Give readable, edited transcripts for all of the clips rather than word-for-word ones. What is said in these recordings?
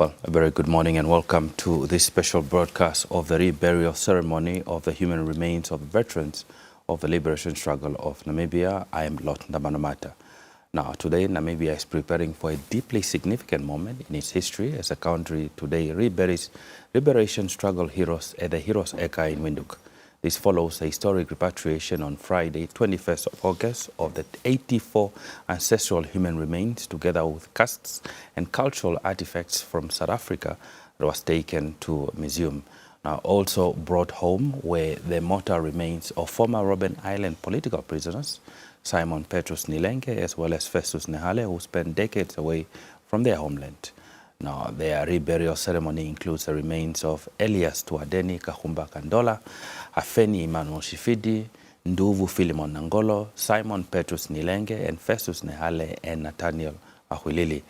Well, a very good morning and welcome to this special broadcast of the reburial ceremony of the human remains of veterans of the liberation struggle of Namibia. I am Lord Ndabanamata. Now, today, Namibia is preparing for a deeply significant moment in its history as a country today reburies liberation struggle heroes at the Heroes Acre in Windhoek. This follows a historic repatriation on Friday, 21st of August, of the 84 ancestral human remains, together with casts and cultural artifacts from South Africa, that was taken to a museum. Now, also brought home were the mortal remains of former Robben Island political prisoners, Simon Petrus Niilenge, as well as Festus Nehale, who spent decades away from their homeland. Now, their reburial ceremony includes the remains of Eliaser Tuhadeleni, Kaxumba, kaNdola, Hafeni Immanuel Shifidi, Nduuvu Fillemon Nangolo, Simon Petrus Niilenge, and Festus Nehale and Nathaniel Maxuilili.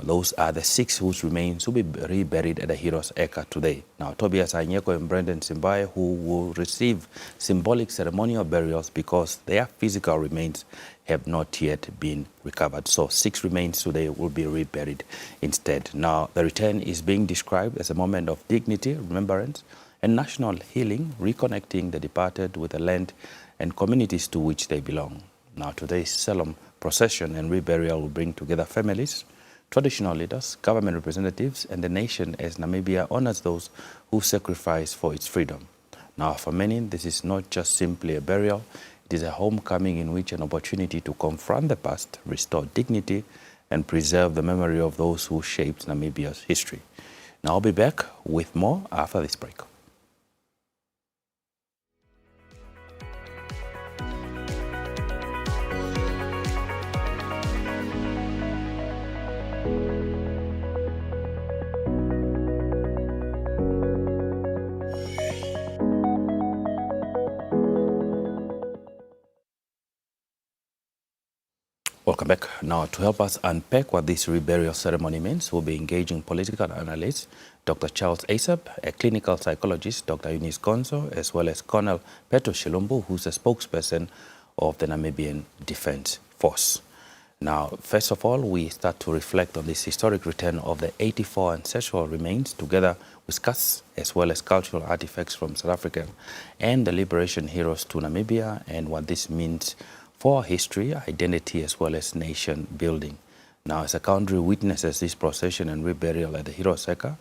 Those are the 6 whose remains will be reburied at the Heroes Acre today. Now, Tobias, Hainyeko, and Simbwaye, who will receive symbolic ceremonial burials because their physical remains have not yet been recovered. So 6 remains today will be reburied instead. Now, the return is being described as a moment of dignity, remembrance, and national healing, reconnecting the departed with the land and communities to which they belong. Now, today's solemn procession and reburial will bring together families, traditional leaders, government representatives, and the nation as Namibia honors those who sacrifice for its freedom. Now, for many, this is not just simply a burial. It is a homecoming in which an opportunity to confront the past, restore dignity, and preserve the memory of those who shaped Namibia's history. Now, I'll be back with more after this break. Welcome back. Now, to help us unpack what this reburial ceremony means, we'll be engaging political analyst Dr. Charles Asap, a clinical psychologist, Dr. Eunice Gonzo, as well as Colonel Petrus Shilumbu, who's a spokesperson of the Namibian Defense Force. Now, first of all, we start to reflect on this historic return of the 84 ancestral remains, together with casts as well as cultural artifacts from South Africa and the liberation heroes to Namibia, and what this means for history, identity, as well as nation building. Now, as a country witnesses this procession and reburial at the Heroes Acre,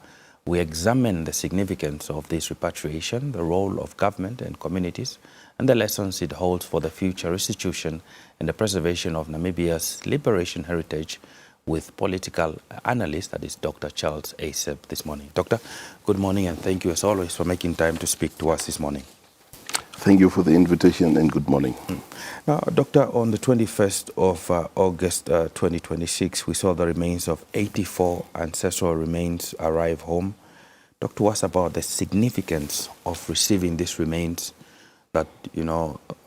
we examine the significance of this repatriation, the role of government and communities, and the lessons it holds for the future restitution and the preservation of Namibia's liberation heritage with political analyst, that is Dr. Charles Asap, this morning. Doctor, good morning, and thank you as always for making time to speak to us this morning. Thank you for the invitation and good morning. Now, Doctor, on the 21st of August 2026, we saw the remains of 84 ancestral remains arrive home. Talk to us about the significance of receiving these remains that, they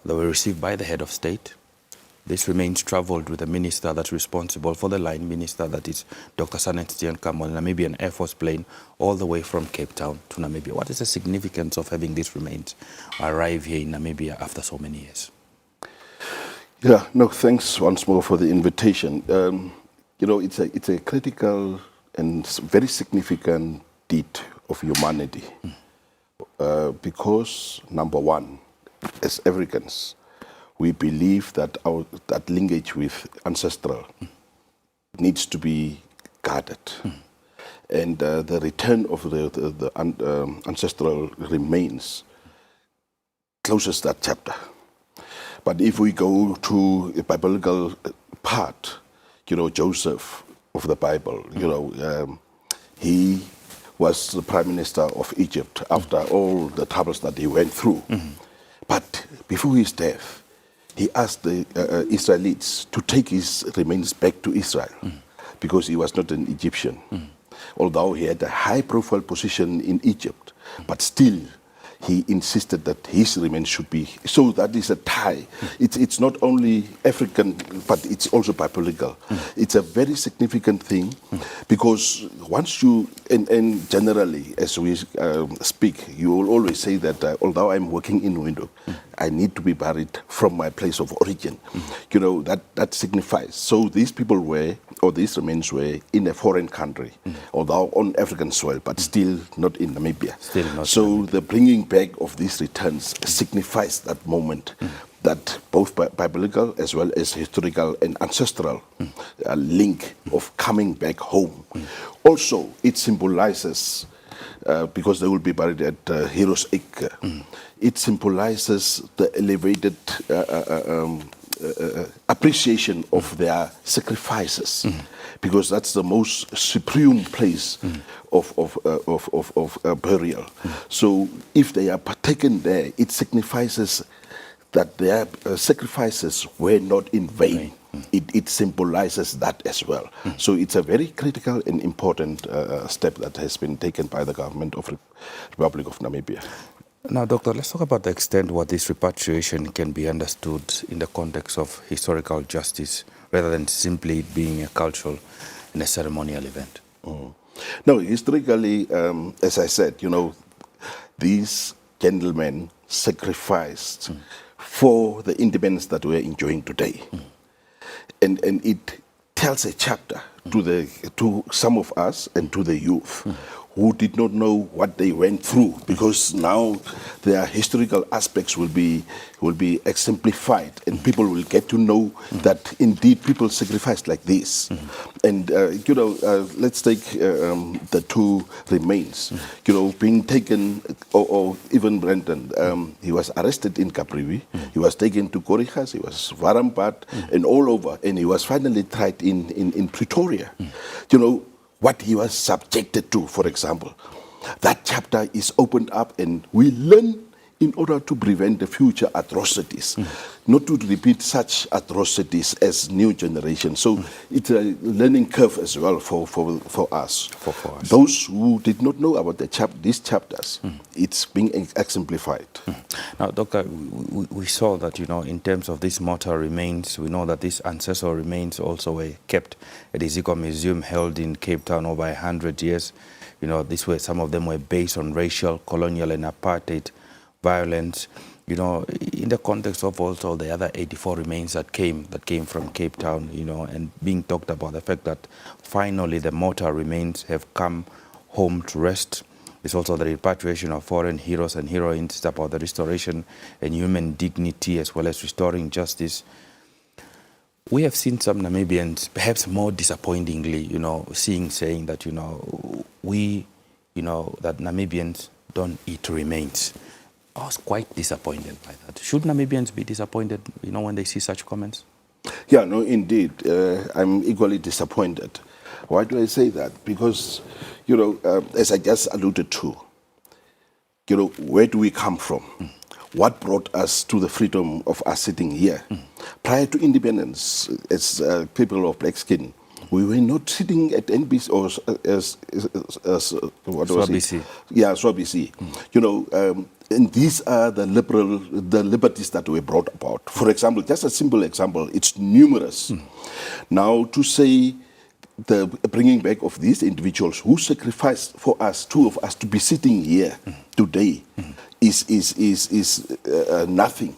were received by the head of state. These remains traveled with the minister that's responsible for the line minister, that is Dr. Sanet Kamo, the Namibian Air Force plane, all the way from Cape Town to Namibia. What is the significance of having these remains arrive here in Namibia after so many years? Yeah, no, thanks once more for the invitation. It's a critical and very significant deed of humanity because, number one, as Africans, we believe that that linkage with ancestral needs to be guarded. And the return of the ancestral remains closes that chapter. But if we go to a biblical part, Joseph of the Bible, he was the prime minister of Egypt after all the troubles that he went through. But before his death, he asked the Israelites to take his remains back to Israel because he was not an Egyptian. Although he had a high-profile position in Egypt, but still he insisted that his remains should be. So that is a tie. It's not only African, but it's also biblical. It's a very significant thing because once you And generally, as we speak, you will always say that although I'm working in Windhoek, I need to be buried from my place of origin. You know, that signifies. So these people were, or these remains were, in a foreign country, although on African soil, but still not in Namibia. Still not so Namibia. The bringing back of these returns signifies that moment. That both biblical as well as historical and ancestral link of coming back home. Also, it symbolizes, because they will be buried at Heroes Acre, it symbolizes the elevated appreciation of their sacrifices, because that's the most supreme place of burial. So if they are partaken there, it signifies that their sacrifices were not in vain. It symbolizes that as well. So it's a very critical and important step that has been taken by the government of Republic of Namibia. Now, Doctor, let's talk about the extent what this repatriation can be understood in the context of historical justice, rather than simply being a cultural and a ceremonial event. No, historically, as I said, you know, these gentlemen sacrificed for the independence that we're enjoying today. And it tells a chapter to some of us and to the youth who did not know what they went through, because now their historical aspects will be exemplified, and people will get to know that indeed people sacrificed like this. And you know, let's take the two remains. You know, being taken, or even Brenton, he was arrested in Caprivi, he was taken to Korijas, he was Varampat, and all over, and he was finally tried in Pretoria. You know, what he was subjected to, for example. That chapter is opened up, and we learn in order to prevent the future atrocities, not to repeat such atrocities as new generation. So it's a learning curve as well for us. For us. Those who did not know about these chapters, it's being exemplified. Now, Doctor, we saw that, you know, in terms of these mortal remains, we know that these ancestral remains also were kept at the Zikwa Museum, held in Cape Town over 100 years. You know, some of them were based on racial, colonial, and apartheid violence. You know, in the context of also the other 84 remains that came from Cape Town, you know, and being talked about the fact that finally the mortal remains have come home to rest. It's also the repatriation of foreign heroes and heroines. It's about the restoration and human dignity, as well as restoring justice. We have seen some Namibians, perhaps more disappointingly, you know, saying that, you know, that Namibians don't eat remains. I was quite disappointed by that. Should Namibians be disappointed, you know, when they see such comments? Yeah, no, indeed. I'm equally disappointed. Why do I say that? Because, you know, as I just alluded to, you know, where do we come from? What brought us to the freedom of us sitting here? Prior to independence, as people of black skin, we were not sitting at NBC or what was it? Yeah, SWABC. You know, and these are the liberties that were brought about. For example, just a simple example, it's numerous. Now, to say the bringing back of these individuals who sacrificed for us, two of us, to be sitting here today is nothing.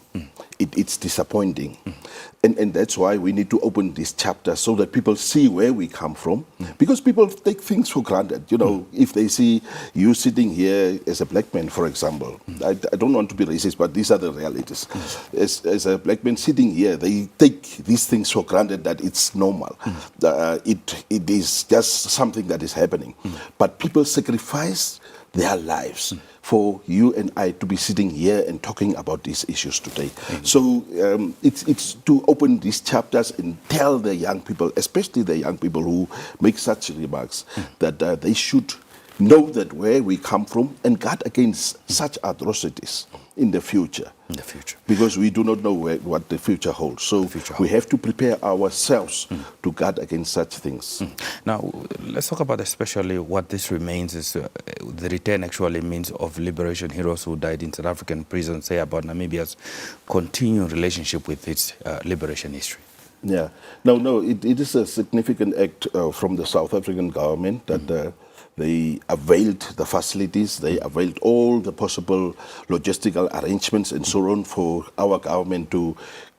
It's disappointing. And that's why we need to open this chapter so that people see where we come from. Because people take things for granted. You know, if they see you sitting here as a black man, for example, I don't want to be racist, but these are the realities. As a black man sitting here, they take these things for granted that it's normal. It is just something that is happening. But people sacrifice their lives for you and I to be sitting here and talking about these issues today. So it's to open these chapters and tell the young people, especially the young people who make such remarks, that they should know that where we come from and guard against such atrocities in the future. Because we do not know what the future holds. So we have to prepare ourselves to guard against such things. Now, let's talk about especially what this remains is the return actually means of liberation heroes who died in South African prisons, say about Namibia's continuing relationship with its liberation history. Yeah. No, it is a significant act from the South African government that They availed the facilities, they availed all the possible logistical arrangements and so on for our government to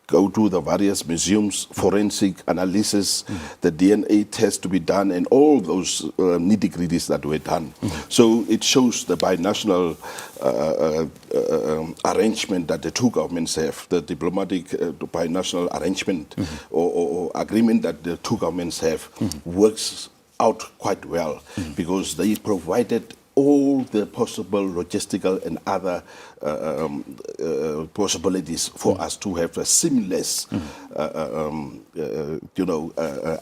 go to the various museums, forensic analysis, the DNA test to be done, and all those nitty-gritties that were done. So it shows the binational arrangement that the two governments have, the diplomatic binational arrangement or agreement that the two governments have works out quite well because they provided all the possible logistical and other possibilities for us to have a seamless,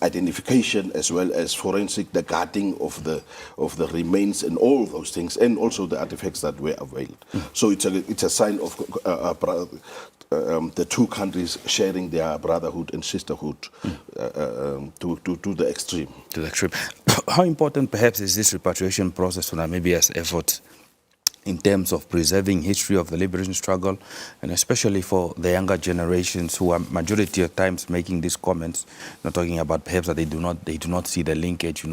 identification as well as forensic, the guarding of the remains and all those things, and also the artifacts that were availed. So it's a sign of the two countries sharing their brotherhood and sisterhood to the extreme. To the extreme. How important, perhaps, is this repatriation process for Namibia's efforts in terms of preserving history of the liberation struggle, and especially for the younger generations who are majority of times making these comments, not talking about perhaps that they do not see the linkage,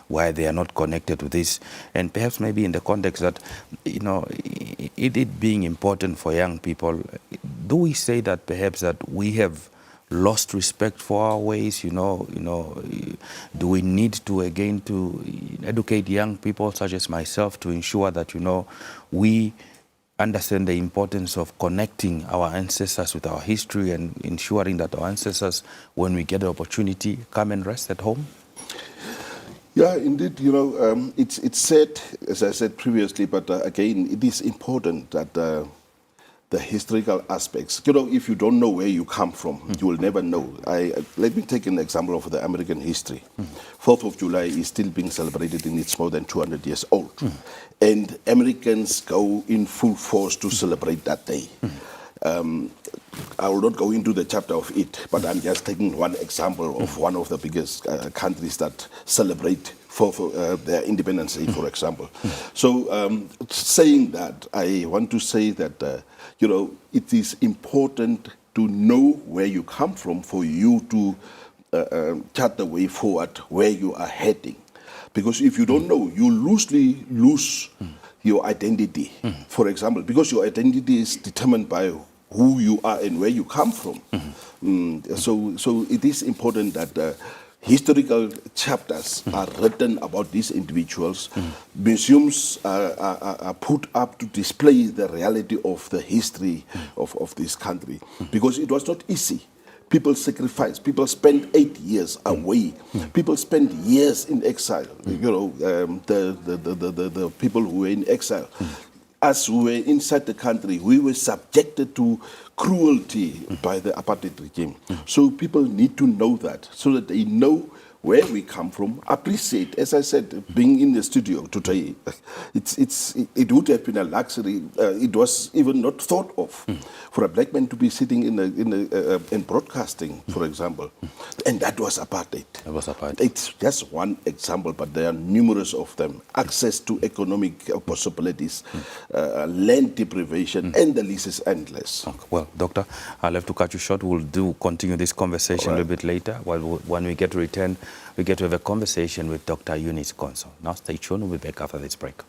why they are not connected to this, and perhaps maybe in the context that, it being important for young people, do we say that perhaps that we have lost respect for our ways, do we need to again to educate young people such as myself to ensure that, we understand the importance of connecting our ancestors with our history and ensuring that our ancestors, when we get the opportunity, come and rest at home? Yeah, indeed, it's said, as I said previously, but again, it is important that the historical aspects. If you don't know where you come from, you will never know. Let me take an example of the American history. 4th of July is still being celebrated, and it's more than 200 years old. And Americans go in full force to celebrate that day. I will not go into the chapter of it, but I'm just taking one example of one of the biggest countries that celebrate for their Independence Day, for example. So saying that, I want to say that, it is important to know where you come from for you to chart the way forward where you are heading. Because if you don't know, you loosely lose your identity, for example, because your identity is determined by who you are and where you come from. So it is important that historical chapters are written about these individuals. Museums are put up to display the reality of the history of this country, because it was not easy. People sacrificed. People spent 8 years away. People spent years in exile. The people who were in exile. As we were inside the country, we were subjected to cruelty by the apartheid regime. So people need to know that, so that they know where we come from, appreciate. As I said, being in the studio today, it would have been a luxury. It was even not thought of for a black man to be sitting in broadcasting, for example, and that was apartheid. It was apartheid. It's just one example, but there are numerous of them. Access to economic possibilities, land deprivation, and the list is endless. Okay. Well, Doctor, I'll have to cut you short. We'll continue this conversation a little bit later. When we get to return, we get to have a conversation with Dr. Eunice Konso. Now stay tuned, we'll be back after this break.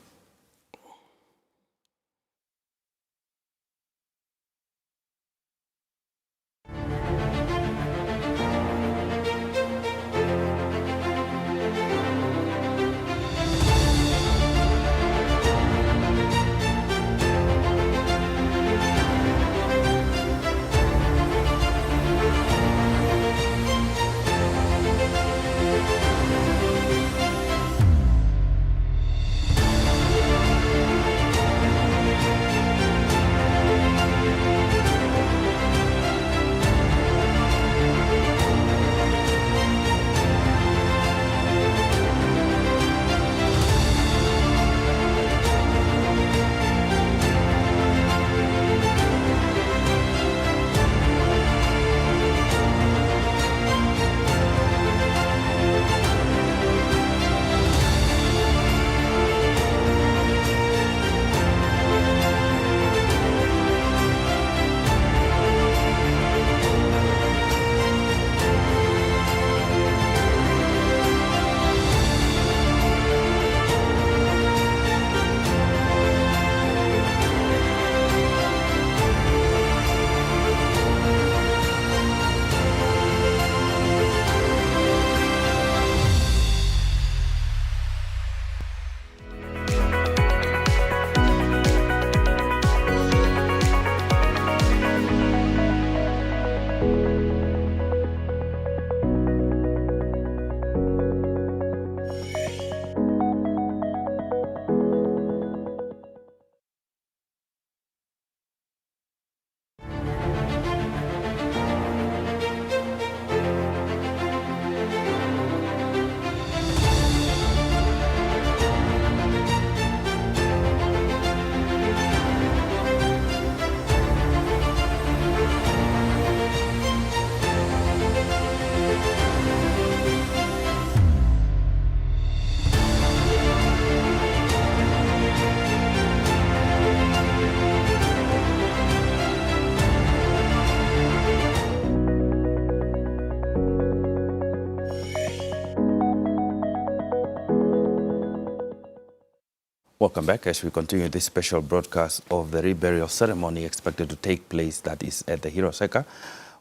Welcome back as we continue this special broadcast of the reburial ceremony expected to take place that is at the Heroes Acre.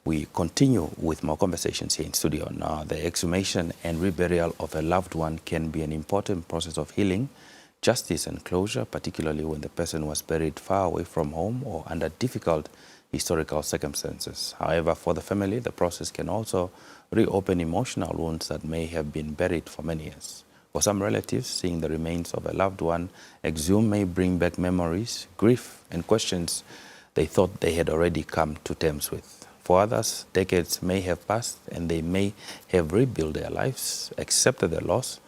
We continue with more conversations here in studio. Now, the exhumation and reburial of a loved one can be an important process of healing, justice and closure, particularly when the person was buried far away from home or under difficult historical circumstances. However, for the family, the process can also reopen emotional wounds that may have been buried for many years. For some relatives, seeing the remains of a loved one exhumed may bring back memories, grief, and questions they thought they had already come to terms with. For others, decades may have passed and they may have rebuilt their lives, accepted their loss,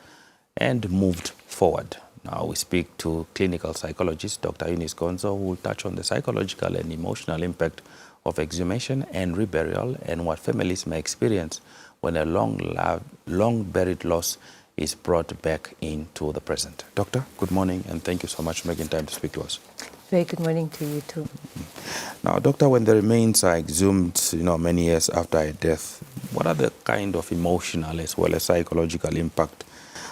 and moved forward. Now we speak to clinical psychologist Dr. Eunice Gonzo, who will touch on the psychological and emotional impact of exhumation and reburial and what families may experience when a long-buried loss is brought back into the present. Doctor, good morning, and thank you so much for making time to speak to us. Very good morning to you too. Now, doctor, when the remains are exhumed, many years after a death, what are the kind of emotional as well as psychological impact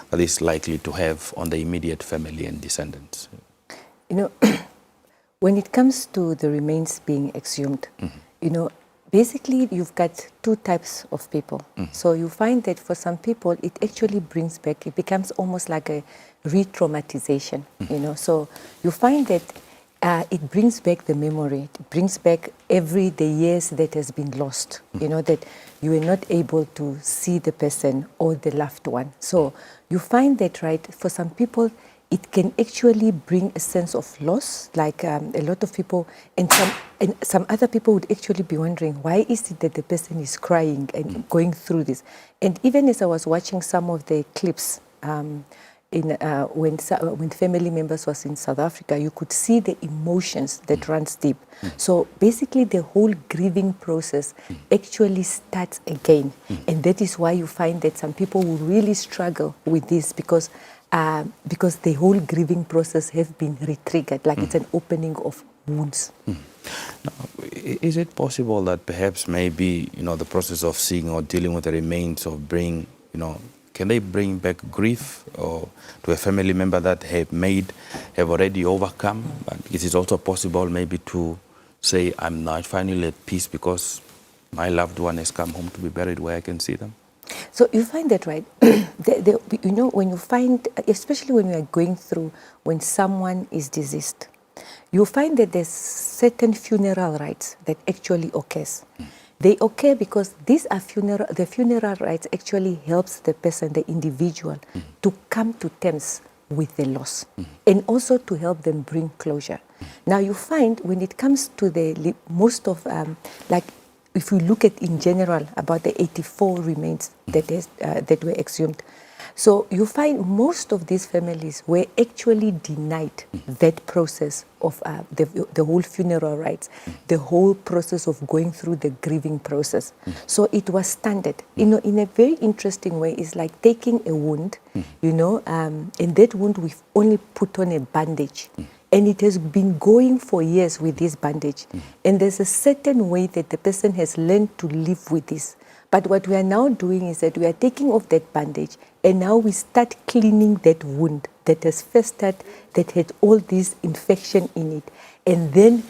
that is likely to have on the immediate family and descendants? When it comes to the remains being exhumed, basically you've got two types of people. So you find that for some people, it actually brings back, it becomes almost like a re-traumatization, So you find that it brings back the memory, it brings back the years that has been lost, that you were not able to see the person or the loved one. So you find that, right, for some people, it can actually bring a sense of loss, like a lot of people, and some other people would actually be wondering, why is it that the person is crying and going through this? And even as I was watching some of the clips when family members was in South Africa, you could see the emotions that runs deep. So basically the whole grieving process actually starts again. And that is why you find that some people will really struggle with this because the whole grieving process has been re-triggered, like it's an opening of wounds. Now, is it possible that perhaps maybe, the process of seeing or dealing with the remains of can they bring back grief or to a family member that have already overcome? But it is also possible maybe to say, I'm now finally at peace because my loved one has come home to be buried where I can see them? So you find that, right? When you find, especially when you are going through, when someone is deceased, you find that there's certain funeral rites that actually occurs. They occur because these are the funeral rites actually helps the person, the individual, to come to terms with the loss and also to help them bring closure. Now you find when it comes to most of, if we look at in general about the 84 remains that were exhumed, so you find most of these families were actually denied that process of the whole funeral rites, the whole process of going through the grieving process. So it was standard. In a very interesting way, it's like taking a wound, and that wound we've only put on a bandage. And it has been going for years with this bandage. And there's a certain way that the person has learned to live with this. But what we are now doing is that we are taking off that bandage and now we start cleaning that wound that has festered, that had all this infection in it. And then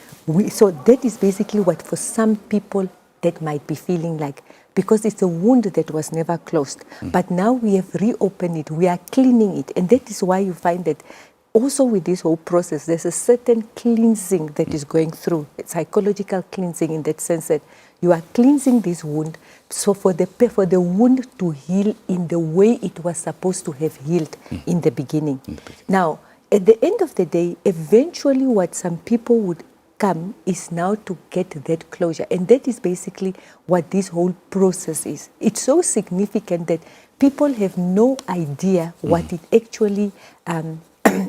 so that is basically what for some people that might be feeling like, because it's a wound that was never closed. But now we have reopened it, we are cleaning it. And that is why you find that also with this whole process, there's a certain cleansing that is going through, psychological cleansing in that sense that you are cleansing this wound, so for the wound to heal in the way it was supposed to have healed in the beginning. Now, at the end of the day, eventually what some people would come is now to get that closure. And that is basically what this whole process is. It's so significant that people have no idea what it actually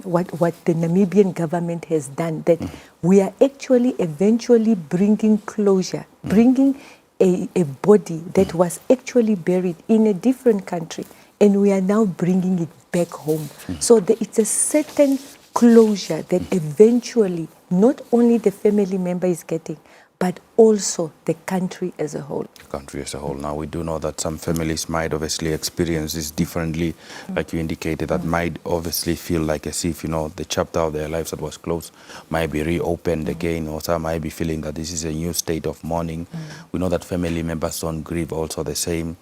what the Namibian government has done, that we are actually eventually bringing closure, bringing a body that was actually buried in a different country, and we are now bringing it back home. So it's a certain closure that eventually not only the family member is getting, but but also the country as a whole. Country as a whole. Now, we do know that some families might obviously experience this differently, like you indicated, that might obviously feel like as if, the chapter of their lives that was closed might be reopened again, or some might be feeling that this is a new state of mourning. We know that family members don't grieve also the same.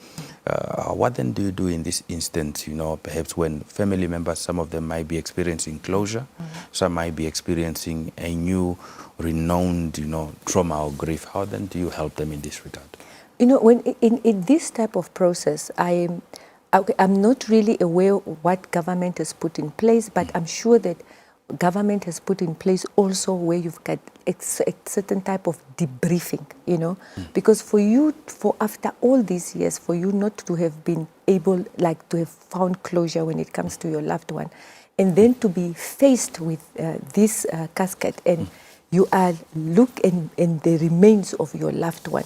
What then do you do in this instance, perhaps when family members, some of them might be experiencing closure, some might be experiencing a new renowned, trauma or grief? How then do you help them in this regard? When in this type of process, I'm not really aware of what government has put in place, but I'm sure that government has put in place also where you've got a certain type of debriefing, because for after all these years, for you not to have been able, like to have found closure when it comes to your loved one, and then to be faced with this casket and you are in the remains of your loved one.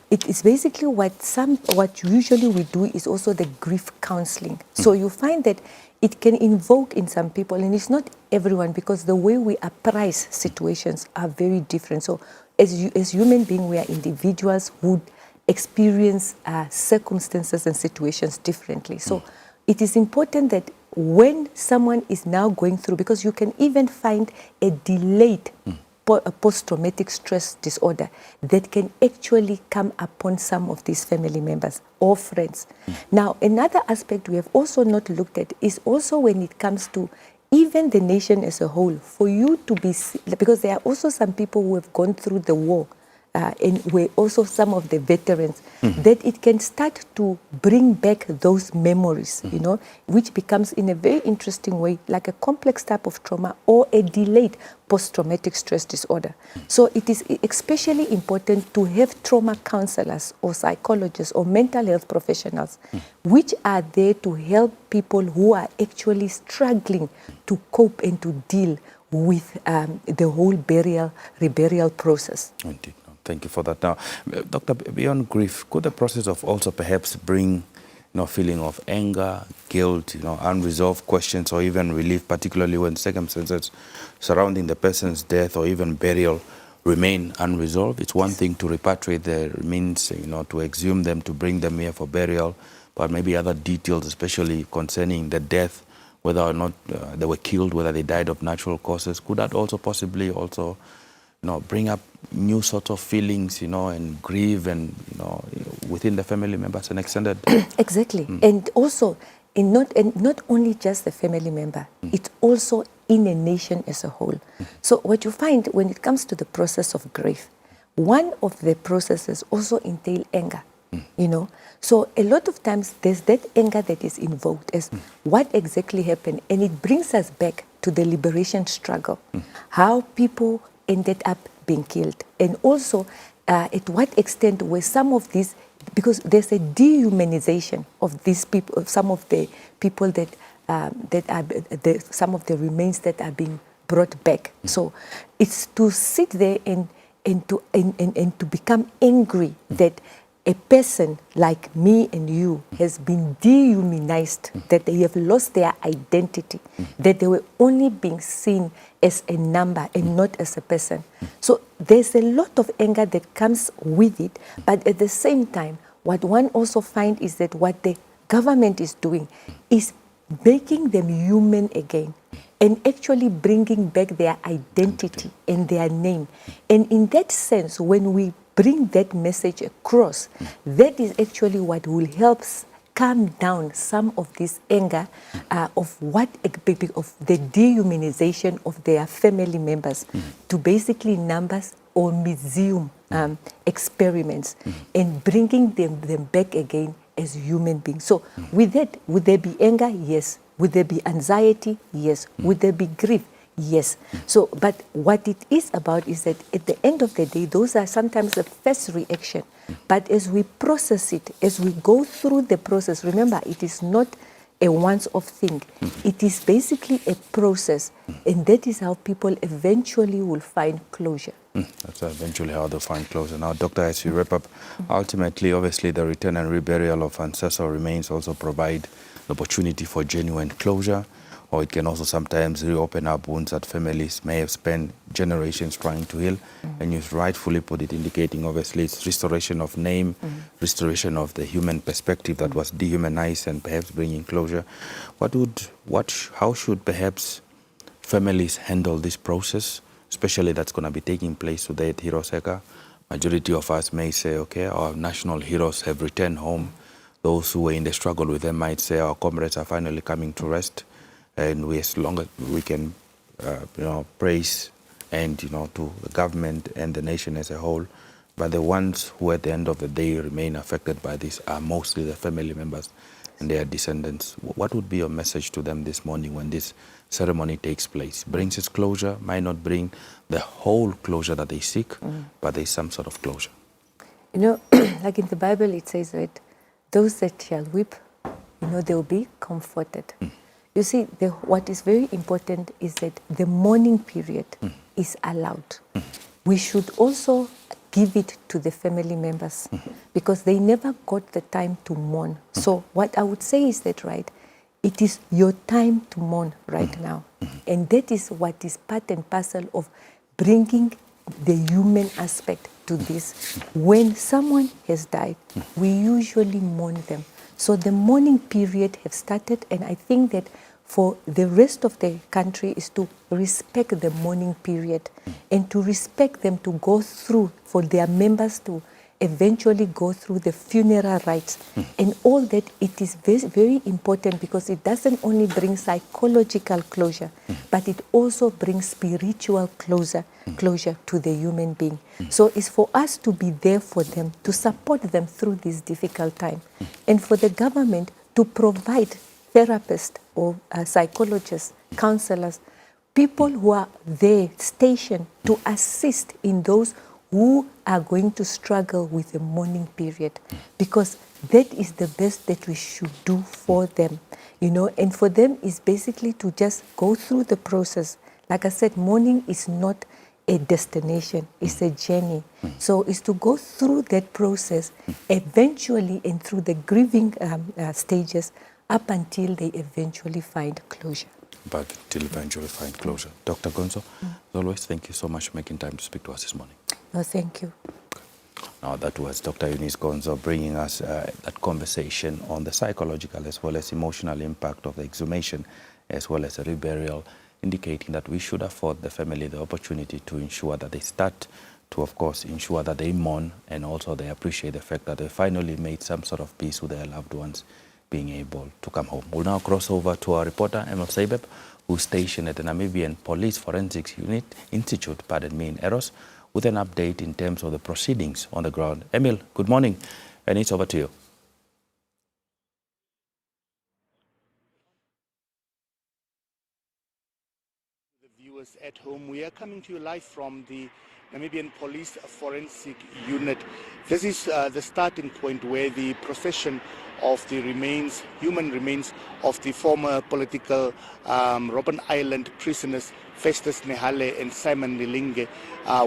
It is basically what usually we do is also the grief counseling. So you find that it can invoke in some people, and it's not everyone, because the way we appraise situations are very different. So as human beings, we are individuals who experience circumstances and situations differently. So it is important that when someone is now going through, because you can even find a delayed a post-traumatic stress disorder that can actually come upon some of these family members or friends. Now, another aspect we have also not looked at is also when it comes to even the nation as a whole, for you to be, because there are also some people who have gone through the war, and we're also some of the veterans, that it can start to bring back those memories, which becomes in a very interesting way like a complex type of trauma or a delayed post-traumatic stress disorder. So it is especially important to have trauma counselors or psychologists or mental health professionals, which are there to help people who are actually struggling to cope and to deal with the whole reburial process. Indeed. Thank you for that. Now, Doctor, beyond grief, could the process of also perhaps bring feeling of anger, guilt, unresolved questions, or even relief, particularly when circumstances surrounding the person's death or even burial remain unresolved? It's one thing to repatriate the remains, to exhume them, to bring them here for burial, but maybe other details, especially concerning the death, whether or not they were killed, whether they died of natural causes, could that also possibly also bring up new sorts of feelings, and grieve, and within the family members and extended? Exactly, and also not only just the family member, it's also in a nation as a whole. So what you find when it comes to the process of grief, one of the processes also entail anger. So a lot of times there's that anger that is invoked as what exactly happened, and it brings us back to the liberation struggle, how people ended up being killed, and also at what extent were some of these, because there's a dehumanization of these people, of some of the people that are some of the remains that are being brought back. So it's to sit there and to become angry that a person like me and you has been dehumanized, that they have lost their identity, that they were only being seen as a number and not as a person. So there's a lot of anger that comes with it, but at the same time, what one also finds is that what the government is doing is making them human again and actually bringing back their identity and their name. And in that sense, when we bring that message across, that is actually what will help calm down some of this anger of the dehumanization of their family members to basically numbers or museum experiments and bringing them back again as human beings. So with that, would there be anger? Yes. Would there be anxiety? Yes. Would there be grief? Yes. So, but what it is about is that at the end of the day, those are sometimes the first reaction. But as we process it, as we go through the process, remember, it is not a once-off thing. It is basically a process, and that is how people eventually will find closure. That's eventually how they'll find closure. Now, Doctor, as we wrap up, ultimately, obviously, the return and reburial of ancestral remains also provide the opportunity for genuine closure. or it can also sometimes reopen up wounds that families may have spent generations trying to heal. And you rightfully put it, indicating obviously it's restoration of name, restoration of the human perspective that was dehumanized, and perhaps bringing closure. How should perhaps families handle this process, especially that's going to be taking place today at Heroes Acre? Majority of us may say, okay, our national heroes have returned home. Those who were in the struggle with them might say our comrades are finally coming to rest, and we, as long as we can, praise and to the government and the nation as a whole. But the ones who at the end of the day remain affected by this are mostly the family members and their descendants. What would be your message to them this morning when this ceremony takes place? Brings its closure, might not bring the whole closure that they seek, but there's some sort of closure. Like in the Bible, it says that those that shall weep, they will be comforted. You see, what is very important is that the mourning period is allowed. We should also give it to the family members because they never got the time to mourn. So what I would say is that, right, it is your time to mourn right now. And that is what is part and parcel of bringing the human aspect to this. When someone has died, we usually mourn them. So the mourning period has started, and I think that for the rest of the country is to respect the mourning period and to respect them, to go through, for their members to eventually go through the funeral rites and all that. It is very, very important because it doesn't only bring psychological closure, but it also brings spiritual closure to the human being. So it's for us to be there for them, to support them through this difficult time, and for the government to provide therapists or psychologists, counselors, people who are there stationed to assist in those who are going to struggle with the mourning period, because that is the best that we should do for them, and for them is basically to just go through the process. Like I said, mourning is not a destination, it's a journey. So it's to go through that process eventually and through the grieving stages up until they eventually find closure. But till eventually find closure. Dr. Gonzo, as always, thank you so much for making time to speak to us this morning. No, thank you. Now, that was Dr. Eunice Gonzo bringing us that conversation on the psychological as well as emotional impact of the exhumation as well as the reburial, indicating that we should afford the family the opportunity to ensure that they start to, of course, ensure that they mourn and also they appreciate the fact that they finally made some sort of peace with their loved ones being able to come home. We'll now cross over to our reporter, Emil Seibeb, who's stationed at the Namibian Police Forensics Institute, in Eros, with an update in terms of the proceedings on the ground. Emil, good morning, and it's over to you. The viewers at home, we are coming to you live from the Namibian Police Forensic Unit. This is the starting point where the procession of the remains, human remains of the former political Robben Island prisoners Festus, Nehale and Simon Niilenge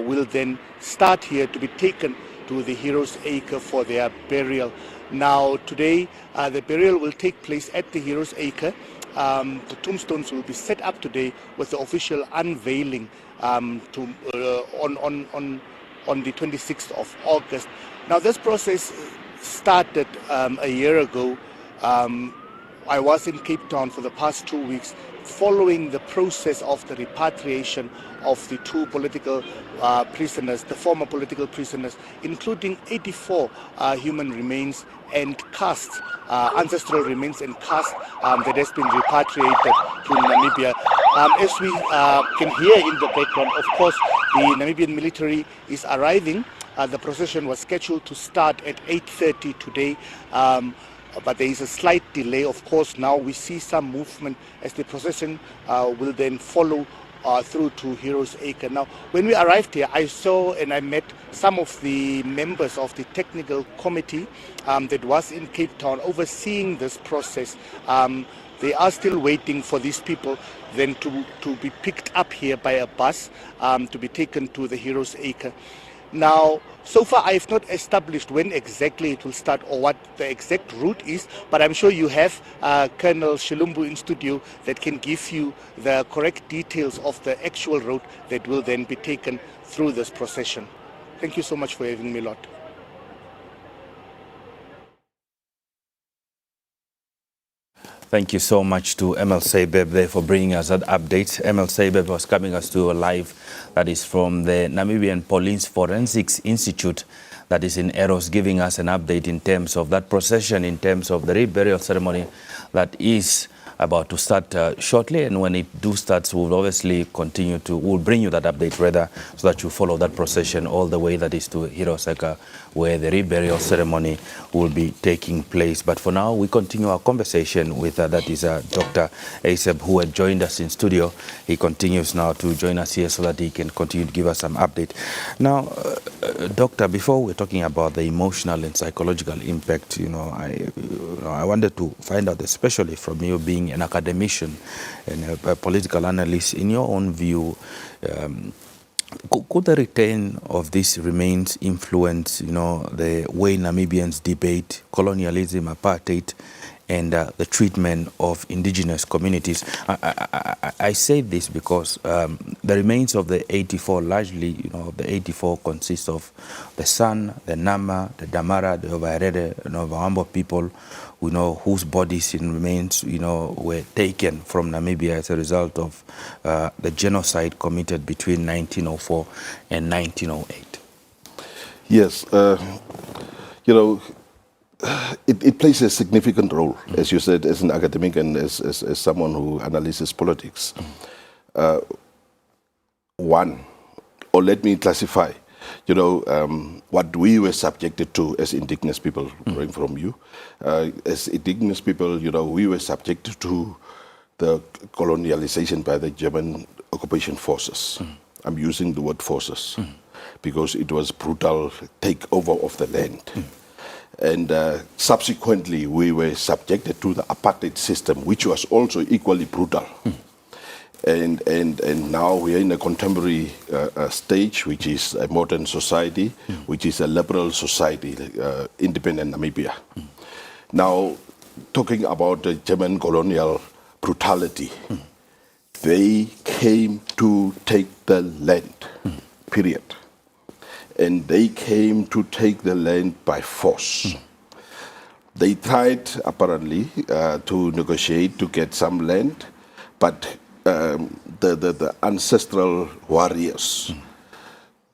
will then start here to be taken to the Heroes Acre for their burial. Now today the burial will take place at the Heroes Acre. The tombstones will be set up today with the official unveiling on the 26th of August. Now this process started a year ago. I was in Cape Town for the past 2 weeks following the process of the repatriation of the two political prisoners, the former political prisoners, including 84 human remains and casts, ancestral remains and casts that has been repatriated to Namibia. As we can hear in the background, of course, the Namibian military is arriving. The procession was scheduled to start at 8:30 today, but there is a slight delay. Of course, now we see some movement as the procession will then follow through to Heroes Acre. Now, when we arrived here, I saw and I met some of the members of the technical committee that was in Cape Town overseeing this process. They are still waiting for these people then to be picked up here by a bus to be taken to the Heroes Acre. Now, so far I have not established when exactly it will start or what the exact route is, but I'm sure you have Colonel Shilumbu in studio that can give you the correct details of the actual route that will then be taken through this procession. Thank you so much for having me, Lot. Thank you so much to ML Sebeb there for bringing us that update. ML Sebeb was coming us to a live that is from the Namibian Police Forensics Institute that is in Heroes, giving us an update in terms of that procession, in terms of the reburial ceremony that is about to start shortly. And when it do starts, we'll obviously we'll bring you that update rather, so that you follow that procession all the way that is to Heroes Acre, where the reburial ceremony will be taking place. But for now, we continue our conversation with that is Dr. Aseb, who had joined us in studio. He continues now to join us here so that he can continue to give us some update. Now, Doctor, before we're talking about the emotional and psychological impact, I wanted to find out, especially from you being an academician and a political analyst, in your own view, could the return of these remains influence, the way Namibians debate colonialism, apartheid, and the treatment of indigenous communities? I say this because the remains of the 84, largely, the 84 consists of the San, the Nama, the Damara, the Ovaherere, and Ovambo people, whose bodies and remains, were taken from Namibia as a result of the genocide committed between 1904 and 1908. Yes, it plays a significant role, as you said, as an academic and as someone who analyzes politics. Let me classify, what we were subjected to as indigenous people, going from you. As indigenous people, we were subjected to the colonialization by the German occupation forces. I'm using the word forces because it was brutal takeover of the land. And subsequently, we were subjected to the apartheid system, which was also equally brutal. And now we are in a contemporary stage, which is a modern society, which is a liberal society, independent Namibia. Now, talking about the German colonial brutality, they came to take the land, period. And they came to take the land by force. They tried, apparently, to negotiate to get some land, but the ancestral warriors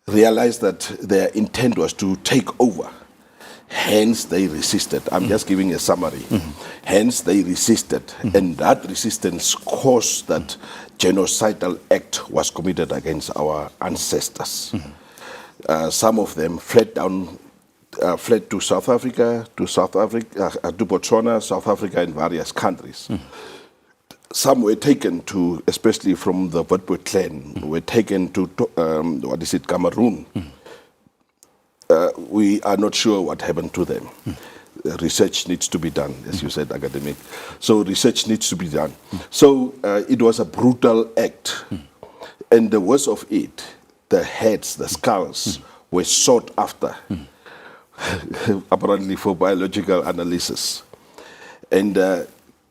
realized that their intent was to take over. Hence, they resisted. I'm just giving a summary. Hence, they resisted. And that resistance caused that genocidal act was committed against our ancestors. Some of them fled to South Africa, to Botswana, South Africa, and various countries. Some were taken to, especially from the Windhoek clan, were taken to, Cameroon. We are not sure what happened to them. Research needs to be done, as you said, academic. So research needs to be done. So it was a brutal act. And the worst of it, the heads, the skulls, were sought after, apparently for biological analysis. And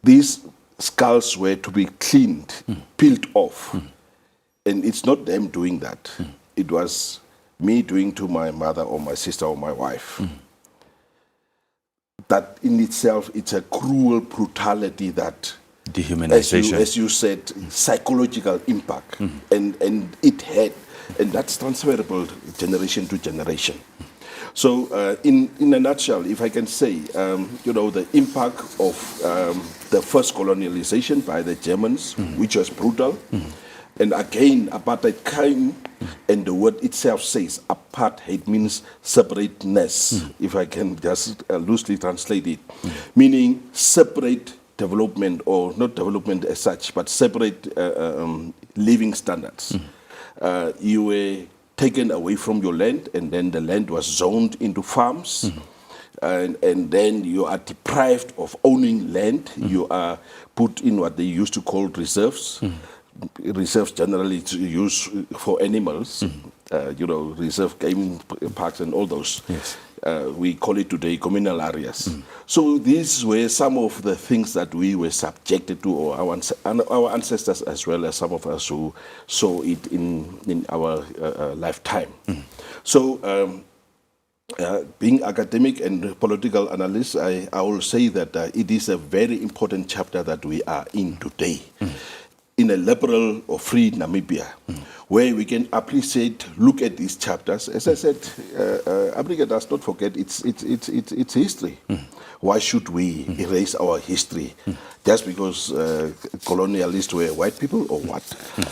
these skulls were to be cleaned, peeled off. And it's not them doing that. It was me doing to my mother or my sister or my wife. That in itself, it's a cruel brutality that, dehumanization, as you said, psychological impact. And it had, and that's transferable generation to generation. So in a nutshell, if I can say, the impact of the first colonialization by the Germans, which was brutal, and again, apartheid came, and the word itself says apartheid means separateness, if I can just loosely translate it, meaning separate development, or not development as such, but separate living standards. You were taken away from your land, and then the land was zoned into farms, and then you are deprived of owning land. You are put in what they used to call reserves. reserves generally to use for animals, reserve game parks and all those. Yes. We call it today communal areas. So these were some of the things that we were subjected to, or our ancestors as well as some of us who saw it in our lifetime. So being academic and political analyst, I will say that it is a very important chapter that we are in today. In a liberal or free Namibia, where we can appreciate, look at these chapters. As I said, Africa does not forget its history. Why should we erase our history just because colonialists were white people or what?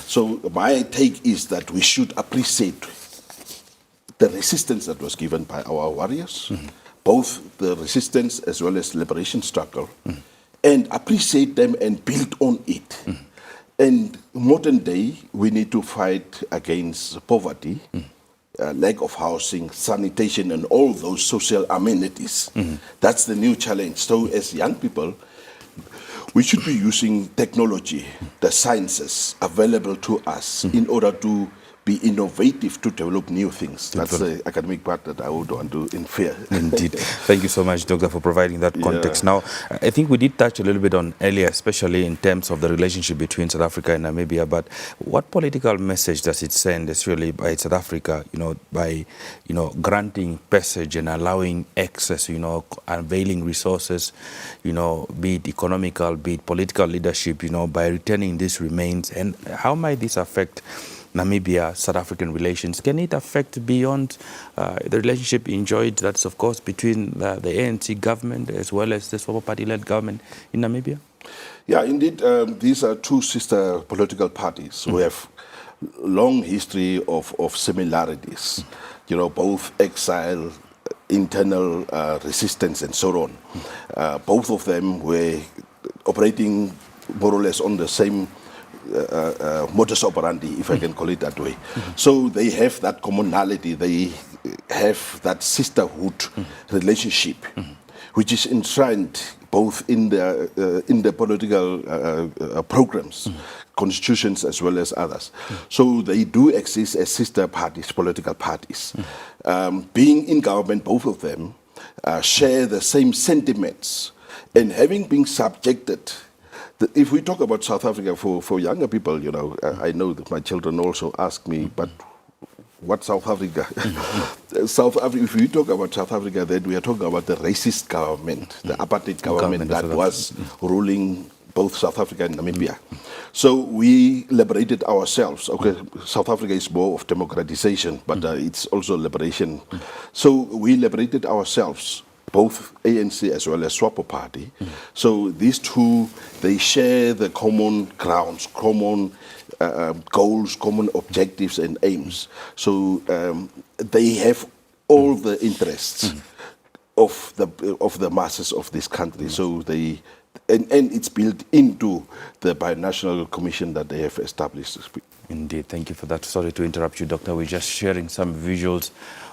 So my take is that we should appreciate the resistance that was given by our warriors, both the resistance as well as liberation struggle, and appreciate them and build on it. And modern day, we need to fight against poverty, lack of housing, sanitation, and all those social amenities. That's the new challenge. So as young people, we should be using technology, the sciences available to us in order to be innovative to develop new things. That's the academic part that I would want to infer. Indeed. Thank you so much, Doctor, for providing that context. Yeah. Now, I think we did touch a little bit on earlier, especially in terms of the relationship between South Africa and Namibia, but what political message does it send, especially by South Africa, by, granting passage and allowing access, unveiling resources, be it economical, be it political leadership, by returning these remains, and how might this affect Namibia-South African relations? Can it affect beyond the relationship enjoyed, that's of course between the ANC government as well as the Swabo party-led government in Namibia? Yeah, indeed, these are two sister political parties who have long history of similarities, both exile, internal resistance and so on. Both of them were operating more or less on the same modus operandi, if I can call it that way. So they have that commonality, they have that sisterhood relationship, which is enshrined both in the political programs, constitutions as well as others. So they do exist as sister parties, political parties. Being in government, both of them share the same sentiments, and having been subjected. If we talk about South Africa for younger people, I know that my children also ask me, but what South Africa? South Africa. If we talk about South Africa, then we are talking about the racist government, the apartheid government that was ruling both South Africa and Namibia. So we liberated ourselves. Okay, South Africa is more of democratization, but it's also liberation. So we liberated ourselves, both ANC as well as SWAPO party. So these two, they share the common grounds, common goals, common objectives and aims. So they have all the interests of the masses of this country. So they, and it's built into the binational commission that they have established. Indeed, thank you for that. Sorry to interrupt you, Doctor. We're just sharing some visuals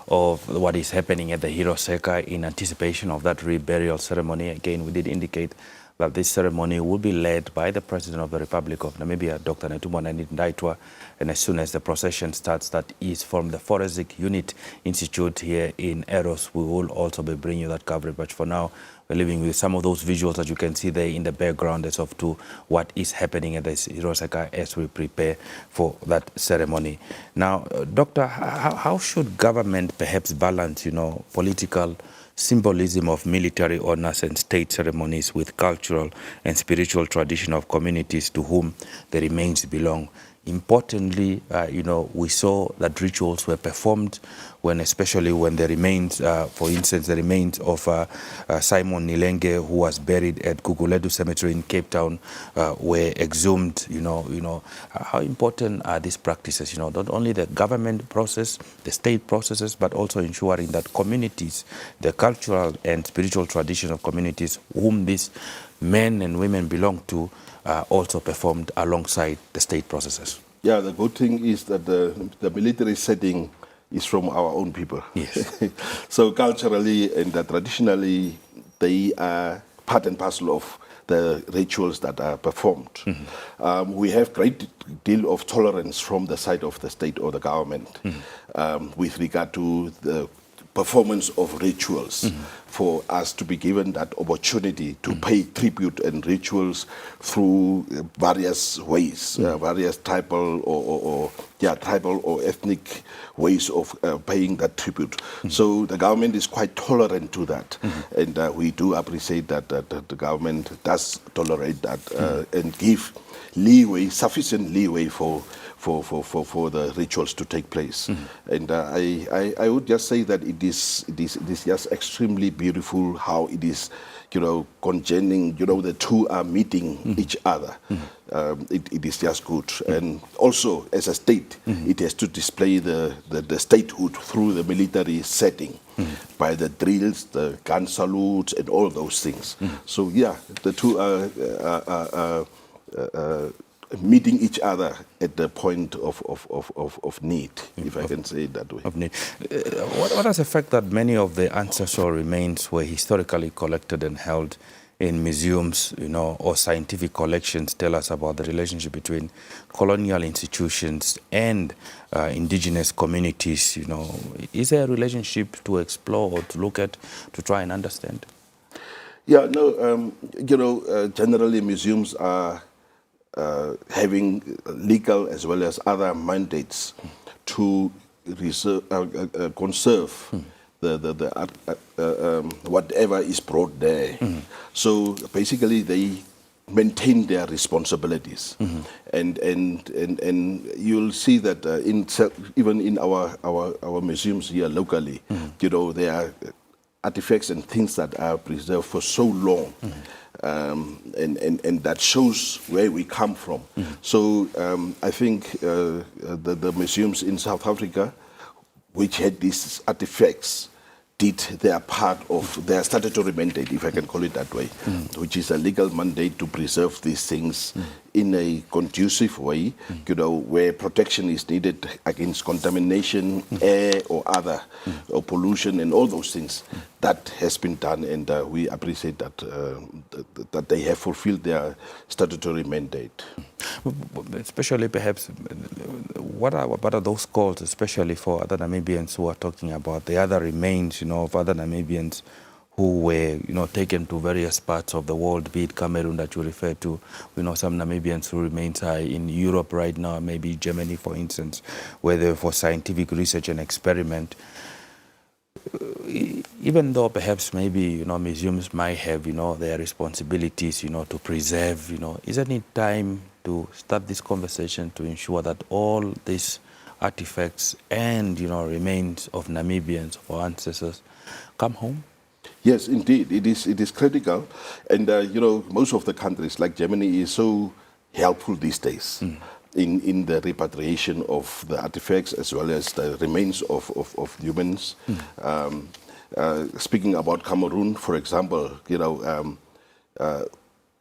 of what is happening at the Heroes Acre in anticipation of that reburial ceremony. Again, we did indicate that this ceremony will be led by the President of the Republic of Namibia, Dr. Netumbo Ndaitwa, and as soon as the procession starts, that is from the Forensic Unit Institute here in Eros, we will also be bringing you that coverage. But for now, we're leaving with some of those visuals that you can see there in the background as of to what is happening at the Heroes Acre as we prepare for that ceremony. Now, Doctor, how should government perhaps balance, political symbolism of military honors and state ceremonies with cultural and spiritual tradition of communities to whom the remains belong? Importantly, we saw that rituals were performed especially when the remains, for instance, the remains of Simon Niilenge, who was buried at Guguletu Cemetery in Cape Town, were exhumed. How important are these practices? Not only the government process, the state processes, but also ensuring that communities, the cultural and spiritual tradition of communities whom these men and women belong to, also performed alongside the state processes. Yeah, the good thing is that the military setting is from our own people. Yes. So culturally and traditionally, they are part and parcel of the rituals that are performed. We have great deal of tolerance from the side of the state or the government with regard to the performance of rituals, for us to be given that opportunity to pay tribute and rituals through various ways, various tribal or ethnic ways of paying that tribute. So the government is quite tolerant to that, and we do appreciate that the government does tolerate that and give leeway, sufficient leeway for the rituals to take place. And I would just say that it is just extremely beautiful how it is, congening, the two are meeting each other. It is just good. And also, as a state, it has to display the statehood through the military setting, by the drills, the gun salutes, and all those things. So yeah, the two are meeting each other at the point of need, if I can say it that way. Of need. What does the fact that many of the ancestral remains were historically collected and held in museums, or scientific collections tell us about the relationship between colonial institutions and indigenous communities? Is there a relationship to explore or to look at, to try and understand? Yeah, no, generally museums are having legal as well as other mandates to conserve whatever is brought there. So basically, they maintain their responsibilities, and you'll see that even in our museums here locally, there are artifacts and things that are preserved for so long. And that shows where we come from. So I think the museums in South Africa, which had these artifacts, did their part of their statutory mandate, if I can call it that way, which is a legal mandate to preserve these things in a conducive way, where protection is needed against contamination, air or other, or pollution and all those things. That has been done, and we appreciate that that they have fulfilled their statutory mandate. Especially perhaps, what are those calls, especially for other Namibians who are talking about the other remains, of other Namibians who were, taken to various parts of the world, be it Cameroon that you refer to. We know some Namibians who remain in Europe right now, maybe Germany, for instance, where they're for scientific research and experiment. Even though perhaps maybe, museums might have, their responsibilities, to preserve, isn't it time to start this conversation to ensure that all these artifacts and, remains of Namibians, of our ancestors, come home? Yes, indeed, it is critical, and most of the countries like Germany is so helpful these days in the repatriation of the artifacts as well as the remains of humans. Speaking about Cameroon, for example,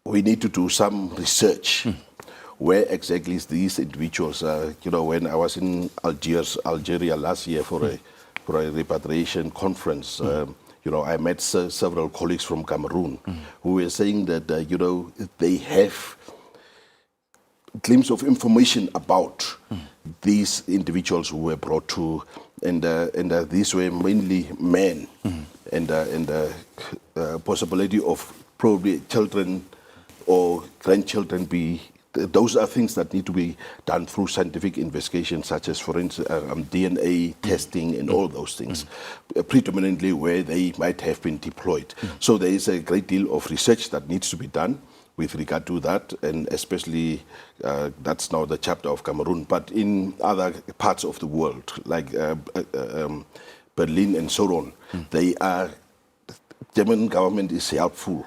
we need to do some research. Where exactly these individuals? When I was in Algeria last year for a repatriation conference. I met several colleagues from Cameroon who were saying that, they have a glimpse of information about these individuals who were brought to, and these were mainly men, and possibility of probably children or grandchildren be. Those are things that need to be done through scientific investigation, such as, for instance, DNA testing and all those things, predominantly where they might have been deployed. So there is a great deal of research that needs to be done with regard to that, and especially that's now the chapter of Cameroon. But in other parts of the world, like Berlin and so on, the German government is helpful.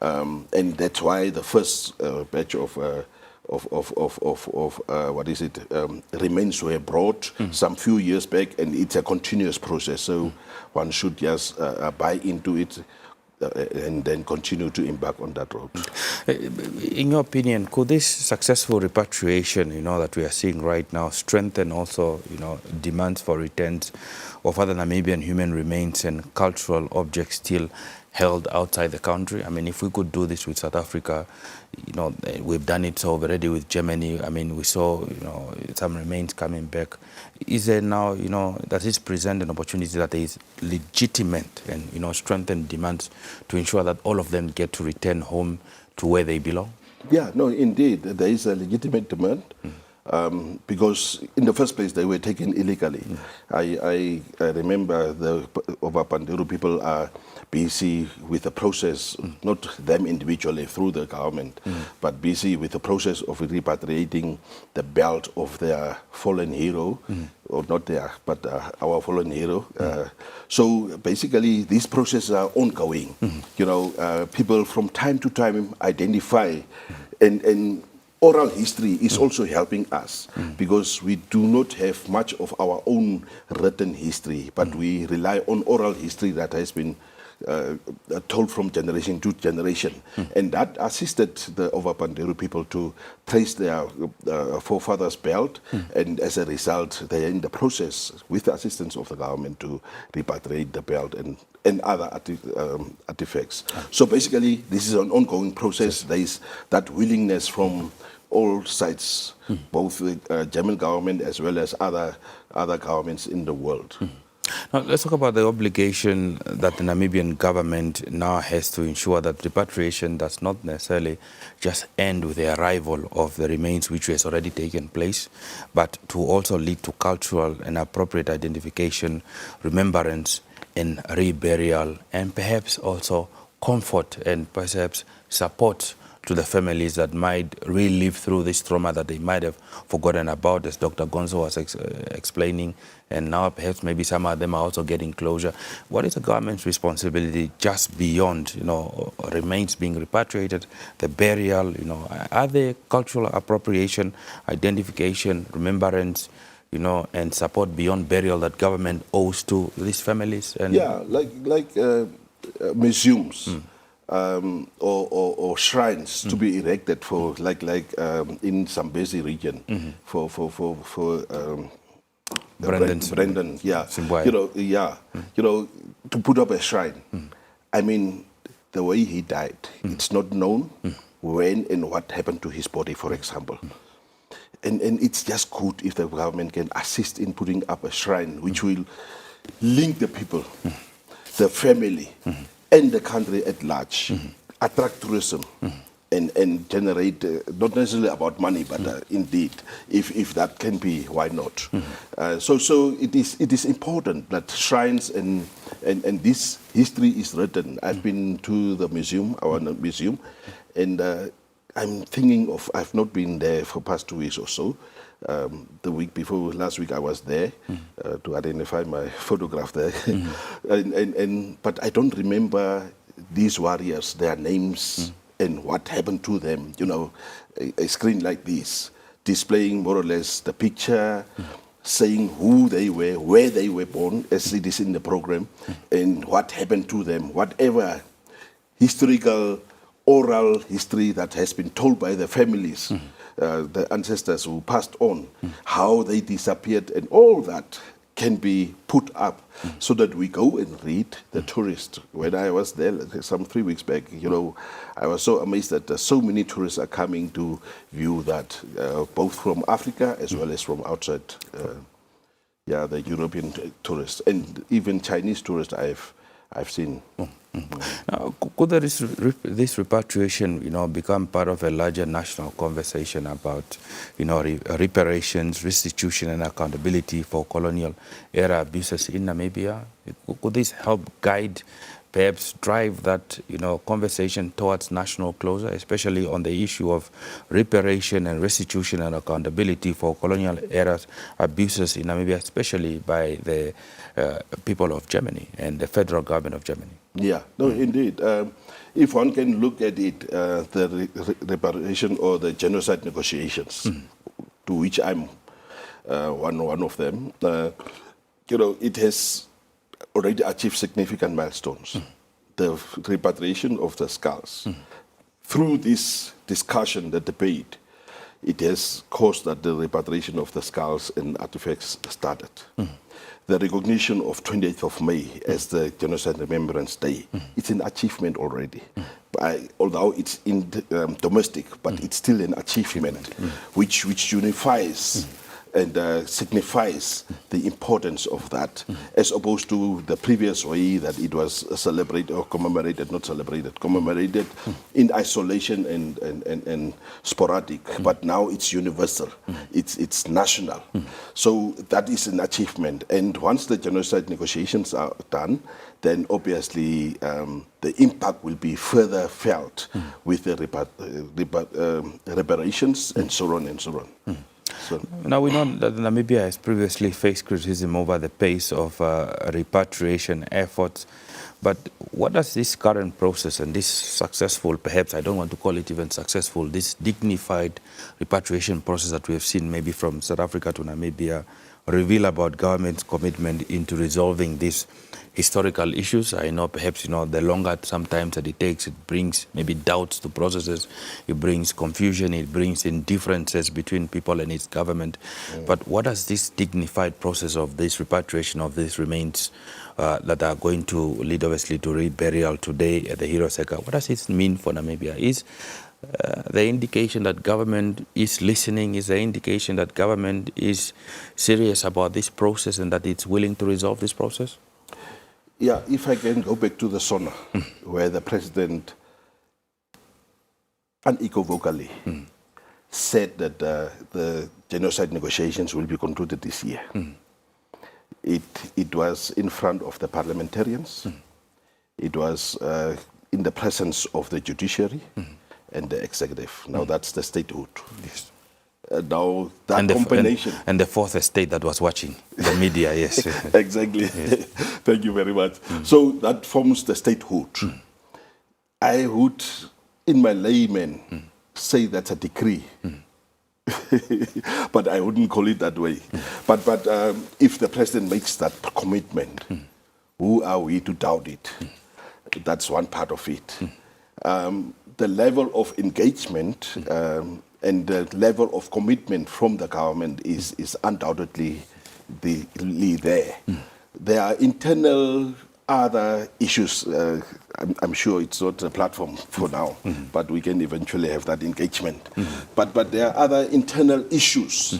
And that's why the first batch of remains were brought some few years back, and it's a continuous process. So one should just buy into it and then continue to embark on that road. In your opinion, could this successful repatriation, that we are seeing right now, strengthen also, demands for returns of other Namibian human remains and cultural objects still held outside the country. I mean, if we could do this with South Africa, you know, we've done it so already with Germany. I mean, we saw, you know, some remains coming back. Is there now, you know, does this present an opportunity that there is legitimate and, you know, strengthened demands to ensure that all of them get to return home to where they belong? Yeah, no, indeed, there is a legitimate demand. Because in the first place they were taken illegally. I remember the over Pandero people are busy with the process, not them individually through the government, but busy with the process of repatriating the belt of their fallen hero, or not their, but our fallen hero. So basically these processes are ongoing. You know, people from time to time identify and oral history is also helping us because we do not have much of our own written history, but we rely on oral history that has been told from generation to generation. And that assisted the Over-Pandero people to trace their forefathers' belt, and as a result, they are in the process, with the assistance of the government, to repatriate the belt and other artifacts. So basically, this is an ongoing process. There is that willingness from all sides, both the German government as well as other governments in the world. Now, let's talk about the obligation that the Namibian government now has to ensure that repatriation does not necessarily just end with the arrival of the remains, which has already taken place, but to also lead to cultural and appropriate identification, remembrance, and reburial, and perhaps also comfort and perhaps support to the families that might relive through this trauma that they might have forgotten about, as Dr. Gonzo was explaining, and now perhaps maybe some of them are also getting closure. What is the government's responsibility just beyond, you know, remains being repatriated, the burial, you know, are there cultural appropriation, identification, remembrance, you know, and support beyond burial that government owes to these families? And yeah, like museums. Or shrines to be erected for like in Zambezi region for Brendan, yeah, Simbwaye. you know, you know, to put up a shrine. I mean, the way he died, it's not known when and what happened to his body, for example. And it's just good if the government can assist in putting up a shrine which will link the people, the family, and the country at large, attract tourism, and generate, not necessarily about money, but indeed, if that can be, why not? So it is important that shrines and this history is written. I've been to the museum, our museum, and I'm thinking of, I've not been there for past 2 weeks or so. The week before, last week, I was there to identify my photograph there. But I don't remember these warriors, their names, and what happened to them. You know, a screen like this, displaying more or less the picture, saying who they were, where they were born, as it is in the program, and what happened to them, whatever historical, oral history that has been told by the families, the ancestors who passed on, how they disappeared, and all that can be put up so that we go and read the tourists. When I was there some 3 weeks back, you know, I was so amazed that so many tourists are coming to view that, both from Africa as well as from outside, the European tourists, and even Chinese tourists I've seen. Now, could this repatriation, you know, become part of a larger national conversation about, you know, reparations, restitution, and accountability for colonial era abuses in Namibia? Could this help guide, perhaps drive that, you know, conversation towards national closure, especially on the issue of reparation and restitution and accountability for colonial era abuses in Namibia, especially by the people of Germany and the federal government of Germany? Yeah, no, indeed. If one can look at it, the reparation or the genocide negotiations, to which I'm one of them, you know, it has already achieved significant milestones. The repatriation of the skulls. Through this discussion, the debate, it has caused that the repatriation of the skulls and artifacts started. The recognition of 28th of May as the Genocide Remembrance Day, it's an achievement already. Although it's in domestic, but it's still an achievement which unifies and signifies the importance of that, as opposed to the previous way that it was celebrated or commemorated, not celebrated, commemorated in isolation and sporadic, but now it's universal, it's national. So that is an achievement. And once the genocide negotiations are done, then obviously the impact will be further felt with the reparations and so on and so on. So. Now, we know that Namibia has previously faced criticism over the pace of repatriation efforts, but what does this current process and this successful, perhaps I don't want to call it even successful, this dignified repatriation process that we have seen maybe from South Africa to Namibia reveal about government's commitment into resolving these historical issues? I know perhaps, the longer sometimes that it takes, it brings maybe doubts to processes, it brings confusion, it brings indifferences between people and its government. But what does this dignified process of this repatriation of these remains that are going to lead obviously to reburial today at the Heroes Acre, what does it mean for Namibia? Is the indication that government is listening, is the indication that government is serious about this process and that it's willing to resolve this process? Yeah, if I can go back to the SONA, where the president unequivocally said that the genocide negotiations will be concluded this year. It was in front of the parliamentarians, it was in the presence of the judiciary and the executive. Now that's the statehood. Yes. Now that combination. And the fourth estate that was watching, the media, yes. Exactly. Yes. Thank you very much. So that forms the statehood. I would, in my layman, say that's a decree. But I wouldn't call it that way. But if the president makes that commitment, who are we to doubt it? That's one part of it. The level of engagement and the level of commitment from the government is undoubtedly there. There are internal other issues. I'm sure it's not a platform for now, but we can eventually have that engagement. But there are other internal issues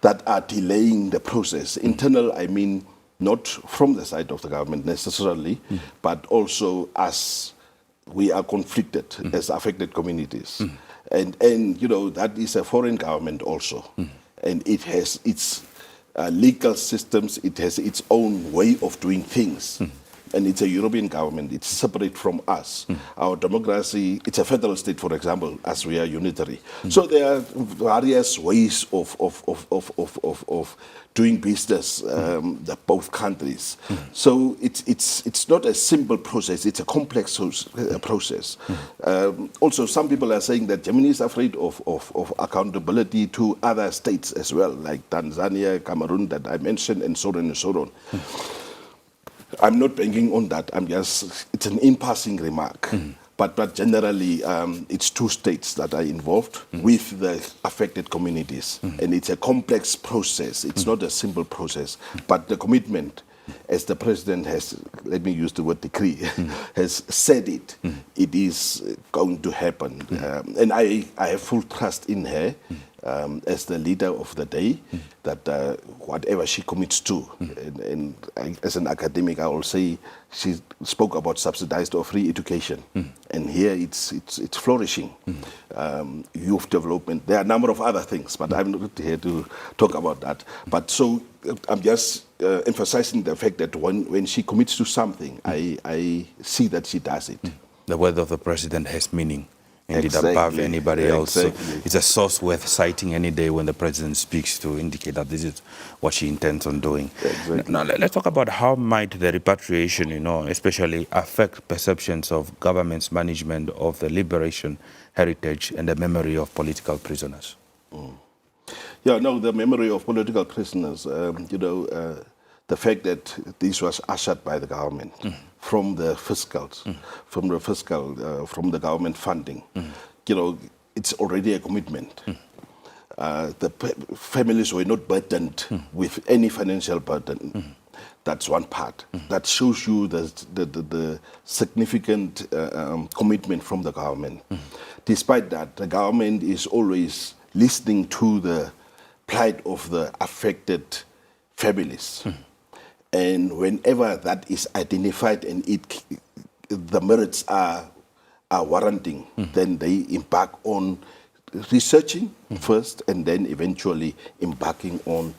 that are delaying the process. Internal, I mean, not from the side of the government necessarily, but also as we are conflicted as affected communities. And that is a foreign government also. And it has its legal systems, it has its own way of doing things. And it's a European government, it's separate from us. Our democracy, it's a federal state, for example, as we are unitary. So there are various ways of doing business, both countries. So it's not a simple process, it's a complex process. Also, some people are saying that Germany is afraid of accountability to other states as well, like Tanzania, Cameroon that I mentioned, and so on and so on. I'm not banking on that. It's an in-passing remark. But generally, it's two states that are involved with the affected communities. And it's a complex process. It's not a simple process. But the commitment, as the president has, let me use the word decree, has said it, it is going to happen. And I have full trust in her as the leader of the day, that whatever she commits to, and as an academic, I will say she spoke about subsidized or free education, and here it's flourishing, youth development. There are a number of other things, but I'm not here to talk about that. But so I'm just emphasizing the fact that when she commits to something, I see that she does it. The word of the president has meaning. Indeed, above anybody else. So it's a source worth citing any day when the president speaks to indicate that this is what she intends on doing. Now, let's talk about how might the repatriation, especially affect perceptions of government's management of the liberation, heritage, and the memory of political prisoners. Yeah, no, the memory of political prisoners, the fact that this was ushered by the government from the fiscals, from the government funding, it's already a commitment. families were not burdened with any financial burden. That's one part. That shows you the significant commitment from the government. Despite that, the government is always listening to the plight of the affected families. And whenever that is identified and the merits are warranting, then they embark on researching first and then eventually embarking on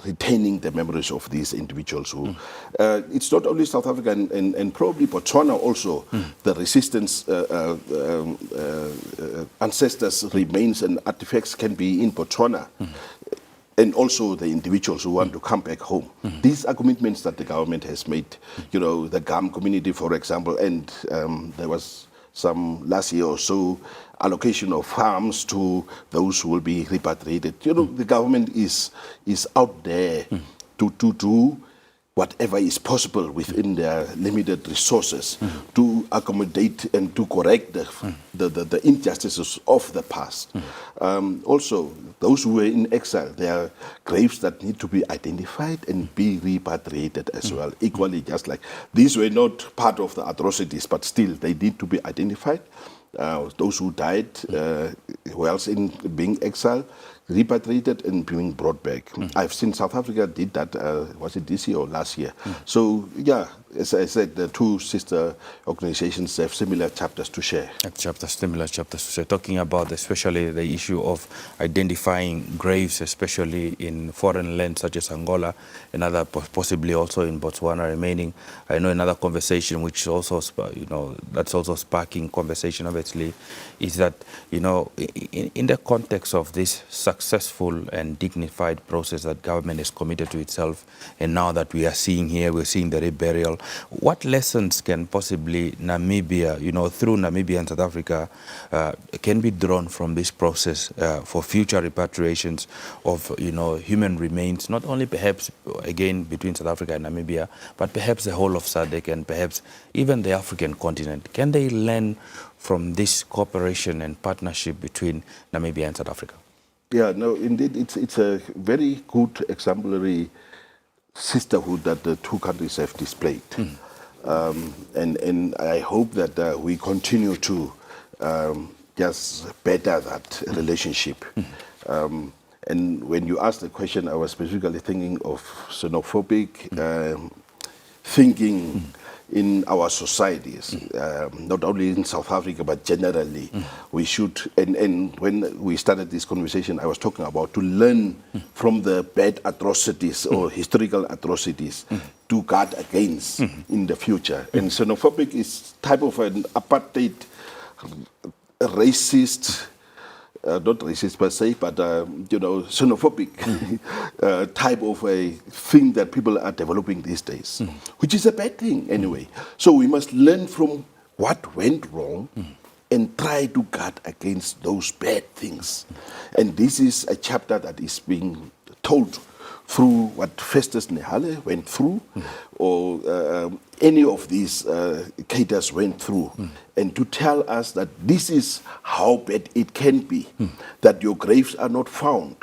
retaining the memories of these individuals who it's not only South Africa and probably Botswana also, the resistance ancestors remains and artifacts can be in Botswana, and also the individuals who want to come back home. These are commitments that the government has made. You know, the GAM community, for example, and there was some last year or so allocation of farms to those who will be repatriated. You know, the government is out there to do whatever is possible within their limited resources to accommodate and to correct the injustices of the past. Also, those who were in exile, there are graves that need to be identified and be repatriated as well, equally just like. These were not part of the atrocities, but still they need to be identified. Those who died whilst in being exiled, repatriated and being brought back. I've seen South Africa did that, was it this year or last year? So, yeah, as I said, the two sister organizations have similar chapters to share. Similar chapters to share. Talking about especially the issue of identifying graves, especially in foreign lands such as Angola and other, possibly also in Botswana remaining. I know another conversation which also, that's also sparking conversation obviously, is that, in the context of this successful and dignified process that government has committed to itself, and now that we are seeing here, we're seeing the reburial, what lessons can possibly Namibia, through Namibia and South Africa, can be drawn from this process for future repatriations of, human remains, not only perhaps, again, between South Africa and Namibia, but perhaps the whole of SADC and perhaps even the African continent? Can they learn from this cooperation and partnership between Namibia and South Africa? Yeah, no, indeed, it's a very good exemplary sisterhood that the two countries have displayed. And I hope that we continue to just better that relationship. And when you asked the question, I was specifically thinking of xenophobic thinking in our societies, not only in South Africa, but generally. We should, and when we started this conversation, I was talking about to learn from the bad atrocities or historical atrocities to guard against in the future. And xenophobic is type of an apartheid, racist, not racist per se, but xenophobic type of a thing that people are developing these days, which is a bad thing anyway. So we must learn from what went wrong and try to guard against those bad things. And this is a chapter that is being told through what Festus Nehale went through, or any of these cadres went through, and to tell us that this is how bad it can be, that your graves are not found,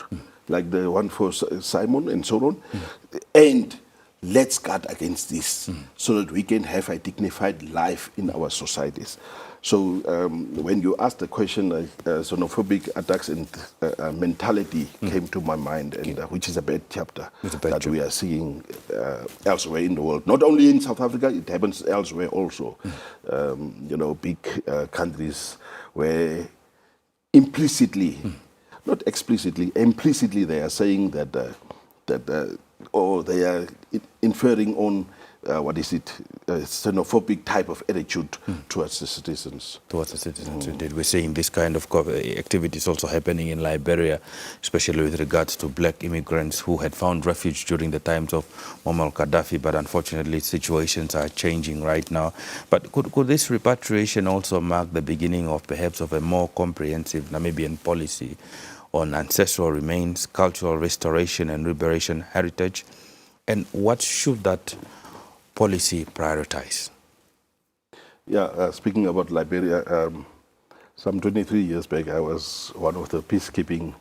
like the one for Simon and so on, and let's guard against this so that we can have a dignified life in our societies. So when you asked the question, xenophobic attacks and mentality came to my mind, and which is a bad chapter that we are seeing elsewhere in the world. Not only in South Africa, it happens elsewhere also. Big countries where implicitly, not explicitly, implicitly they are saying that or they are inferring on xenophobic type of attitude towards the citizens. Towards the citizens, indeed. We're seeing this kind of activities also happening in Liberia, especially with regards to black immigrants who had found refuge during the times of Muammar Gaddafi, but unfortunately situations are changing right now. But could this repatriation also mark the beginning of perhaps of a more comprehensive Namibian policy on ancestral remains, cultural restoration and liberation heritage? And what should that policy prioritize? Yeah, speaking about Liberia, Some 23 years back, I was one of the peacekeeping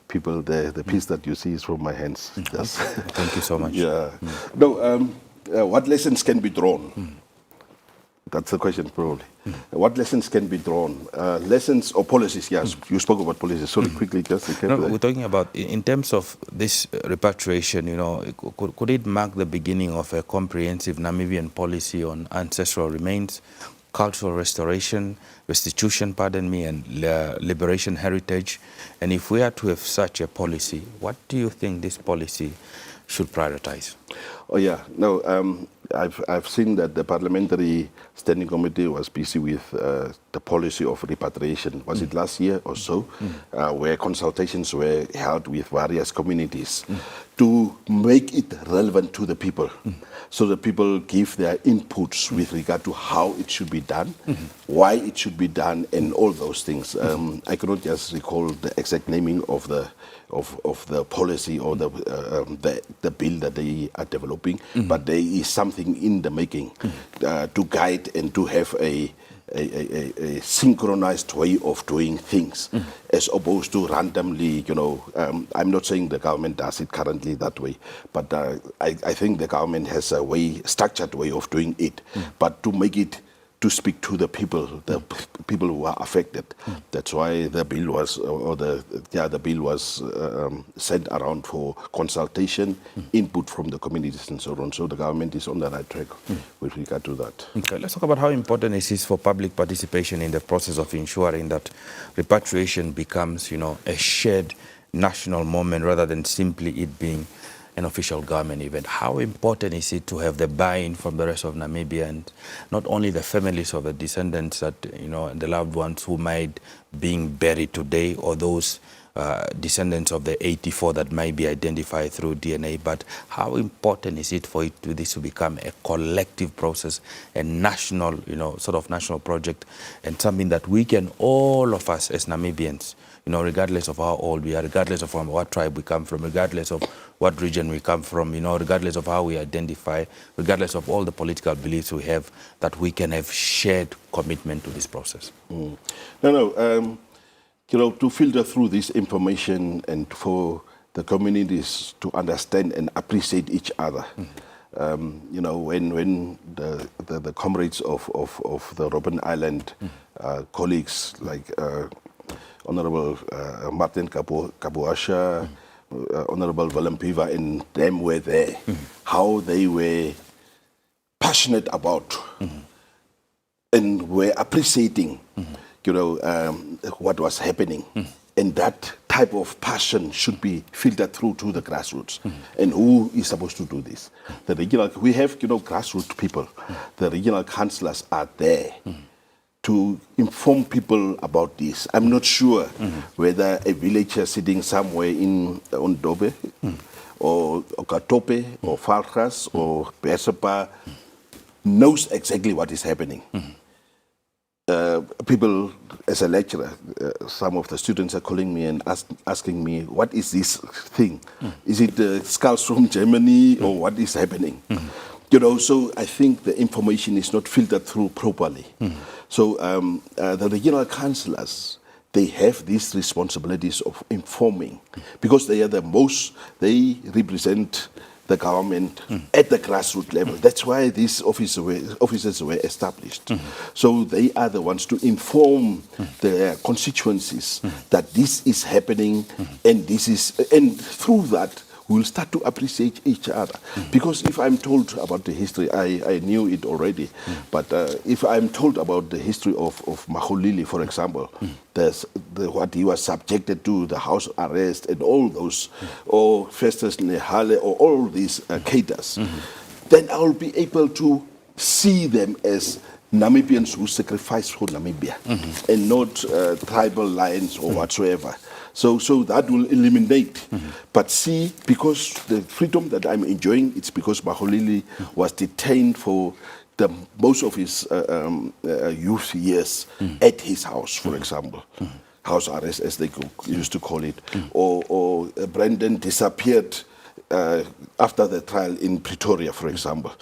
people there. The peace that you see is from my hands. Yes. Thank you so much. Yeah. No, what lessons can be drawn? That's the question, probably. What lessons can be drawn? Lessons or policies? Yes, you spoke about policies. Sorry, quickly, just no, we're talking about in terms of this repatriation. You know, could it mark the beginning of a comprehensive Namibian policy on ancestral remains, cultural restoration, restitution, pardon me, and liberation heritage? And if we are to have such a policy, what do you think this policy should prioritize? Oh yeah, no, I've seen that the Parliamentary Standing Committee was busy with the policy of repatriation. Was it last year or so, where consultations were held with various communities to make it relevant to the people, so the people give their inputs with regard to how it should be done, why it should be done, and all those things. I cannot just recall the exact naming of the policy or the bill that they are developing, but there is something in the making to guide and to have a synchronized way of doing things, as opposed to randomly, you know. I'm not saying the government does it currently that way, but I think the government has a structured way of doing it, but to make it to speak to the people who are affected. That's why the bill was, the bill was sent around for consultation, input from the communities and so on. So the government is on the right track with regard to that. Okay, let's talk about how important it is for public participation in the process of ensuring that repatriation becomes, you know, a shared national moment rather than simply it being an official government event. How important is it to have the buy-in from the rest of Namibia, and not only the families of the descendants that, you know, and the loved ones who might being buried today, or those descendants of the 84 that might be identified through DNA, but how important is it for this to become a collective process, a national, you know, sort of national project, and something that we can, all of us as Namibians, you know, regardless of how old we are, regardless of from what tribe we come from, regardless of what region we come from, you know, regardless of how we identify, regardless of all the political beliefs we have, that we can have shared commitment to this process. You know, to filter through this information and for the communities to understand and appreciate each other. You know, when the comrades of the Robben Island colleagues like Honorable Martin Kabuasha, Honorable Willem Piva, and them were there, how they were passionate about and were appreciating, you know, what was happening. And that type of passion should be filtered through to the grassroots. And who is supposed to do this? The regional, we have, you know, grassroots people. The regional councillors are there to inform people about this. I'm not sure whether a villager sitting somewhere in Ndobe or Katope or Farkas or Besepa knows exactly what is happening. People, as a lecturer, some of the students are calling me and asking me, what is this thing? Is it skulls from Germany or what is happening? You know, so I think the information is not filtered through properly. So the regional councillors, they have these responsibilities of informing, because they are they represent the government at the grassroots level. That's why these offices were established. So they are the ones to inform their constituencies that this is happening, and through that we'll start to appreciate each other. Because if I'm told about the history, I knew it already, but if I'm told about the history of Maxuilili, for example, what he was subjected to, the house arrest and all those, or Festus, Nehale, or all these cadres, then I'll be able to see them as Namibians who sacrifice for Namibia, and not tribal lines or whatsoever. So that will eliminate. But see, because the freedom that I'm enjoying, it's because Maxuilili was detained for most of his youth years at his house, for example. House arrest, as they used to call it. Or Brendan disappeared after the trial in Pretoria, for example.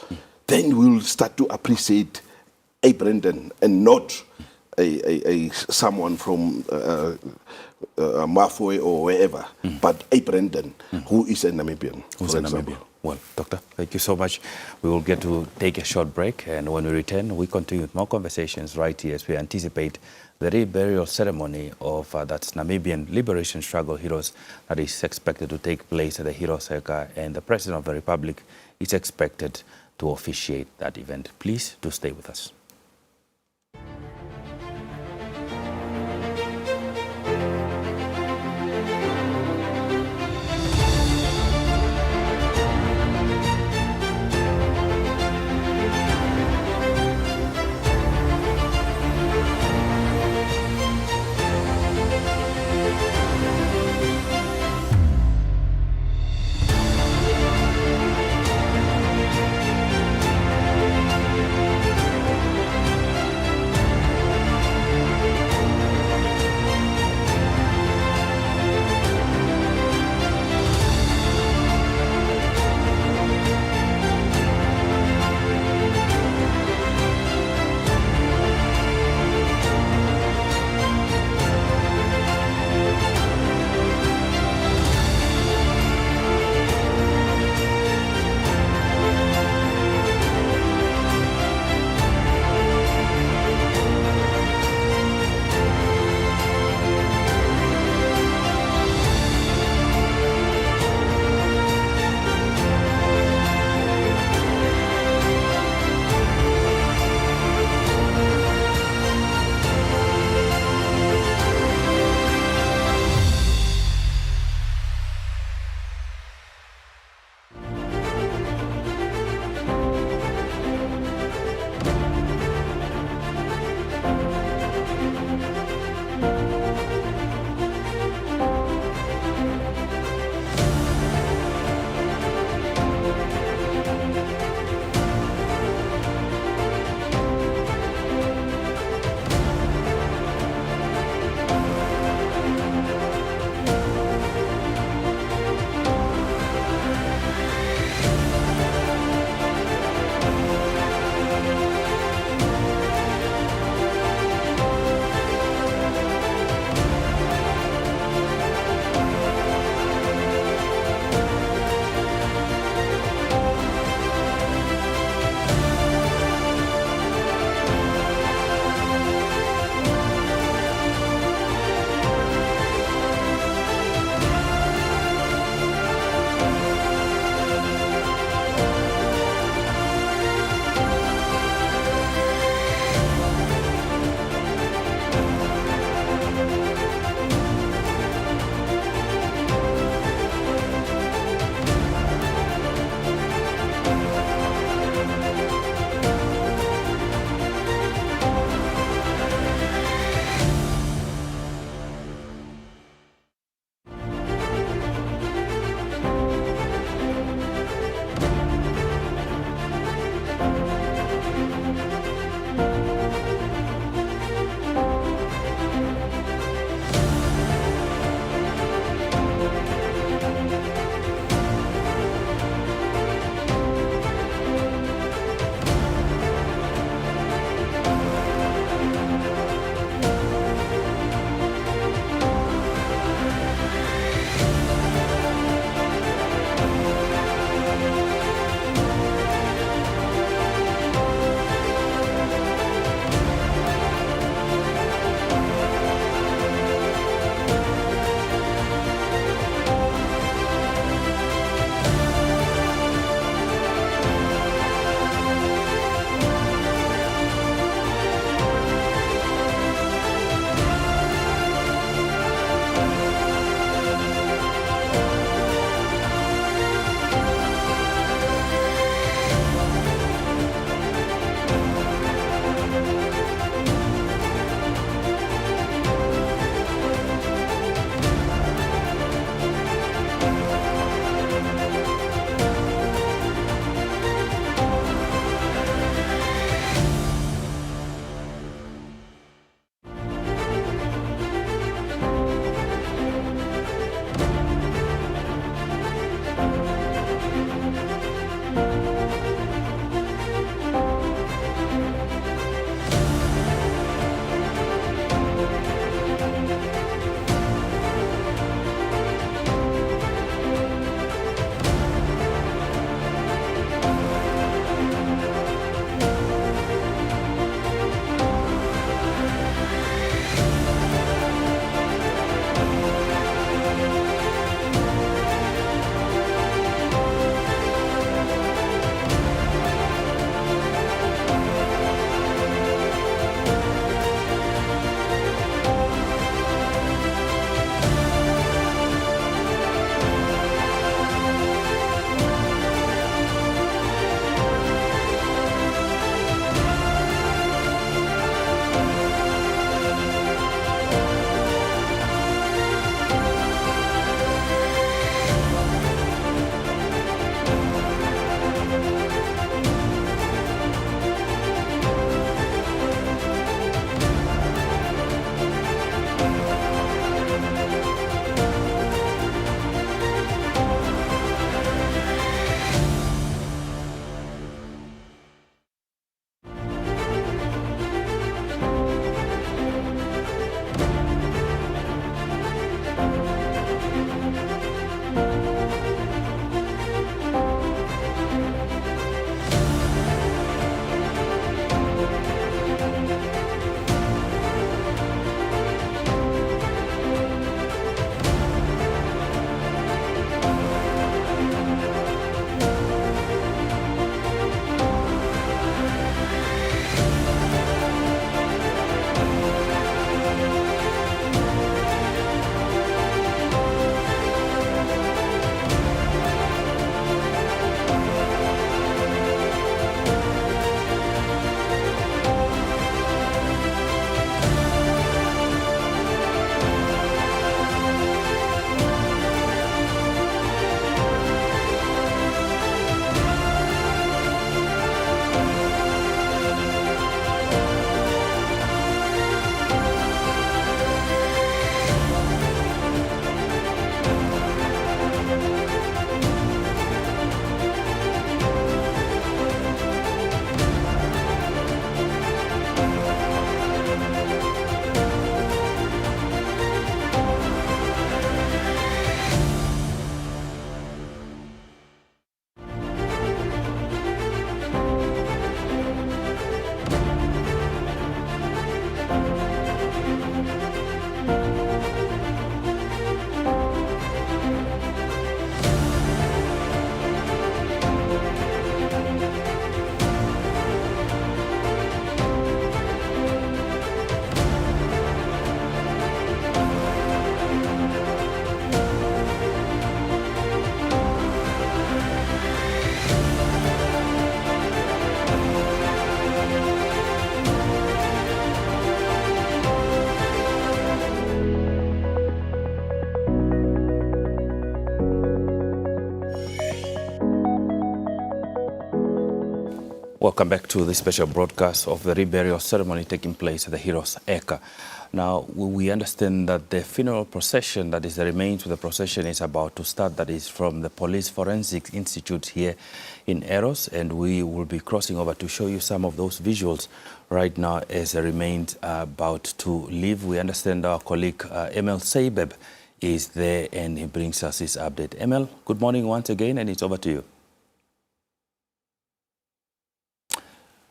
Then we'll start to appreciate a Brendan and not someone from Mafue or wherever, but a Brendan who is a Namibian, Who's for in example. Namibia? Well, Doctor, thank you so much. We will get to take a short break, and when we return, we continue with more conversations right here as we anticipate the reburial ceremony of that's Namibian liberation struggle heroes that is expected to take place at the Heroes Acre, and the President of the Republic is expected to officiate that event. Please do stay with us. Welcome back to this special broadcast of the reburial ceremony taking place at the Heroes Acre. Now, we understand that the funeral procession, that is the remains of the procession, is about to start. That is from the Police Forensic Institute here in Heroes, and we will be crossing over to show you some of those visuals right now as the remains are about to leave. We understand our colleague Emil Seibeb is there and he brings us his update. Emil, good morning once again, and it's over to you.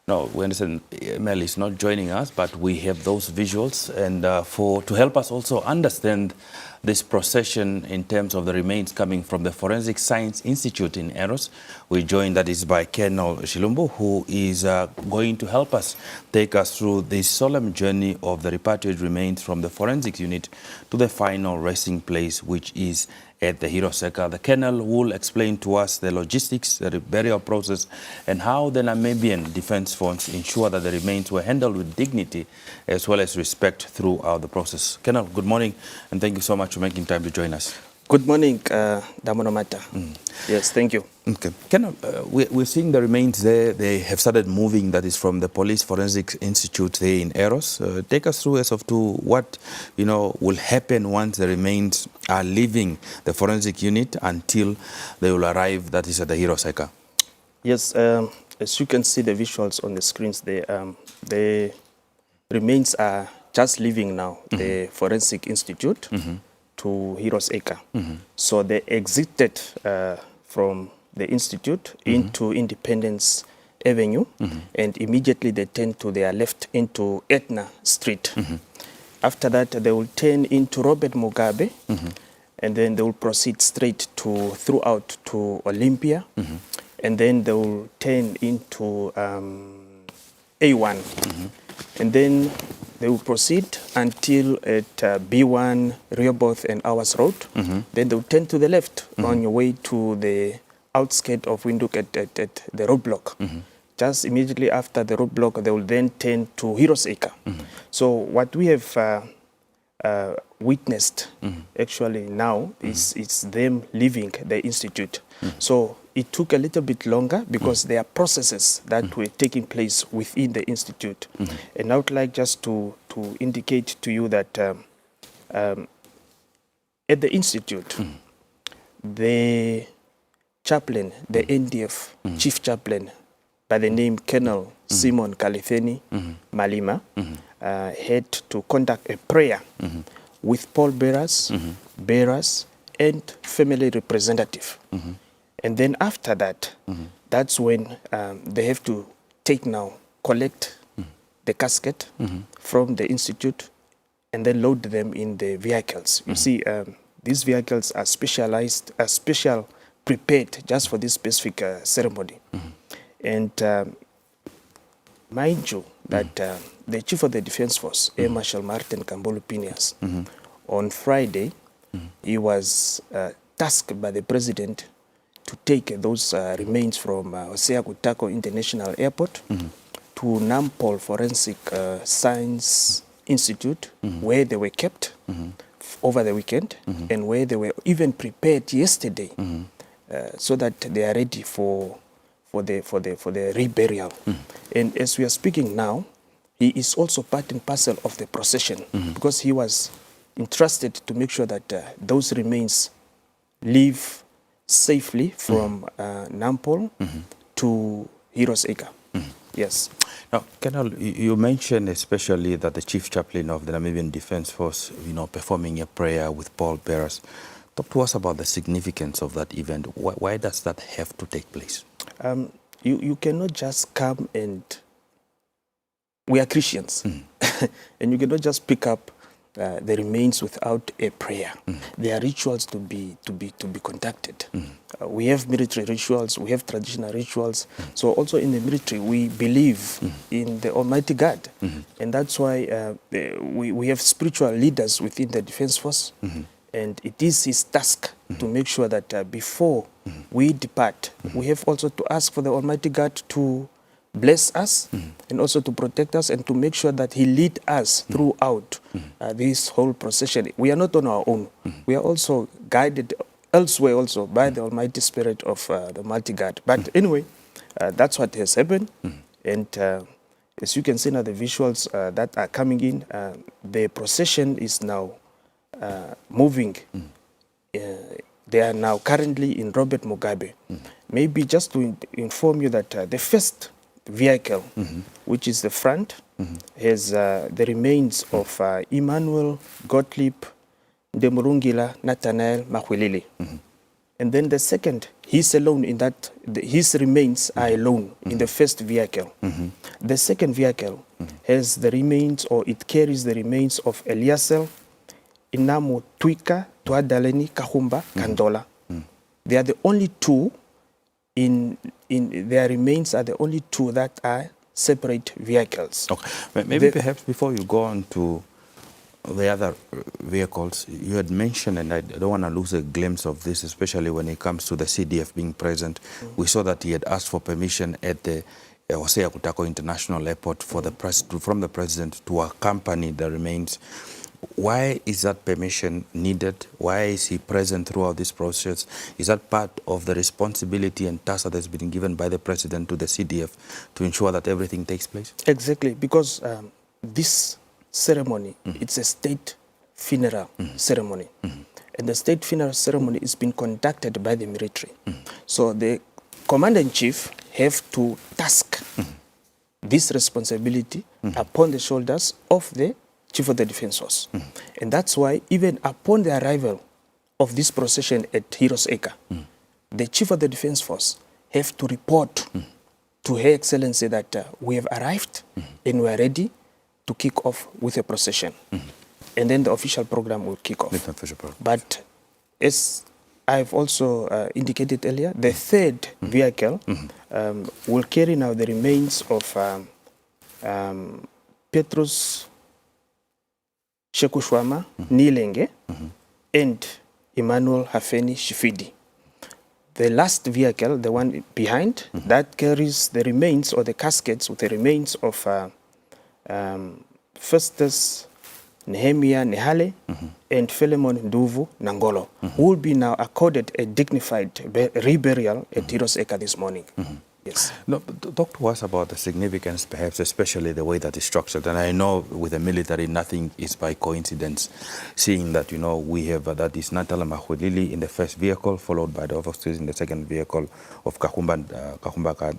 No, we understand Mel is not joining us, but we have those visuals, and to help us also understand this procession in terms of the remains coming from the Forensic Science Institute in Heroes, we joined, that is by Colonel Shilumbu, who is going to help us take us through this solemn journey of the repatriated remains from the forensics unit to the final resting place, which is at the Heroes Acre. The Colonel will explain to us the logistics, the burial process, and how the Namibian Defence Force ensure that the remains were handled with dignity as well as respect throughout the process. Colonel, good morning, and thank you so much for making time to join us. Good morning, Damonomata. Yes, thank you. Okay. Colonel, we're seeing the remains there. They have started moving. That is from the Police Forensic Institute there in Heroes. Take us through as of to what will happen once the remains are leaving the forensic unit until they will arrive. That is at the Heroes Acre. Yes, as you can see the visuals on the screens, the remains are just leaving now the Forensic Institute to Heroes Acre. So they exited from the institute into Independence Avenue, and immediately they turn to their left into Etna Street. After that, they will turn into Robert Mugabe, and then they will proceed straight throughout to Olympia, and then they will turn into A1, and then they will proceed until at B1, Rehoboth and Hours Road. Then they will turn to the left on your way to the outskirts of Windhoek at the roadblock. Just immediately after the roadblock, they will then turn to Heroes Acre. So what we have witnessed actually now is it's them leaving the institute. So it took a little bit longer because there are processes that were taking place within the institute. And I would like just to indicate to you that at the institute, the chaplain, the NDF chief chaplain by the name Colonel Simon Kalitheni Malima had to conduct a prayer with pallbearers, bearers, and family representative. And then after that, that's when they have to collect the casket from the institute and then load them in the vehicles. You see, these vehicles are special prepared just for this specific ceremony. And mind you that the Chief of the Defence Force, Air Marshal Martin Kambulu Pinias, on Friday, he was tasked by the President to take those remains from Hosea Kutako International Airport to Nampol Forensic Science Institute, where they were kept over the weekend, and where they were even prepared yesterday, so that they are ready for the reburial. And as we are speaking now, he is also part and parcel of the procession because he was entrusted to make sure that those remains leave safely from Nampol to Heroes Acre. Yes. Now, Colonel, you mentioned especially that the Chief Chaplain of the Namibian Defence Force, performing a prayer with pallbearers. Talk to us about the significance of that event. Why does that have to take place? You cannot just come and... We are Christians, and you cannot just pick up the remains without a prayer. There are rituals to be conducted. We have military rituals, we have traditional rituals. So also in the military, we believe in the Almighty God. And that's why we have spiritual leaders within the Defence Force. And it is his task to make sure that before we depart, we have also to ask for the Almighty God to bless us and also to protect us and to make sure that he lead us throughout this whole procession. We are not on our own. We are also guided elsewhere also by the Almighty Spirit of the Almighty God. But anyway, That's what has happened. And as you can see now, the visuals that are coming in, the procession is now moving. They are now currently in Robert Mugabe. Maybe just to inform you that the first vehicle, which is the front, has the remains of Emmanuel Gottlieb Ndemurungila Nathaniel Maxuilili. And then the second, he's alone in that, his remains are alone in the first vehicle. The second vehicle has the remains, or it carries the remains of Eliaser Tuhadeleni, Kaxumba, kaNdola. They are the only two in their remains are the only two that are separate vehicles. Okay. Maybe perhaps before you go on to the other vehicles, you had mentioned, and I don't want to lose a glimpse of this, especially when it comes to the CDF being present. We saw that he had asked for permission at the Hosea Kutako International Airport for from the president to accompany the remains. Why is that permission needed? Why is he present throughout this process? Is that part of the responsibility and task that has been given by the president to the CDF to ensure that everything takes place? Exactly, because this ceremony, it's a state funeral ceremony. And the state funeral ceremony is being conducted by the military. So the commander-in-chief have to task this responsibility upon the shoulders of the Chief of the Defense Force. And that's why even upon the arrival of this procession at Heroes Acre, the Chief of the Defense Force have to report to Her Excellency that we have arrived and we are ready to kick off with a procession. And then the official program will kick off. But as I've also indicated earlier, the third vehicle will carry now the remains of Petrus Shekushwama, Niilenge, and Emmanuel Hafeni Shifidi. The last vehicle, the one behind, that carries the remains or the caskets with the remains of Festus, Nehale, and Fillemon Nduuvu Nangolo, who will be now accorded a dignified reburial at Heroes Acre this morning. Yes. No, talk to us about the significance, perhaps, especially the way that it's structured. And I know with the military, nothing is by coincidence, seeing that, you know, we have that is Nathaniel Maxuilili in the first vehicle, followed by the officers in the second vehicle of Kaxumba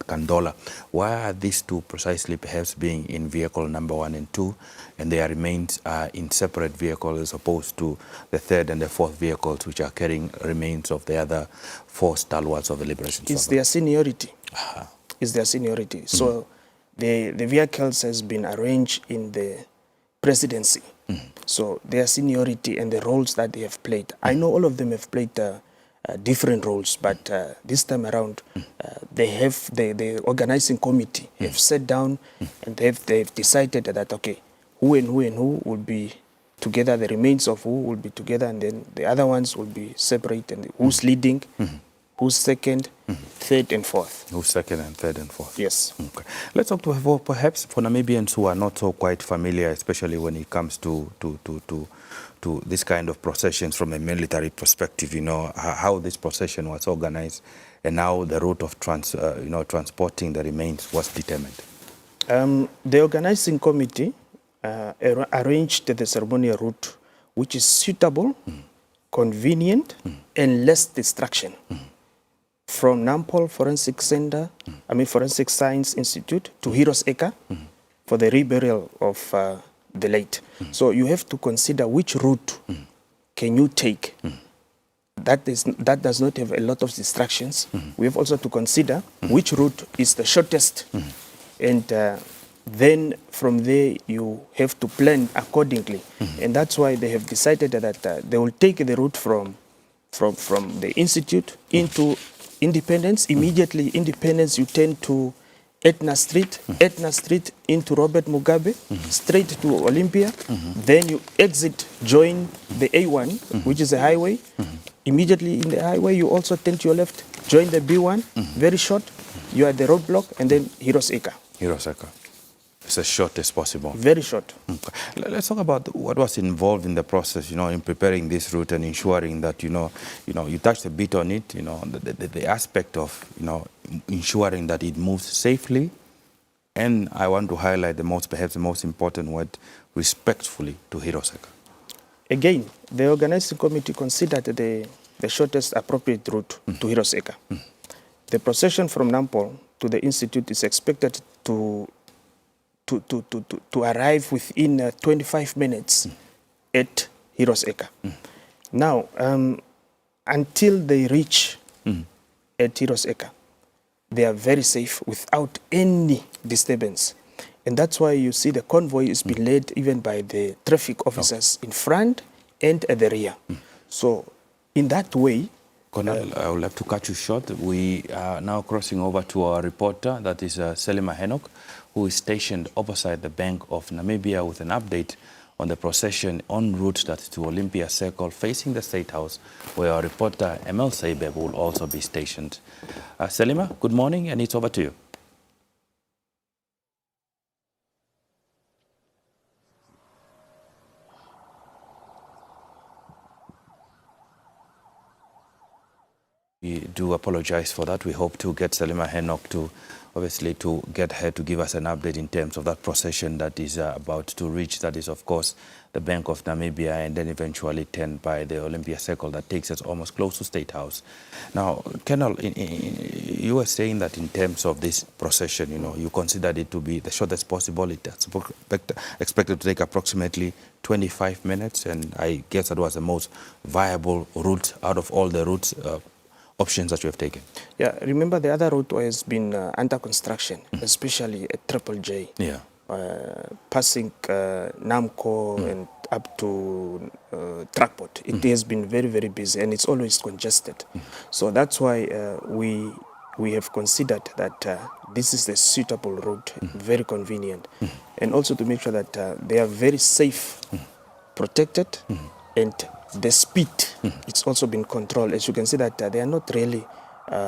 kaNdola. Why are these two precisely perhaps being in vehicle number 1 and 2, and their remains are in separate vehicles as opposed to the third and the fourth vehicles, which are carrying remains of the other 4 stalwarts of the liberation struggle? It's their seniority. Is their seniority. So the vehicles has been arranged in the presidency. So their seniority and the roles that they have played. I know all of them have played different roles, but this time around, the organizing committee have sat down and they've decided that, okay, who and who will be together, the remains of who will be together, and then the other ones will be separate, and who's leading, who's second, third and fourth. Who's second and third and fourth? Yes. Okay. Let's talk to perhaps for Namibians who are not so quite familiar, especially when it comes to this kind of processions from a military perspective. You know how this procession was organized, and how the route of transporting the remains was determined. The organizing committee arranged the ceremonial route, which is suitable, convenient, and less distraction. From Nampol Forensic Center, Forensic Science Institute to Heroes Acre for the reburial of the late. So you have to consider which route can you take. That does not have a lot of distractions. We have also to consider which route is the shortest. And then from there you have to plan accordingly. And that's why they have decided that they will take the route from the institute into Independence. Immediately Independence, you turn to Etna Street, Etna Street into Robert Mugabe, straight to Olympia. Then you exit, join the A1, which is a highway. Immediately in the highway, you also turn to your left, join the B1, very short. You are at the roadblock, and then Heroes Acre. Heroes Acre. It's as short as possible. Very short. Okay. Let's talk about what was involved in the process, in preparing this route and ensuring that, you touched a bit on it, the aspect of, ensuring that it moves safely. And I want to highlight perhaps the most important word, respectfully to Heroes Acre. Again, the organizing committee considered the shortest appropriate route to Heroes Acre. The procession from Nampol to the Institute is expected to arrive within 25 minutes at Heroes Acre. Now, until they reach at Heroes Acre, they are very safe without any disturbance. And that's why you see the convoy is being led even by the traffic officers in front and at the rear. So in that way, Colonel, I will have to cut you short. We are now crossing over to our reporter, that is Selima Henok, who is stationed opposite the Bank of Namibia with an update on the procession en route to Olympia Circle facing the State House, where our reporter Emil Seibeb will also be stationed. Selima, good morning, and it's over to you. We do apologize for that. We hope to get Selima Henok to get her to give us an update in terms of that procession that is about to reach. That is, of course, the Bank of Namibia and then eventually turned by the Olympia Circle that takes us almost close to State House. Now, Colonel, you were saying that in terms of this procession, you considered it to be the shortest possible. It's expected to take approximately 25 minutes, and I guess that was the most viable route out of all the routes options that you have taken. Yeah, remember the other route has been under construction, especially at Triple J. Yeah. Passing Namco and up to Trackport. It has been very, very busy, and it's always congested. So that's why we have considered that this is the suitable route, very convenient, and also to make sure that they are very safe, protected, and the speed, it's also been controlled. As you can see that they are not really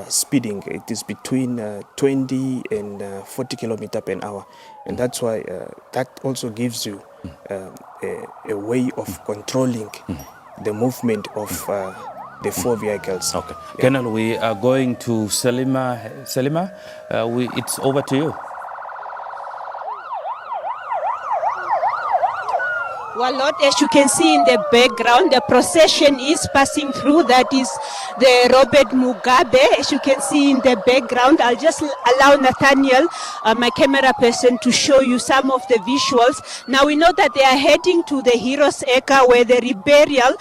speeding. It is between 20 and 40 kilometers per hour. And that's why that also gives you a way of controlling the movement of the four vehicles. Okay. Yeah. Colonel, we are going to Selima. Selima, it's over to you. Well, Lord, as you can see in the background, the procession is passing through. That is the Robert Mugabe. As you can see in the background, I'll just allow Nathaniel, my camera person, to show you some of the visuals. Now, we know that they are heading to the Heroes Acre, where the reburial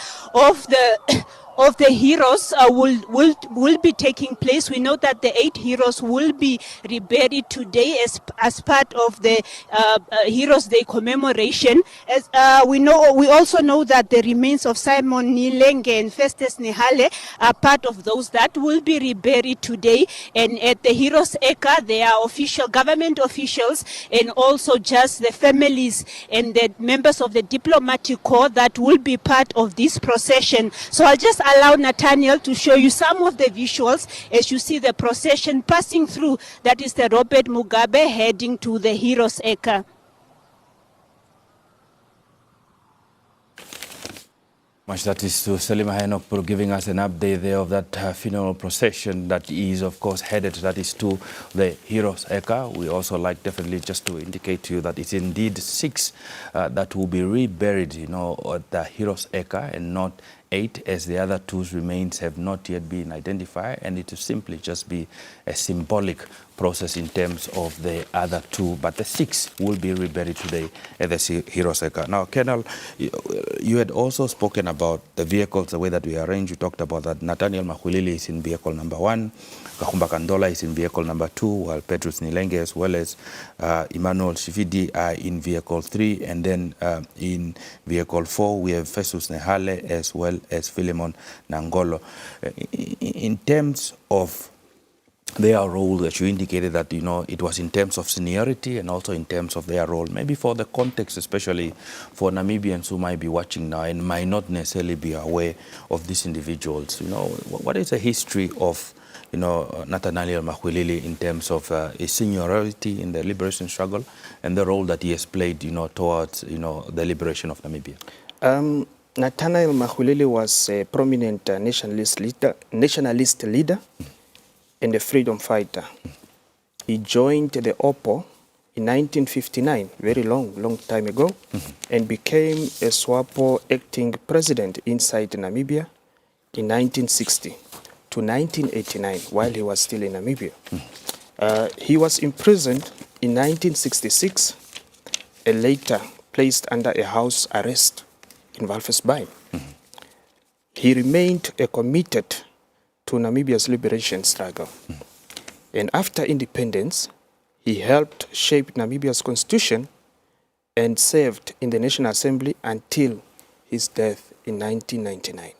of the heroes will be taking place. We know that the 8 heroes will be reburied today as part of the Heroes Day commemoration. As we also know that the remains of Simon Niilenge and Festus Nehale are part of those that will be reburied today. And at the Heroes Acre, there are official government officials and also just the families and the members of the diplomatic corps that will be part of this procession. So I'll just allow Nathaniel to show you some of the visuals as you see the procession passing through. That is the Robert Mugabe heading to the Heroes Acre. Much that is to Selima Henok for giving us an update there of that funeral procession that is, of course, headed, that is to the Heroes Acre. We also like definitely just to indicate to you that it's indeed 6 that will be reburied, at the Heroes Acre and not 8, as the other 2's remains have not yet been identified, and it will simply just be a symbolic process in terms of the other 2, but the 6 will be reburied today at the Heroes Acre. Now, Colonel, you had also spoken about the vehicles, the way that we arrange. You talked about that Nathaniel Maxuilili is in vehicle number 1, kaNdola is in vehicle number 2, while Petrus Niilenge as well as Immanuel Shifidi are in vehicle 3, and then in vehicle 4 we have Festus Nehale as well as Fillemon Nangolo. In terms of their role, that you indicated that, it was in terms of seniority and also in terms of their role, maybe for the context, especially for Namibians who might be watching now and might not necessarily be aware of these individuals. What is the history of, Nathaniel Maxuilili in terms of his seniority in the liberation struggle and the role that he has played, towards, the liberation of Namibia? Nathaniel Maxuilili was a prominent nationalist leader and a freedom fighter. He joined the OPPO in 1959, very long time ago, and became a SWAPO acting president inside Namibia in 1960 to 1989, while he was still in Namibia. He was imprisoned in 1966 and later placed under a house arrest in Walvis Bay. He remained committed to Namibia's liberation struggle. And after independence, he helped shape Namibia's constitution and served in the National Assembly until his death in 1999.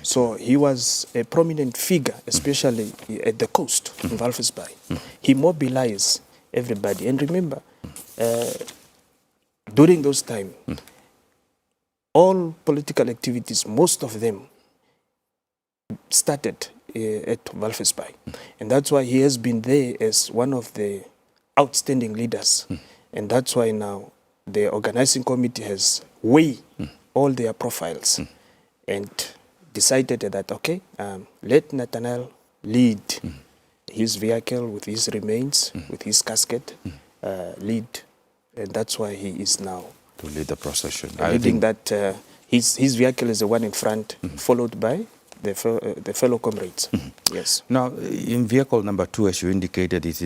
So he was a prominent figure, especially at the coast in Walvis Bay. He mobilized everybody. And remember, during those times, all political activities, most of them started at Walvis Bay. And that's why he has been there as one of the outstanding leaders. And that's why now the organizing committee has weighed all their profiles and decided that, okay, let Nathaniel lead his vehicle with his remains, with his casket, lead. And that's why he is now to lead the procession. Leading that his vehicle is the one in front, followed by the fellow comrades. Yes. Now, in vehicle number 2, as you indicated, is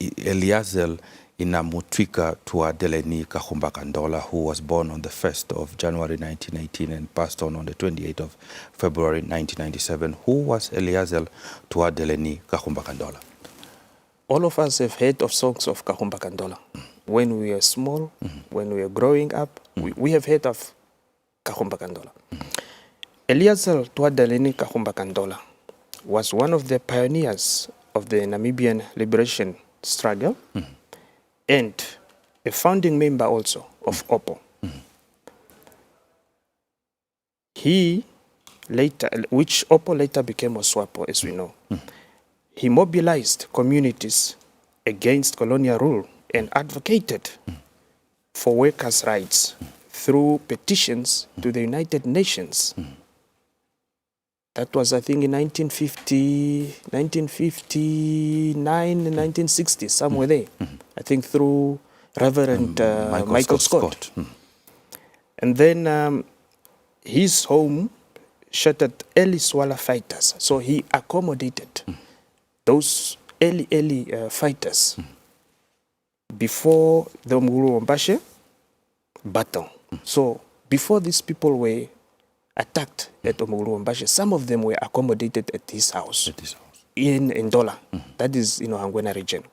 Eliaser Tuhadeleni kaNdola, who was born on the 1st of January 1918 and passed on the 28th of February 1997. Who was Eliaser Tuhadeleni kaNdola? All of us have heard of songs of kaNdola. When we were small, when we were growing up, we have heard of kaNdola. Eliaser Tuhadeleni kaNdola was one of the pioneers of the Namibian liberation struggle and a founding member also of OPPO. He later, which OPPO later became SWAPO, as we know, he mobilized communities against colonial rule and advocated for workers' rights through petitions to the United Nations. That was, I think, in 1959 and 1960, somewhere there. I think through Reverend Michael Scott. And then his home sheltered early Swala fighters. So he accommodated those early fighters before the Umgulu-Wambashe battle. So before these people were attacked at Umgulu-Wambashe, some of them were accommodated at his house, in Ndola, that is in Hangwena region.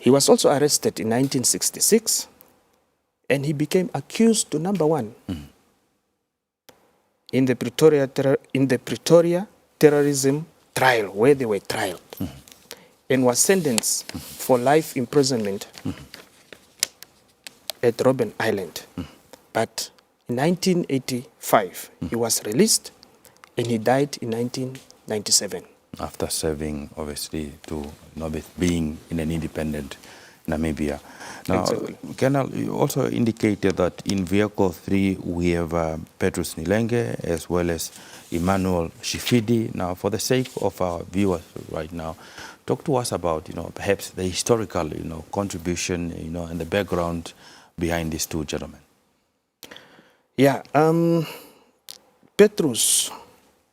He was also arrested in 1966 and he became accused to number 1 in the Pretoria terrorism trial, where they were trialed, and was sentenced for life imprisonment at Robben Island. But in 1985, he was released and he died in 1997. After serving, obviously, to being in an independent Namibia. Now, Exactly. Colonel, you also indicated that in vehicle 3 we have Petrus Niilenge as well as Immanuel Shifidi. Now, for the sake of our viewers right now, talk to us about, perhaps the historical, contribution, and the background behind these two gentlemen. Yeah, Petrus,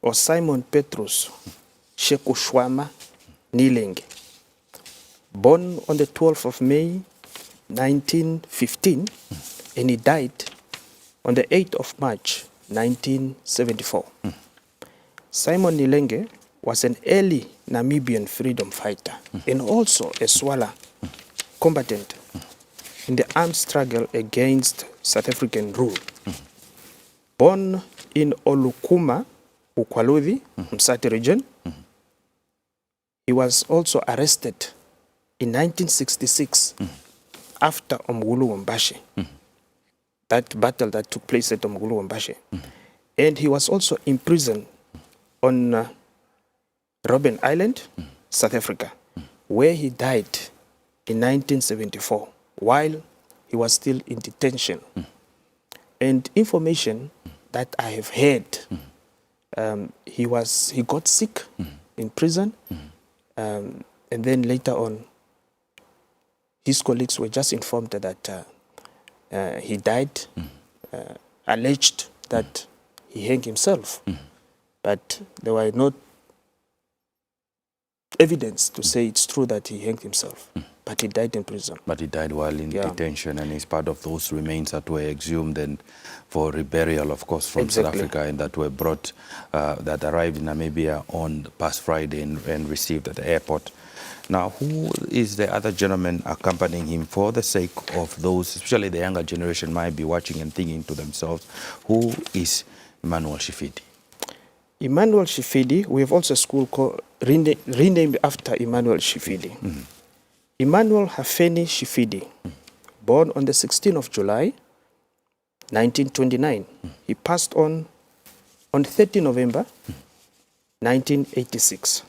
or Simon Petrus Shekushwama Niilenge, born on the 12th of May 1915, and he died on the 8th of March 1974. Simon Niilenge was an early Namibian freedom fighter and also a Swala combatant in the armed struggle against South African rule. Born in Olukuma, Ukwaludi, Msati region, he was also arrested in 1966 after Umgulu-Wambashe, that battle that took place at Umgulu-Wambashe. And he was also imprisoned on Robben Island, South Africa, where he died in 1974 while he was still in detention. And information that I have heard, he got sick in prison, and then later on, his colleagues were just informed that he died, alleged that he hanged himself, but there were no evidence to say it's true that he hanged himself. But he died in prison. But he died while in detention, and he's part of those remains that were exhumed and for reburial, of course, from South Africa, and that were brought, that arrived in Namibia on past Friday and received at the airport. Now, who is the other gentleman accompanying him, for the sake of those, especially the younger generation, might be watching and thinking to themselves, who is Immanuel Shifidi? Immanuel Shifidi, we have also a school called, renamed after Immanuel Shifidi. Immanuel Hafeni Shifidi, born on the 16th of July, 1929. He passed on 30 November, 1986.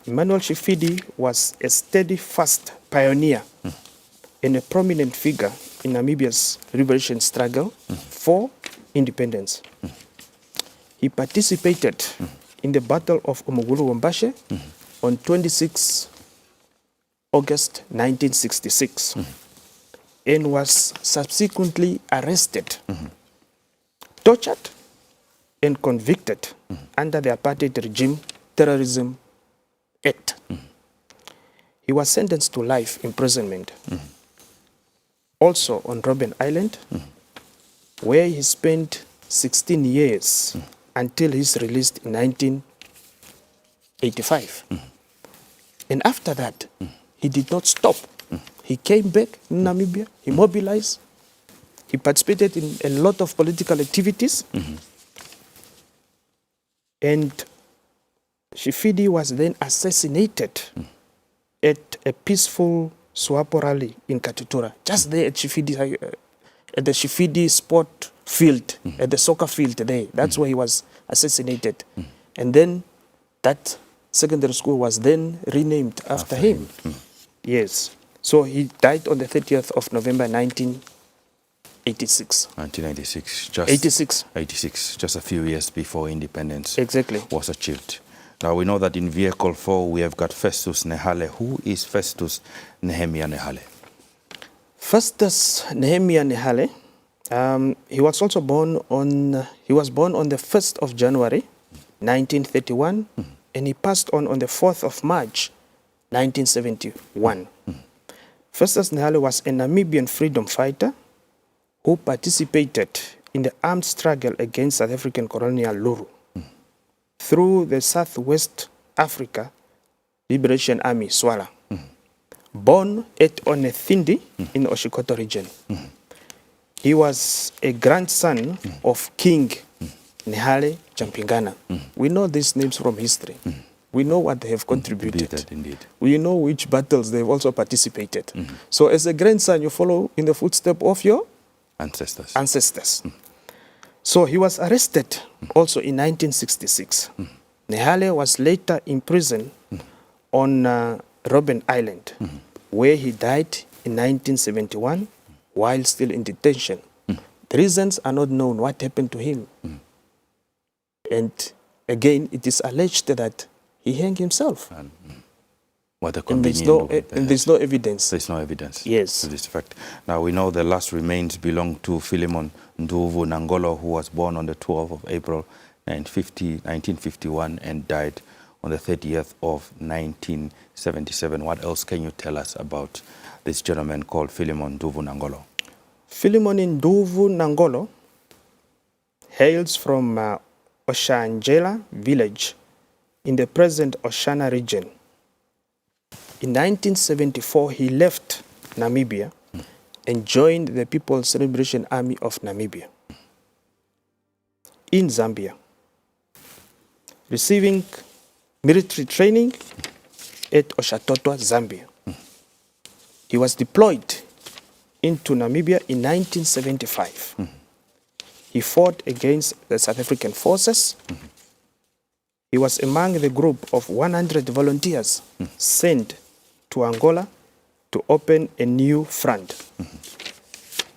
Immanuel Shifidi was a steadfast pioneer and a prominent figure in Namibia's liberation struggle for independence. He participated in the Battle of Umugulu-Wombashe on 26 August 1966 and was subsequently arrested, tortured, and convicted under the apartheid regime terrorism act. He was sentenced to life imprisonment, also on Robben Island, where he spent 16 years until he's released in 1985. And after that, he did not stop. He came back in Namibia, he mobilized, he participated in a lot of political activities, and Shifidi was then assassinated at a peaceful Swapo rally in Katutura, just there at Shifidi, at the Shifidi sport field, at the soccer field there. That's where he was assassinated. And then that secondary school was then renamed after him. Yes. So he died on the 30th of November 1986. 1986. 86, just a few years before independence was achieved. Now we know that in vehicle 4 we have got Festus Nehale. Who is Festus Nehemiah Nehale? Festus Nehemiah Nehale, he was born on the 1st of January 1931, and he passed on the 4th of March 1971. Festus Nehale was a Namibian freedom fighter who participated in the armed struggle against South African colonial Luru through the Southwest Africa Liberation Army, SWALA. Born at Onethindi in the Oshikoto region. He was a grandson of King Nehale Champingana. We know these names from history. We know what they have contributed. Indeed. We know which battles they have also participated. So as a grandson, you follow in the footsteps of your ancestors. So he was arrested also in 1966. Nehale was later imprisoned on Robben Island, where he died in 1971 while still in detention. The reasons are not known what happened to him. And again, it is alleged that he hanged himself. What a and there's no evidence. There's no evidence. Yes. To this fact. Now we know the last remains belong to Fillemon Nduuvu Nangolo, who was born on the 12th of April 1951 and died on the 30th of 1977. What else can you tell us about this gentleman called Fillemon Nduuvu Nangolo? Fillemon Nduuvu Nangolo hails from Oshanjela village in the present Oshana region. In 1974, he left Namibia and joined the People's Liberation Army of Namibia in Zambia, receiving military training at Oshatotwa, Zambia. He was deployed into Namibia in 1975. He fought against the South African forces. he was among the group of 100 volunteers sent to Angola to open a new front,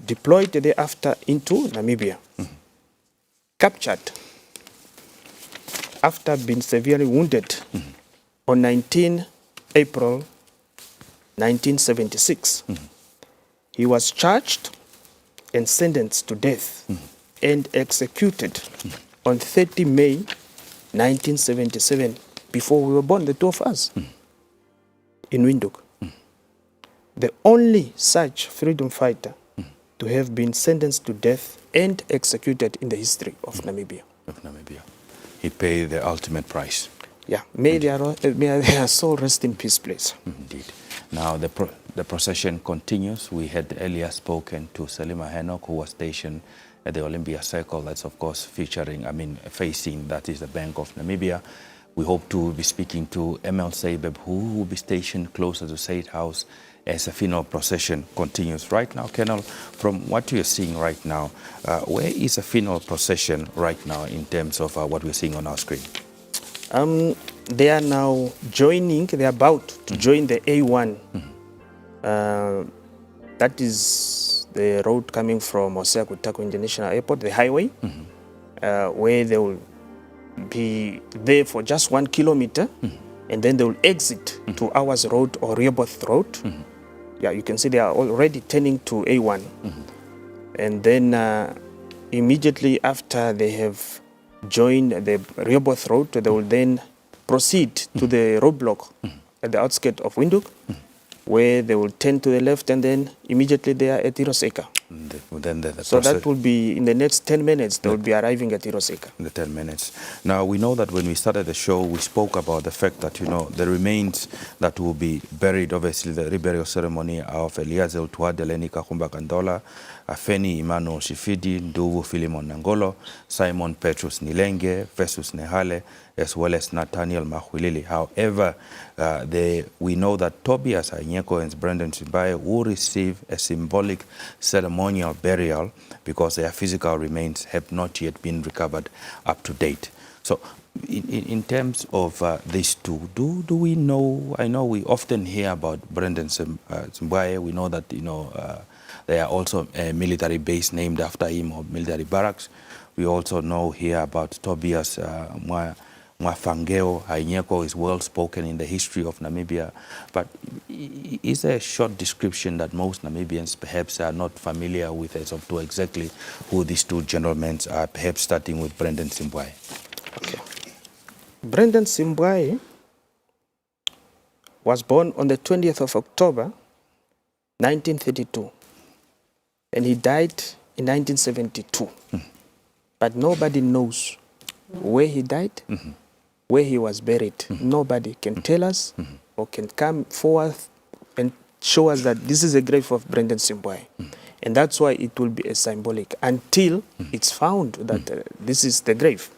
deployed thereafter into Namibia, captured after being severely wounded on 19 April 1976. He was charged and sentenced to death and executed on 30 May 1977, before we were born, the two of us, in Windhoek. The only such freedom fighter to have been sentenced to death and executed in the history of Namibia. He paid the ultimate price. Yeah, may their soul rest in peace, please. Indeed. Now the procession continues. We had earlier spoken to Selima Henoch, who was stationed at the Olympia Circle. That's of course facing, that is the Bank of Namibia. We hope to be speaking to ML Seibeb, who will be stationed closer to State House as a funeral procession continues. Right now, Colonel, from what you're seeing right now, where is a funeral procession right now in terms of what we're seeing on our screen? They are now joining, they're about to join the A1. That is the road coming from Hosea Kutako International Airport, the highway, where they will be there for just 1 kilometer, and then they will exit to Ours Road or Rehoboth Road. Yeah, you can see they are already turning to A1. And then immediately after they have joined the Rehoboth Road, they will then proceed to the roadblock at the outskirts of Windhoek, where they will turn to the left, and then immediately they are at Heroes Acre. So that will be in the next 10 minutes, they will be arriving at Heroes Acre. In the 10 minutes. Now, we know that when we started the show, we spoke about the fact that, the remains that will be buried, obviously the reburial ceremony of Eliaser Tuhadeleni, kaNdola, Hafeni Immanuel Shifidi, Nduuvu Fillemon Nangolo, Simon Petrus Niilenge, Festus Nehale, as well as Nathaniel Maxuilili. However, we know that Tobias, Hainyeko, and Brendan Simbwaye will receive a symbolic ceremonial burial because their physical remains have not yet been recovered up to date. So in terms of these two, do we know, I know we often hear about Brendan Simbwaye, we know that, there are also a military base named after him, or military barracks. We also know here about Tobias Mwafangeo. Hainyeko is well spoken in the history of Namibia. But is there a short description that most Namibians perhaps are not familiar with as of to exactly who these two gentlemen are, perhaps starting with Brendan Simbwaye? Okay. Brendan Simbwaye was born on the 20th of October, 1932. And he died in 1972. But nobody knows where he died, where he was buried. Nobody can tell us or can come forward and show us that this is a grave of Brendan Simbwaye. And that's why it will be a symbolic until it's found that this is the grave.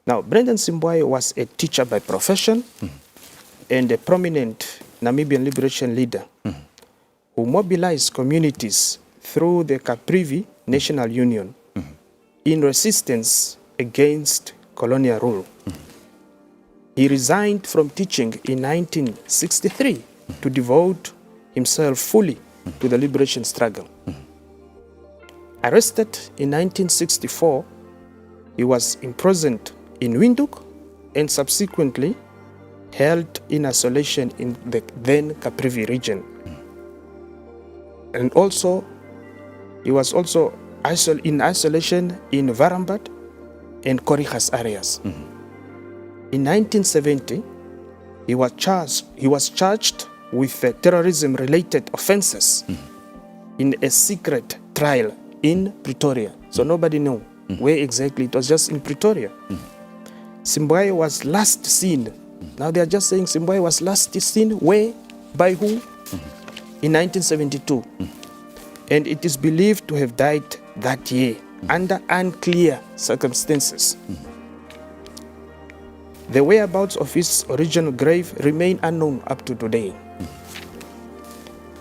Now, Brendan Simbwaye was a teacher by profession and a prominent Namibian liberation leader who mobilized communities through the Caprivi National Union in resistance against colonial rule. He resigned from teaching in 1963 to devote himself fully to the liberation struggle. Arrested in 1964, he was imprisoned in Windhoek and subsequently held in isolation in the then Caprivi region. And also, he was also in isolation in Varambat and Korigas areas. In 1970, he was charged with terrorism-related offenses in a secret trial in Pretoria. So nobody knew where exactly. It was just in Pretoria. Simbwaye was last seen. Now they are just saying Simbwaye was last seen where, by who? In 1972. And it is believed to have died that year under unclear circumstances. The whereabouts of his original grave remain unknown up to today.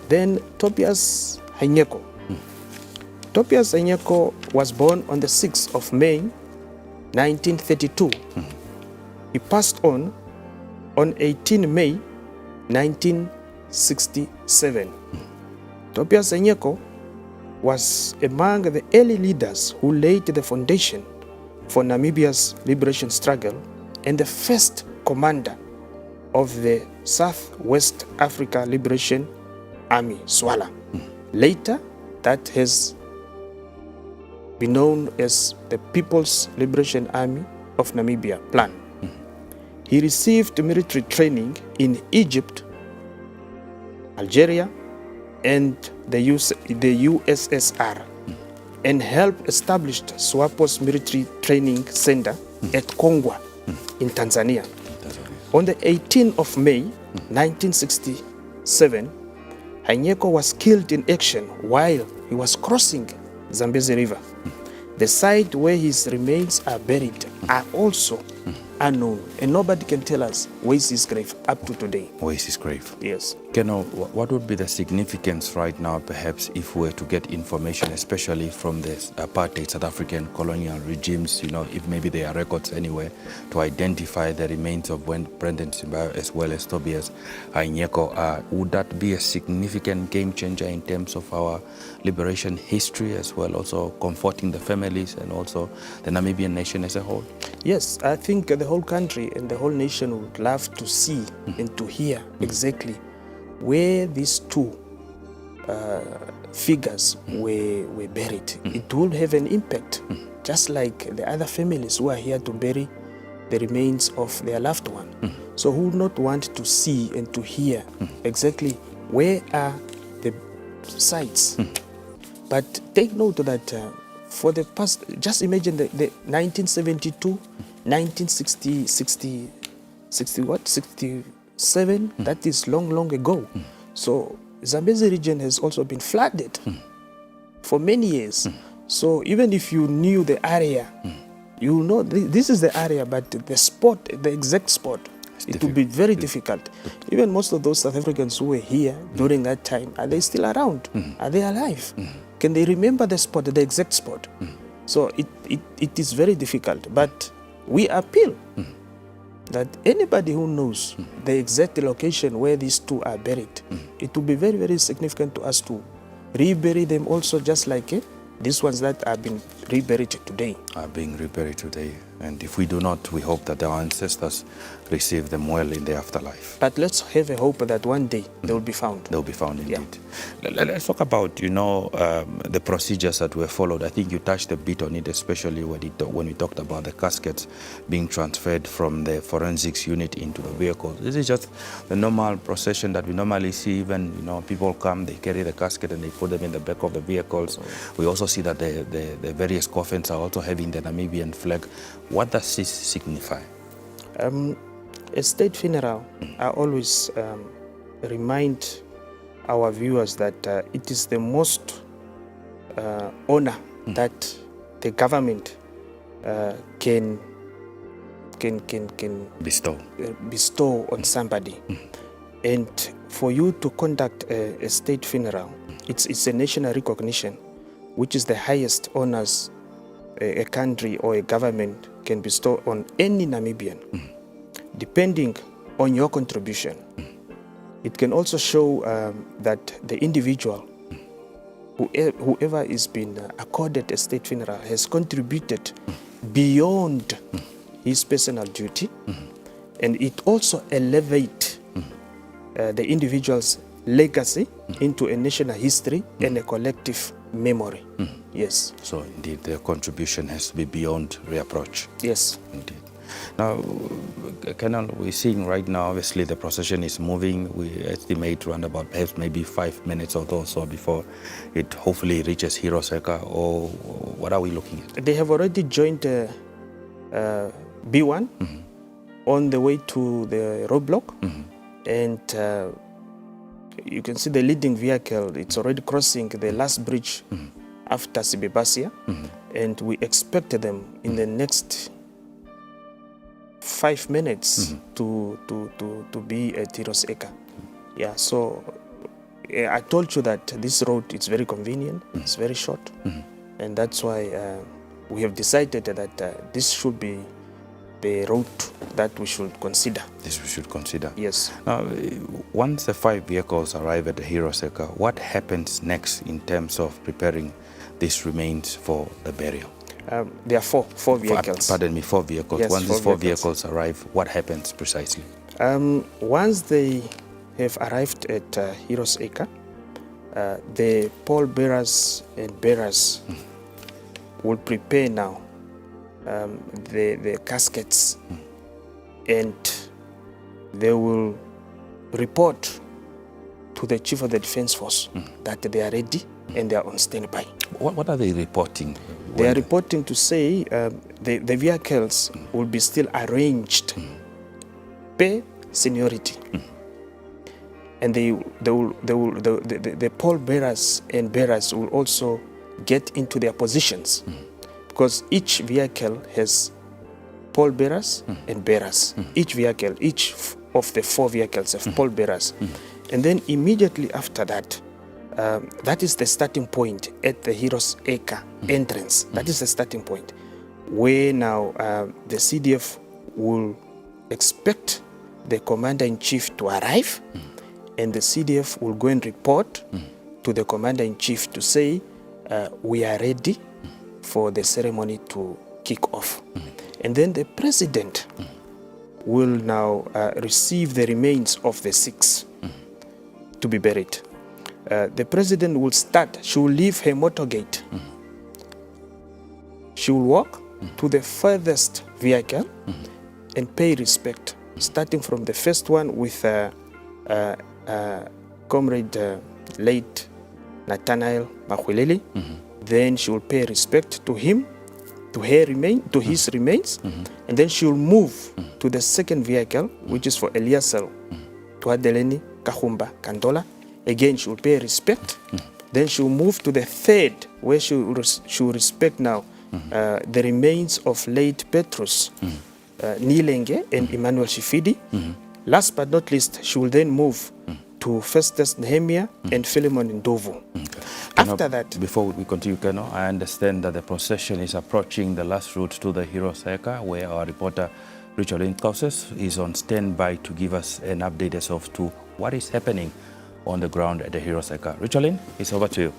Then Tobias Hainyeko. Tobias Hainyeko was born on the 6th of May, 1932. He passed on 18 May 1967. Tobias Hainyeko was among the early leaders who laid the foundation for Namibia's liberation struggle and the first commander of the Southwest Africa Liberation Army, SWALA. Later, that has been known as the People's Liberation Army of Namibia, PLAN. He received military training in Egypt, Algeria, and the USSR, and helped establish SWAPO's military training center at Kongwa in Tanzania. On the 18th of May 1967, Hainyeko was killed in action while he was crossing Zambezi River. The site where his remains are buried are also unknown, and nobody can tell us where is his grave up to today. Where is his grave? Yes. Keno, what would be the significance right now, perhaps, if we were to get information, especially from the apartheid South African colonial regimes, if maybe there are records anywhere, to identify the remains of Brendan Simbwaye as well as Tobias Hainyeko? Would that be a significant game changer in terms of our liberation history as well, also comforting the families and also the Namibian nation as a whole? Yes, I think the whole country and the whole nation would love to see and to hear exactly where these two figures were buried. It will have an impact, just like the other families who are here to bury the remains of their loved one. So who would not want to see and to hear exactly where are the sites? But take note that for the past, just imagine the 1972, 67, that is long ago. So Zambezi region has also been flooded for many years. So even if you knew the area, you know this is the area, but the spot, the exact spot, it would be very difficult. Even most of those South Africans who were here during that time, are they still around? Are they alive? Can they remember the spot, the exact spot? So it is very difficult. But we appeal that anybody who knows the exact location where these two are buried, it will be very, very significant to us to rebury them also, just like these ones that have been reburied today. Are being reburied today. And if we do not, we hope that our ancestors receive them well in the afterlife. But let's have a hope that one day they will be found. They will be found indeed. Yeah. Let's talk about, the procedures that were followed. I think you touched a bit on it, especially when we talked about the caskets being transferred from the forensics unit into the vehicle. This is just the normal procession that we normally see. Even, people come, they carry the casket and they put them in the back of the vehicles. We also see that the various coffins are also having the Namibian flag. What does this signify? A state funeral, I always remind our viewers that it is the most honor that the government can bestow on somebody. And for you to conduct a state funeral, it's a national recognition, which is the highest honors a country or a government can bestow on any Namibian, depending on your contribution. It can also show that the individual, whoever is being accorded a state funeral, has contributed beyond his personal duty, and it also elevates the individual's legacy into a national history and a collective memory. Yes. So indeed, their contribution has to be beyond reproach. Yes. Indeed. Now, Colonel, we're seeing right now, obviously the procession is moving. We estimate around about perhaps maybe 5 minutes or so before it hopefully reaches Heroes Acre, or what are we looking at? They have already joined B1 on the way to the roadblock, and you can see the leading vehicle, it's already crossing the last bridge after Sibebasia, and we expect them in the next 5 minutes to be at Heroes Acre. Yeah, so I told you that this road is very convenient, it's very short, and that's why we have decided that this should be the route that we should consider. This we should consider. Yes. Now, once the 5 vehicles arrive at the Heroes Acre, what happens next in terms of preparing these remains for the burial? There are four vehicles. Pardon me, 4 vehicles. Yes, once these 4 vehicles arrive, what happens precisely? Once they have arrived at Heroes Acre, the pallbearers and bearers will prepare now the caskets, and they will report to the Chief of the Defense Force that they are ready and they are on standby. What are they reporting? They are reporting to say the vehicles will be still arranged per seniority. And the pallbearers and bearers will also get into their positions, because each vehicle has pallbearers and bearers. Each vehicle, each of the 4 vehicles have pallbearers. And then immediately after that, that is the starting point at the Heroes Acre entrance. That is the starting point, where now the CDF will expect the Commander-in-Chief to arrive, and the CDF will go and report to the Commander-in-Chief to say, we are ready for the ceremony to kick off. And then the President will now receive the remains of the 6 to be buried. The President will start, she will leave her motorgate. She will walk to the furthest vehicle and pay respect, starting from the first one with Comrade late Nathaniel Maxuilili. Then she will pay respect to him, to his remains, and then she will move to the second vehicle, which is for Eliaser Tuhadeleni, Kaxumba, kaNdola. Again, she will pay respect. Then she will move to the third, where she will respect now the remains of late Petrus, Niilenge, and Immanuel Shifidi. Last but not least, she will then move to Festus, Nehale, and Fillemon Nduuvu. After that, before we continue, Keno, I understand that the procession is approaching the last route to the Heroes Acre, where our reporter Richard Lincoln is on standby to give us an update as to what is happening on the ground at the Heroes Acre. Richard, it's over to you.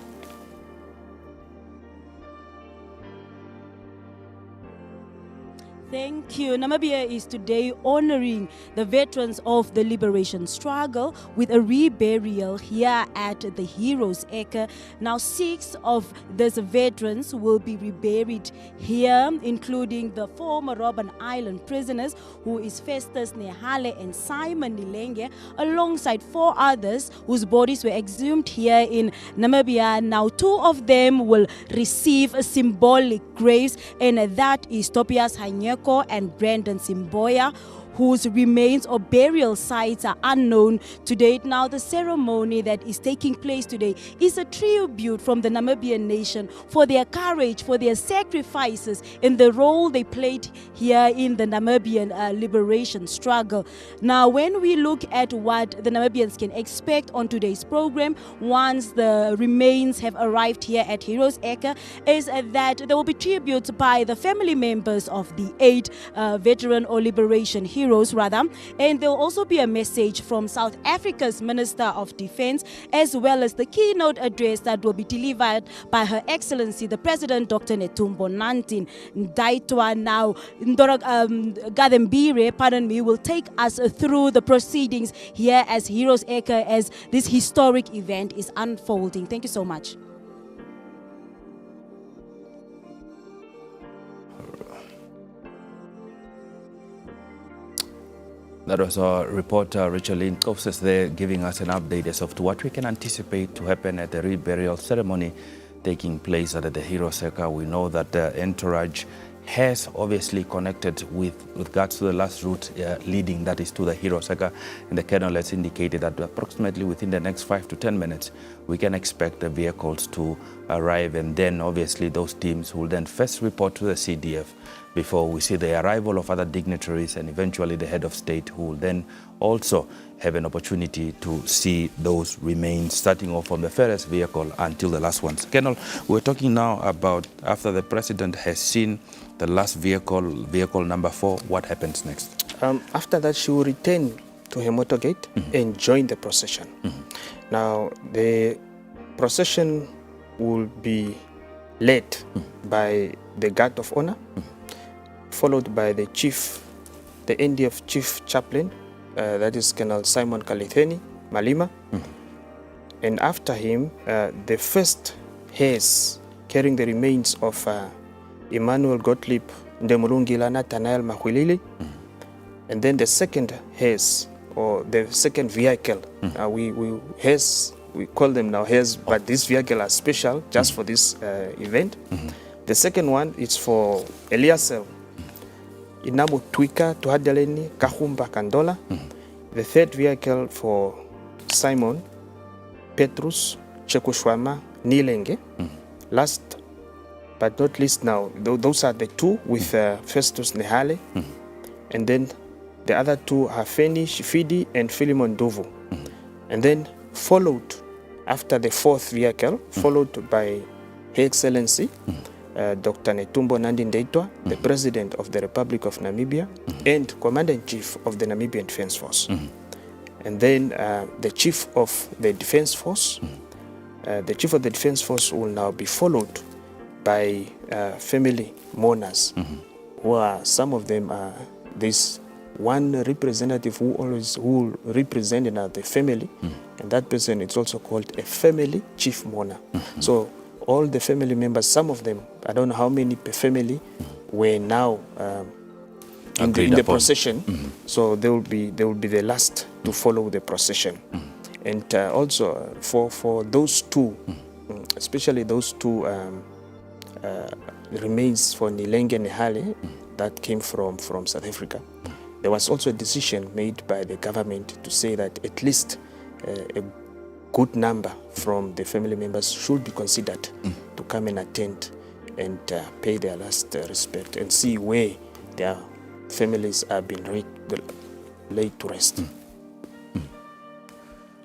Thank you. Namibia is today honoring the veterans of the liberation struggle with a reburial here at the Heroes Acre. Now 6 of these veterans will be reburied here, including the former Robben Island prisoners, who is Festus, Nehale, and Simon Niilenge, alongside 4 others whose bodies were exhumed here in Namibia. Now 2 of them will receive symbolic graves, and that is Tobias, Hainyeko, and Brandon Simbwaye, whose remains or burial sites are unknown to date. Now, the ceremony that is taking place today is a tribute from the Namibian nation for their courage, for their sacrifices, and the role they played here in the Namibian liberation struggle. Now, when we look at what the Namibians can expect on today's program, once the remains have arrived here at Heroes Acre, is that there will be tributes by the family members of the 8 veteran or liberation heroes, and there will also be a message from South Africa's Minister of Defense, as well as the keynote address that will be delivered by Her Excellency the President, Dr. Netumbo Nandi Ndaitwa. Now, Gadembire, will take us through the proceedings here as Heroes Acre as this historic event is unfolding. Thank you so much. That was our reporter Richard Lincoln there giving us an update as to what we can anticipate to happen at the reburial ceremony taking place at the Heroes Acre. We know that the entourage has obviously connected with regards to the last route leading, that is to the Heroes Acre, and the Colonel has indicated that approximately within the next 5 to 10 minutes we can expect the vehicles to arrive, and then obviously those teams will then first report to the CDF before we see the arrival of other dignitaries and eventually the head of state, who will then also have an opportunity to see those remains, starting off from the first vehicle until the last ones. Colonel, we're talking now about after the president has seen the last vehicle, vehicle number 4, what happens next? After that, she will return to her motorgate and join the procession. Now, the procession will be led by the guard of honor, followed by the chief, the NDF chief chaplain, that is Colonel Simon Kalitheni Malima. And after him, the first hearse carrying the remains of Emmanuel Gottlieb Ndemulungila Nathaniel Maxuilili. And then the second hearse, or the second vehicle, we call them now hearse, but these vehicles are special just for this event. The second one is for Eliaser Tuhadeleni, Kaxumba, kaNdola. The third vehicle for Simon Petrus Chekushwama Niilenge. Last but not least now, those are the two with Festus Nehale. And then the other two, Hafeni Shifidi and Fillemon Nduuvu. And then followed, after the fourth vehicle, followed by Her Excellency Dr. Netumbo Nandi-Ndaitwah, the President of the Republic of Namibia and Commander-in-Chief of the Namibian Defense Force. And then the Chief of the Defense Force. The Chief of the Defense Force will now be followed by family mourners, who are, some of them are this one representative who represent the family, and that person is also called a family chief mourner. So all the family members, some of them, I don't know how many per family, were now in the procession. So they will be the last to follow the procession. And also for those two, especially those two remains for Niilenge and Nehale that came from South Africa, there was also a decision made by the government to say that at least a good number from the family members should be considered to come and attend and pay their last respect and see where their families are being laid to rest.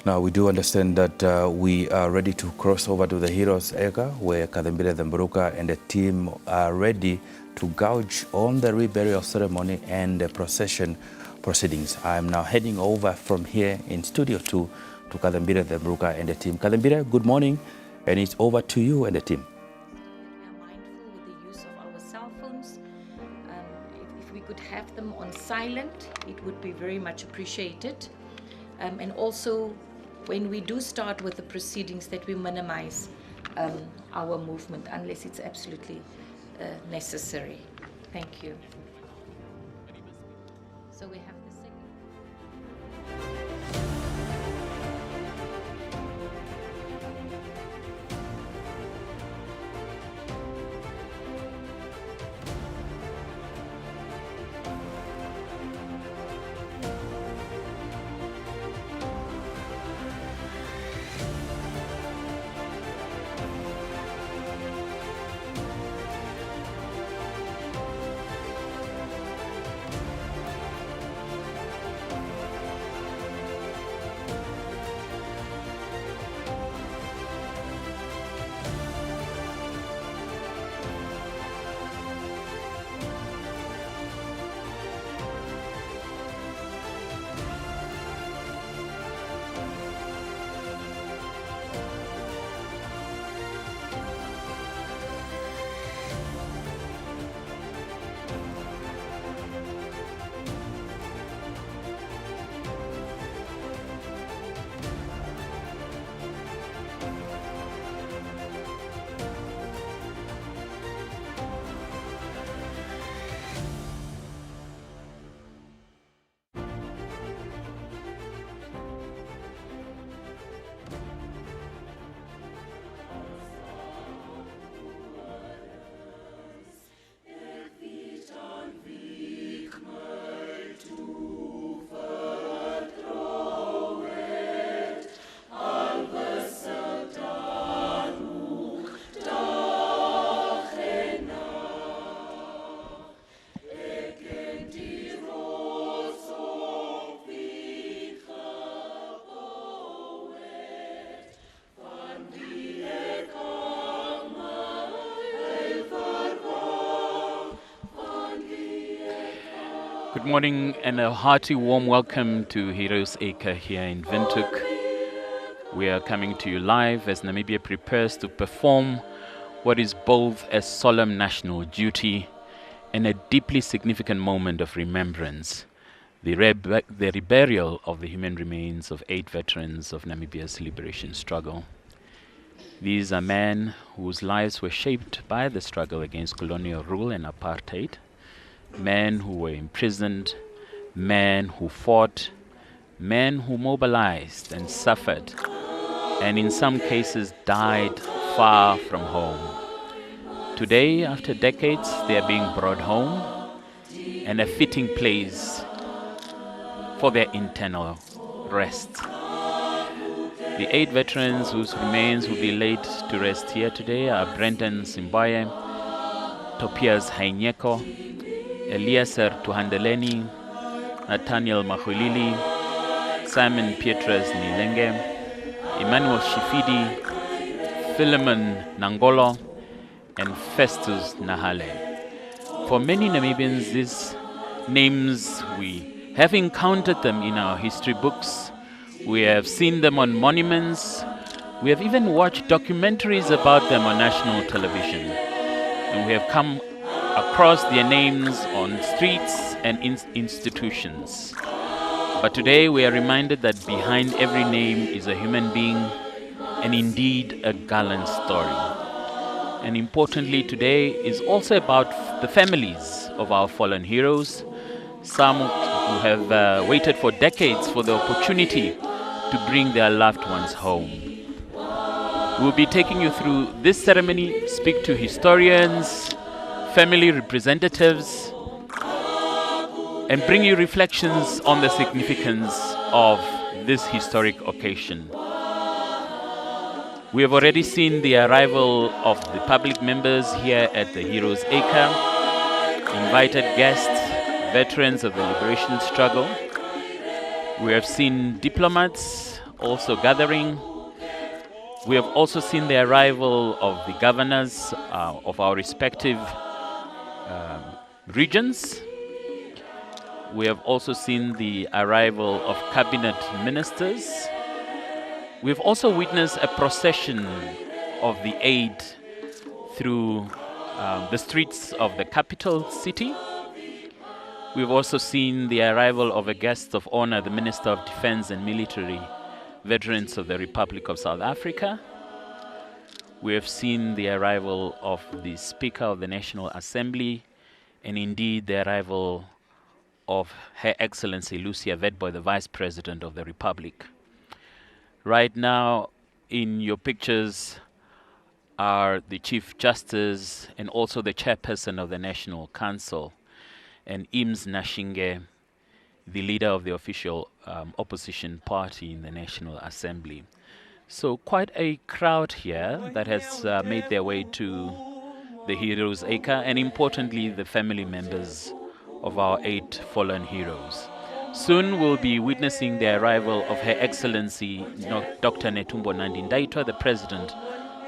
Now, we do understand that we are ready to cross over to the Heroes Acre, where Kathembile Themburuka and the team are ready to gouge on the reburial ceremony and the procession proceedings. I am now heading over from here in Studio 2 to Kathembile Themburuka and the team. Kathembile, good morning, and it's over to you and the team. We are mindful with the use of our cell phones. If we could have them on silent, it would be very much appreciated. And also, when we do start with the proceedings, that we minimize our movement unless it's absolutely necessary. Thank you. So we have the second. Good morning and a hearty warm welcome to Heroes Acre here in Windhoek. We are coming to you live as Namibia prepares to perform what is both a solemn national duty and a deeply significant moment of remembrance, the reburial of the human remains of 8 veterans of Namibia's liberation struggle. These are men whose lives were shaped by the struggle against colonial rule and apartheid, men who were imprisoned, men who fought, men who mobilized and suffered, and in some cases died far from home. Today, after decades, they are being brought home and a fitting place for their internal rest. The 8 veterans whose remains will be laid to rest here today are Brendan Simbwaye, Tobias Hainyeko, Eliaser Tuhadeleni, Nathaniel Maxuilili, Simon Pietrus Niilenge, Immanuel Shifidi, Fillemon Nangolo, and Festus Nehale. For many Namibians, these names, we have encountered them in our history books, we have seen them on monuments, we have even watched documentaries about them on national television, and we have come across their names on streets and institutions. But today we are reminded that behind every name is a human being, and indeed a gallant story. And importantly, today is also about the families of our fallen heroes, some who have waited for decades for the opportunity to bring their loved ones home. We'll be taking you through this ceremony, speak to historians, family representatives, and bring you reflections on the significance of this historic occasion. We have already seen the arrival of the public members here at the Heroes Acre, invited guests, veterans of the liberation struggle. We have seen diplomats also gathering. We have also seen the arrival of the governors of our respective regions. We have also seen the arrival of cabinet ministers. We've also witnessed a procession of the aid through the streets of the capital city. We've also seen the arrival of a guest of honor, the Minister of Defense and Military Veterans of the Republic of South Africa. We have seen the arrival of the Speaker of the National Assembly, and indeed the arrival of Her Excellency Lucia Witbooi, the Vice President of the Republic. Right now, in your pictures are the Chief Justice and also the Chairperson of the National Council, and Ims Nashinge, the leader of the official opposition party in the National Assembly. So quite a crowd here that has made their way to the Heroes Acre, and importantly, the family members of our 8 fallen heroes. Soon we'll be witnessing the arrival of Her Excellency Dr. Netumbo Nandi-Ndaitwah, the President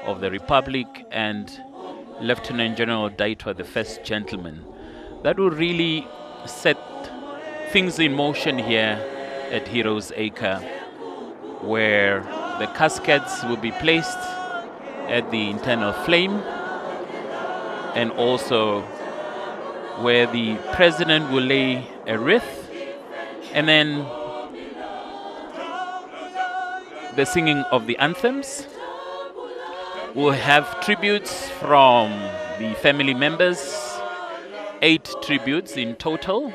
of the Republic, and Lieutenant General Ndaitwah, the First Gentleman. That will really set things in motion here at Heroes Acre, where the caskets will be placed at the internal flame, and also where the President will lay a wreath, and then the singing of the anthems. We'll have tributes from the family members, 8 tributes in total,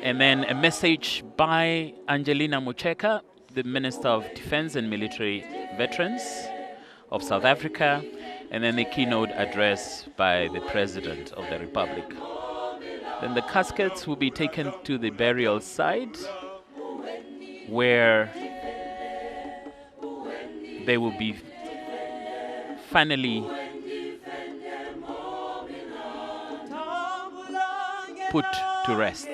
and then a message by Angelina Mucheka, the Minister of Defense and Military Veterans of South Africa, and then the keynote address by the President of the Republic. Then the caskets will be taken to the burial site, where they will be finally put to rest.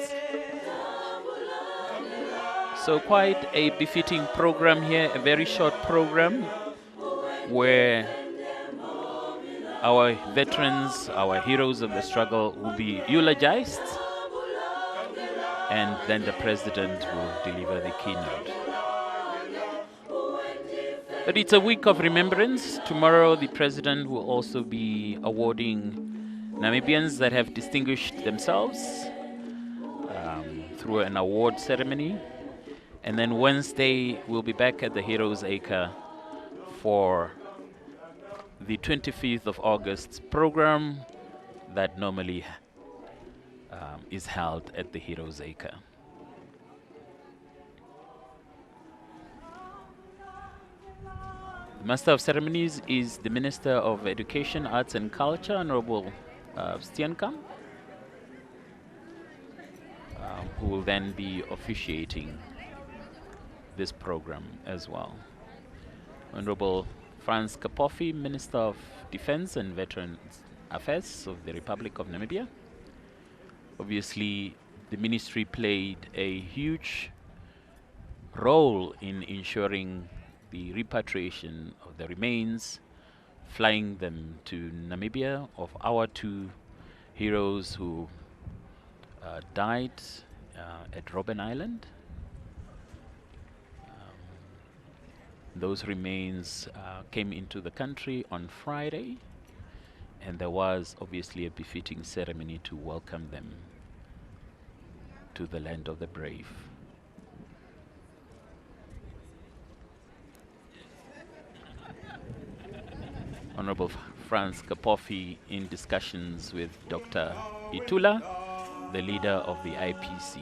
So quite a befitting program here, a very short program where our veterans, our heroes of the struggle will be eulogized, and then the president will deliver the keynote. But it's a week of remembrance. Tomorrow, the president will also be awarding Namibians that have distinguished themselves through an award ceremony. And then Wednesday, we'll be back at the Heroes Acre for the 25th of August program that normally is held at the Heroes Acre. The Master of Ceremonies is the Minister of Education, Arts and Culture, Honorable Steenkamp, who will then be officiating this program as well. Honorable Frans Kapofi, Minister of Defense and Veterans Affairs of the Republic of Namibia. Obviously, the ministry played a huge role in ensuring the repatriation of the remains, flying them to Namibia of our two heroes who died at Robben Island. Those remains came into the country on Friday, and there was obviously a befitting ceremony to welcome them to the land of the brave. Honorable Frans Kapofi, in discussions with Dr. Itula, the leader of the IPC.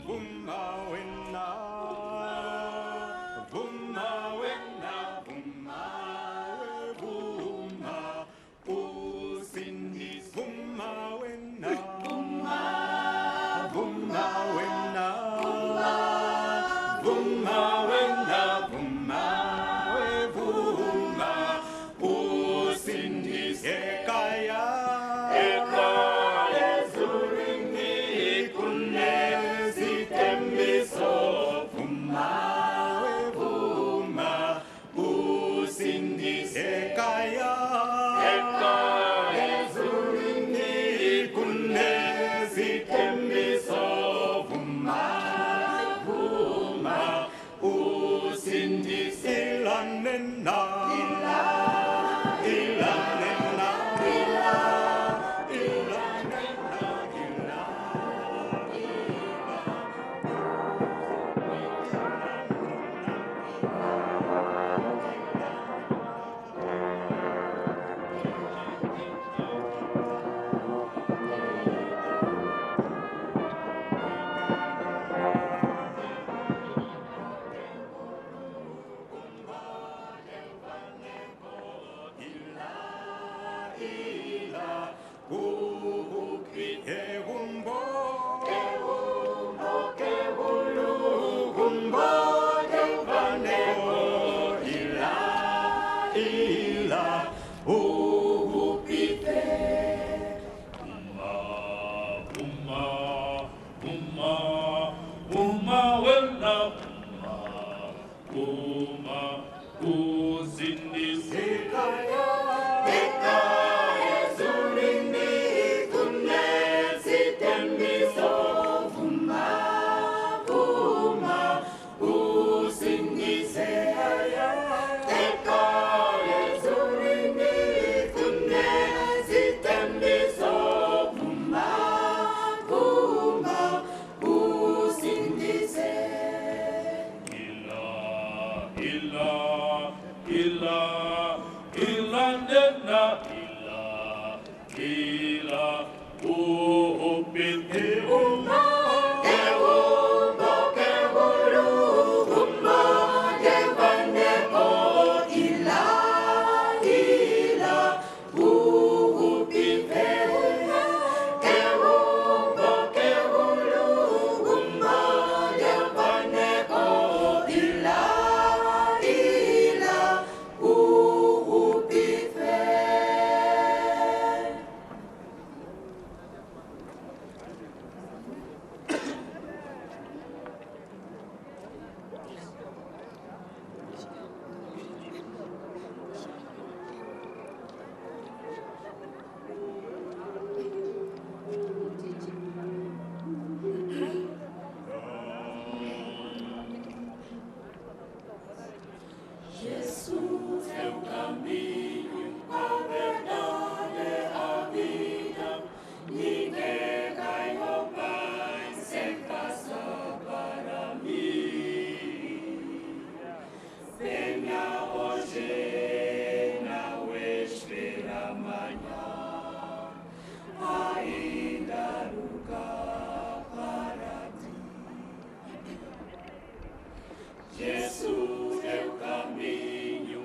Jesus é o caminho, a verdade, a vida. Ninguém vai roubar sem passar para mim. Venha hoje, não espera amanhã. Ainda lugar para ti. Jesus é o caminho.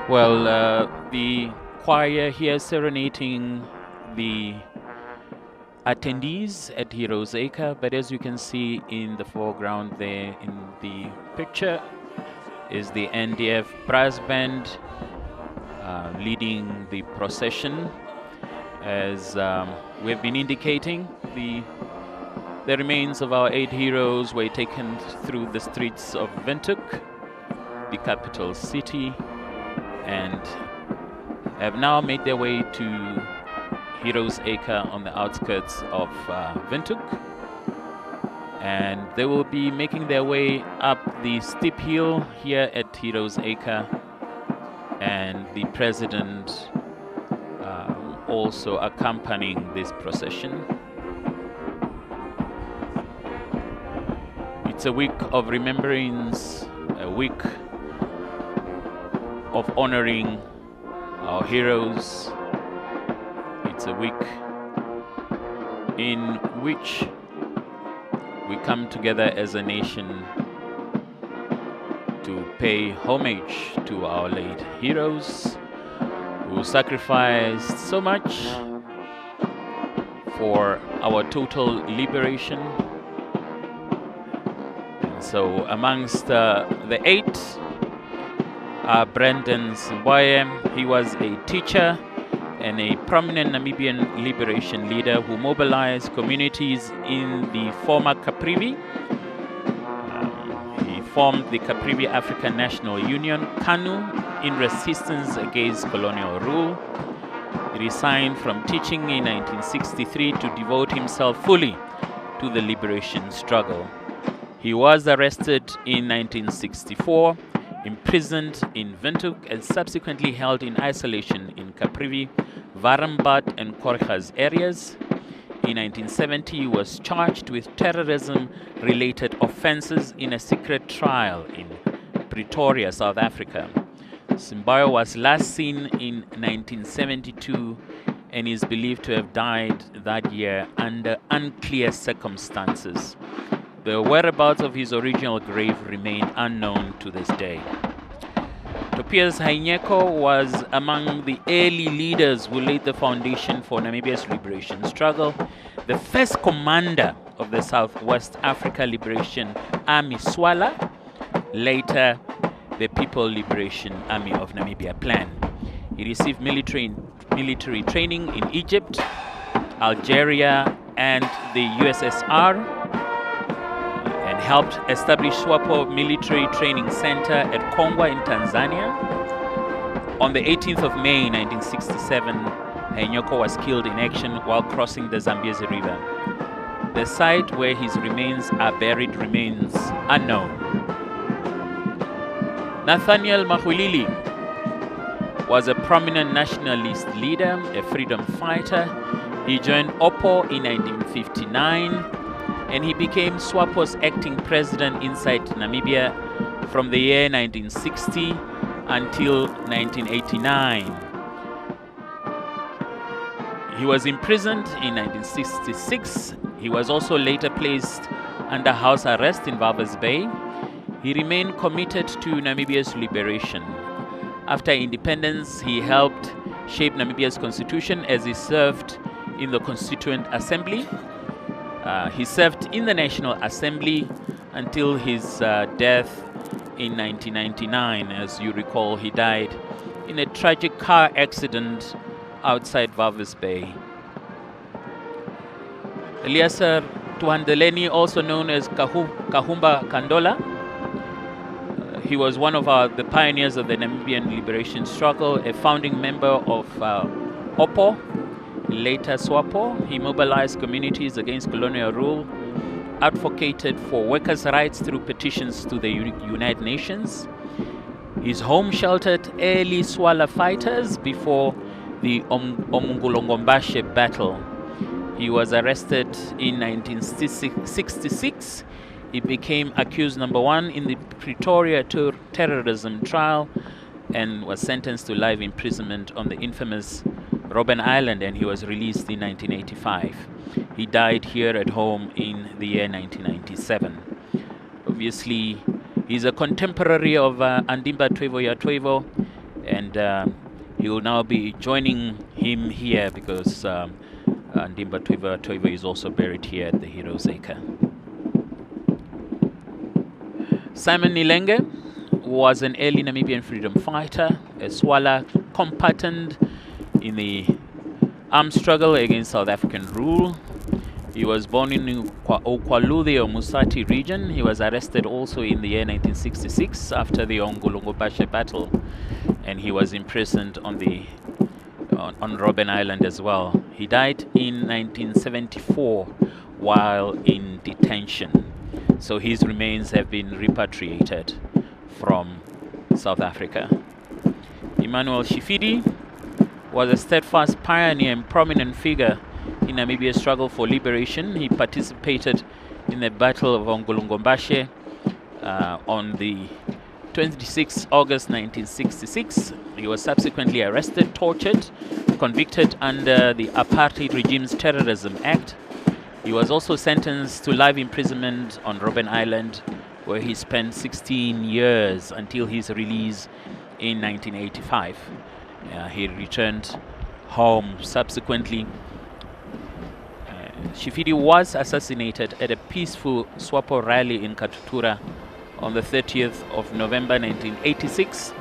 Well, the choir here serenading the attendees at Heroes Acre, but as you can see in the foreground there in the picture is the NDF brass band leading the procession. As we've been indicating, the remains of our 8 heroes were taken through the streets of Windhoek, the capital city, and have now made their way to Heroes Acre on the outskirts of Windhoek. And they will be making their way up the steep hill here at Heroes Acre, and the president also accompanying this procession. It's a week of remembrance, a week of honoring our heroes. It's a week in which we come together as a nation to pay homage to our late heroes who sacrificed so much for our total liberation. And so amongst the 8 are Brandon Simbwaye. He was a teacher and a prominent Namibian liberation leader who mobilized communities in the former Caprivi. He formed the Caprivi African National Union, KANU, in resistance against colonial rule. He resigned from teaching in 1963 to devote himself fully to the liberation struggle. He was arrested in 1964, imprisoned in Windhoek, and subsequently held in isolation in Caprivi, Warmbad and Korgas areas. In 1970, he was charged with terrorism-related offenses in a secret trial in Pretoria, South Africa. Simbwaye was last seen in 1972 and is believed to have died that year under unclear circumstances. The whereabouts of his original grave remain unknown to this day. Tobias Hainyeko was among the early leaders who laid the foundation for Namibia's liberation struggle, the first commander of the Southwest Africa Liberation Army SWALA, later the People Liberation Army of Namibia plan. He received military training in Egypt, Algeria, and the USSR, and helped establish SWAPO Military Training Center at Kongwa in Tanzania. On the 18th of May 1967, Hainyeko was killed in action while crossing the Zambezi River. The site where his remains are buried remains unknown. Nathaniel Maxuilili was a prominent nationalist leader, a freedom fighter. He joined OPPO in 1959, and he became SWAPO's acting president inside Namibia from the year 1960 until 1989. He was imprisoned in 1966. He was also later placed under house arrest in Walvis Bay. He remained committed to Namibia's liberation. After independence, he helped shape Namibia's constitution as he served in the Constituent Assembly. He served in the National Assembly until his death in 1999. As you recall, he died in a tragic car accident outside Walvis Bay. Eliaser Tuhadeleni, also known as kaNdola, he was one of the pioneers of the Namibian liberation struggle, a founding member of OPPO, later SWAPO. He mobilized communities against colonial rule, advocated for workers' rights through petitions to the United Nations. His home sheltered early SWALA fighters before the Omungulongombashe battle. He was arrested in 1966. He became accused number 1 in the Pretoria terrorism trial and was sentenced to life imprisonment on the infamous Robben Island, and he was released in 1985. He died here at home in the year 1997. Obviously, he's a contemporary of Andimba Twevo ya Twevo, And he will now be joining him here because Ndimba Toiva is also buried here at the Heroes Acre. Simon Niilenge was an early Namibian freedom fighter, a Swala combatant in the armed struggle against South African rule. He was born in Okwalude or Musati region. He was arrested also in the year 1966 after the Ongolongobashe battle, and he was imprisoned on Robben Island as well. He died in 1974 while in detention. So his remains have been repatriated from South Africa. Immanuel Shifidi was a steadfast pioneer and prominent figure in Namibia's struggle for liberation. He participated in the Battle of Ongolongobashe on the 26th August 1966. He was subsequently arrested, tortured, convicted under the Apartheid regime's Terrorism Act. He was also sentenced to life imprisonment on Robben Island, where he spent 16 years until his release in 1985. He returned home subsequently. Shifidi was assassinated at a peaceful SWAPO rally in Katutura on the 30th of November 1986.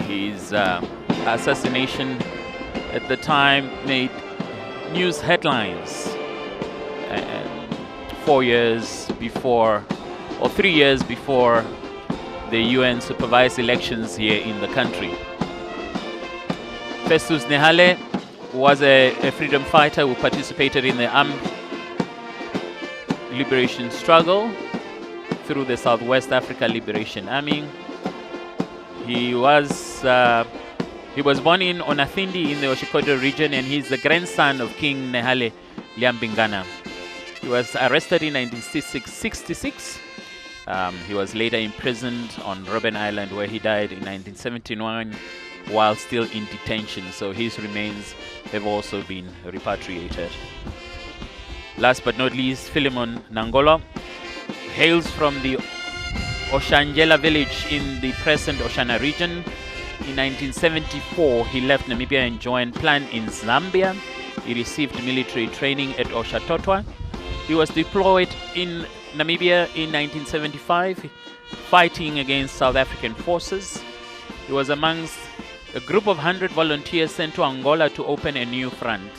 His assassination at the time made news headlines. 4 years before, or 3 years before, the UN supervised elections here in the country. Festus Nehale was a freedom fighter who participated in the armed liberation struggle through the Southwest Africa Liberation Army. He was born in Onathindi in the Oshikoto region, and he's the grandson of King Nehale Liambingana. He was arrested in 1966. He was later imprisoned on Robben Island, where he died in 1979 while still in detention. So his remains have also been repatriated. Last but not least, Fillemon Nangolo hails from the Oshanjela village in the present Oshana region. In 1974, he left Namibia and joined Plan in Zambia. He received military training at Oshatotwa. He was deployed in Namibia in 1975, fighting against South African forces. He was amongst a group of 100 volunteers sent to Angola to open a new front.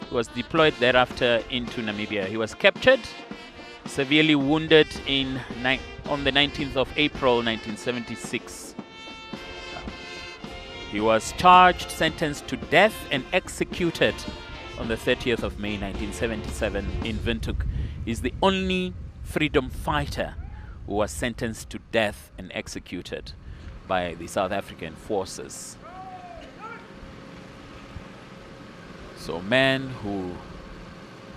He was deployed thereafter into Namibia. He was captured, severely wounded on the 19th of April 1976. He was charged, sentenced to death, and executed on the 30th of May 1977 in Windhoek. He's the only freedom fighter who was sentenced to death and executed by the South African forces. So a man who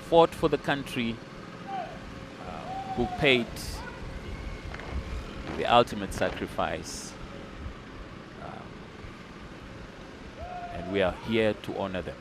fought for the country, who paid the ultimate sacrifice, and we are here to honor them.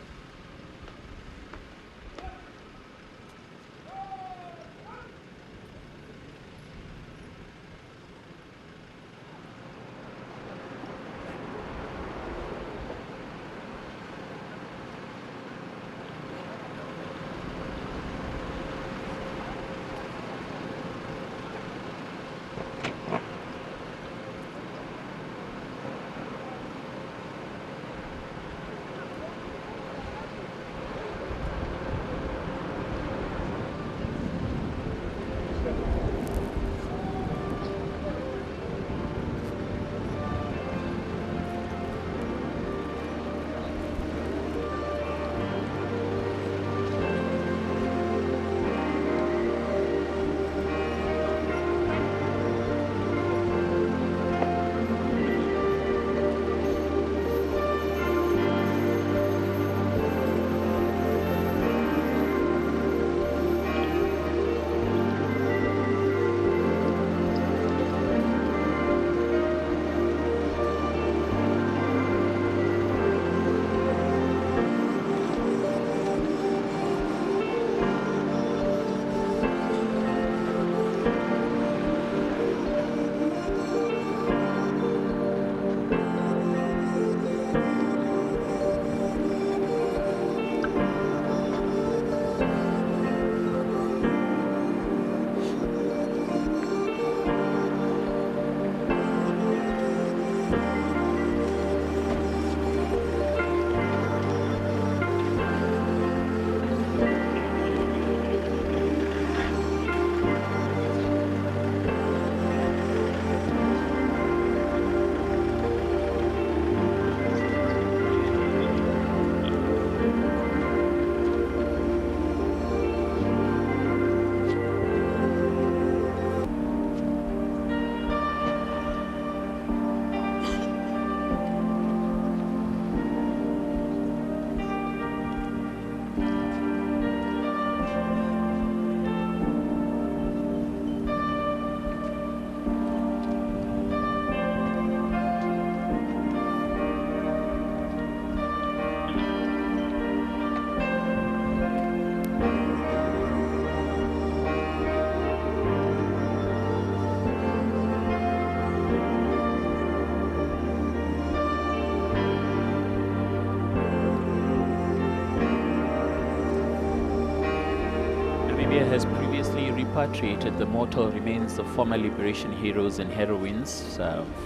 Namibia has previously repatriated the mortal remains of former liberation heroes and heroines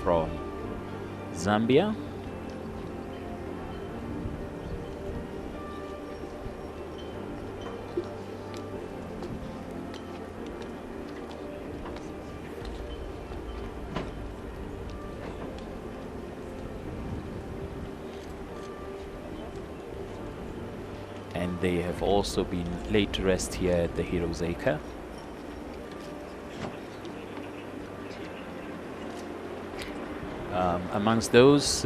from Zambia. And they have also been laid to rest here at the Heroes Acre. Amongst those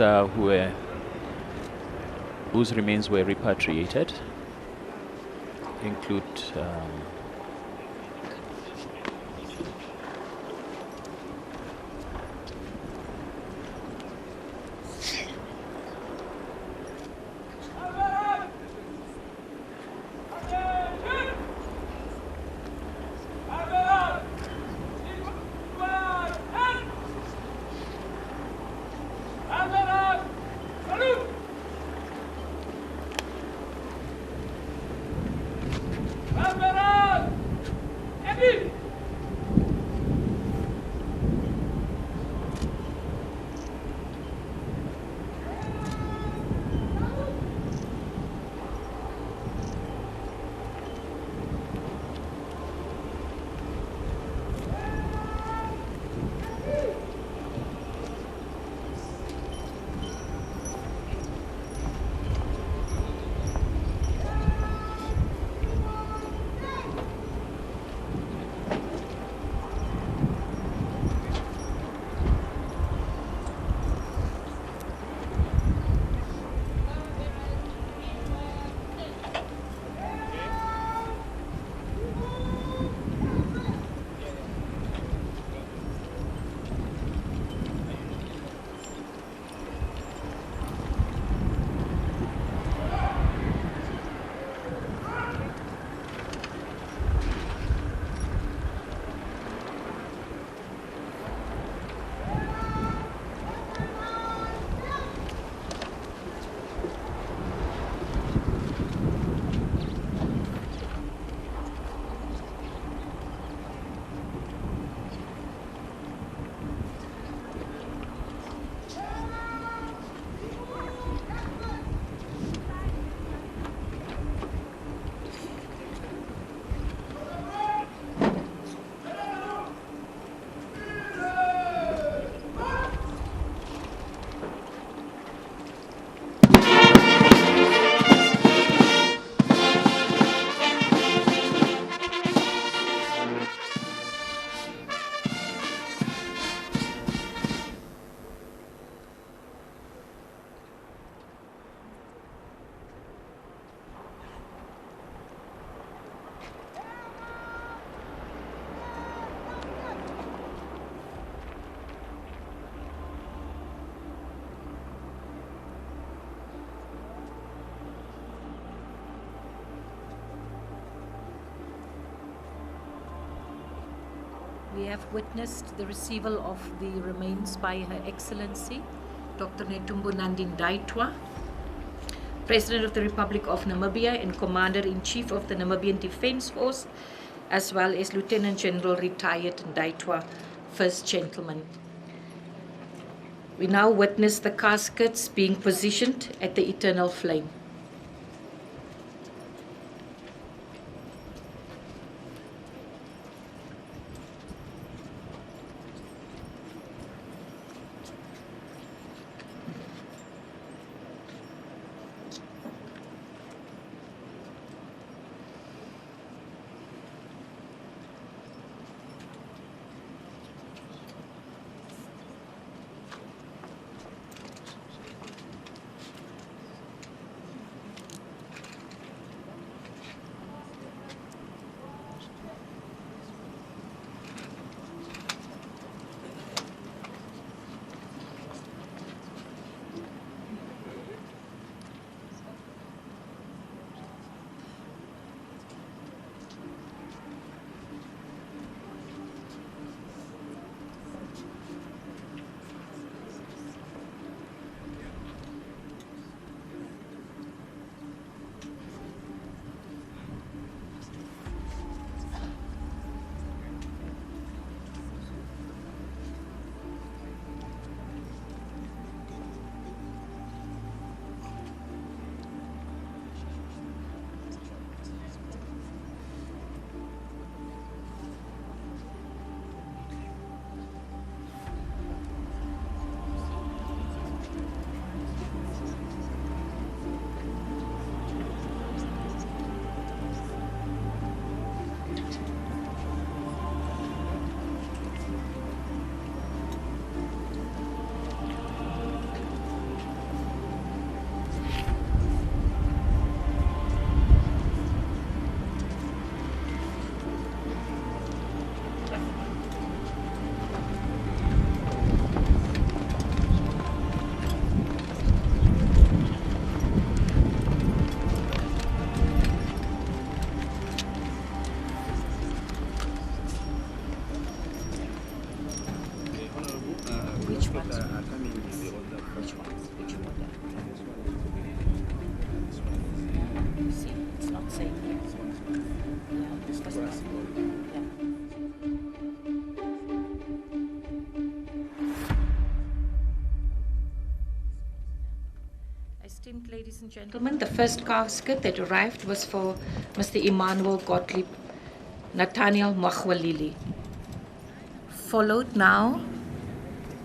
whose remains were repatriated include we have witnessed the receival of the remains by Her Excellency, Dr. Netumbo Nandi Ndaitwah, President of the Republic of Namibia and Commander-in-Chief of the Namibian Defence Force, as well as Lieutenant General Retired Ndaitwah, First Gentleman. We now witness the caskets being positioned at the eternal flame. and gentlemen, the first casket that arrived was for Mr. Immanuel Gottlieb Nathaniel Maxuilili, followed now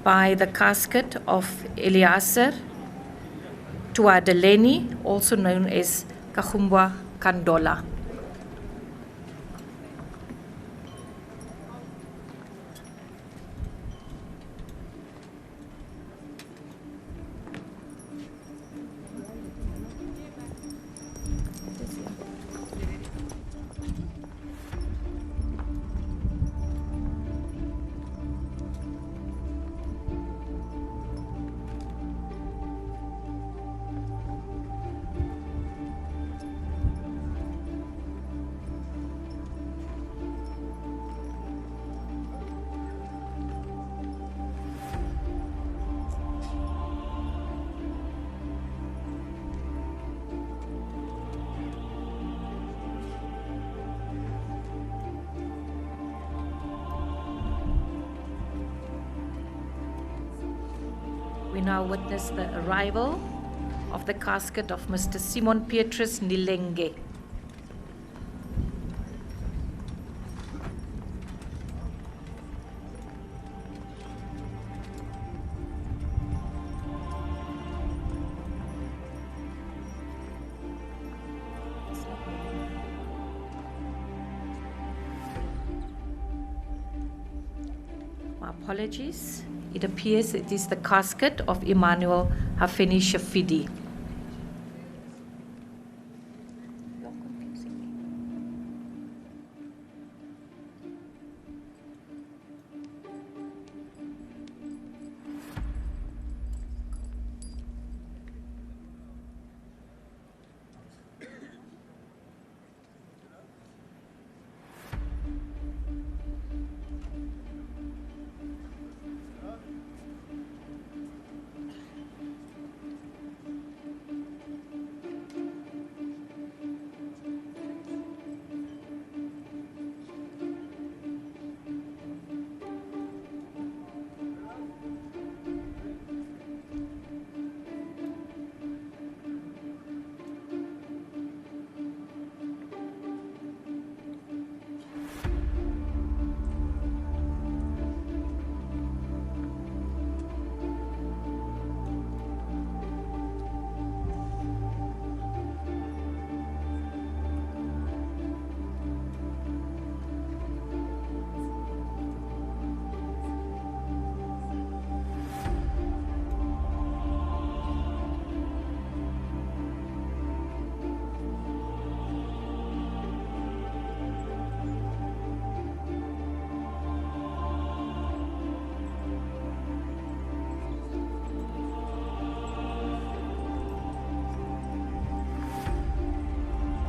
by the casket of Eliaser Tuhadeleni, also known as Kaxumba kaNdola. We now witness the arrival of the casket of Mr. Simon Petrus Niilenge. My apologies. It appears it is the casket of Emmanuel Hafeni Shifidi.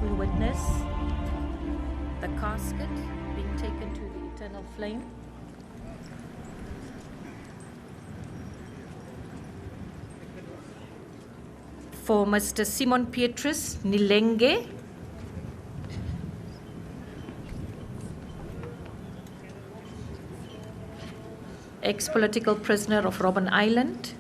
We witness the casket being taken to the eternal flame. For Mr. Simon Petrus Niilenge, ex-political prisoner of Robben Island.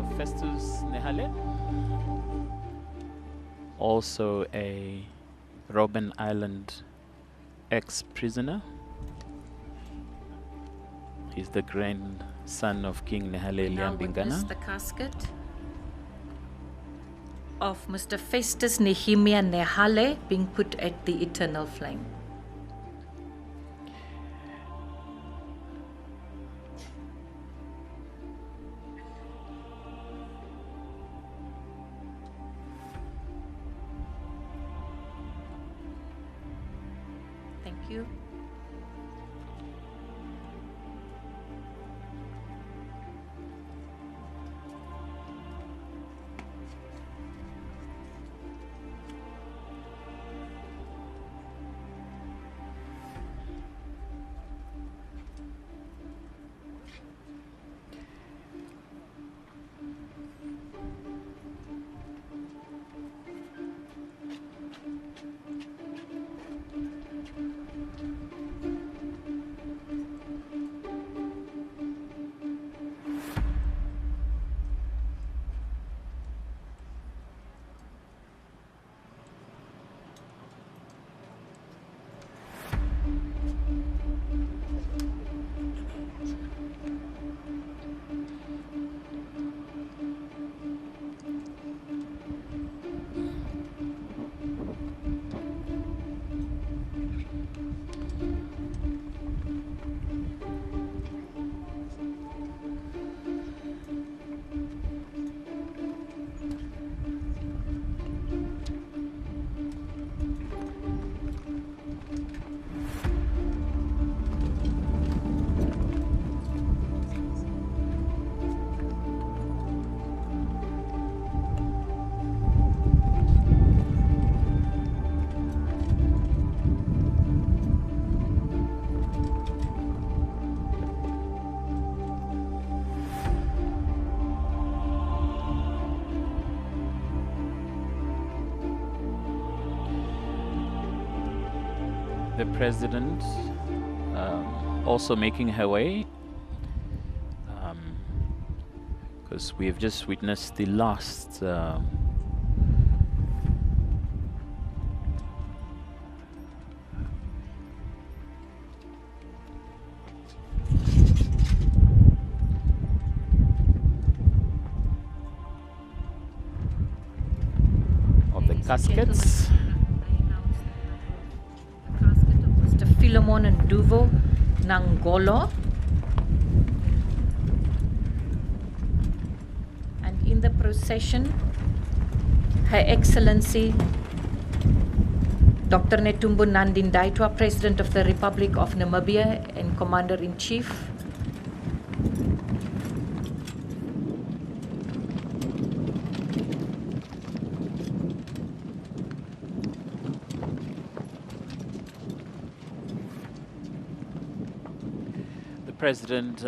of Festus Nehale, also a Robben Island ex-prisoner. He's the grandson of King Nehale Now witness Liambingana. the casket of Mr. Festus Nehemiah Nehale being put at the eternal flame. Thank you. The president also making her way, because we have just witnessed the last of the caskets. Fillemon Nduuvu Nangolo, and in the procession, Her Excellency Dr. Netumbo Nandi-Ndaitwah, President of the Republic of Namibia and Commander-in-Chief, President,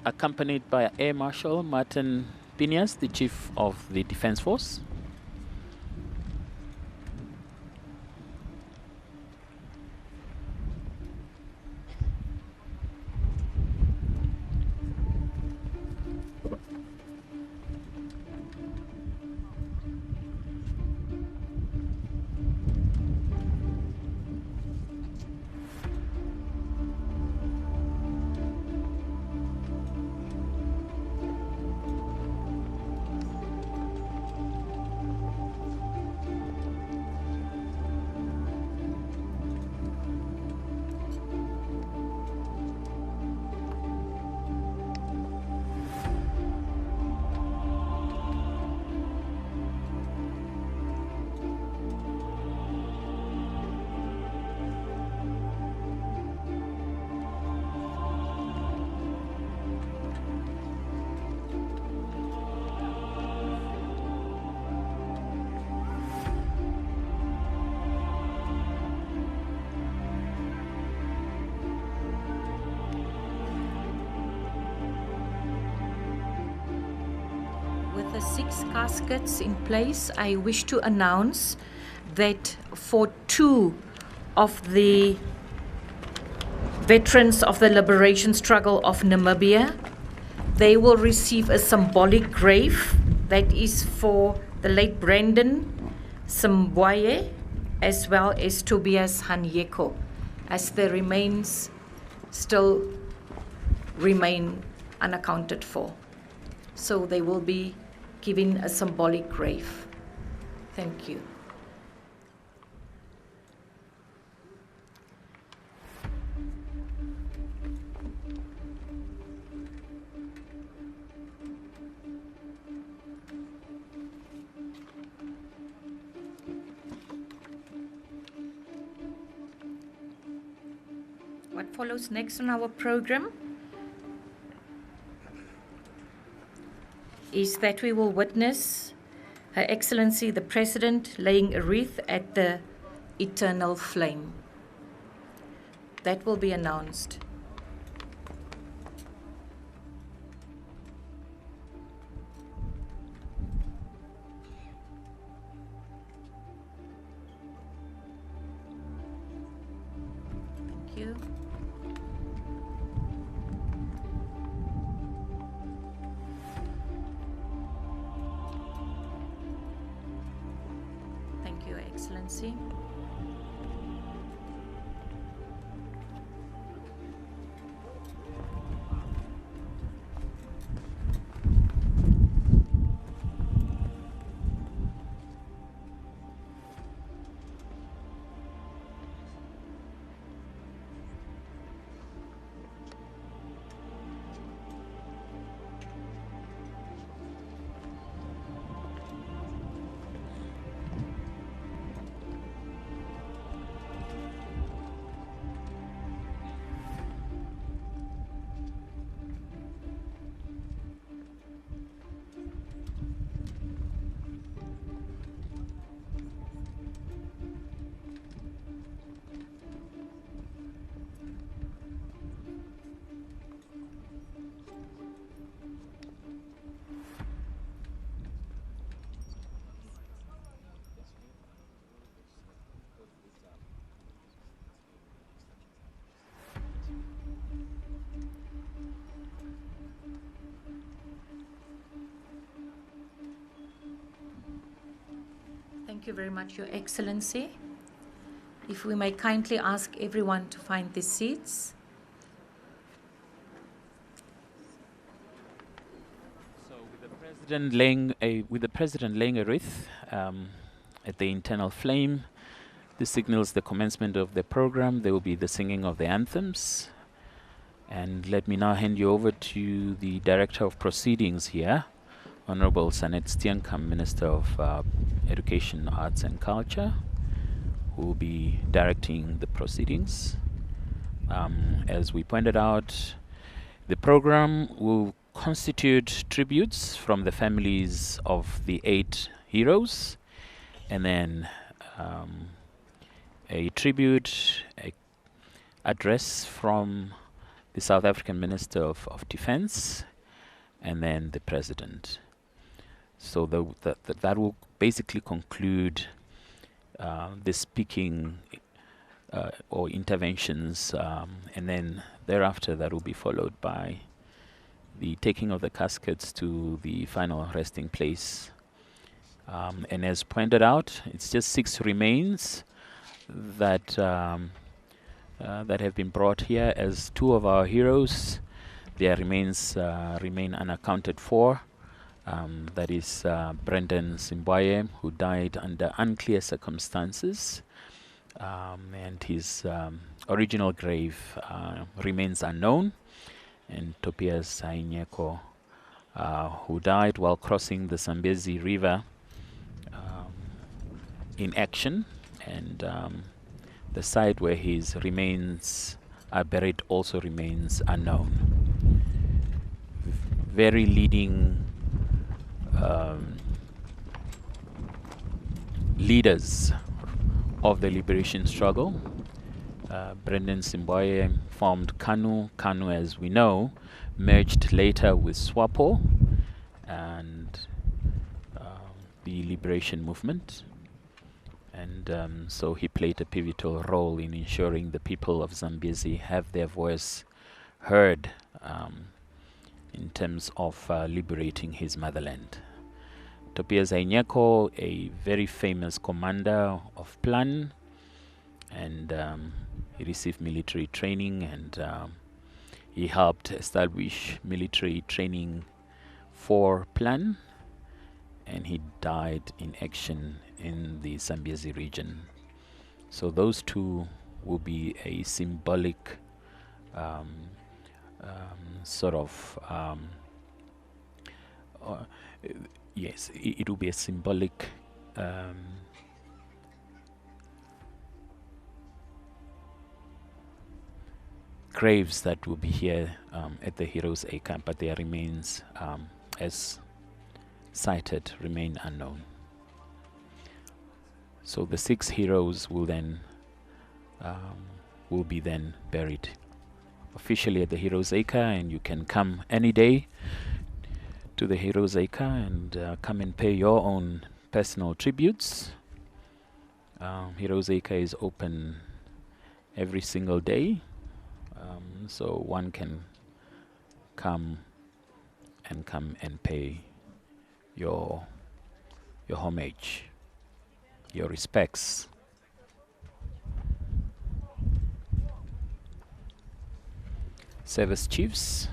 accompanied by Air Marshal Martin Pinias, the Chief of the Defense Force. With the 6 caskets in place, I wish to announce that for 2 of the veterans of the liberation struggle of Namibia, They will receive a symbolic grave that is for the late Brendan Simbwaye as well as Tobias Hainyeko, as their remains still remain unaccounted for. So they will be given a symbolic grave. Thank you. What follows next on our program is that we will witness Her Excellency the President laying a wreath at the eternal flame. That will be announced. Thank you. Thank you, Your Excellency. Thank you very much, Your Excellency. If we may kindly ask everyone to find their seats. So, with the President laying a wreath at the internal flame, this signals the commencement of the program. There will be the singing of the anthems. And let me now hand you over to the Director of Proceedings here, Honorable Sanet Steenkamp, Minister of Education, Arts and Culture, who will be directing the proceedings. As we pointed out, the program will constitute tributes from the families of the 8 heroes, and then a tribute, a address from the South African Minister of Defense, and then the President. So that will basically conclude the speaking or interventions, and then thereafter that will be followed by the taking of the caskets to the final resting place. And as pointed out, it's just 6 remains that that have been brought here as 2 of our heroes. Their remains remain unaccounted for. That is Brendan Simbwaye, who died under unclear circumstances, and his original grave remains unknown, and Tobias Hainyeko, who died while crossing the Zambezi River in action, and the site where his remains are buried also remains unknown. Very leading leaders of the liberation struggle. Brendan Simbwaye formed KANU. KANU, as we know, merged later with SWAPO and the liberation movement. And so he played a pivotal role in ensuring the people of Zambezi have their voice heard in terms of liberating his motherland. Tobias Hainyeko, a very famous commander of Plan, and he received military training, and he helped establish military training for Plan, and he died in action in the Zambezi region. So those two will be a symbolic sort of yes, it will be a symbolic graves that will be here at the Heroes Acre, but their remains, as cited, remain unknown. So the 6 heroes will then be then buried officially at the Heroes Acre, and you can come any day to the Heroes Acre and come and pay your own personal tributes. Heroes Acre is open every single day, so one can come and pay your homage, your respects. Service chiefs,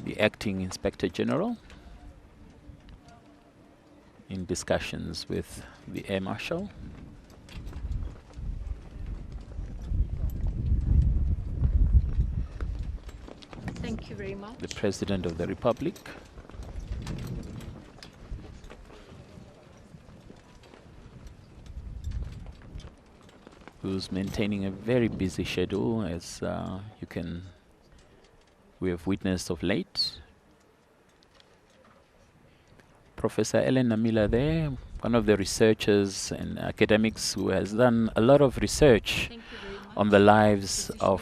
the acting inspector general, in discussions with the air marshal, Thank you very much. the president of the republic, who's maintaining a very busy schedule, as we have witnessed of late. Professor Ellen Namila there, one of the researchers and academics who has done a lot of research on the lives of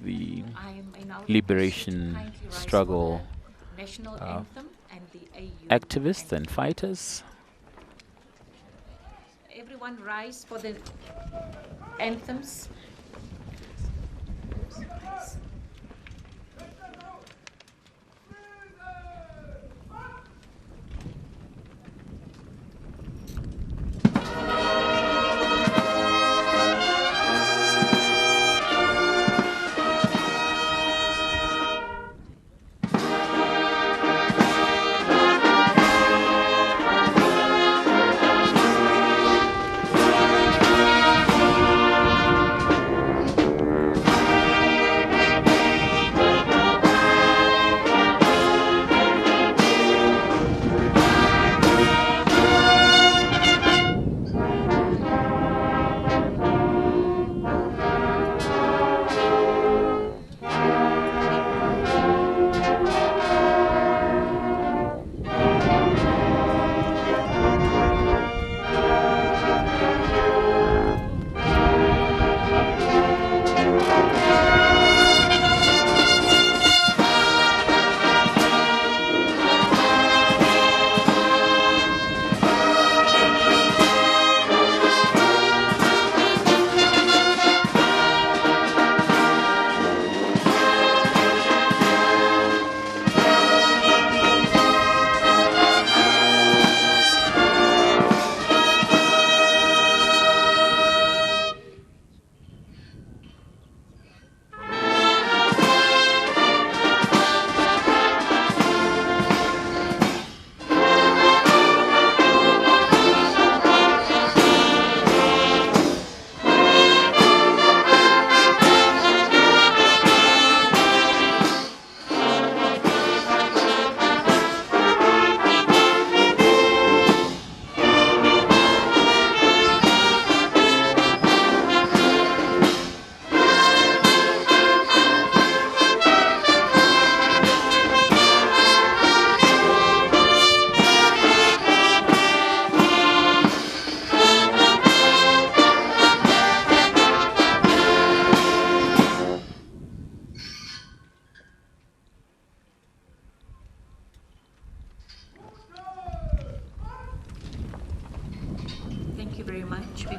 the liberation struggle activists and fighters. Everyone rise for the anthems.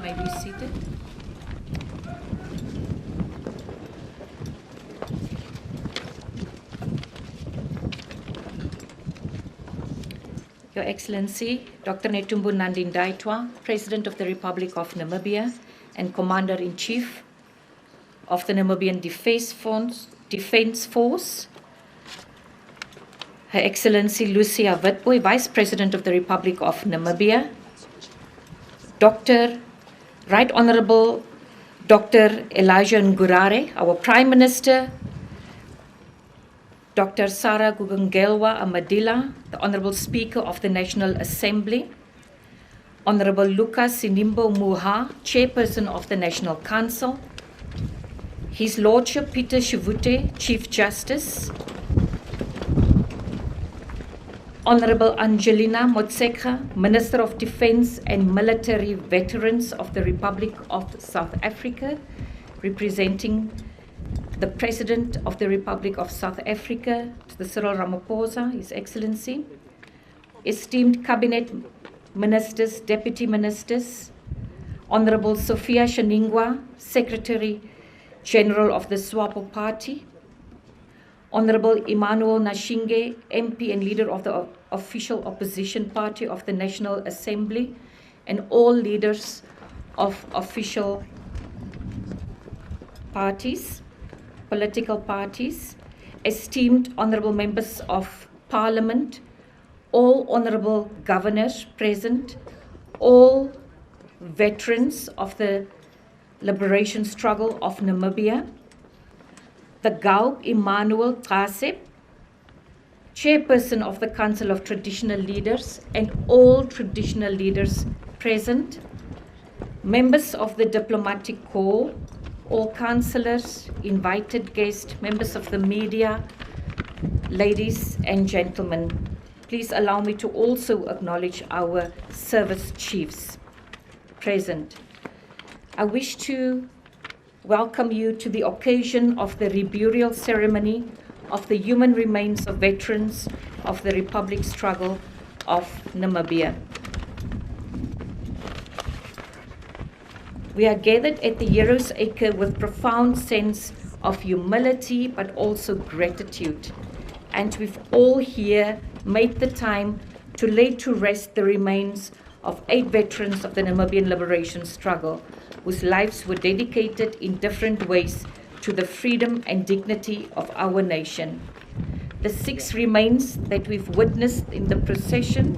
may be seated. Your Excellency, Dr. Netumbo Nandi-Ndaitwah, President of the Republic of Namibia and Commander-in-Chief of the Namibian Defence Force, Her Excellency Lucia Witbooi, Vice President of the Republic of Namibia, Right Honorable Dr. Elijah Ngurare, our Prime Minister, Dr. Sarah Gugungelwa Amadila, the Honorable Speaker of the National Assembly, Honorable Lucas Sinimbo Muha, Chairperson of the National Council, His Lordship Peter Shivute, Chief Justice, Honorable Angelina Motsekga, Minister of Defence and Military Veterans of the Republic of South Africa, representing the President of the Republic of South Africa, Mr. Cyril Ramaphosa, His Excellency, esteemed Cabinet Ministers, Deputy Ministers, Honorable Sophia Shaningwa, Secretary General of the SWAPO Party, Honorable Emmanuel Nashinge, MP and leader of the official opposition party of the National Assembly, and all leaders of official parties, political parties, esteemed honorable members of Parliament, all honorable governors present, all veterans of the liberation struggle of Namibia, the Gaup Emmanuel Trasep, Chairperson of the Council of Traditional Leaders, and all traditional leaders present, members of the Diplomatic Corps, all councillors, invited guests, members of the media, ladies and gentlemen. Please allow me to also acknowledge our service chiefs present. I wish to welcome you to the occasion of the reburial ceremony of the human remains of veterans of the Republic struggle of Namibia. We are gathered at the Heroes Acre with profound sense of humility but also gratitude. And we've all here made the time to lay to rest the remains of 8 veterans of the Namibian liberation struggle, whose lives were dedicated in different ways to the freedom and dignity of our nation. The 6 remains that we've witnessed in the procession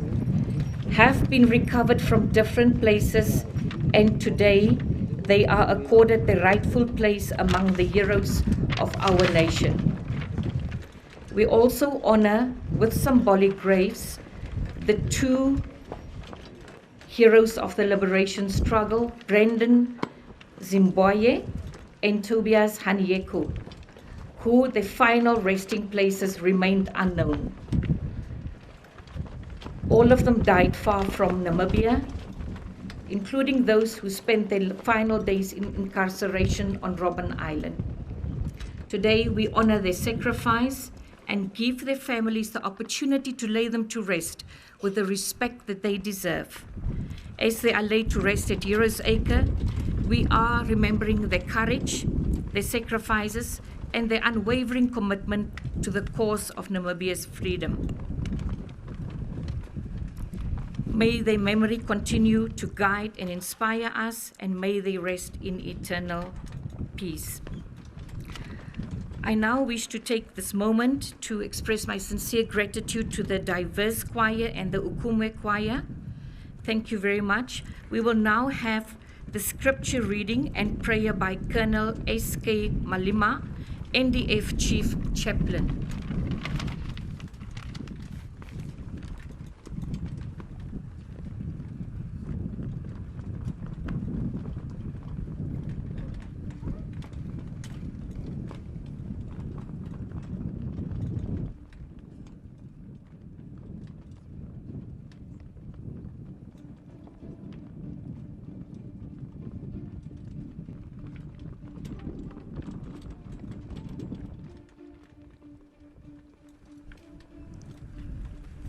have been recovered from different places, and today they are accorded the rightful place among the heroes of our nation. We also honor with symbolic graves the 2 heroes of the liberation struggle, Brendan Simbwaye and Tobias Hainyeko, who the final resting places remained unknown. All of them died far from Namibia, including those who spent their final days in incarceration on Robben Island. Today, we honor their sacrifice and give their families the opportunity to lay them to rest with the respect that they deserve. As they are laid to rest at Heroes Acre, we are remembering their courage, their sacrifices, and their unwavering commitment to the cause of Namibia's freedom. May their memory continue to guide and inspire us, and may they rest in eternal peace. I now wish to take this moment to express my sincere gratitude to the diverse choir and the Ukumwe choir. Thank you very much. We will now have the scripture reading and prayer by Colonel S.K. Malima, NDF Chief Chaplain.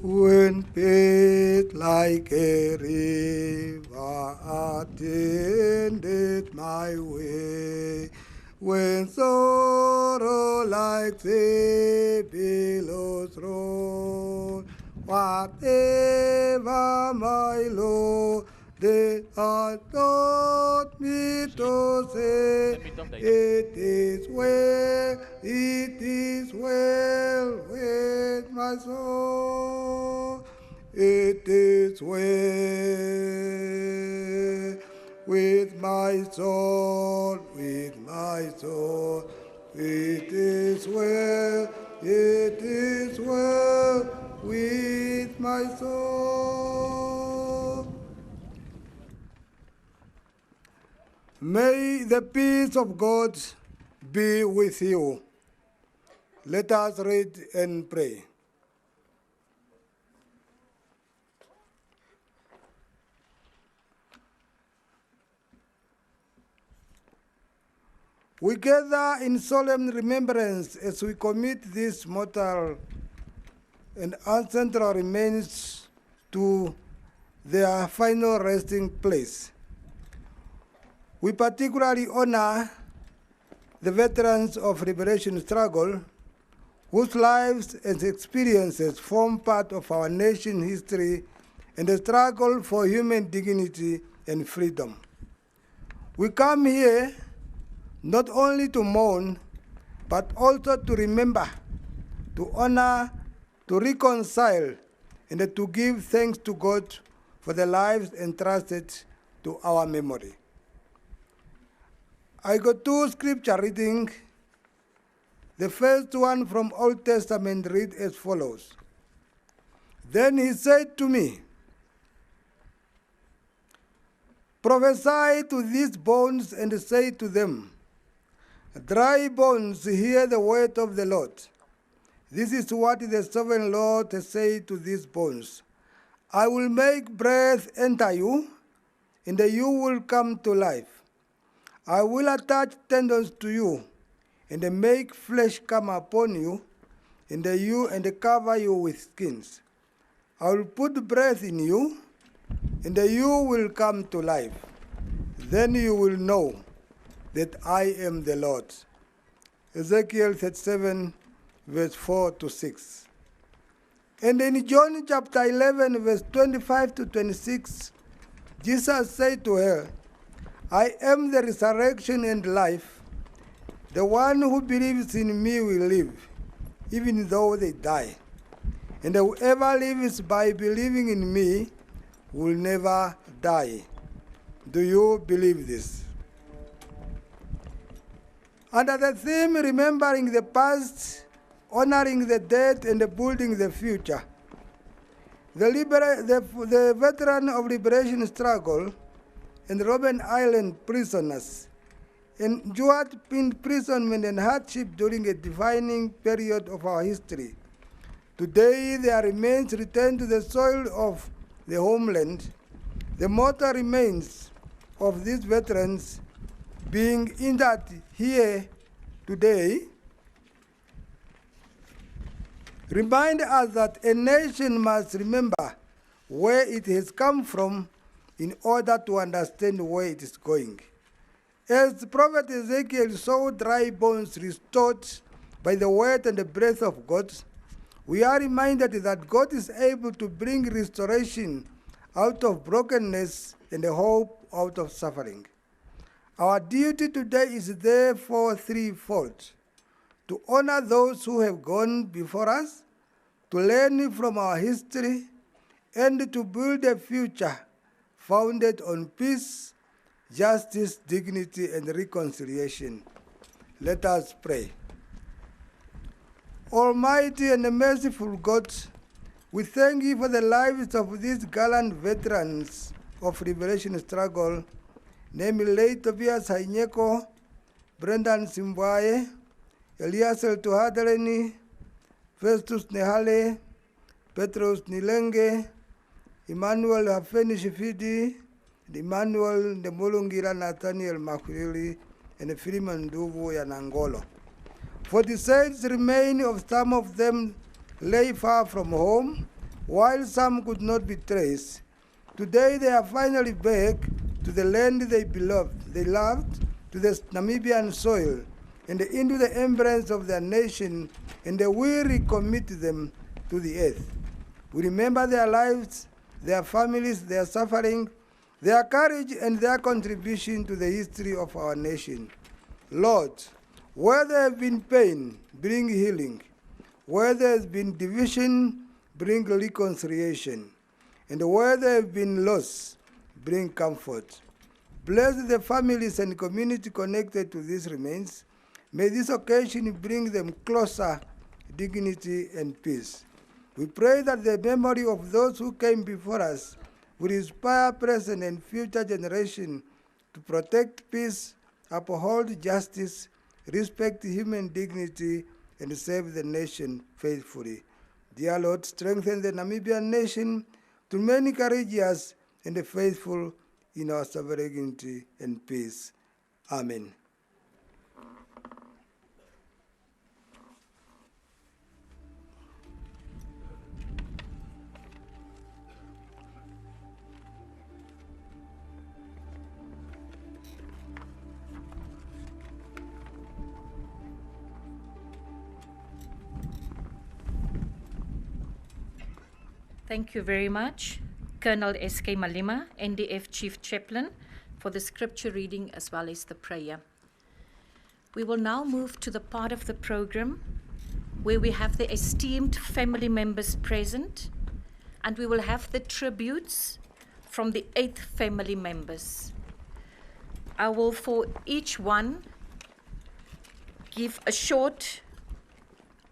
When faith like a river attended my way, when sorrow like the billows roll, whatever my Lord they had taught me to say, it is well with my soul, it is well with my soul, with my soul, it is well with my soul. May the peace of God be with you. Let us read and pray. We gather in solemn remembrance as we commit this mortal and ancestral remains to their final resting place. We particularly honor the veterans of liberation struggle whose lives and experiences form part of our nation's history and the struggle for human dignity and freedom. We come here not only to mourn, but also to remember, to honor, to reconcile, and to give thanks to God for the lives entrusted to our memory. I got two scripture readings. The first one from Old Testament read as follows. Then he said to me, prophesy to these bones and say to them, dry bones, hear the word of the Lord. This is what the sovereign Lord has said to these bones. I will make breath enter you, and you will come to life. I will attach tendons to you, and make flesh come upon you, and cover you with skins. I will put breath in you, and you will come to life. Then you will know that I am the Lord. Ezekiel 37, verse 4 to 6. And in John chapter 11, verse 25 to 26, Jesus said to her, I am the resurrection and life. The one who believes in me will live, even though they die. And whoever lives by believing in me will never die. Do you believe this? Under the theme, remembering the past, honoring the dead, and building the future, the veteran of liberation struggle and Robben Island prisoners endured imprisonment and hardship during a defining period of our history. Today, their remains return to the soil of the homeland. The mortal remains of these veterans being interred here today remind us that a nation must remember where it has come from in order to understand where it is going. As the prophet Ezekiel saw dry bones restored by the word and the breath of God, we are reminded that God is able to bring restoration out of brokenness and hope out of suffering. Our duty today is therefore threefold: to honor those who have gone before us, to learn from our history, and to build a future founded on peace, justice, dignity, and reconciliation. Let us pray. Almighty and merciful God, we thank you for the lives of these gallant veterans of liberation struggle, namely Tobias Hainyeko, Brendan Simbwaye, Eliaser Tuhadeleni, Festus Nehale, Petrus Niilenge, Emmanuel Hafeni Shifidi, Emmanuel Nathaniel Maxuilili, and Fillemon Nduuvu Nangolo. For the saints remain of some of them lay far from home, while some could not be traced. Today they are finally back to the land they loved, to the Namibian soil, and into the embrace of their nation, and we recommit them to the earth. We remember their lives, their families, their suffering, their courage, and their contribution to the history of our nation. Lord, where there has been pain, bring healing. Where there has been division, bring reconciliation. And where there has been loss, bring comfort. Bless the families and community connected to these remains. May this occasion bring them closer, dignity and peace. We pray that the memory of those who came before us will inspire present and future generations to protect peace, uphold justice, respect human dignity, and serve the nation faithfully. Dear Lord, strengthen the Namibian nation to remain courageous and faithful in our sovereignty and peace. Amen. Thank you very much, Colonel S.K. Malema, NDF Chief Chaplain, for the scripture reading as well as the prayer. We will now move to the part of the program where we have the esteemed family members present, and we will have the tributes from the 8 family members. I will, for each one, give a short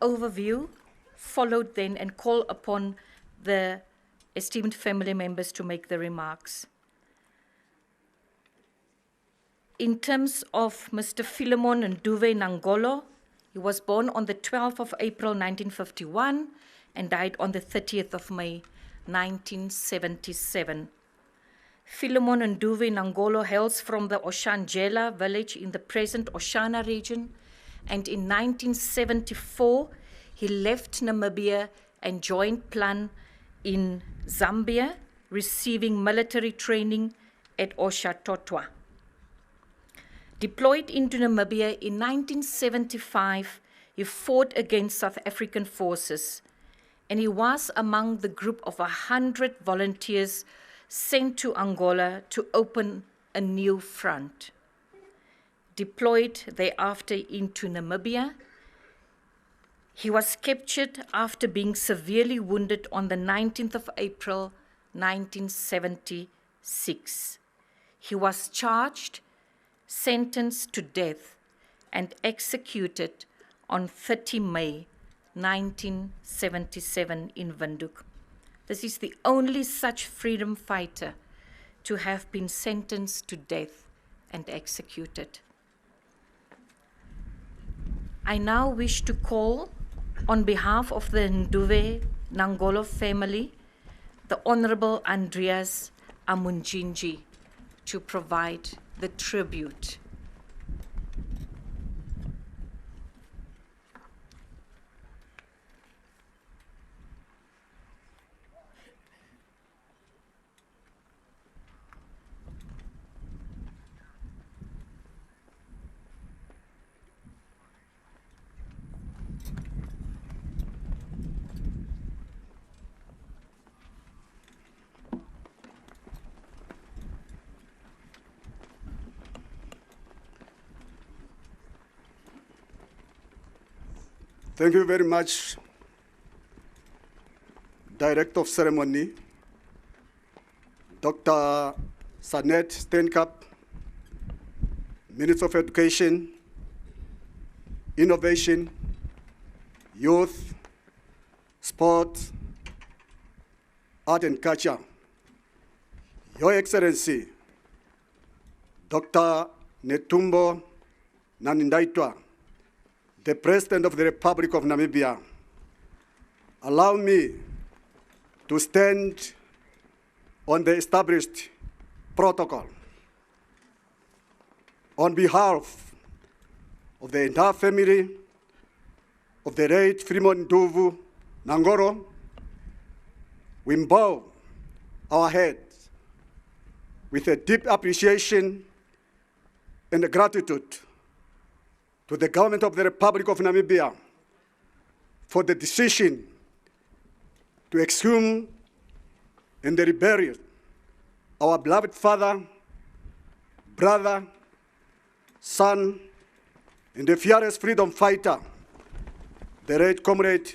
overview, followed then and call upon the esteemed family members to make the remarks. In terms of Mr. Fillemon Nduuvu Nangolo, he was born on the 12th of April 1951 and died on the 30th of May 1977. Fillemon Nduuvu Nangolo hails from the Oshanjela village in the present Oshana region, and in 1974 he left Namibia and joined PLAN in Zambia, receiving military training at Oshatotwa. Deployed into Namibia in 1975, he fought against South African forces, and he was among the group of 100 volunteers sent to Angola to open a new front. Deployed thereafter into Namibia, he was captured after being severely wounded on the 19th of April, 1976. He was charged, sentenced to death, and executed on 30 May, 1977 in Windhoek. This is the only such freedom fighter to have been sentenced to death and executed. I now wish to call, on behalf of the Nduuvu Nangolo family, the Honorable Andreas Amunjinji to provide the tribute. Thank you very much, Director of Ceremony, Dr. Sanet Steenkamp, Minister of Education, Innovation, Youth, Sport, Art and Culture, Your Excellency, Dr. Netumbo Nandi-Ndaitwah, the President of the Republic of Namibia. Allow me to stand on the established protocol. On behalf of the entire family of the late Fillemon Nduuvu Nangolo, we bow our heads with a deep appreciation and gratitude to the government of the Republic of Namibia for the decision to exhume and rebury our beloved father, brother, son, and the fearless freedom fighter, the late comrade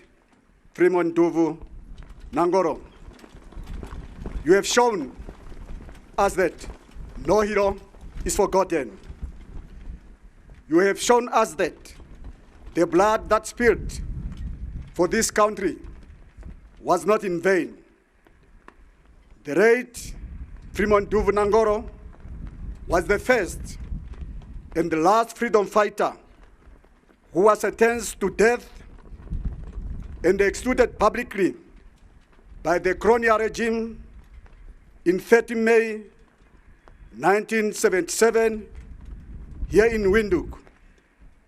Fillemon Nduuvu Nangolo. You have shown us that no hero is forgotten. You have shown us that the blood that spilled for this country was not in vain. The late Fillemon Nduuvu Nangolo was the first and the last freedom fighter who was sentenced to death and executed publicly by the colonial regime in 30 May 1977 here in Windhoek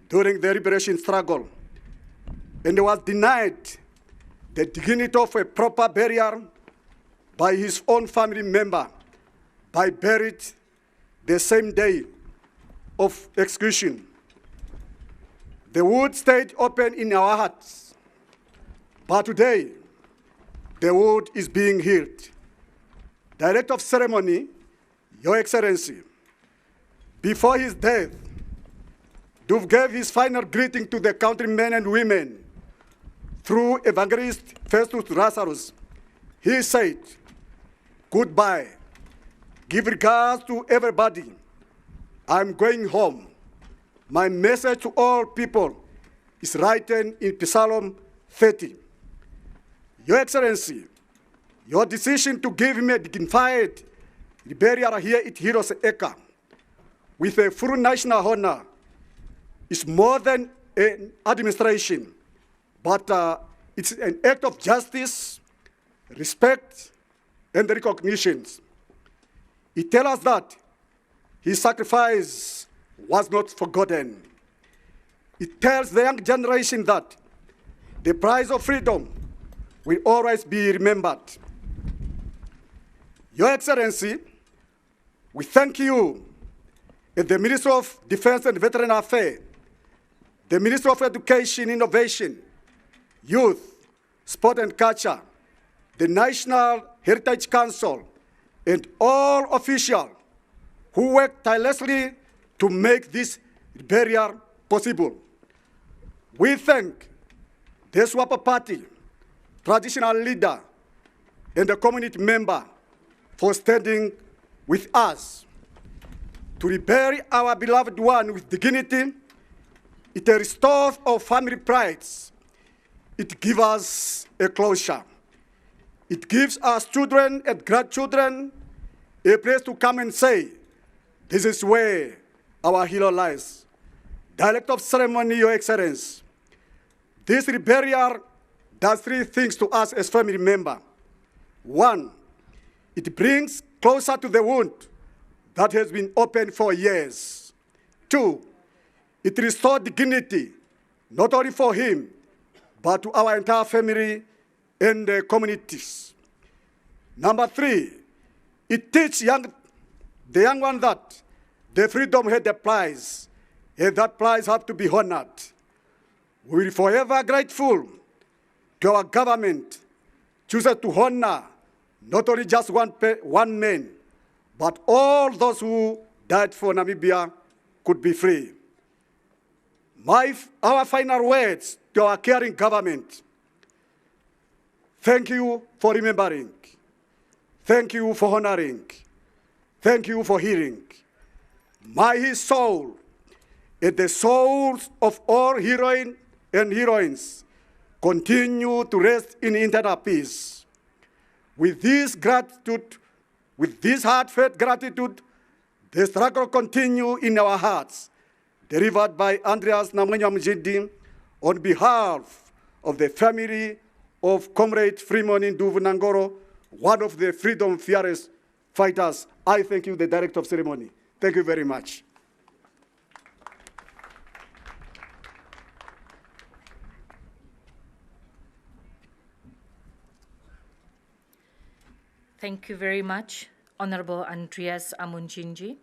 during the liberation struggle, and was denied the dignity of a proper burial by his own family member by buried the same day of execution. The wood stayed open in our hearts, but today the wood is being healed. Director of Ceremony, Your Excellency, before his death, Nduuvu gave his final greeting to the countrymen and women through evangelist Festus. He said, "Goodbye. Give regards to everybody. I'm going home. My message to all people is written in Psalm 30. Your Excellency, your decision to give him a dignified burial here at Heroes Acre with a full national honor is more than an administration, but it's an act of justice, respect, and recognition. It tells us that his sacrifice was not forgotten. It tells the young generation that the price of freedom will always be remembered. Your Excellency, we thank you as the Minister of Defense and Veteran Affairs, the Minister of Education, Innovation, Youth, Sport and Culture, the National Heritage Council, and all officials who worked tirelessly to make this burial possible. We thank the Swapa Party, traditional leader, and the community member for standing with us. To rebury our beloved one with dignity, it restores our family prides. It gives us a closure. It gives us children and grandchildren a place to come and say, this is where our hero lies. Director of Ceremony, Your Excellency, this reburial does three things to us as family members. One, it brings closer to the wound that has been open for years. Two, it restores dignity, not only for him, but to our entire family and the communities. Number three, it teaches the young one that the freedom had a price, and that price has to be honored. We will be forever grateful to our government, chooses to honor not only just one man, but all those who died for Namibia could be free. Our final words to our caring government: thank you for remembering. Thank you for honoring. Thank you for hearing. May his soul and the souls of all heroines and heroines continue to rest in eternal peace. With this gratitude, with this heartfelt gratitude, the struggle continues in our hearts, delivered by Andreas Namwenyamjidi on behalf of the family of Comrade Fillemon Nduuvu Nangolo, one of the freedom fearless fighters. I thank you, the Director of Ceremony. Thank you very much. Thank you very much, Honorable Andreas Amunjinji.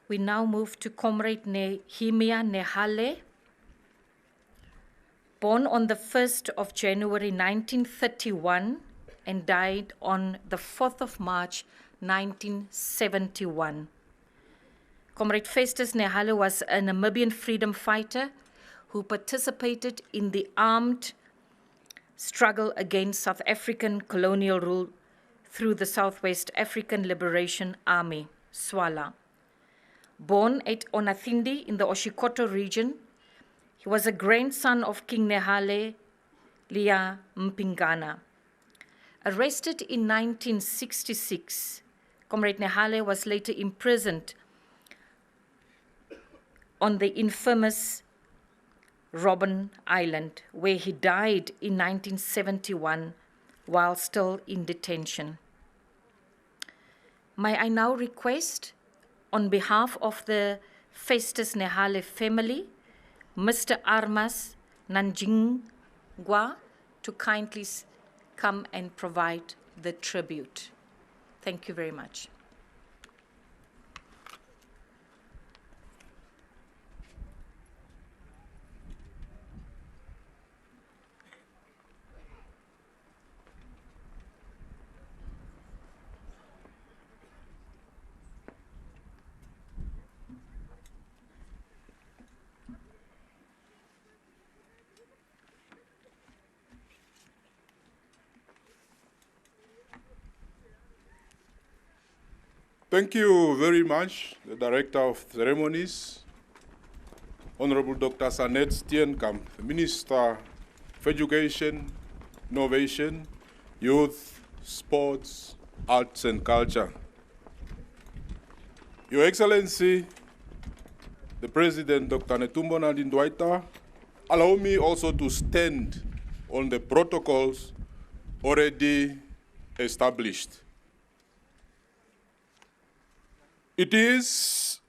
We now move to Comrade Nehale. Born on the 1st of January 1931 and died on the 4th of March 1971. Comrade Festus Nehale was a Namibian freedom fighter who participated in the armed struggle against South African colonial rule through the Southwest African Liberation Army, SWALA. Born at Onathindi in the Oshikoto region, he was a grandson of King Nehale Lia Mpingana. Arrested in 1966, Comrade Nehale was later imprisoned on the infamous Robben Island, where he died in 1971 while still in detention. May I now request, on behalf of the Festus Nehale family, Mr. Armas Nanjingwa to kindly come and provide the tribute. Thank you very much. Thank you very much, the Director of Ceremonies, Honorable Dr. Sanet Steenkamp, the Minister of Education, Innovation, Youth, Sports, Arts and Culture. Your Excellency, the President, Dr. Netumbo Nandi-Ndaitwah, allow me also to stand on the protocols already established. It is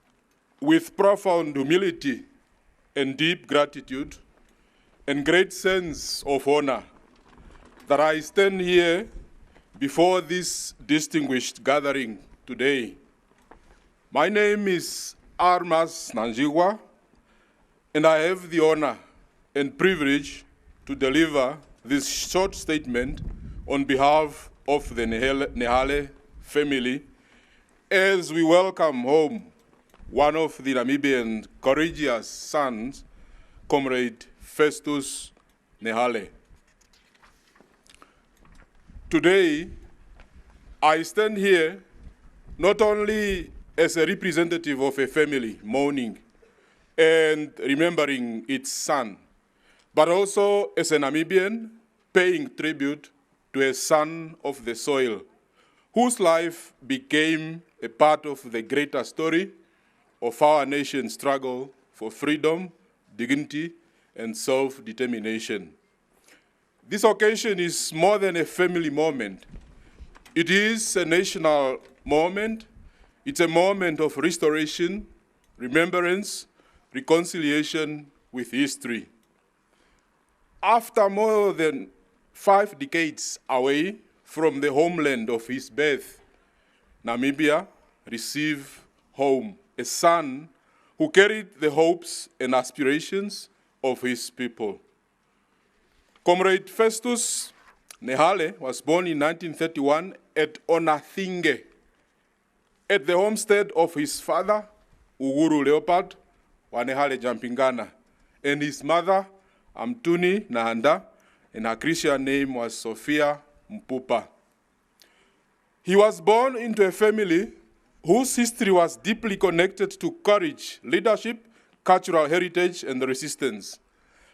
with profound humility and deep gratitude and great sense of honor that I stand here before this distinguished gathering today. My name is Armas Nanjingwa, and I have the honor and privilege to deliver this short statement on behalf of the Nehale family as we welcome home one of the Namibian courageous sons, Comrade Festus Nehale. Today, I stand here not only as a representative of a family mourning and remembering its son, but also as a Namibian paying tribute to a son of the soil, whose life became a part of the greater story of our nation's struggle for freedom, dignity, and self-determination. This occasion is more than a family moment. It is a national moment. It's a moment of restoration, remembrance, reconciliation with history. After more than 5 decades away from the homeland of his birth, Namibia received home, a son who carried the hopes and aspirations of his people. Comrade Festus Nehale was born in 1931 at Onathindi, at the homestead of his father, Uhuru Leopard wa Nehale Jampingana, and his mother, Amtuni Nahanda, and her Christian name was Sophia Mpupa. He was born into a family whose history was deeply connected to courage, leadership, cultural heritage, and resistance.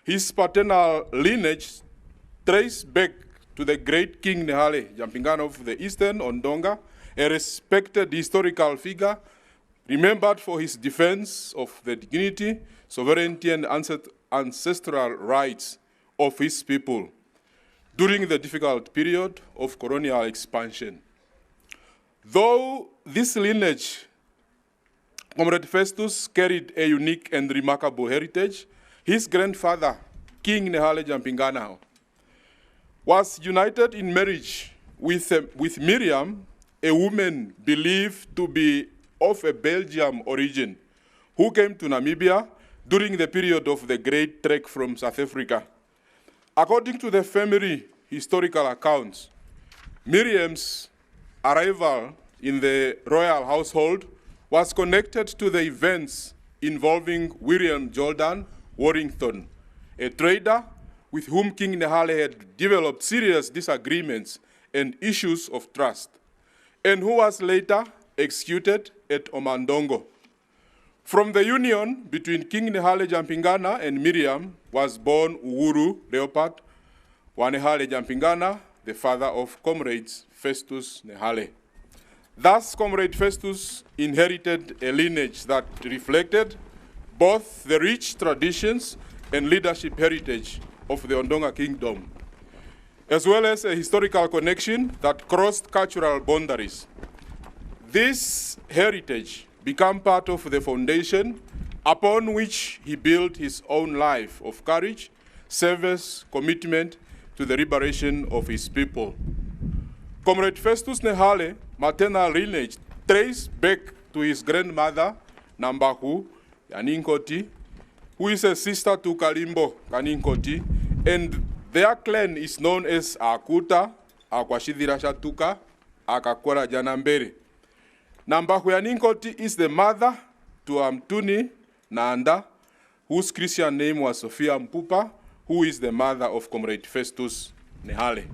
His paternal lineage traced back to the great King Nehale Jampingana of the Eastern Ondonga, a respected historical figure, remembered for his defense of the dignity, sovereignty, and ancestral rights of his people during the difficult period of colonial expansion. Though this lineage, Comrade Festus carried a unique and remarkable heritage, his grandfather, King Nehale Jampingana, was united in marriage with Miriam, a woman believed to be of a Belgian origin, who came to Namibia during the period of the Great Trek from South Africa. According to the family historical accounts, Miriam's arrival in the royal household was connected to the events involving William Jordan Warrington, a trader with whom King Nehale had developed serious disagreements and issues of trust, and who was later executed at Omandongo. From the union between King Nehale Jampingana and Miriam was born Uhuru Leopard Wanehale Jampingana, the father of comrades Festus Nehale. Thus, Comrade Festus inherited a lineage that reflected both the rich traditions and leadership heritage of the Ondonga Kingdom, as well as a historical connection that crossed cultural boundaries. This heritage became part of the foundation upon which he built his own life of courage, service, commitment to the liberation of his people. Comrade Festus Nehale, maternal lineage, traced back to his grandmother, Nambahu Yaninkoti, who is a sister to Kalimbo Kaninkoti, and their clan is known as Akuta, Akwashidira Shatuka, Akakwara Janambere. Nambahu Yaninkoti is the mother to Amtuni Nanda, whose Christian name was Sophia Mpupa, who is the mother of Comrade Festus Nehale.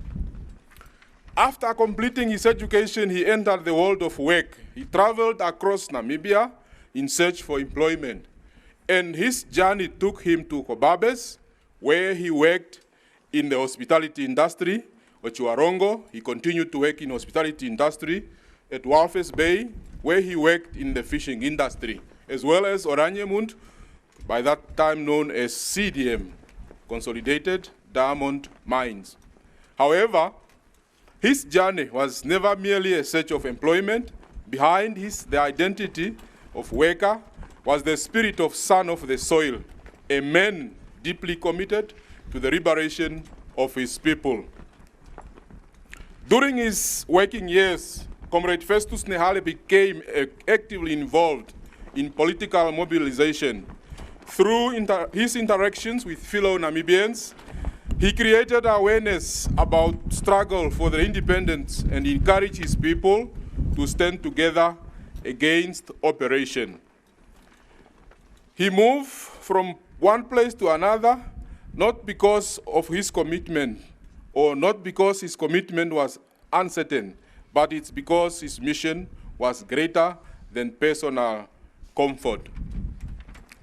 After completing his education, he entered the world of work. He traveled across Namibia in search for employment, and his journey took him to Kobabes, where he worked in the hospitality industry. Ochuarongo, he continued to work in hospitality industry. At Walvis Bay, where he worked in the fishing industry, as well as Oraniemund, by that time known as CDM, Consolidated Diamond Mines. However, his journey was never merely a search of employment. Behind the identity of worker was the spirit of son of the soil, a man deeply committed to the liberation of his people. During his working years, Comrade Festus Nehale became actively involved in political mobilization. Through his interactions with fellow Namibians, he created awareness about struggle for the independence and encouraged his people to stand together against oppression. He moved from one place to another, not because of his commitment, or not because his commitment was uncertain, but it's because his mission was greater than personal comfort.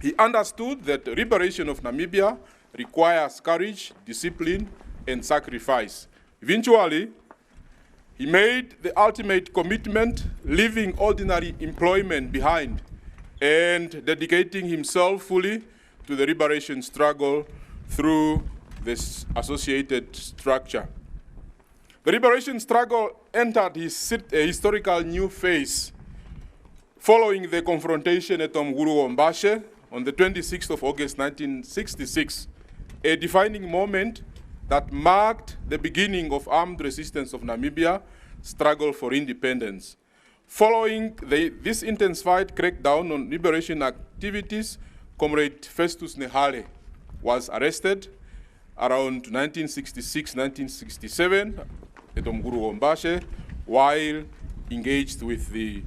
He understood that the liberation of Namibia requires courage, discipline, and sacrifice. Eventually, he made the ultimate commitment, leaving ordinary employment behind and dedicating himself fully to the liberation struggle through this associated structure. The liberation struggle entered a historical new phase following the confrontation at Omguru-Ombashe on the 26th of August 1966, a defining moment that marked the beginning of armed resistance of Namibia struggle for independence. Following this intensified crackdown on liberation activities, Comrade Festus Nehale was arrested around 1966-1967 at Omguru-Ombashe while engaged with the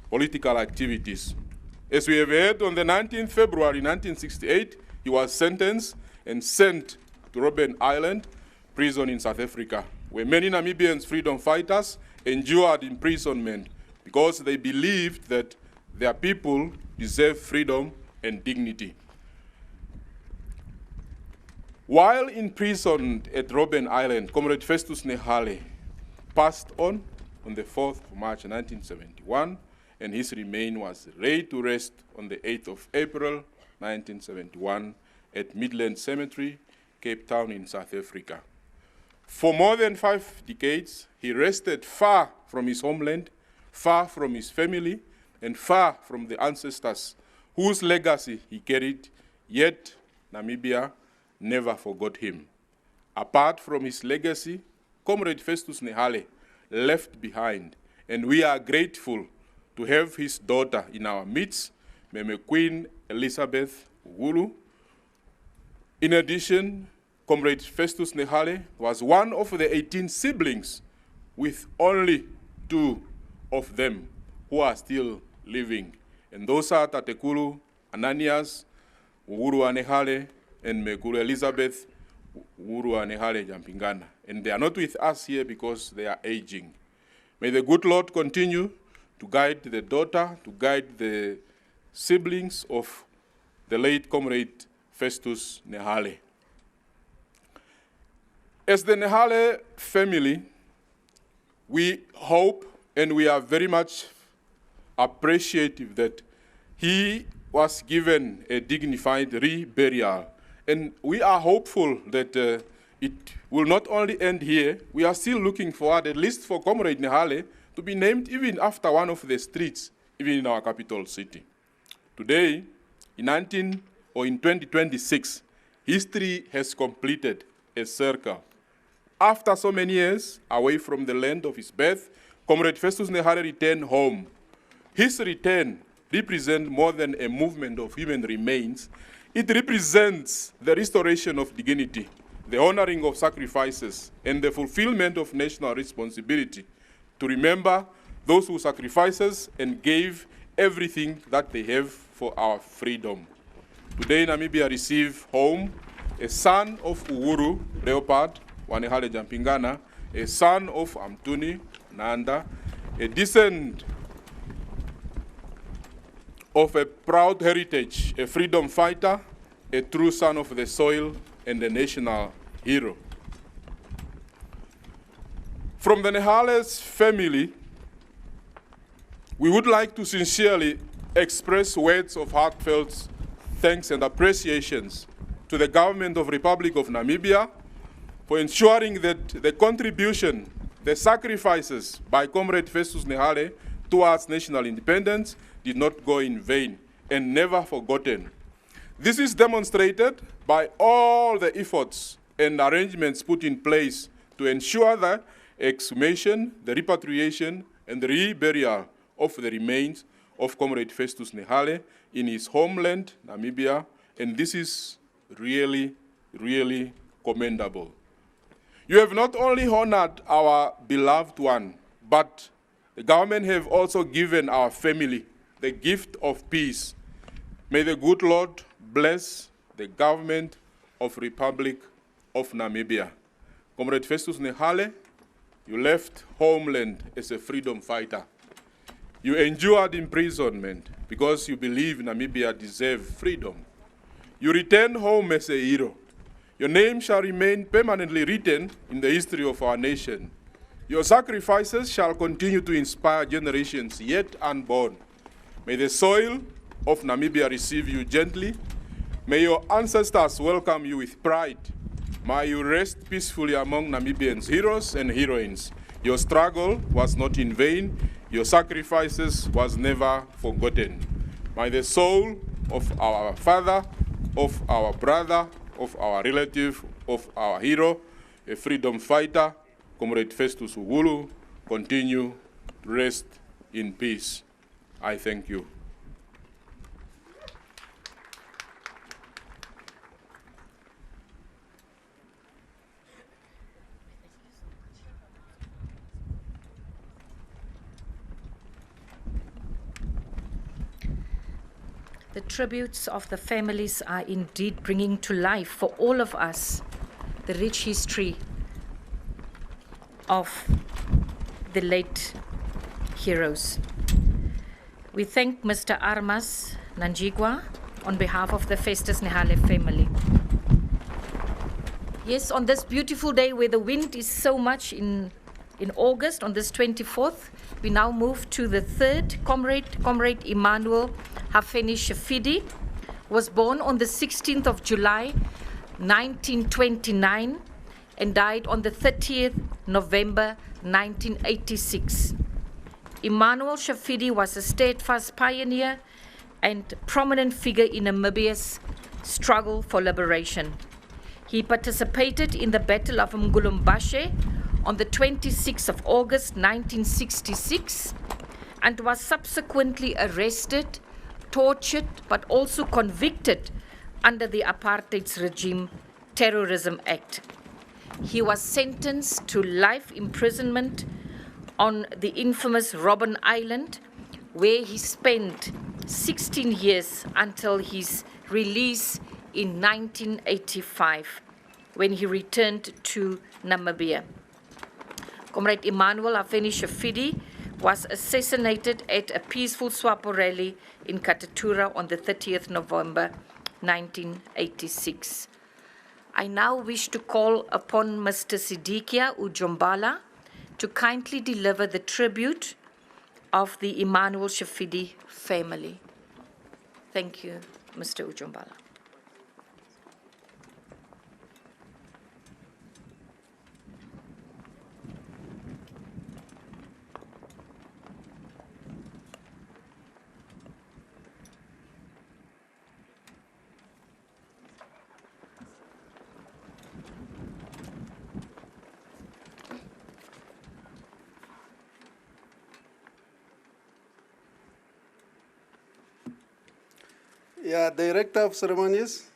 political activities. As we have heard, on the 19th February 1968, he was sentenced and sent to Robben Island prison in South Africa, where many Namibian freedom fighters endured imprisonment because they believed that their people deserve freedom and dignity. While imprisoned at Robben Island, Comrade Festus Nehale passed on the 4th of March 1971, and his remains was laid to rest on the 8th of April 1971 at Midland Cemetery, Cape Town in South Africa. For more than 5 decades, he rested far from his homeland, far from his family, and far from the ancestors whose legacy he carried, yet Namibia never forgot him. Apart from his legacy, Comrade Festus Nehale left behind, and we are grateful to have his daughter in our midst, Meme Queen Elizabeth Ugulu. In addition, Comrade Festus Nehale was one of the 18 siblings, with only 2 of them who are still living. And those are Tatekulu Ananias Uguru Nehale and Mekulu Elizabeth Uguru Nehale Jampingana. And they are not with us here because they are aging. May the good Lord continue to guide the daughter, to guide the siblings of the late Comrade Festus Nehale. As the Nehale family, we hope and we are very much appreciative that he was given a dignified reburial. And we are hopeful that it will not only end here. We are still looking forward, at least for Comrade Nehale, to be named even after one of the streets, even in our capital city. Today, in 2026, history has completed a circle. After so many years away from the land of his birth, Comrade Festus Nehale returned home. His return represents more than a movement of human remains. It represents the restoration of dignity, the honoring of sacrifices, and the fulfillment of national responsibility to remember those who sacrificed and gave everything that they have for our freedom. Today, Namibia received home a son of Uhuru Leopard, Wanehale Jampingana, a son of Amtuni Nanda, a descendant of a proud heritage, a freedom fighter, a true son of the soil, and a national hero. From the Nehale's family, we would like to sincerely express words of heartfelt thanks and appreciations to the government of Republic of Namibia for ensuring that the contribution, the sacrifices by Comrade Festus Nehale towards national independence did not go in vain and never forgotten. This is demonstrated by all the efforts and arrangements put in place to ensure the exhumation, the repatriation, and the reburial of the remains of Comrade Festus Nehale in his homeland, Namibia, and this is really, really commendable. You have not only honored our beloved one, but the government have also given our family the gift of peace. May the good Lord bless the government of Republic of Namibia. Comrade Festus Nehale, you left homeland as a freedom fighter. You endured imprisonment because you believe Namibia deserves freedom. You returned home as a hero. Your name shall remain permanently written in the history of our nation. Your sacrifices shall continue to inspire generations yet unborn. May the soil of Namibia receive you gently. May your ancestors welcome you with pride. May you rest peacefully among Namibians' heroes and heroines. Your struggle was not in vain. Your sacrifices was never forgotten. May the soul of our father, of our brother, of our relative, of our hero, a freedom fighter, Comrade Festus Ugulu, continue to rest in peace. I thank you. The tributes of the families are indeed bringing to life for all of us the rich history of the late heroes. We thank Mr. Armas Nanjigwa on behalf of the Festus Nehale family. Yes, on this beautiful day where the wind is so much in August, on this 24th, we now move to the third Comrade Immanuel Hafeni Shifidi, was born on the 16th of July, 1929, and died on the 30th November, 1986. Immanuel Shifidi was a steadfast pioneer and prominent figure in Namibia's struggle for liberation. He participated in the Battle of Mgulumbashe on the 26th of August 1966 and was subsequently arrested, tortured, but also convicted under the Apartheid's regime Terrorism Act. He was sentenced to life imprisonment on the infamous Robben Island, where he spent 16 years until his release in 1985, when he returned to Namibia. Comrade Emmanuel Hafeni Shifidi was assassinated at a peaceful SWAPO rally in Katutura on the 30th November 1986. I now wish to call upon Mr. Sidikia Ujombala to kindly deliver the tribute of the Immanuel Shifidi family. Thank you, Mr. Ujombala. Yeah, Director of Ceremonies,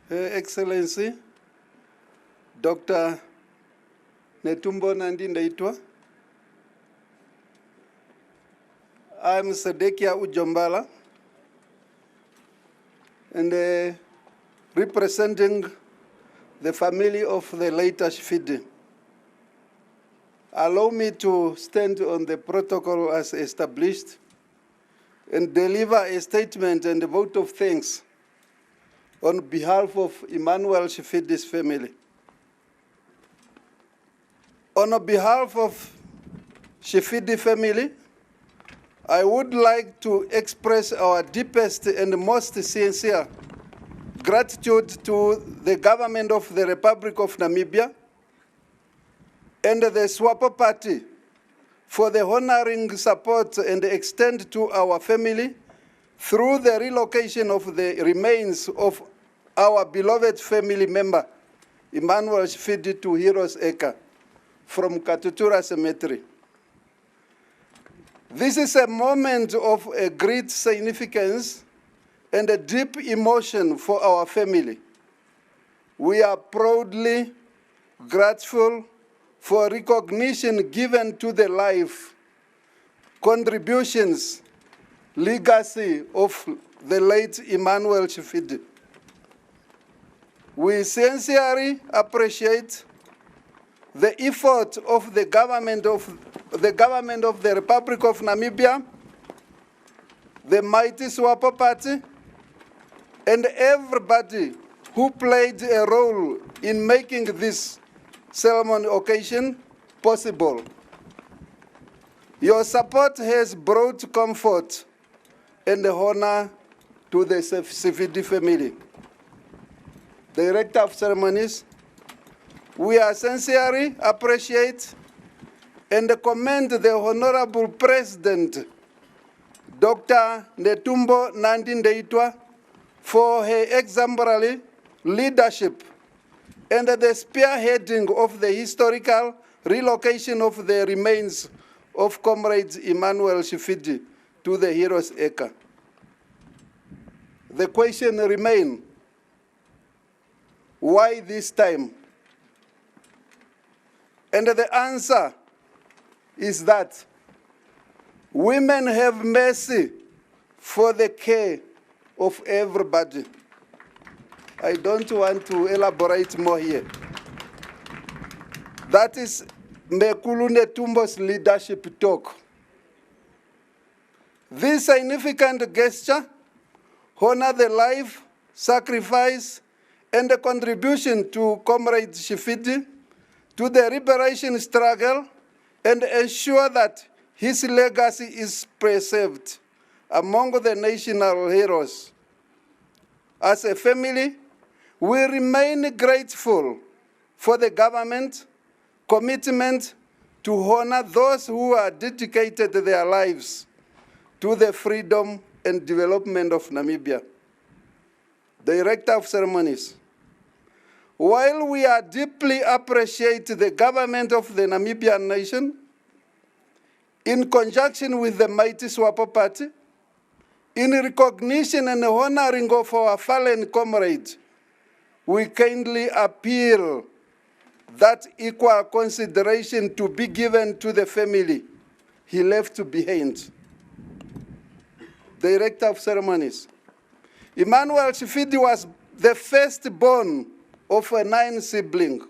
Her Excellency, Dr. Netumbo Nandi-Ndaitwah, I'm Sedekia Ujombala, and representing the family of the late Shifidi. Allow me to stand on the protocol as established and deliver a statement and a vote of thanks on behalf of Immanuel Shifidi's family. On behalf of Shifidi family, I would like to express our deepest and most sincere gratitude to the government of the Republic of Namibia and the SWAPO party for the honoring support and extend to our family through the relocation of the remains of our beloved family member, Immanuel Shifidi, to Heroes Acre from Katutura Cemetery. This is a moment of a great significance and a deep emotion for our family. We are proudly grateful for recognition given to the life, contributions, legacy of the late Immanuel Shifidi. We sincerely appreciate the effort of the government of the Republic of Namibia, the mighty SWAPO party, and everybody who played a role in making this ceremony occasion possible. Your support has brought comfort and honor to the Shifidi family. Director of Ceremonies, we are sincerely appreciate and commend the Honorable President, Dr. Netumbo Nandi-Ndaitwah, for her exemplary leadership and the spearheading of the historical relocation of the remains of Comrade Immanuel Shifidi to the Heroes Acre. The question remains, why this time? And the answer is that women have mercy for the care of everybody. I don't want to elaborate more here. That is Mekulu Netumbo's leadership talk. This significant gesture honors the life, sacrifice, and the contribution to Comrade Shifidi to the liberation struggle and ensure that his legacy is preserved among the national heroes. As a family, we remain grateful for the government commitment to honor those who have dedicated their lives to the freedom and development of Namibia. Director of Ceremonies. While we are deeply appreciate the government of the Namibian nation, in conjunction with the mighty SWAPO party, in recognition and honoring of our fallen comrades, we kindly appeal that equal consideration to be given to the family he left behind. Director of Ceremonies. Immanuel Shifidi was the firstborn of a 9 siblings,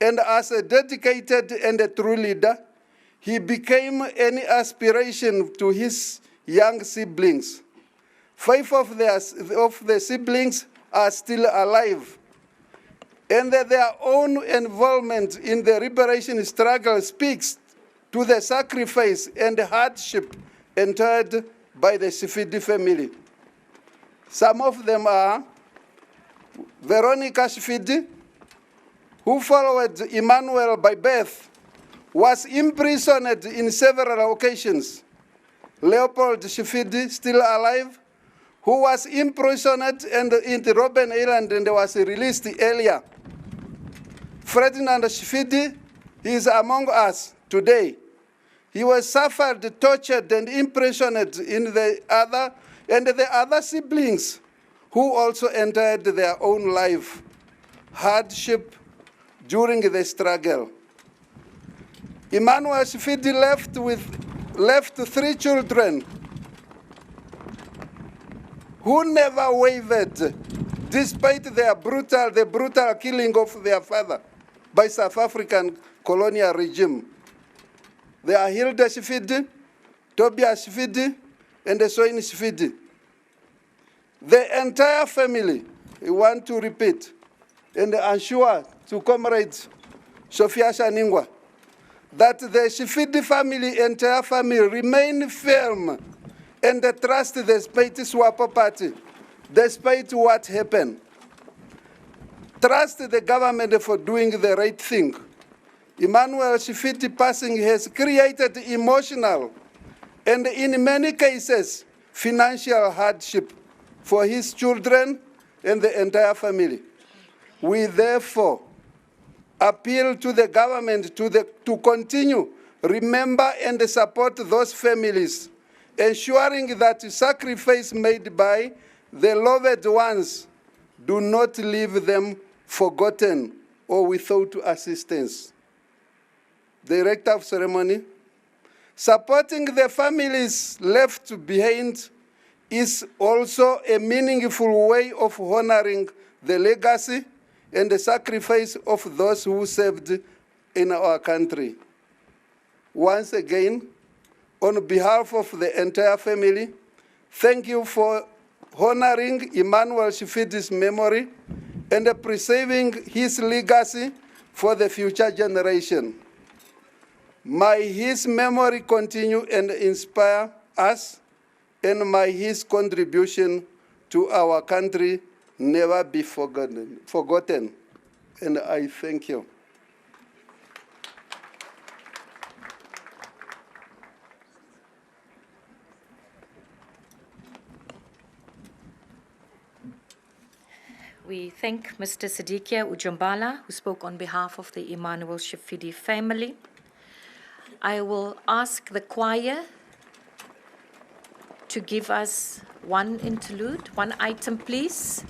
and as a dedicated and a true leader, he became an aspiration to his young siblings. 5 of the siblings are still alive, and that their own involvement in the liberation struggle speaks to the sacrifice and hardship endured by the Shifidi family. Some of them are Veronica Shifidi, who followed Emmanuel by birth, was imprisoned in several occasions. Leopold Shifidi, still alive, who was imprisoned in Robben Island and was released earlier. Ferdinand Shifidi is among us today. He was suffered, tortured, and imprisoned in the other siblings who also entered their own life, hardship during the struggle. Emmanuel Shifidi left 3 children who never wavered despite the brutal killing of their father by South African colonial regime. They are Hilda Shifidi, Tobias Shifidi, and Soin Shifidi. The entire family, I want to repeat, and assure to comrades Sophia Shaningwa, that the Shifidi family, entire family, remain firm and trust despite SWAPO party, despite what happened. Trust the government for doing the right thing. Emmanuel Shifidi passing has created emotional and, in many cases, financial hardship for his children and the entire family. We therefore appeal to the government to continue, remember and support those families, ensuring that sacrifice made by the loved ones do not leave them forgotten or without assistance. Director of Ceremony, supporting the families left behind is also a meaningful way of honoring the legacy and the sacrifice of those who served in our country. Once again, on behalf of the entire family, thank you for honoring Emmanuel Shifidi's memory and preserving his legacy for the future generation. May his memory continue and inspire us, and may his contribution to our country never be forgotten. And I thank you. We thank Mr. Sadikia Ujumbala, who spoke on behalf of the Emmanuel Shifidi family. I will ask the choir to give us one interlude, one item, please.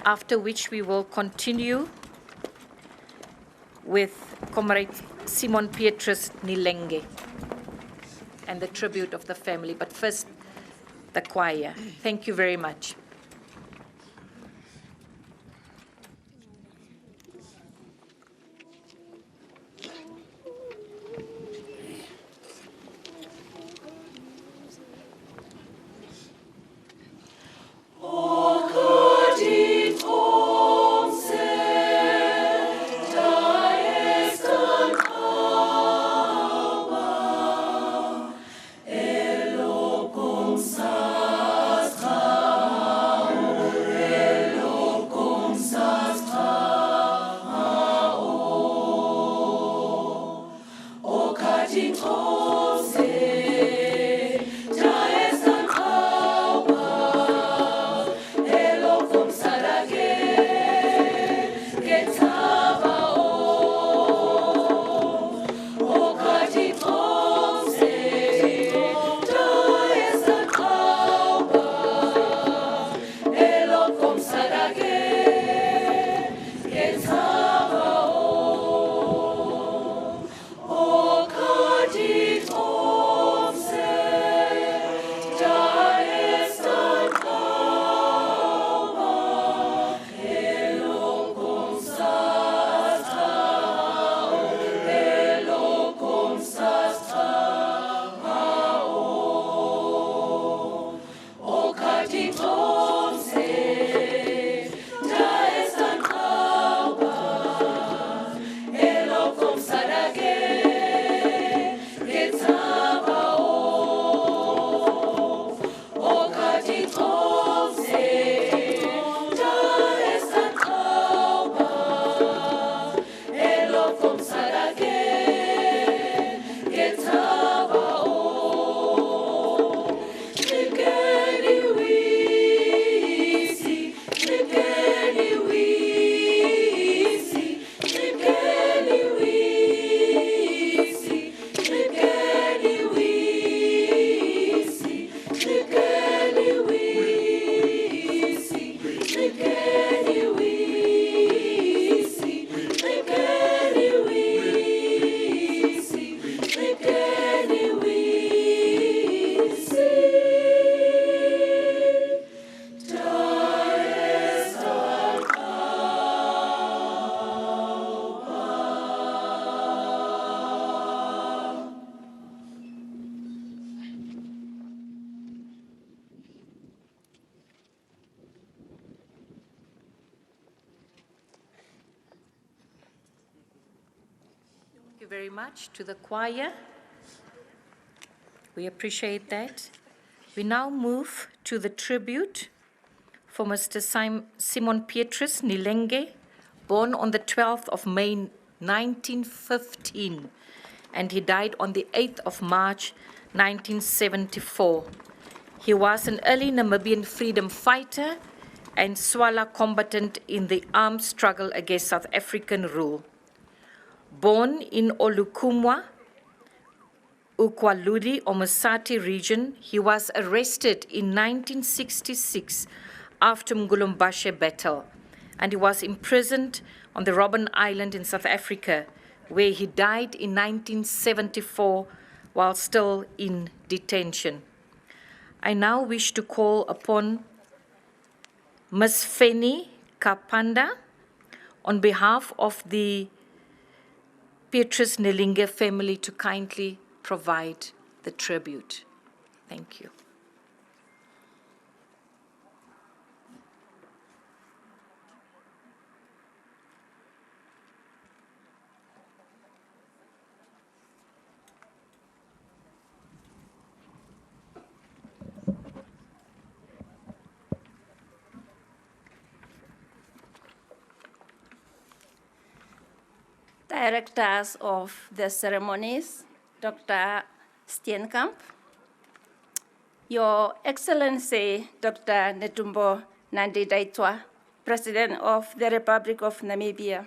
After which we will continue with Comrade Simon Petrus Niilenge and the tribute of the family. But first, the choir. Thank you very much. Sa very much to the choir. We appreciate that. We now move to the tribute for Mr. Simon Petrus Niilenge, born on the 12th of May 1915, and he died on the 8th of March 1974. He was an early Namibian freedom fighter and Swala combatant in the armed struggle against South African rule. Born in Olukumwa, Ukwaludi, Omusati region, he was arrested in 1966 after Mgulumbashe battle, and he was imprisoned on the Robben Island in South Africa, where he died in 1974 while still in detention. I now wish to call upon Ms. Feni Kapanda on behalf of the Petrus Niilenge family to kindly provide the tribute. Thank you. Directors of the ceremonies, Dr. Steenkamp, Your Excellency, Dr. Netumbo Nandi-Ndaitwah, President of the Republic of Namibia.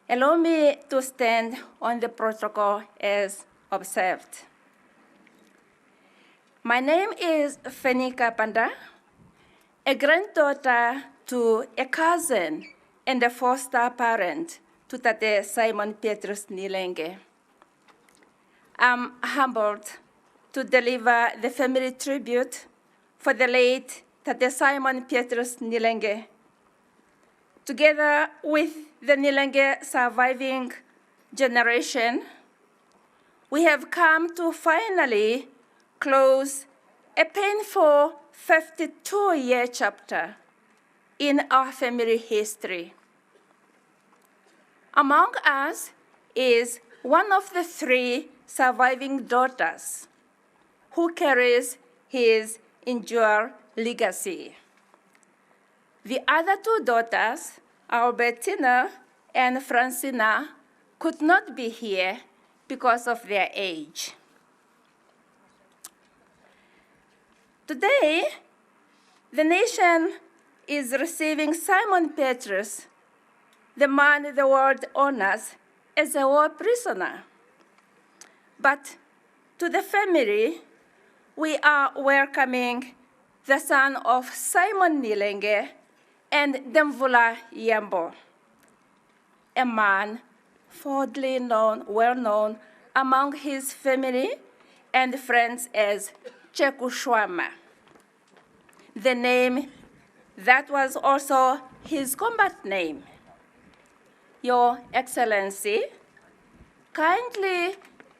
Allow me to stand on the protocol as observed. My name is Feni Kapanda, a granddaughter to a cousin and a foster parent to Tate Simon Petrus Niilenge. I'm humbled to deliver the family tribute for the late Tate Simon Petrus Niilenge. Together with the Niilenge surviving generation, we have come to finally close a painful 52-year chapter in our family history. Among us is one of the 3 surviving daughters who carries his enduring legacy. The other 2 daughters, Albertina and Francina, could not be here because of their age. Today, the nation is receiving Simon Petrus, the man the world honors, as a war prisoner. But to the family, we are welcoming the son of Simon Niilenge and Demvula Yambo, a man fondly known, well known among his family and friends as Chekushwama, the name that was also his combat name. Your Excellency, kindly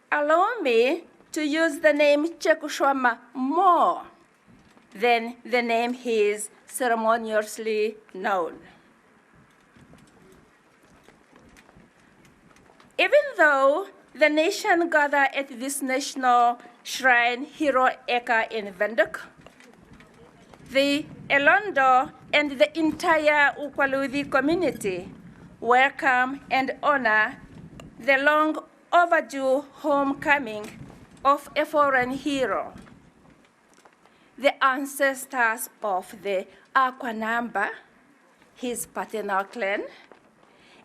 allow me to use the name Chekushwama more than the name he is ceremoniously known. Even though the nation gathered at this national shrine, Heroes Acre in Windhoek, the Elondo and the entire Ukwaludi community welcome and honor the long overdue homecoming of a foreign hero. The ancestors of the Akwanamba, his paternal clan,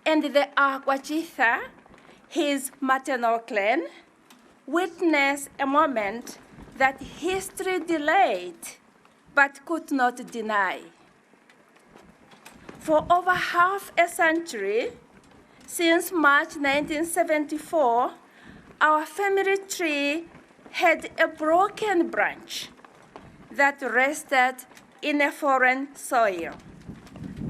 and the Akwachitha, his maternal clan, witnessed a moment that history delayed but could not deny. For over half a century, since March 1974, our family tree had a broken branch that rested in a foreign soil.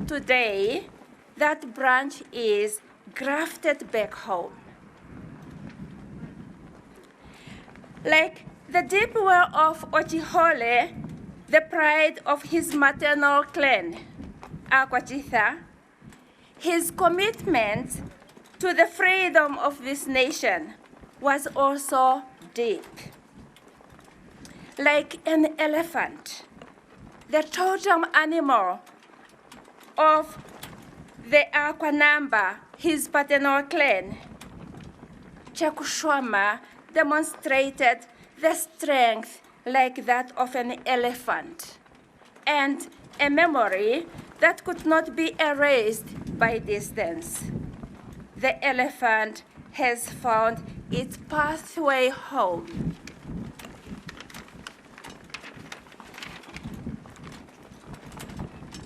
Today, that branch is grafted back home. Like the deep well of Ochihole, the pride of his maternal clan, Akwachitha, his commitment to the freedom of this nation was also deep. Like an elephant, the totem animal of the Akwanamba, his paternal clan, Chekushwama demonstrated the strength like that of an elephant, and a memory that could not be erased by distance. The elephant has found its pathway home.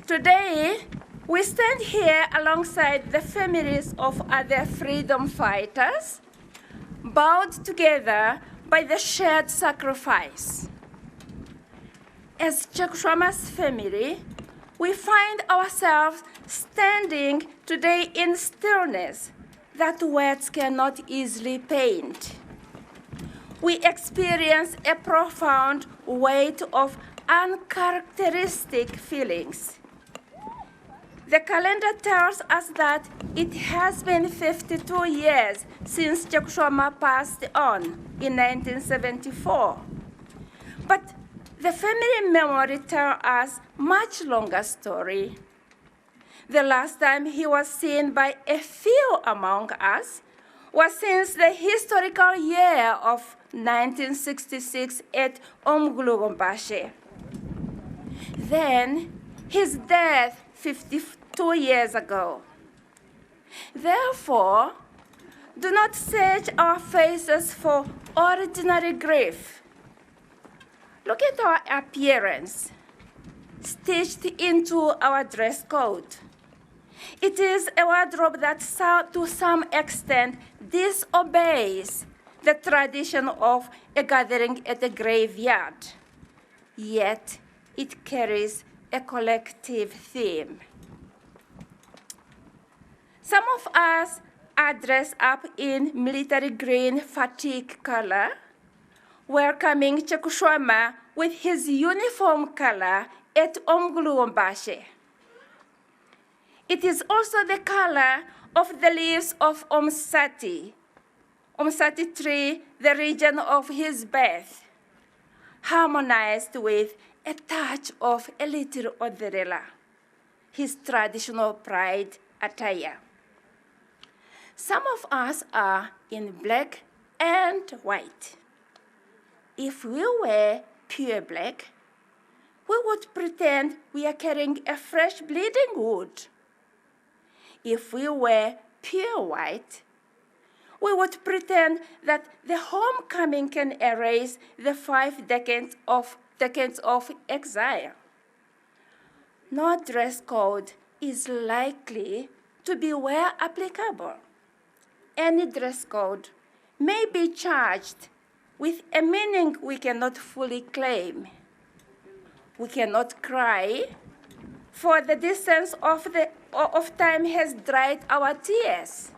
Today, we stand here alongside the families of other freedom fighters, bound together by the shared sacrifice. As Chekushwama's family, we find ourselves standing today in stillness that words cannot easily paint. We experience a profound weight of uncharacteristic feelings. The calendar tells us that it has been 52 years since Chekushwama passed on in 1974. But the family memory tells us much longer story. The last time he was seen by a few among us was since the historical year of 1966 at Omgulugombashe. Then his death 52 years ago. Therefore, do not search our faces for ordinary grief. Look at our appearance, stitched into our dress code. It is a wardrobe that to some extent disobeys the tradition of a gathering at a graveyard, yet it carries a collective theme. Some of us are dressed up in military green fatigue color, welcoming Chekushwama with his uniform color at Omgulugombashe. It is also the color of the leaves of Omsati tree, the region of his birth, harmonized with a touch of a little Oderela, his traditional pride attire. Some of us are in black and white. If we wear pure black, we would pretend we are carrying a fresh bleeding wound. If we wear pure white, we would pretend that the homecoming can erase the 5 decades of exile. No dress code is likely to be where applicable. Any dress code may be charged with a meaning we cannot fully claim. We cannot cry, for the distance of time has dried our tears.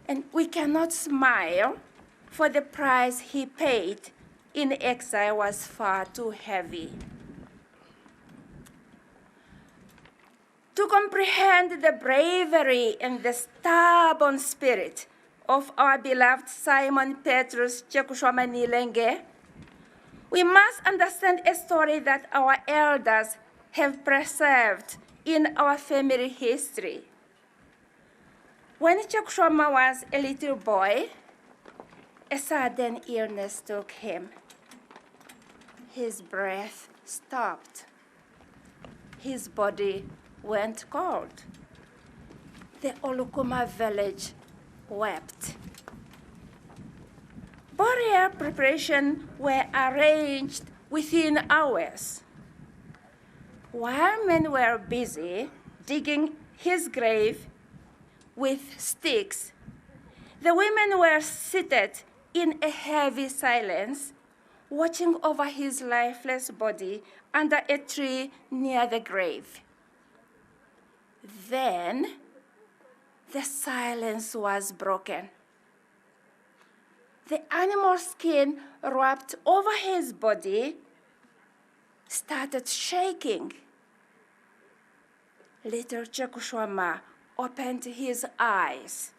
And we cannot smile, for the price he paid in exile was far too heavy. To comprehend the bravery and the stubborn spirit of our beloved Simon Petrus Chekushwama Niilenge, we must understand a story that our elders have preserved in our family history. When Chekushwama was a little boy, a sudden illness took him. His breath stopped. His body went cold. The Olukuma village wept. Burial preparations were arranged within hours. While men were busy digging his grave with sticks, the women were seated in a heavy silence, watching over his lifeless body under a tree near the grave. Then the silence was broken. The animal skin wrapped over his body started shaking. Little Chekushwama opened his eyes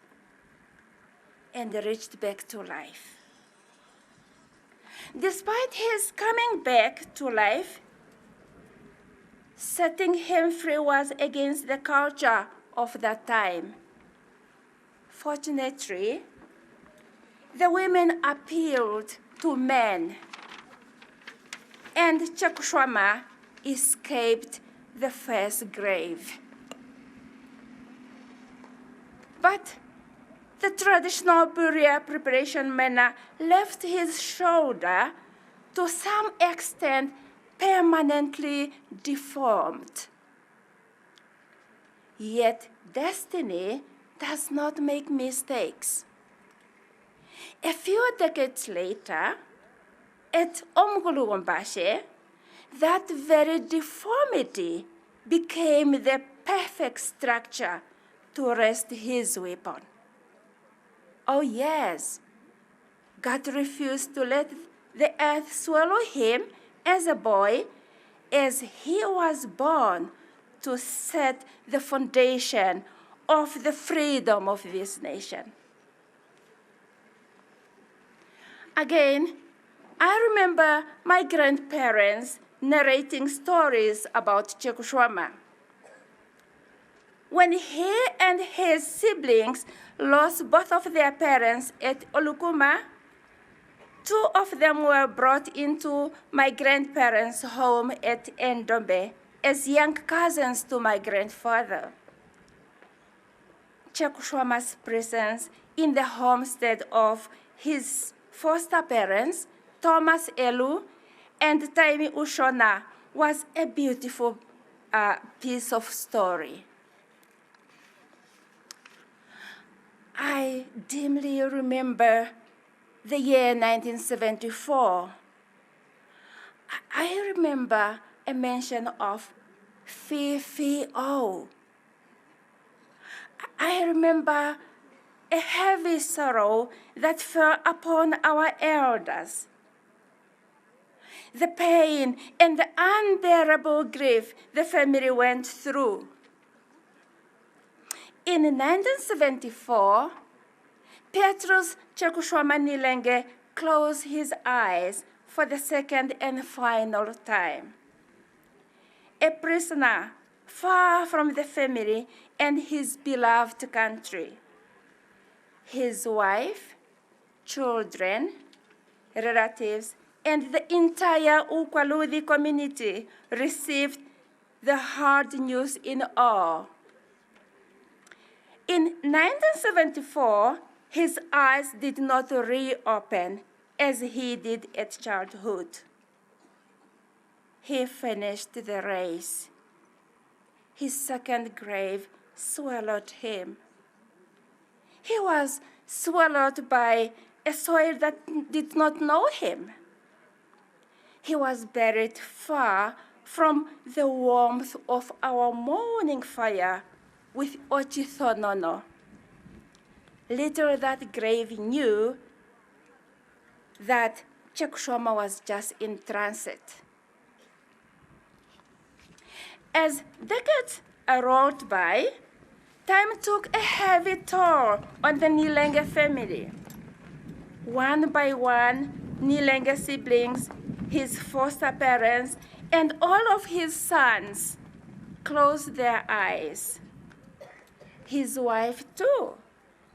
and reached back to life. Despite his coming back to life, setting him free was against the culture of that time. Fortunately, the women appealed to men, and Kaxumba escaped the first grave. But the traditional burial preparation manner left his shoulder, to some extent, permanently deformed. Yet destiny does not make mistakes. A few decades later, at Omgulumbashe, that very deformity became the perfect structure to rest his weapon. Oh yes, God refused to let the earth swallow him as a boy, as he was born to set the foundation of the freedom of this nation. Again, I remember my grandparents narrating stories about Kaxumba. When he and his siblings lost both of their parents at Olukuma, two of them were brought into my grandparents' home at Ndombe as young cousins to my grandfather. Kaxumba's presence in the homestead of his foster parents, Thomas Elu and Taimi Ushona, was a beautiful piece of story. I dimly remember the year 1974. I remember a mention of Fifi-O. I remember a heavy sorrow that fell upon our elders. The pain and the unbearable grief the family went through. In 1974, Petrus Kaxumba Niilenge closed his eyes for the second and final time. A prisoner far from the family and his beloved country. His wife, children, relatives, and the entire Ukwaludi community received the hard news in awe. In 1974, his eyes did not reopen as he did at childhood. He finished the race. His second grave swallowed him. He was swallowed by a soil that did not know him. He was buried far from the warmth of our morning fire with Ochithonono. Little that grave knew that Kaxumba was just in transit. As decades rolled by, time took a heavy toll on the Niilenge family. One by one, Niilenge siblings, his foster parents, and all of his sons closed their eyes. His wife, too,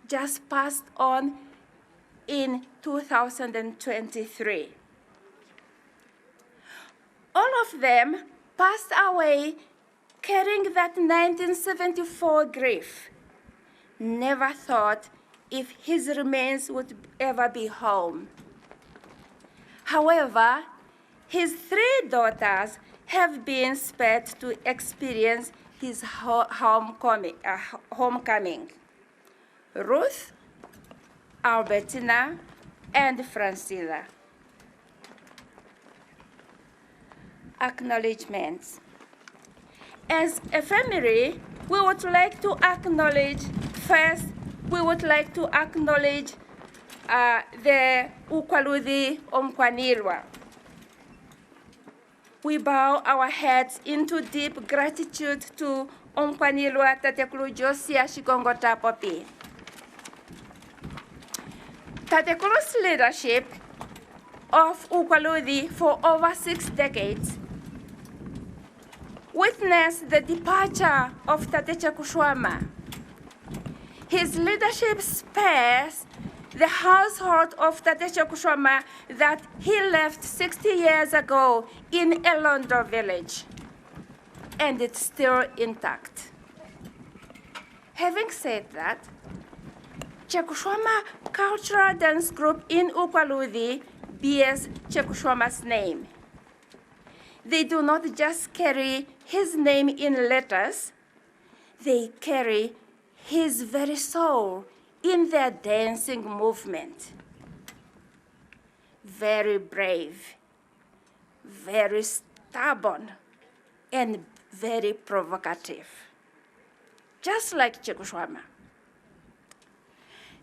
just passed on in 2023. All of them passed away carrying that 1974 grief. Never thought if his remains would ever be home. However, his three daughters have been spared to experience his homecoming. Ruth, Albertina, and Francina. Acknowledgements. As a family, we would like to acknowledge, first, we would like to acknowledge the Ukwaludi Omkwanilwa. we bow our heads into deep gratitude to Ompwanilwa Tatekulu Josia Shikongo Tapopi. Tatekulu's leadership of Ukwaludi for over 6 decades witnessed the departure of Tatecha Kushwama. His leadership spares the household of Tatecha Kushwama that he left 60 years ago in Elondo village, and it's still intact. Having said that, Chekushwama Cultural Dance Group in Ukwaludi bears Chekushwama's name. They do not just carry his name in letters, they carry his very soul in their dancing movement. Very brave, very stubborn, and very provocative, just like Chekushwama.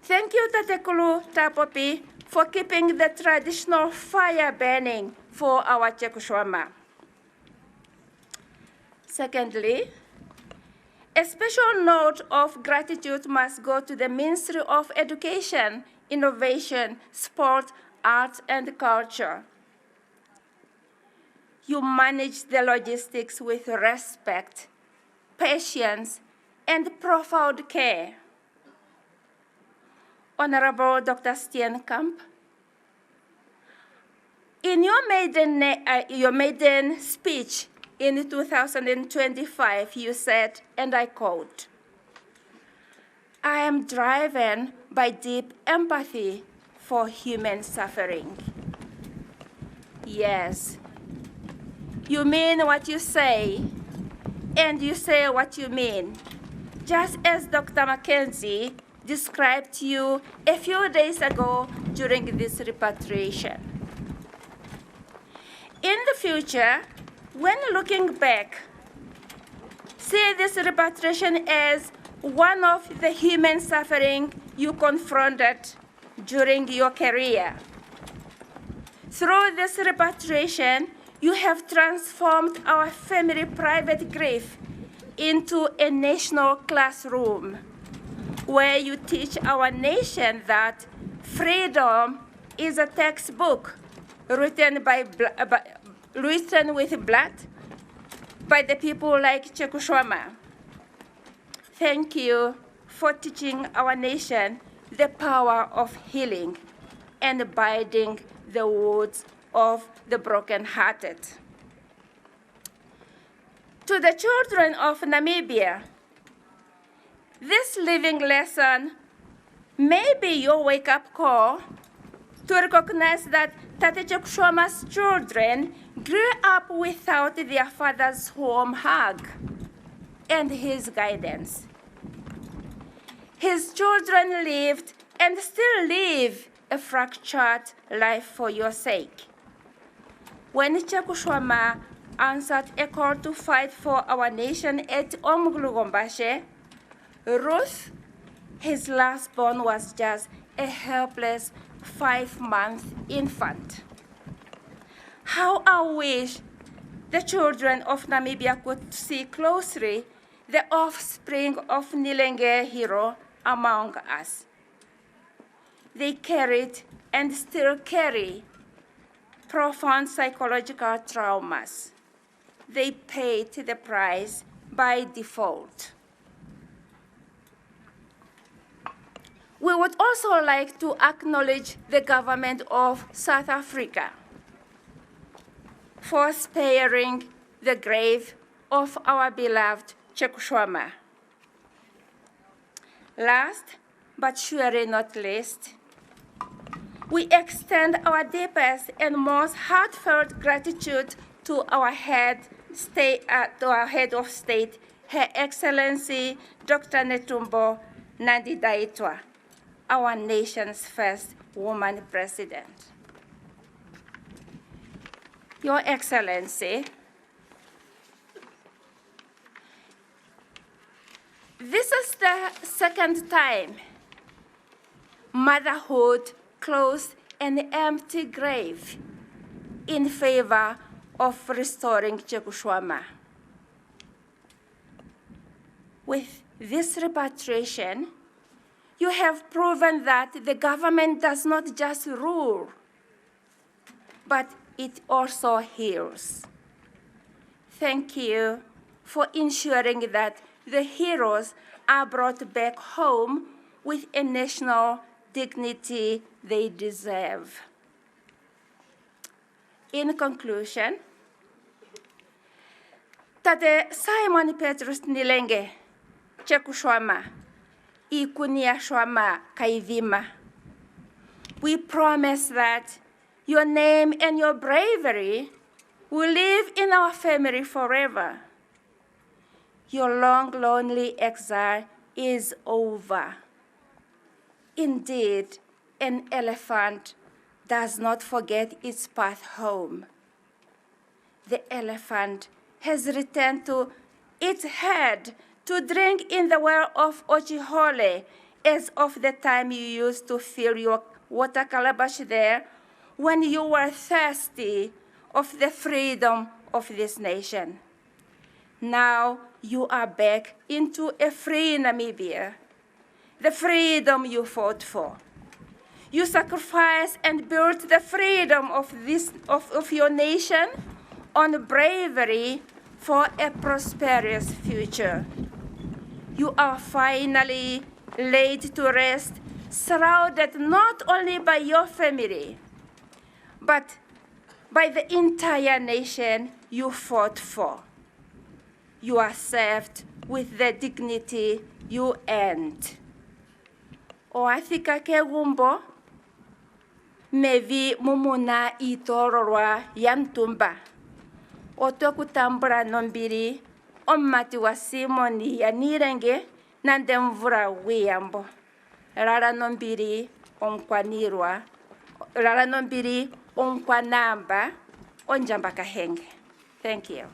Thank you, Tatekulu Tapopi, for keeping the traditional fire burning for our Chekushwama. Secondly, a special note of gratitude must go to the Ministry of Education, Innovation, Sport, Arts, and Culture. You manage the logistics with respect, patience, and profound care. Honorable Dr. Steenkamp, in your maiden speech in 2025, you said, and I quote, "I am driven by deep empathy for human suffering." Yes, you mean what you say, and you say what you mean, just as Dr. Mackenzie described to you a few days ago during this repatriation. In the future, when looking back, see this repatriation as one of the human suffering you confronted during your career. Through this repatriation, you have transformed our family private grief into a national classroom where you teach our nation that freedom is a textbook written with blood by the people like Chekushwama. Thank you for teaching our nation the power of healing and binding the wounds of the brokenhearted. To the children of Namibia, this living lesson may be your wake-up call to recognize that Tate Chekushwama's children grew up without their father's warm hug and his guidance. His children lived and still live a fractured life for your sake. When Chekushwama answered a call to fight for our nation at Omglugombashe, Ruth, his lastborn, was just a helpless 5-month infant. How I wish the children of Namibia could see closely the offspring of Niilenge hero among us. They carried and still carry profound psychological traumas. They paid the price by default. We would also like to acknowledge the government of South Africa for sparing the grave of our beloved Chekushwama. Last, but surely not least, we extend our deepest and most heartfelt gratitude to our head of state, Her Excellency Dr. Netumbo Nandi-Ndaitwah, our nation's first woman president. Your Excellency, this is the second time motherhood closed an empty grave in favor of restoring Chekushwama. With this repatriation, you have proven that the government does not just rule, but it also heals. Thank you for ensuring that the heroes are brought back home with a national dignity they deserve. In conclusion, Tate Simon Petrus Niilenge, Chekushwama, Ikunia Shwama Kaivima. We promise that your name and your bravery will live in our family forever. Your long, lonely exile is over. Indeed, an elephant does not forget its path home. The elephant has returned to its herd to drink in the well of Ochihole, as of the time you used to fill your water calabash there when you were thirsty of the freedom of this nation. Now you are back into a free Namibia, the freedom you fought for. You sacrificed and built the freedom of your nation on bravery for a prosperous future. You are finally laid to rest, surrounded not only by your family, but by the entire nation you fought for. You are served with the dignity you earned. Oathika ke gumbo, mevi mumuna itororwa yantumba. Otokutambura nombiri, ommati wa Simoni ya Niilenge, nande mvura wiyambo. Rara nombiri onkwanirwa, rara nombiri onkwanamba, onjamba kahenge. Thank you.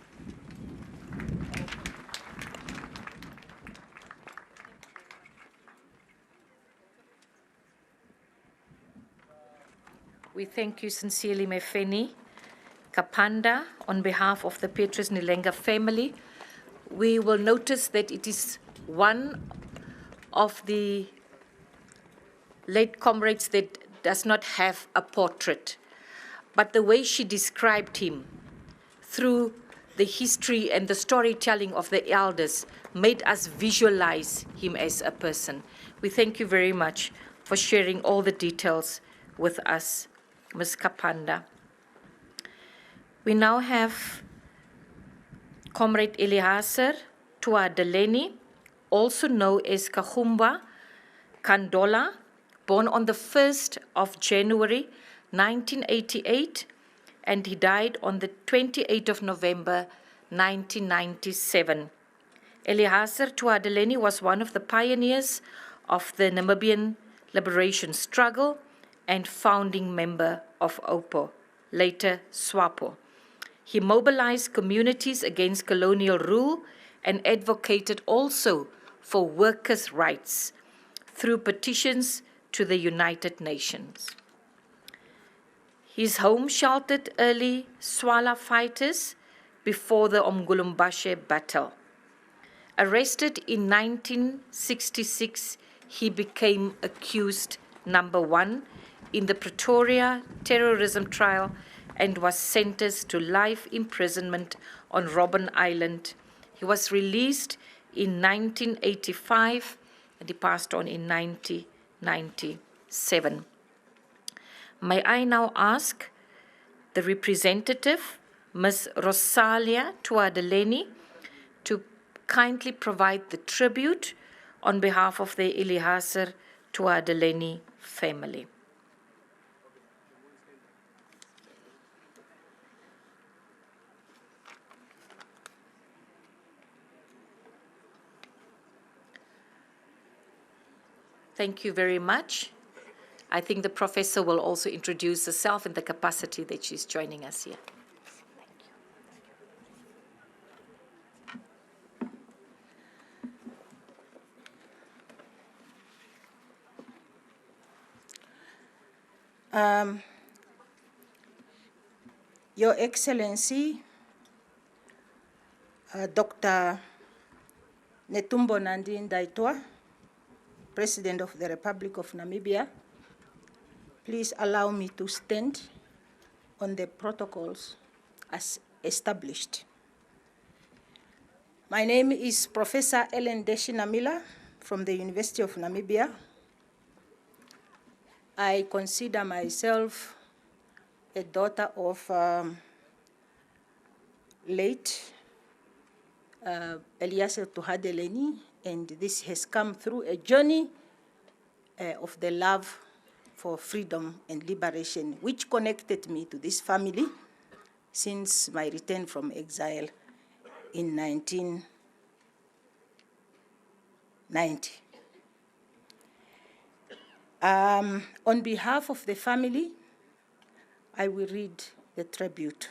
We thank you sincerely, Mefeni Kapanda, on behalf of the Petrus Niilenge family. We will notice that it is one of the late comrades that does not have a portrait, but the way she described him through the history and the storytelling of the elders made us visualize him as a person. We thank you very much for sharing all the details with us, Ms. Kapanda. We now have Comrade Eliaser Tuhadeleni, also known as Kaxumba, kaNdola, born on the 1st of January 1988, and he died on the 28th of November 1997. Eliaser Tuhadeleni was one of the pioneers of the Namibian liberation struggle and founding member of OPO, later SWAPO. He mobilized communities against colonial rule and advocated also for workers' rights through petitions to the United Nations. His home sheltered early Swala fighters before the Umgulumbashe battle. Arrested in 1966, he became accused number 1 in the Pretoria terrorism trial and was sentenced to life imprisonment on Robben Island. He was released in 1985 and he passed on in 1997. May I now ask the representative, Ms. Rosalia Tuhadeleni, to kindly provide the tribute on behalf of the Eliaser Tuhadeleni family. Thank you very much. I think the professor will also introduce herself in the capacity that she's joining us here. Your Excellency, Dr. Netumbo Nandi Ndaitwah, President of the Republic of Namibia, please allow me to stand on the protocols as established. My name is Professor Ellen Deshinamila from the University of Namibia. I consider myself a daughter of late Eliaser Tuhadeleni, and this has come through a journey of the love for freedom and liberation, which connected me to this family since my return from exile in 1990. On behalf of the family, I will read the tribute.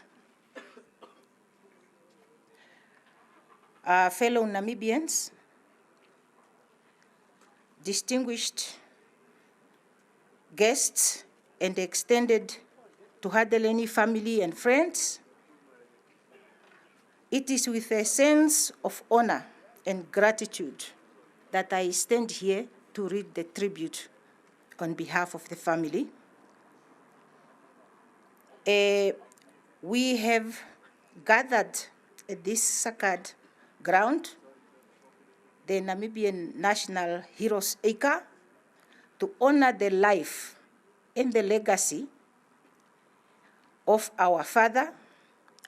Fellow Namibians, distinguished guests, and extended Tuhadeleni family and friends, it is with a sense of honor and gratitude that I stand here to read the tribute on behalf of the family. We have gathered at this sacred ground, the Namibian National Heroes Acre, to honor the life and the legacy of our father,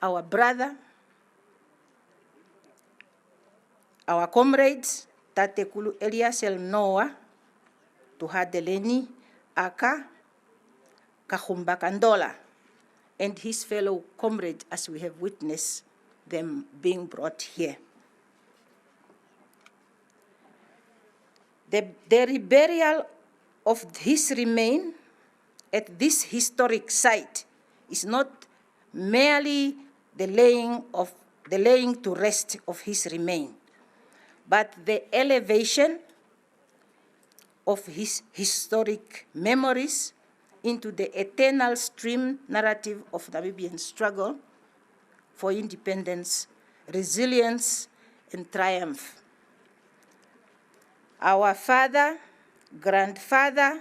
our brother, our comrades, Tatekulu Eliaser Tuhadeleni Aka, Kaxumba kaNdola, and his fellow comrades, as we have witnessed them being brought here. The reburial of his remains at this historic site is not merely the laying to rest of his remains, but the elevation of his historic memories into the eternal stream narrative of Namibian struggle for independence, resilience, and triumph. Our father, grandfather,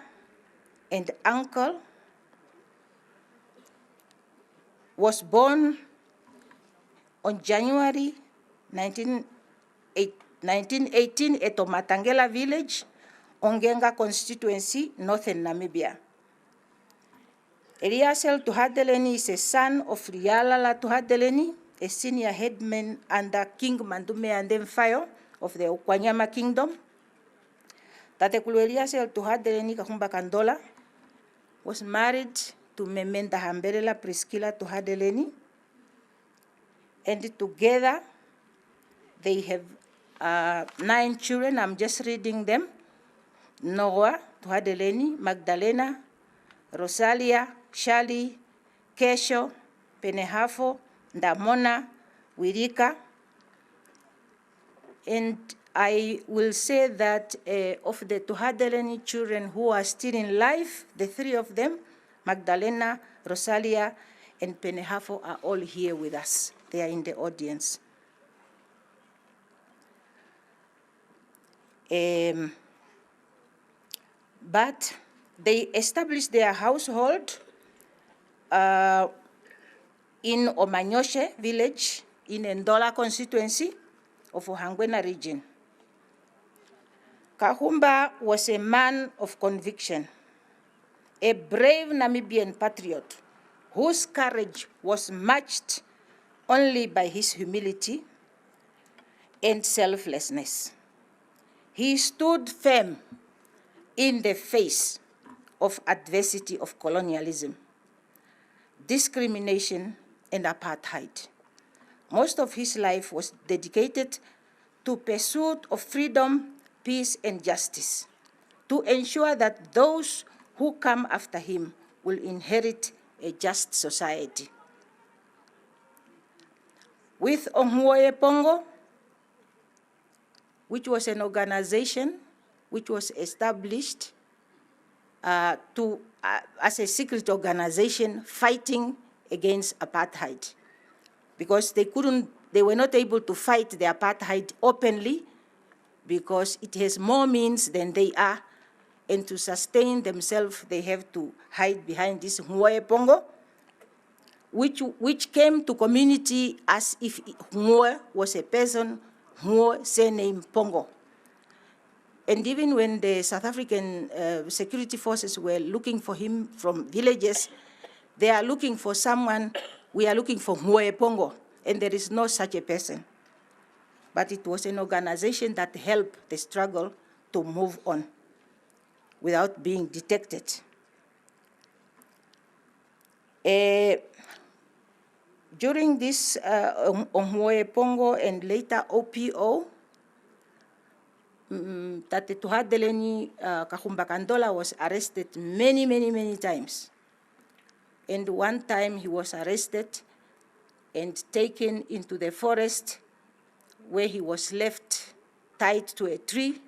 and uncle was born on January 1918 at Omatangela village, Ongenga constituency, northern Namibia. Eliaser Tuhadeleni is a son of Rialala Tuhadeleni, a senior headman under King Mandume and Fayo of the Okwanyama Kingdom. Tatekulu Eliaser Tuhadeleni Kaxumba kaNdola was married to Memenda Hamberela Priscilla Tuhadeleni, and together they have 9 children. I'm just reading them: Noah Tuhadeleni, Magdalena, Rosalia, Shali, Kesho, Penehafo, Ndamona, Wirika. And I will say that of the Tuhadeleni children who are still in life, the 3 of them, Magdalena, Rosalia, and Penehafo, are all here with us. They are in the audience. But they established their household in Omanyoshe village in Ndola constituency of Ohangwena region. Kaxumba was a man of conviction, a brave Namibian patriot whose courage was matched only by his humility and selflessness. He stood firm in the face of adversity of colonialism, discrimination, and apartheid. Most of his life was dedicated to pursuit of freedom, peace, and justice, to ensure that those who come after him will inherit a just society. With Onhuoye Pongo, which was an organization which was established as a secret organization fighting against apartheid, because they were not able to fight the apartheid openly because it has more means than they are, and to sustain themselves, they have to hide behind this Ngwe Pongo, which came to community as if Ngwe was a person, Ngwe surname Pongo. And even when the South African security forces were looking for him from villages, they are looking for someone, we are looking for Ngwe Pongo, and there is no such a person. But it was an organization that helped the struggle to move on without being detected. During this Ngwe Pongo and later OPO, Tate Tuhadeleni Kaxumba kaNdola was arrested many times. And one time he was arrested and taken into the forest where he was left tied to a tree.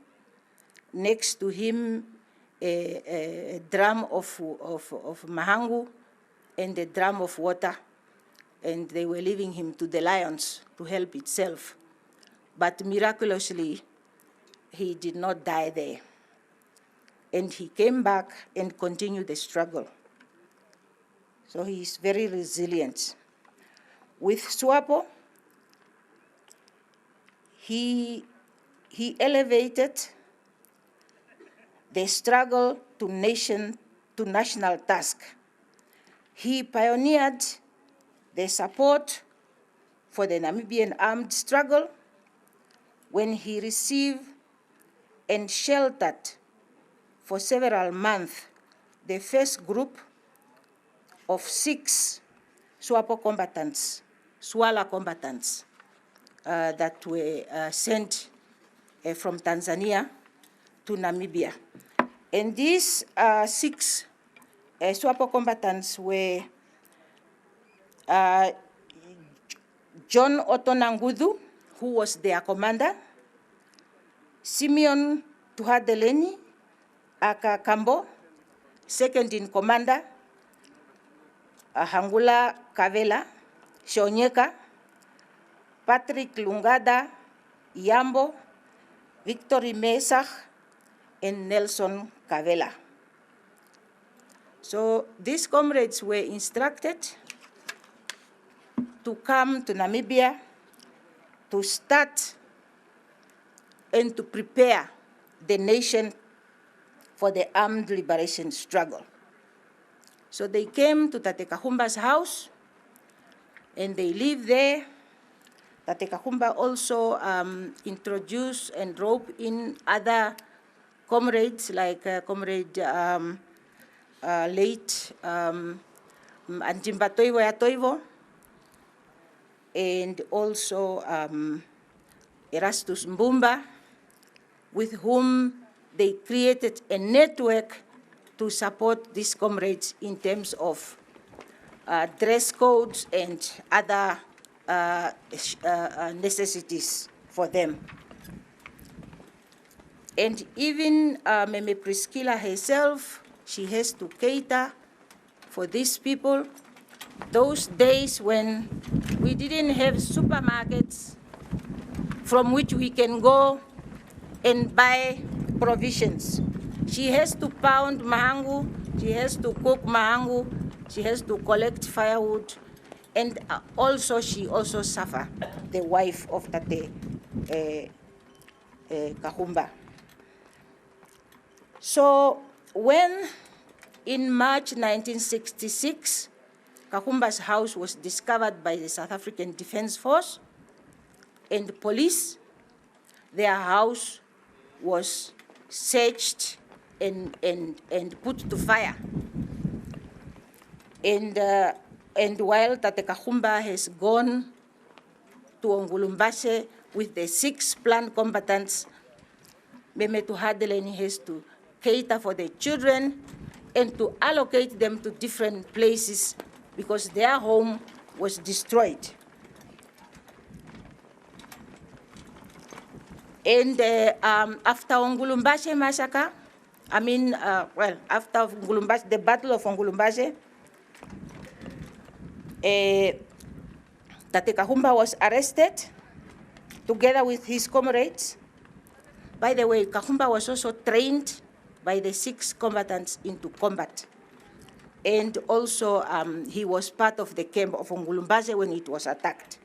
Next to him, a drum of mahangu and a drum of water. And they were leaving him to the lions to help itself. But miraculously, he did not die there. And he came back and continued the struggle. So he is very resilient. With SWAPO, he elevated the struggle to national task. He pioneered the support for the Namibian armed struggle when he received and sheltered for several months the first group of 6 SWAPO combatants, SWALA combatants, that were sent from Tanzania to Namibia. And these 6 SWAPO combatants were John Otto Nangulu, who was their commander, Simeon Tuhadeleni, aka Kambo, second in commander, Hangula Kavela, Shonyeka, Patrick Lungada, Yambo, Victory Mesach, and Nelson Kavela. So these comrades were instructed to come to Namibia to start and to prepare the nation for the armed liberation struggle. So they came to Tate Kaxumba's house, and they lived there. Tate Kaxumba also introduced and roped in other comrades, like comrade late Anjimba Toivo Yatoivo, and also Erastus Mbumba, with whom they created a network to support these comrades in terms of dress codes and other necessities for them. And even Meme Priscilla herself, she has to cater for these people. Those days when we didn't have supermarkets from which we can go and buy provisions. She has to pound mahangu, she has to cook mahangu, she has to collect firewood, and also she also suffer, the wife of Tate Kaxumba. So when in March 1966, Kaxumba's house was discovered by the South African Defense Force and the police, their house was searched and put to fire. And while Tate Kaxumba has gone to Ongulumbashe with the 6 planned combatants, Meme Tuhadeleni has to cater for the children and to allocate them to different places because their home was destroyed. And after Ongulumbashe massacre, after the Battle of Ongulumbashe, Tate Kaxumba was arrested together with his comrades. By the way, Kaxumba was also trained by the 6 combatants into combat. And also he was part of the camp of Ngulumbaze when it was attacked.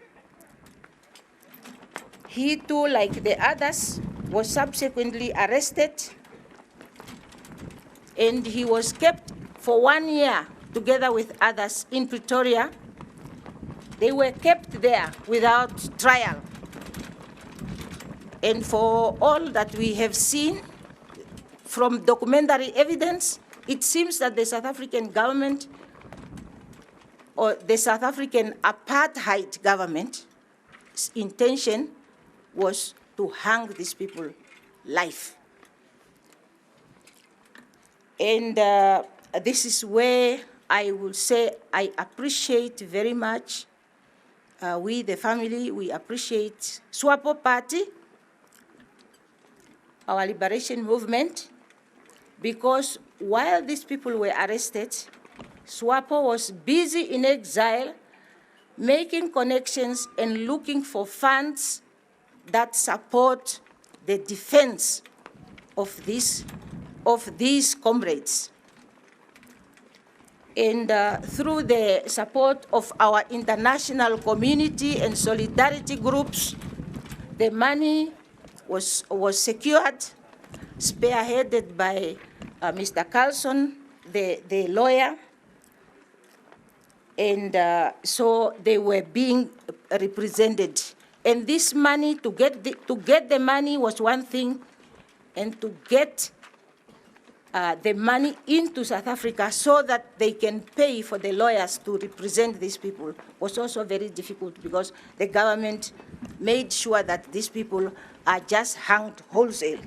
He too, like the others, was subsequently arrested, and he was kept for 1 year together with others in Pretoria. They were kept there without trial. And for all that we have seen from documentary evidence, it seems that the South African government, or the South African apartheid government's intention was to hang these people live. And this is where I will say I appreciate very much, we, the family, we appreciate SWAPO Party, our liberation movement, because while these people were arrested, SWAPO was busy in exile, making connections and looking for funds that support the defense of these comrades. And through the support of our international community and solidarity groups, the money was secured, spearheaded by Mr. Carlson, the lawyer, and so they were being represented. And this money, to get the money was one thing, and to get the money into South Africa so that they can pay for the lawyers to represent these people was also very difficult, because the government made sure that these people are just hanged wholesale.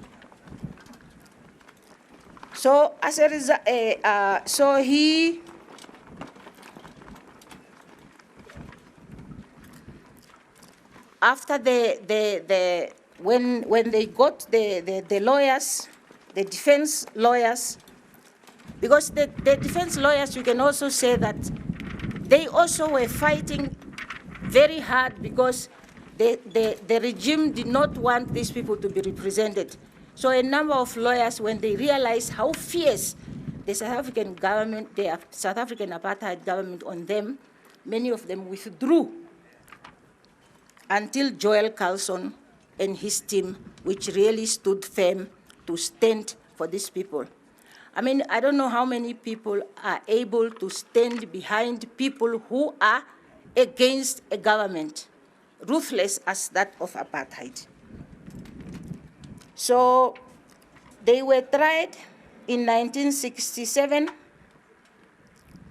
So as a result, so he after when they got the lawyers, the defense lawyers, because the defense lawyers, you can also say that they also were fighting very hard, because the regime did not want these people to be represented. So a number of lawyers, when they realized how fierce the South African government, the South African apartheid government on them, many of them withdrew until Joel Carlson and his team, which really stood firm to stand for these people. I mean, I don't know how many people are able to stand behind people who are against a government, ruthless as that of apartheid. So they were tried in 1967.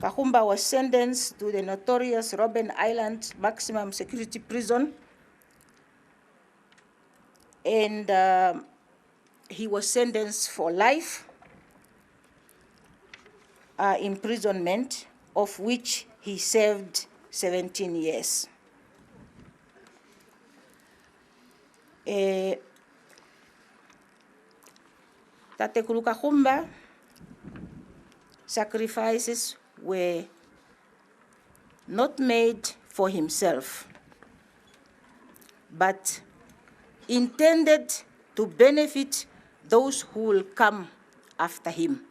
Kaxumba was sentenced to the notorious Robben Island maximum security prison. And he was sentenced for life imprisonment, of which he served 17 years. Tatekulu Kaxumba sacrifices were not made for himself, but intended to benefit those who will come after him.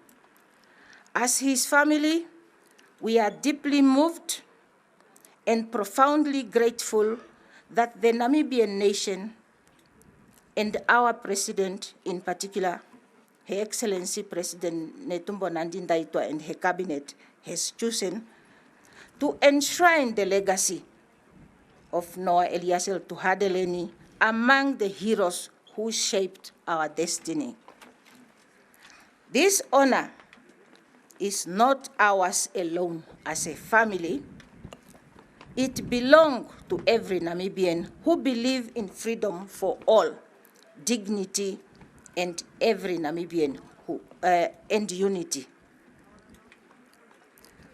As his family, we are deeply moved and profoundly grateful that the Namibian nation and our president in particular, Her Excellency President Netumbo Nandi-Ndaitwah, and her cabinet has chosen to enshrine the legacy of Noah Eliaser Tuhadeleni among the heroes who shaped our destiny. This honor is not ours alone as a family. It belongs to every Namibian who believes in freedom for all, dignity, and every Namibian who, and unity.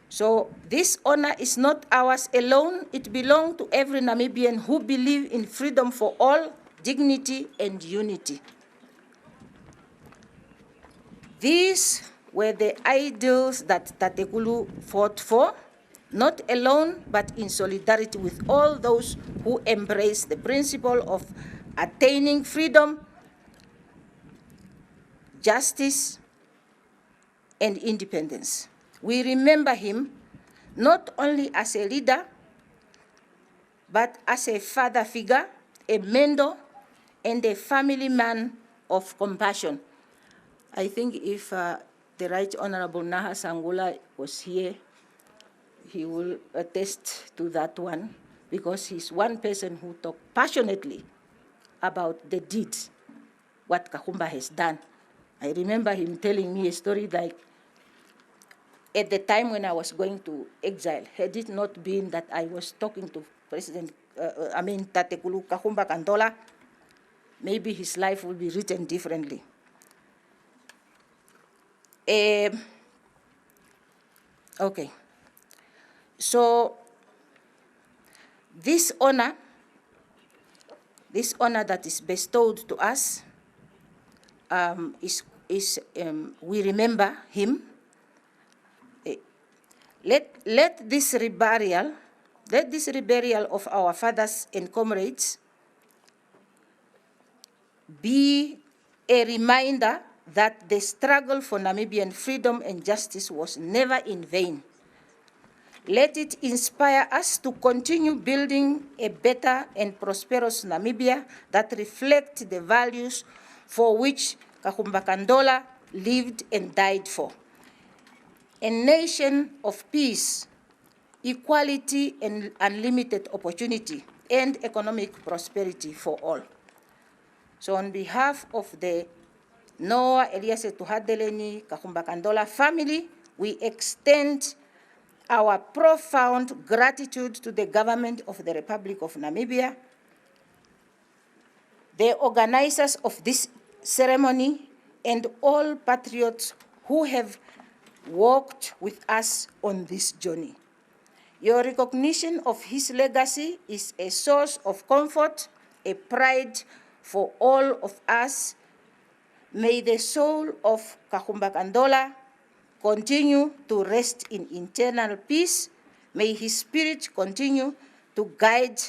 So this honor is not ours alone. It belongs to every Namibian who believes in freedom for all, dignity, and unity. These were the ideals that Tatekulu fought for not alone, but in solidarity with all those who embrace the principle of attaining freedom, justice, and independence. We remember him not only as a leader, but as a father figure, a mentor, and a family man of compassion. I think if the Right Honorable Naha Sangula was here, he will attest to that one, because he's one person who talked passionately about the deeds, what Kaxumba has done. I remember him telling me a story like, at the time when I was going to exile, had it not been that I was talking to Tatekulu Kaxumba kaNdola, maybe his life would be written differently. Okay. So this honor that is bestowed to us, we remember him. Let this reburial of our fathers and comrades be a reminder that the struggle for Namibian freedom and justice was never in vain. Let it inspire us to continue building a better and prosperous Namibia that reflects the values for which Kaxumba kaNdola lived and died for. A nation of peace, equality, and unlimited opportunity, and economic prosperity for all. So on behalf of the Noah Eliaser Tuhadeleni Kaxumba kaNdola family, we extend our profound gratitude to the government of the Republic of Namibia, the organizers of this ceremony, and all patriots who have walked with us on this journey. Your recognition of his legacy is a source of comfort, a pride for all of us. May the soul of Kaxumba kaNdola continue to rest in eternal peace. May his spirit continue to guide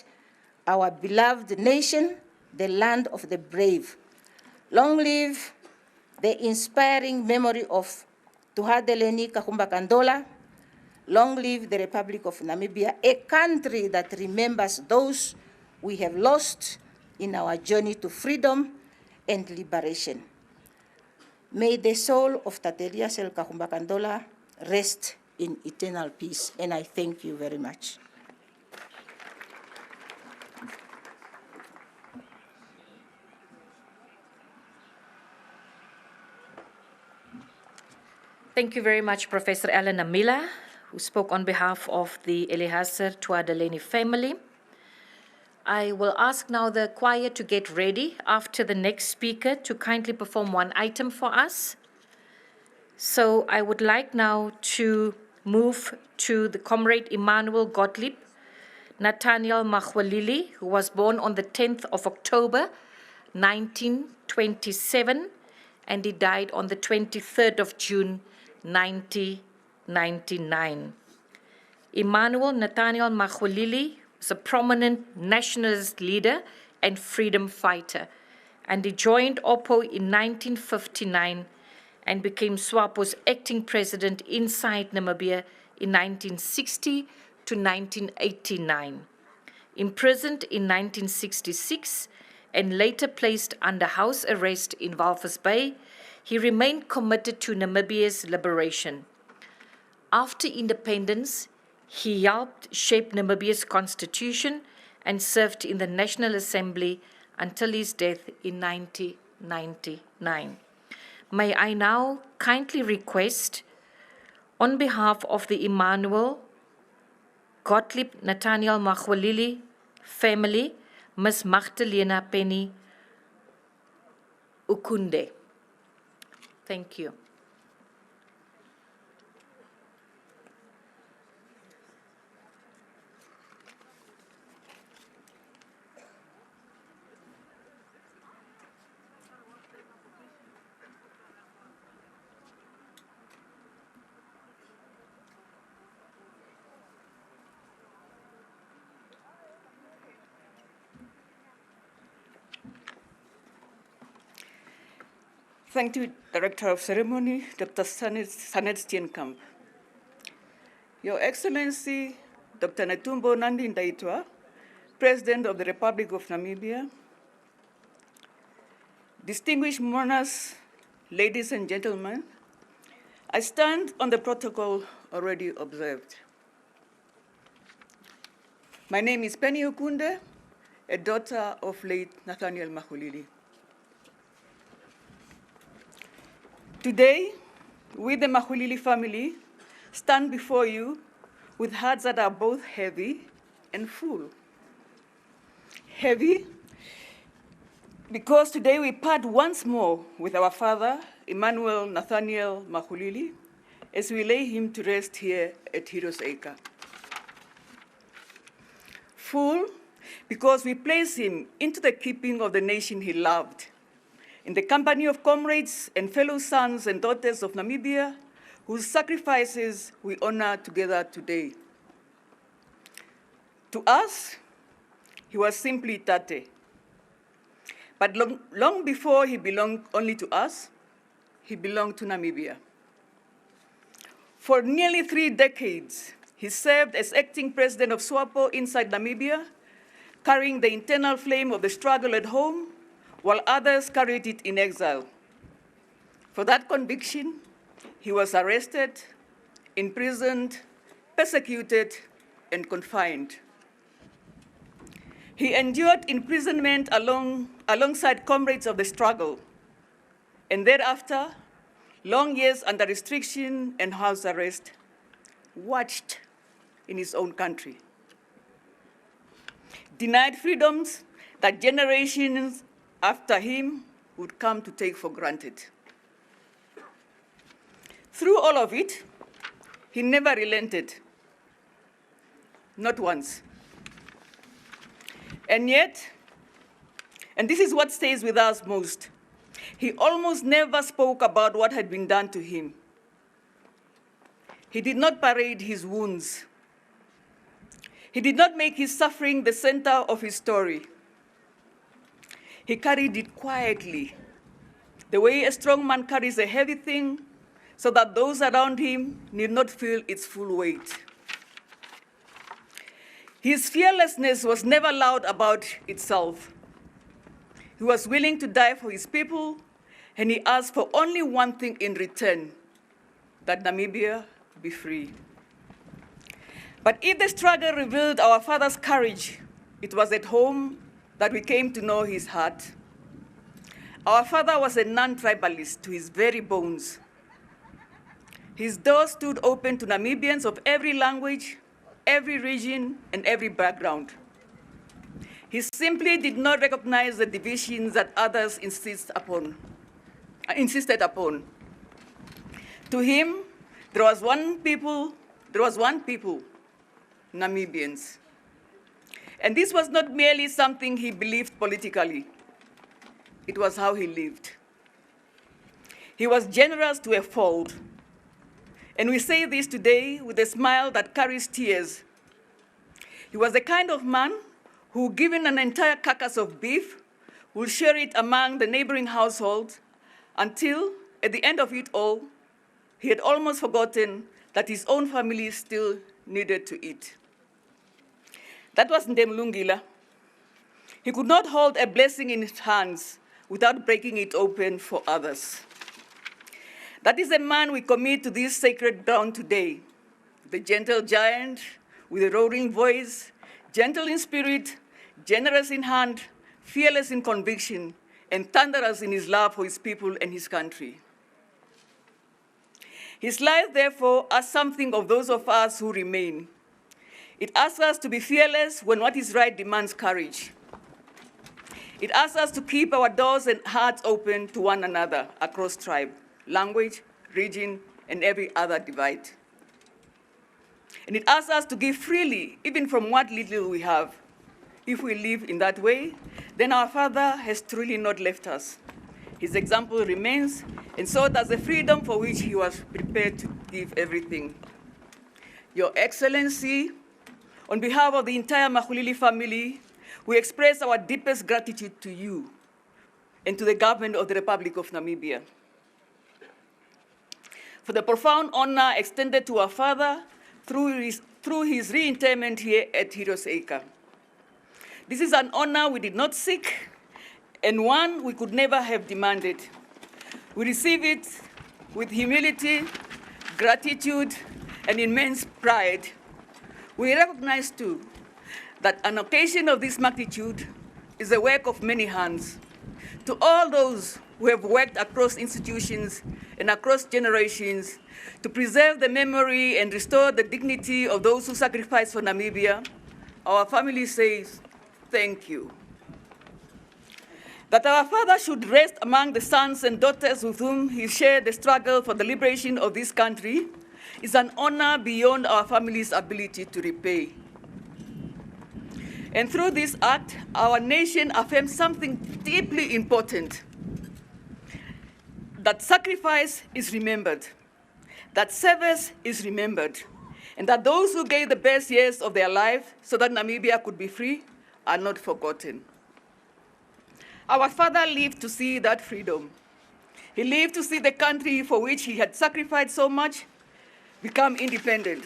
our beloved nation, the land of the brave. Long live the inspiring memory of Tuhadeleni Kaxumba kaNdola. Long live the Republic of Namibia, a country that remembers those we have lost in our journey to freedom and liberation. May the soul of Eliaser Kaxumba kaNdola rest in eternal peace, and I thank you very much. Thank you very much, Professor Elena Miller, who spoke on behalf of the Eliaser Tuhadeleni family. I will ask now the choir to get ready after the next speaker to kindly perform one item for us. So I would like now to move to the Comrade Emmanuel Gottlieb Nathaniel Maxuilili, who was born on the 10th of October, 1927, and he died on the 23rd of June, 1999. Emmanuel Nathaniel Maxuilili was a prominent nationalist leader and freedom fighter, and he joined OPPO in 1959 and became SWAPO's acting president inside Namibia in 1960 to 1989. Imprisoned in 1966 and later placed under house arrest in Walvis Bay, he remained committed to Namibia's liberation. After independence, he helped shape Namibia's constitution and served in the National Assembly until his death in 1999. May I now kindly request, on behalf of the Emmanuel Gottlieb Nathaniel Maxuilili family, Ms. Magdalena Penny Ukunde. Thank you. Thank you, Director of Ceremony, Dr. Sanet Steenkamp. Your Excellency, Dr. Netumbo Nandi Ndaitwah, President of the Republic of Namibia, distinguished mourners, ladies and gentlemen, I stand on the protocol already observed. My name is Penny Okunde, a daughter of late Nathaniel Maxuilili. Today, we, the Maxuilili family, stand before you with hearts that are both heavy and full. Heavy because today we part once more with our father, Emmanuel Nathaniel Maxuilili, as we lay him to rest here at Heroes Acre. Full because we place him into the keeping of the nation he loved, in the company of comrades and fellow sons and daughters of Namibia, whose sacrifices we honor together today. To us, he was simply Tate. But long before he belonged only to us, he belonged to Namibia. For nearly 3 decades, he served as acting president of SWAPO inside Namibia, carrying the internal flame of the struggle at home, while others carried it in exile. For that conviction, he was arrested, imprisoned, persecuted, and confined. He endured imprisonment alongside comrades of the struggle, and thereafter, long years under restriction and house arrest, watched in his own country. Denied freedoms that generations after him would come to take for granted. Through all of it, he never relented, not once. And yet, and this is what stays with us most, he almost never spoke about what had been done to him. He did not parade his wounds. He did not make his suffering the center of his story. He carried it quietly, the way a strong man carries a heavy thing, so that those around him need not feel its full weight. His fearlessness was never loud about itself. He was willing to die for his people, and he asked for only one thing in return, that Namibia be free. But if the struggle revealed our father's courage, it was at home that we came to know his heart. Our father was a non-tribalist to his very bones. His door stood open to Namibians of every language, every region, and every background. He simply did not recognize the divisions that others insisted upon. To him, there was one people, Namibians. And this was not merely something he believed politically. It was how he lived. He was generous to a fault. And we say this today with a smile that carries tears. He was the kind of man who, given an entire carcass of beef, would share it among the neighboring households until, at the end of it all, he had almost forgotten that his own family still needed to eat. That was Ndemlungila. He could not hold a blessing in his hands without breaking it open for others. That is the man we commit to this sacred ground today, the gentle giant with a roaring voice, gentle in spirit, generous in hand, fearless in conviction, and thunderous in his love for his people and his country. His life, therefore, asks something of those of us who remain. It asks us to be fearless when what is right demands courage. It asks us to keep our doors and hearts open to one another across tribe, language, region, and every other divide. And it asks us to give freely, even from what little we have. If we live in that way, then our Father has truly not left us. His example remains, and so does the freedom for which he was prepared to give everything. Your Excellency, on behalf of the entire Maxuilili family, we express our deepest gratitude to you and to the government of the Republic of Namibia. for the profound honor extended to our father through his reinterment here at Heroes Acre. This is an honor we did not seek and one we could never have demanded. We receive it with humility, gratitude, and immense pride. We recognize, too, that an occasion of this magnitude is the work of many hands. To all those who have worked across institutions and across generations to preserve the memory and restore the dignity of those who sacrificed for Namibia, our family says, thank you. That our father should rest among the sons and daughters with whom he shared the struggle for the liberation of this country is an honor beyond our family's ability to repay. And through this act, our nation affirms something deeply important, that sacrifice is remembered, that service is remembered, and that those who gave the best years of their life so that Namibia could be free are not forgotten. Our father lived to see that freedom. He lived to see the country for which he had sacrificed so much become independent.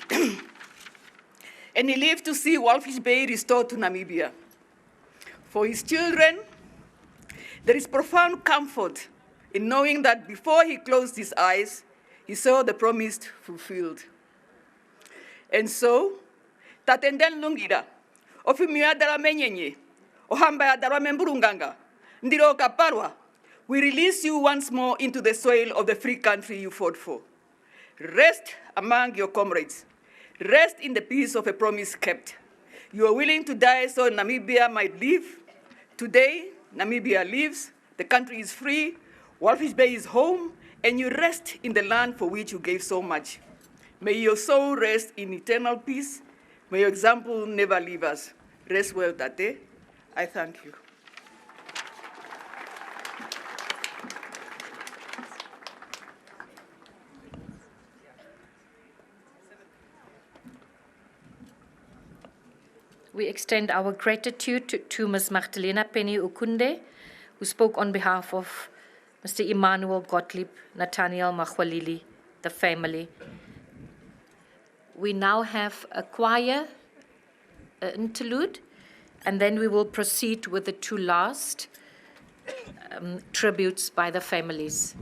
And he lived to see Walvis Bay restored to Namibia. For his children, there is profound comfort in knowing that before he closed his eyes, he saw the promise fulfilled. And so, tatendel nungira, ofimia dara menyenye, ohamba dara memburunganga, ndiro kaparwa, we release you once more into the soil of the free country you fought for. Rest among your comrades. Rest in the peace of a promise kept. You are willing to die so Namibia might live. Today, Namibia lives, the country is free, Walvis Bay is home, and you rest in the land for which you gave so much. May your soul rest in eternal peace. May your example never leave us. Rest well, Tate. I thank you. We extend our gratitude to Ms. Magdalena Penny Ukunde, who spoke on behalf of Mr. Emmanuel Gottlieb, Nathaniel Maxuilili, the family. We now have a choir interlude, and then we will proceed with the two last tributes by the families.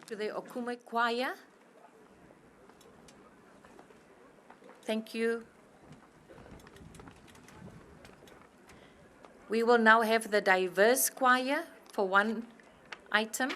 To the Okume Choir. Thank you. We will now have the diverse choir for one item.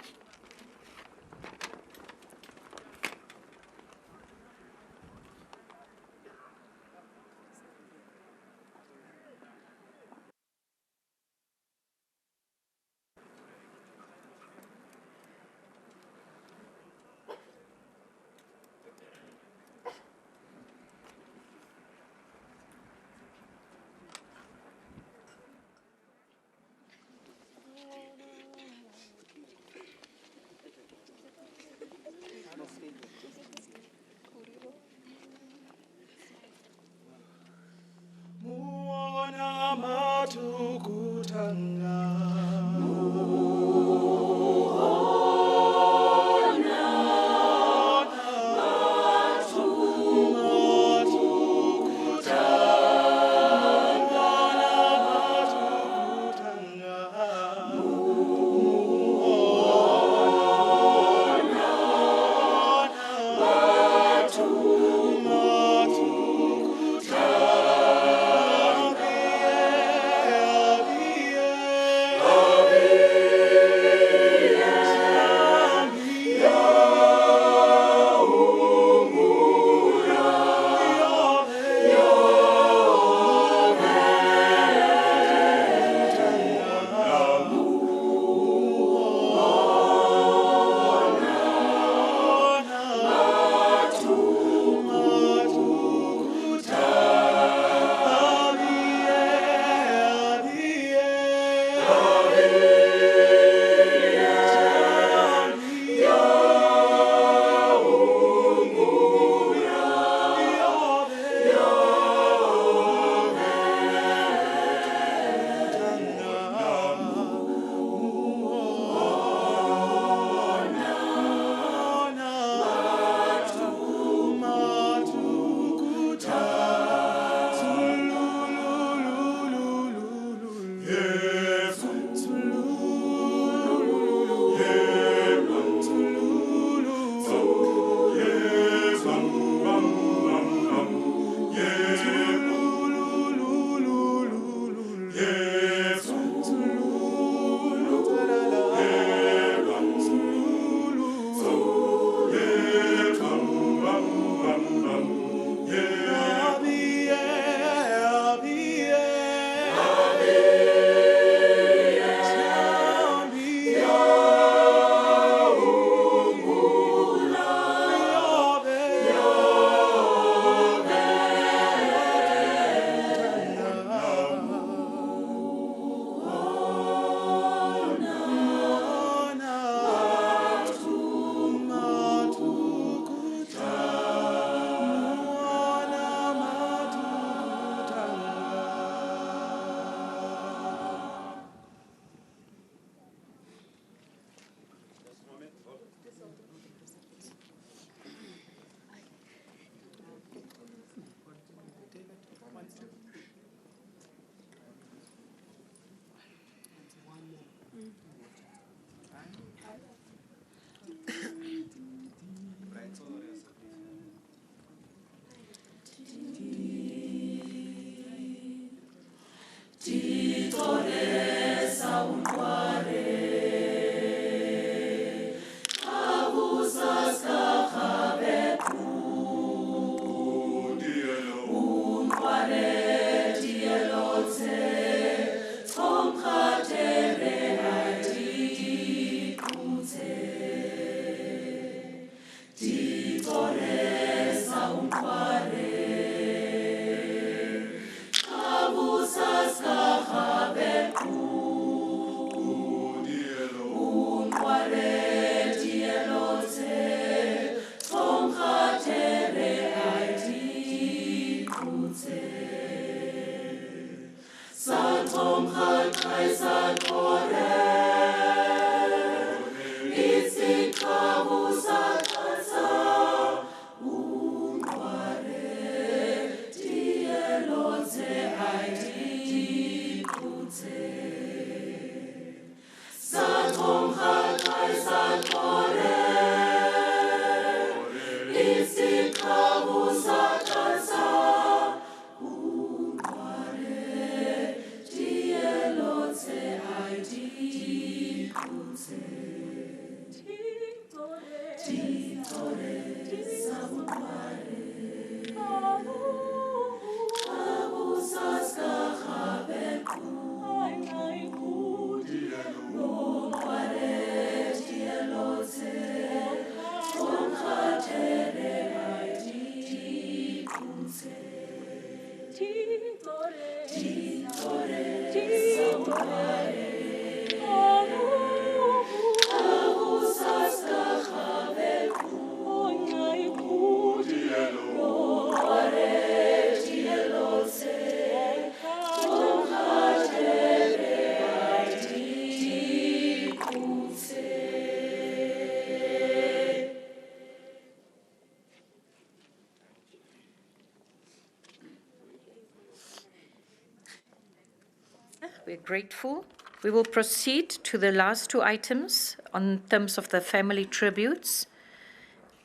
We're grateful. We will proceed to the last two items on terms of the family tributes.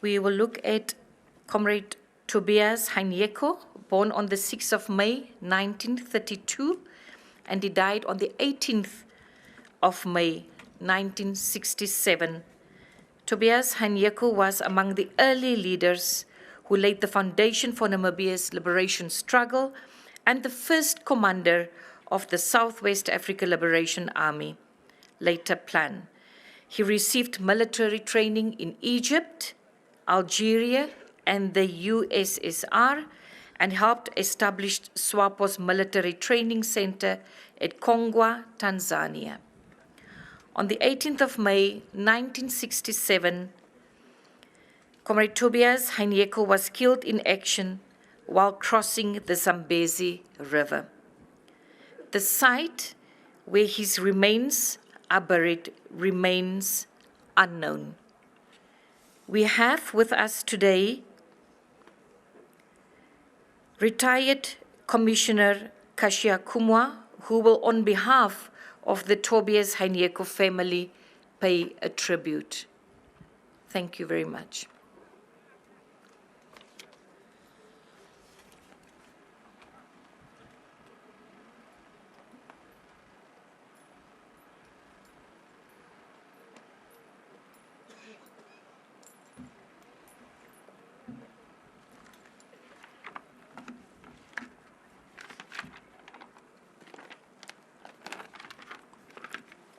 We will look at Comrade Tobias Hainyeko, born on the 6th of May, 1932, and he died on the 18th of May, 1967. Tobias Hainyeko was among the early leaders who laid the foundation for Namibia's liberation struggle and the first commander of the Southwest Africa Liberation Army, later PLAN. He received military training in Egypt, Algeria, and the USSR, and helped establish SWAPO's military training center at Kongwa, Tanzania. On the 18th of May, 1967, Comrade Tobias Hainyeko was killed in action while crossing the Zambezi River. The site where his remains are buried remains unknown. We have with us today retired Commissioner Kashia Kumwa, who will, on behalf of the Tobias Hainyeko family, pay a tribute. Thank you very much.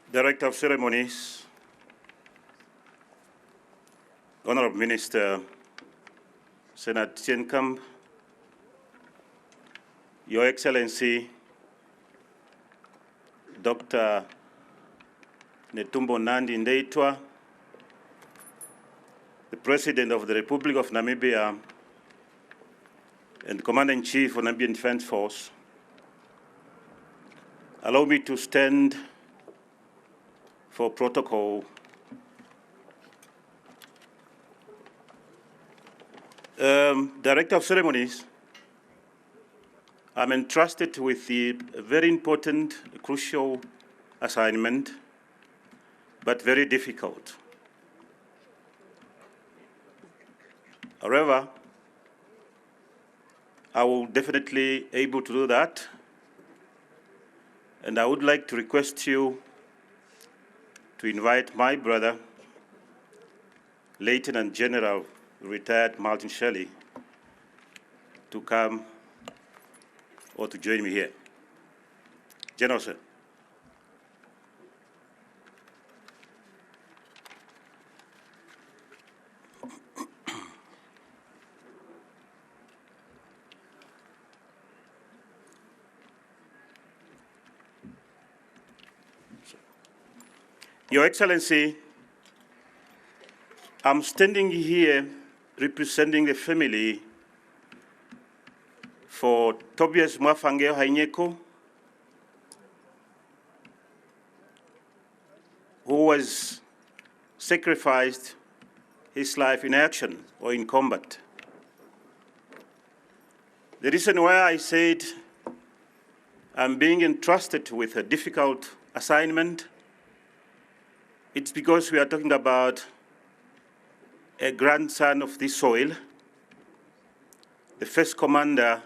Director of Ceremonies, Honorable Minister Senat Tienkamp, Your Excellency Dr. Netumbo Nandi Ndaitwah, the President of the Republic of Namibia and Commander-in-Chief of Namibian Defense Force, allow me to stand for protocol. Director of Ceremonies, I'm entrusted with the very important, crucial assignment, but very difficult. However, I will definitely able to do that, and I would like to request you to invite my brother, Lieutenant General retired Martin Shelley, to come or to join me here. General, sir. Your Excellency, I'm standing here representing the family for Tobias Mwafangeo Hainyeko, who was sacrificed his life in action or in combat. The reason why I said I'm being entrusted with a difficult assignment, it's because we are talking about a grandson of this soil, the first commander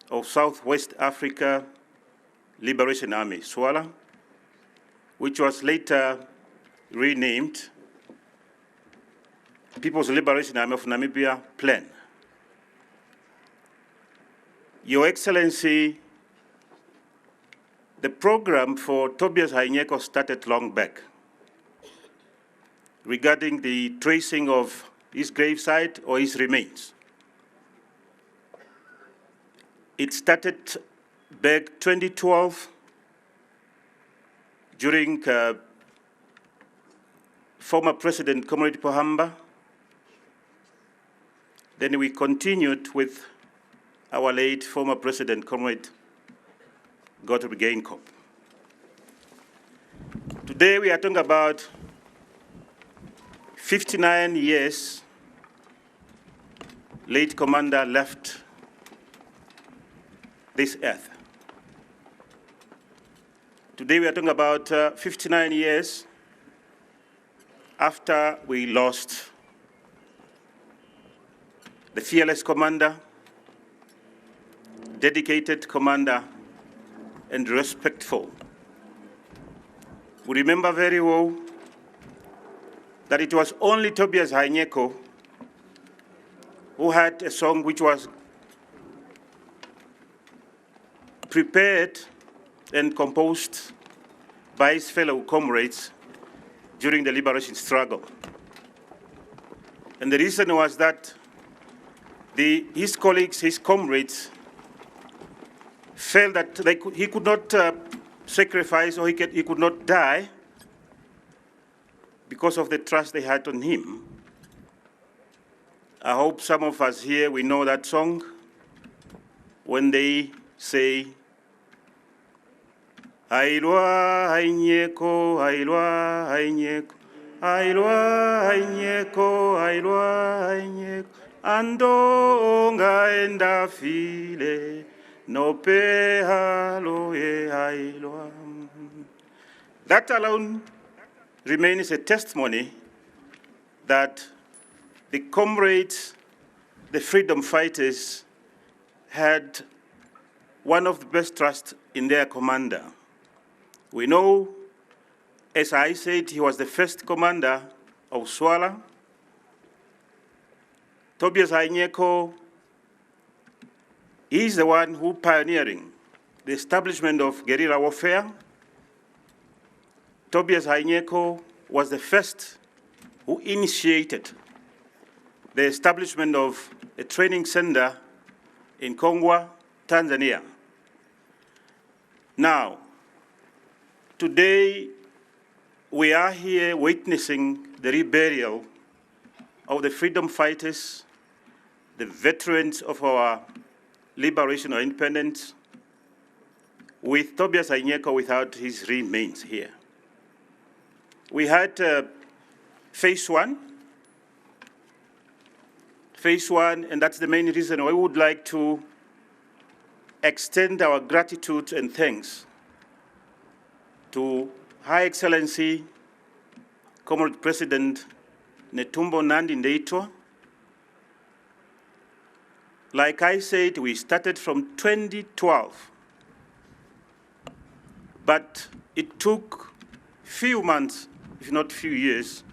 of Southwest Africa Liberation Army, SWALA, which was later renamed People's Liberation Army of Namibia plan. Your Excellency, the program for Tobias Hainyeko started long back regarding the tracing of his gravesite or his remains. It started back 2012 during former President Comrade Pohamba. Then we continued with our late former President Comrade Gottlieb Geinkop. Today we are talking about 59 years late commander left this earth. Today we are talking about 59 years after we lost the fearless commander, dedicated commander, and respectful. We remember very well that it was only Tobias Hainyeko who had a song which was prepared and composed by his fellow comrades during the liberation struggle. And the reason was that his colleagues, his comrades, felt that he could not sacrifice or he could not die because of the trust they had on him. I hope some of us here, we know that song when they say, Hailwa Hainyeko, Hailwa Hainyeko, Hailwa Hainyeko, Hailwa Hainyeko, Andonga enda file, no pehalo e Hailwa. That alone remains a testimony that the comrades, the freedom fighters, had one of the best trust in their commander. We know, as I said, he was the first commander of Swala. Tobias Hainyeko is the one who pioneering the establishment of guerrilla warfare. Tobias Hainyeko was the first who initiated the establishment of a training center in Kongwa, Tanzania. Now, today we are here witnessing the reburial of the freedom fighters, the veterans of our liberation or independence, with Tobias Hainyeko without his remains here. We had phase one, and that's the main reason why we would like to extend our gratitude and thanks to High Excellency Comrade President Netumbo Nandi Ndaitwah. Like I said, we started from 2012, but it took few months, if not few years,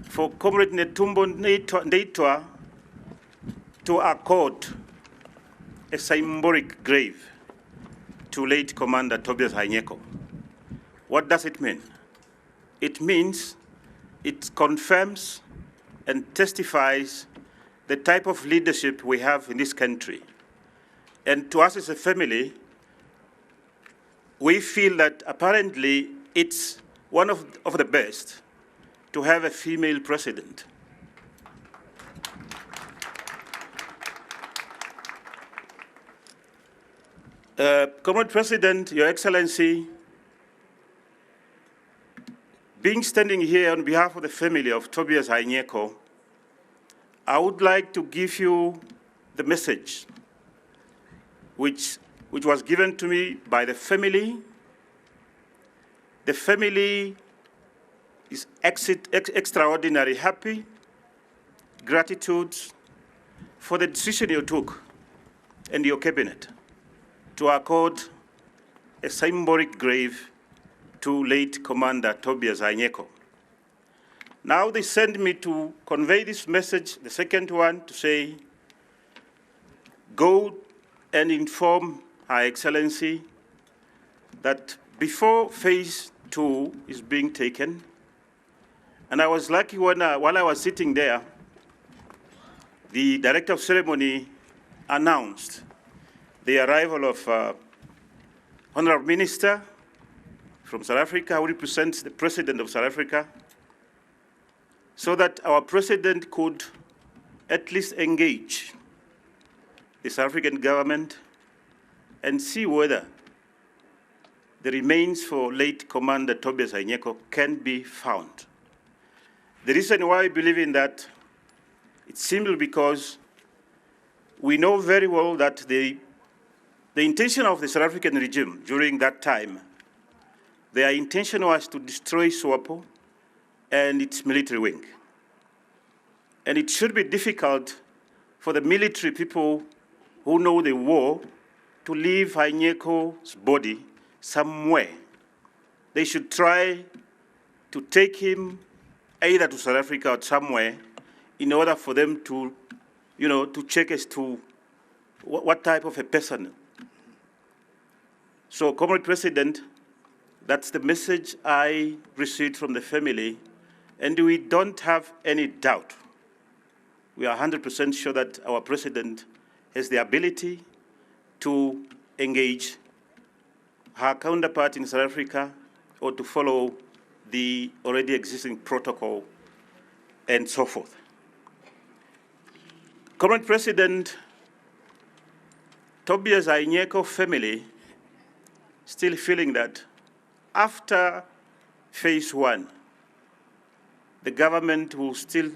for Comrade Netumbo Ndaitwah to accord a symbolic grave to late Commander Tobias Hainyeko. What does it mean? It means it confirms and testifies the type of leadership we have in this country. And to us as a family, we feel that apparently it's one of the best to have a female president. Comrade President, Your Excellency, being standing here on behalf of the family of Tobias Hainyeko, I would like to give you the message which was given to me by the family. The family is extraordinarily happy, gratitude for the decision you took and your cabinet to accord a symbolic grave to late Commander Tobias Hainyeko. Now they send me to convey this message, the second one, to say, go and inform Her Excellency that before phase 2 is being taken, and I was lucky when, while I was sitting there, the Director of Ceremony announced the arrival of Honorable Minister from South Africa, who represents the President of South Africa, so that our President could at least engage the South African government and see whether the remains for late Commander Tobias Hainyeko can be found. The reason why I believe in that, it's simply because we know very well that the intention of the South African regime during that time, their intention was to destroy SWAPO and its military wing. And it should be difficult for the military people who know the war to leave Hainyeko's body somewhere. They should try to take him either to South Africa or somewhere in order for them to, to check as to what type of a person. So, Comrade President, that's the message I received from the family, and we don't have any doubt. We are 100% sure that our President has the ability to engage her counterpart in South Africa or to follow the already existing protocol and so forth. Comrade President, Tobias Hainyeko family still feeling that after phase 1, the government will still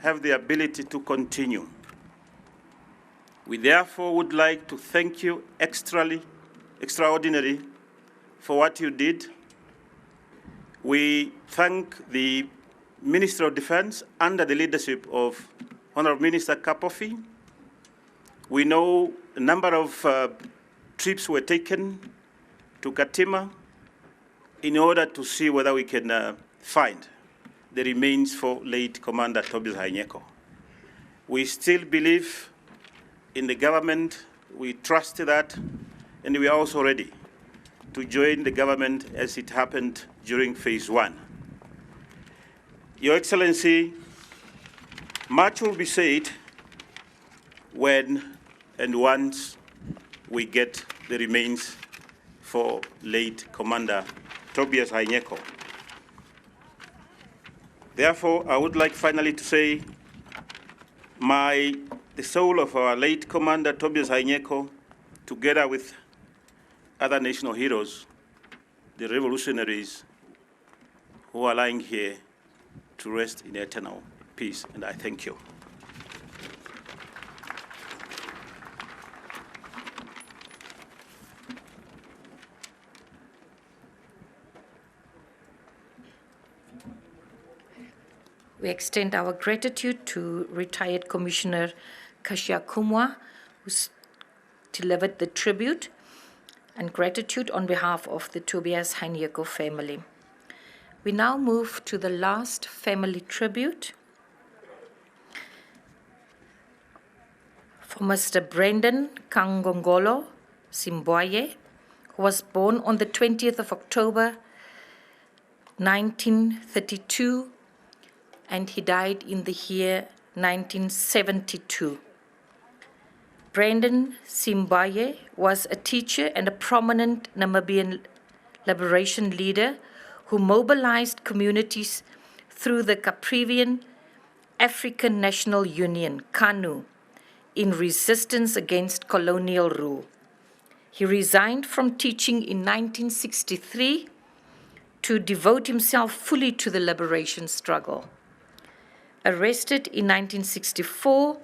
have the ability to continue. We therefore would like to thank you extraordinarily for what you did. We thank the Minister of Defense under the leadership of Honorable Minister Kapofi. We know a number of trips were taken to Katima in order to see whether we can find the remains for late Commander Tobias Hainyeko. We still believe in the government, we trust that, and we are also ready to join the government as it happened during phase 1. Your Excellency, much will be said when and once we get the remains for late Commander Tobias Hainyeko. Therefore, I would like finally to say the soul of our late Commander Tobias Hainyeko, together with other national heroes, the revolutionaries who are lying here, to rest in eternal peace, and I thank you. We extend our gratitude to retired Commissioner Kaxumba, who's delivered the tribute, and gratitude on behalf of the Tobias Hainyeko family. We now move to the last family tribute for Mr. Brendan Kangongolo Simbwaye, who was born on the 20th of October 1932, and he died in the year 1972. Brendan Simbwaye was a teacher and a prominent Namibian liberation leader who mobilized communities through the Caprivian African National Union, KANU, in resistance against colonial rule. He resigned from teaching in 1963 to devote himself fully to the liberation struggle. Arrested in 1964,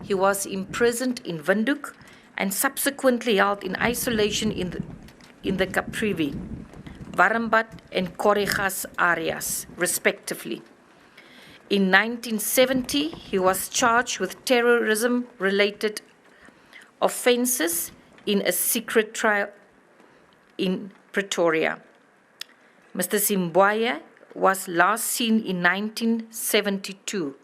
he was imprisoned in Windhoek and subsequently held in isolation in the Caprivi, Warmbat and Koregas areas, respectively. In 1970, he was charged with terrorism-related offenses in a secret trial in Pretoria. Mr. Simbwaye was last seen in 1972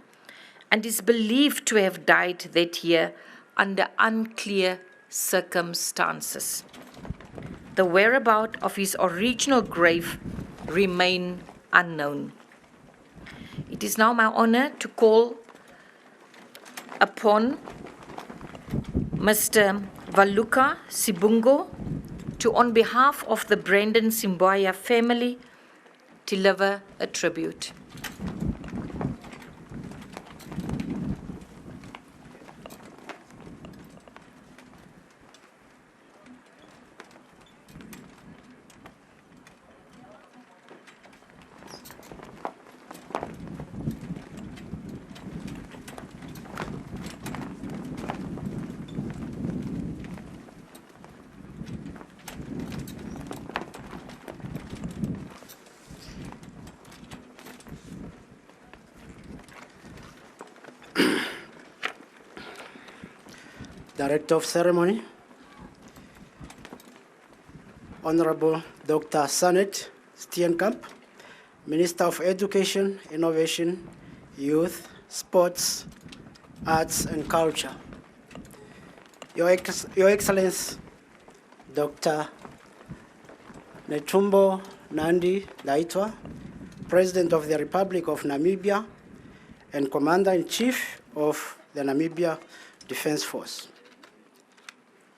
and is believed to have died that year under unclear circumstances. The whereabouts of his original grave remain unknown. It is now my honor to call upon Mr. Valuka Sibungo to, on behalf of the Brandon Simbwaye family, deliver a tribute. Director of Ceremony, Honorable Dr. Sanet Steenkamp, Minister of Education, Innovation, Youth, Sports, Arts and Culture, Your Excellency, Dr. Netumbo Nandi Ndaitwah, President of the Republic of Namibia and Commander-in-Chief of the Namibia Defense Force.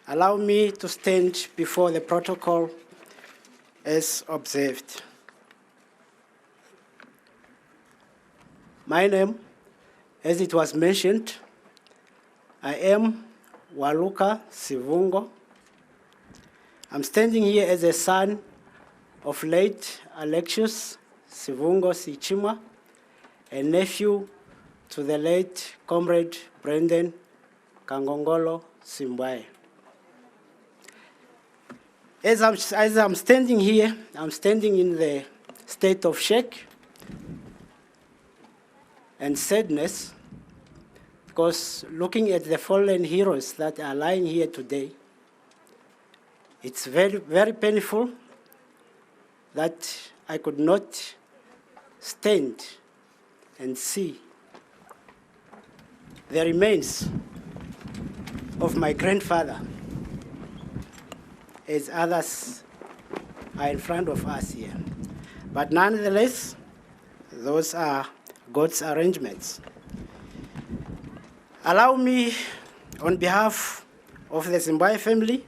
Allow me to stand before the protocol as observed. My name, as it was mentioned, I am Waluka Sivungo. I'm standing here as a son of late Alexius Sivungo Sichimwa, a nephew to the late comrade Brendan Kangongolo Simbwaye. As I'm standing here, I'm standing in the state of shock and sadness, because looking at the fallen heroes that are lying here today, it's very, very painful that I could not stand and see the remains of my grandfather, as others are in front of us here. But nonetheless, those are God's arrangements. Allow me, on behalf of the Simbwaye family,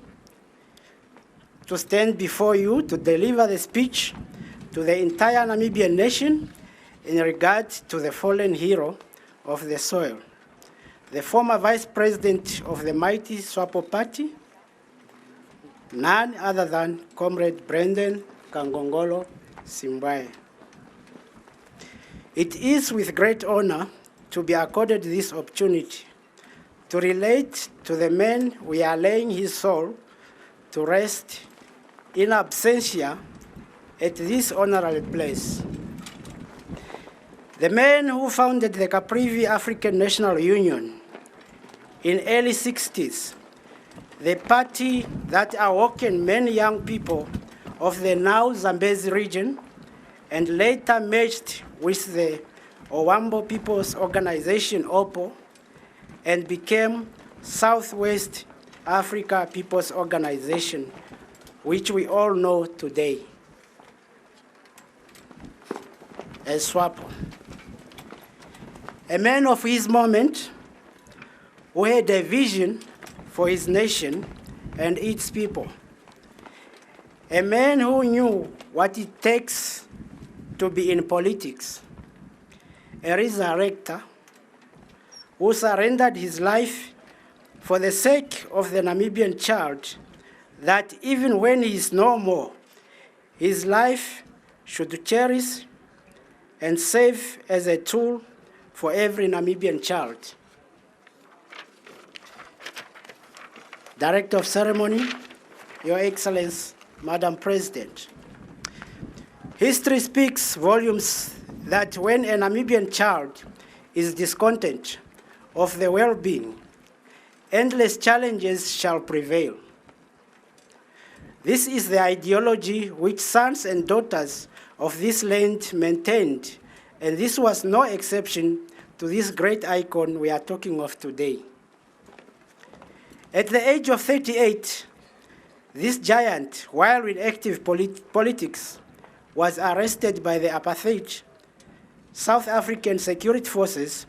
to stand before you to deliver the speech to the entire Namibian nation in regard to the fallen hero of the soil, the former vice president of the mighty SWAPO party, none other than Comrade Brendan Kangongolo Simbwaye. It is with great honor to be accorded this opportunity to relate to the man we are laying his soul to rest in absentia at this honorable place. The man who founded the Caprivi African National Union in early 60s, the party that awoken many young people of the now Zambezi region and later merged with the Owambo People's Organization, OPO, and became Southwest Africa People's Organization, which we all know today as SWAPO. A man of his moment who had a vision for his nation and its people. A man who knew what it takes to be in politics. A resurrector who surrendered his life for the sake of the Namibian child, that even when he is no more, his life should cherish and serve as a tool for every Namibian child. Director of Ceremony, Your Excellency, Madam President. History speaks volumes that when a Namibian child is discontent of the well-being, endless challenges shall prevail. This is the ideology which sons and daughters of this land maintained, and this was no exception to this great icon we are talking of today. At the age of 38, this giant, while in active politics, was arrested by the apartheid South African security forces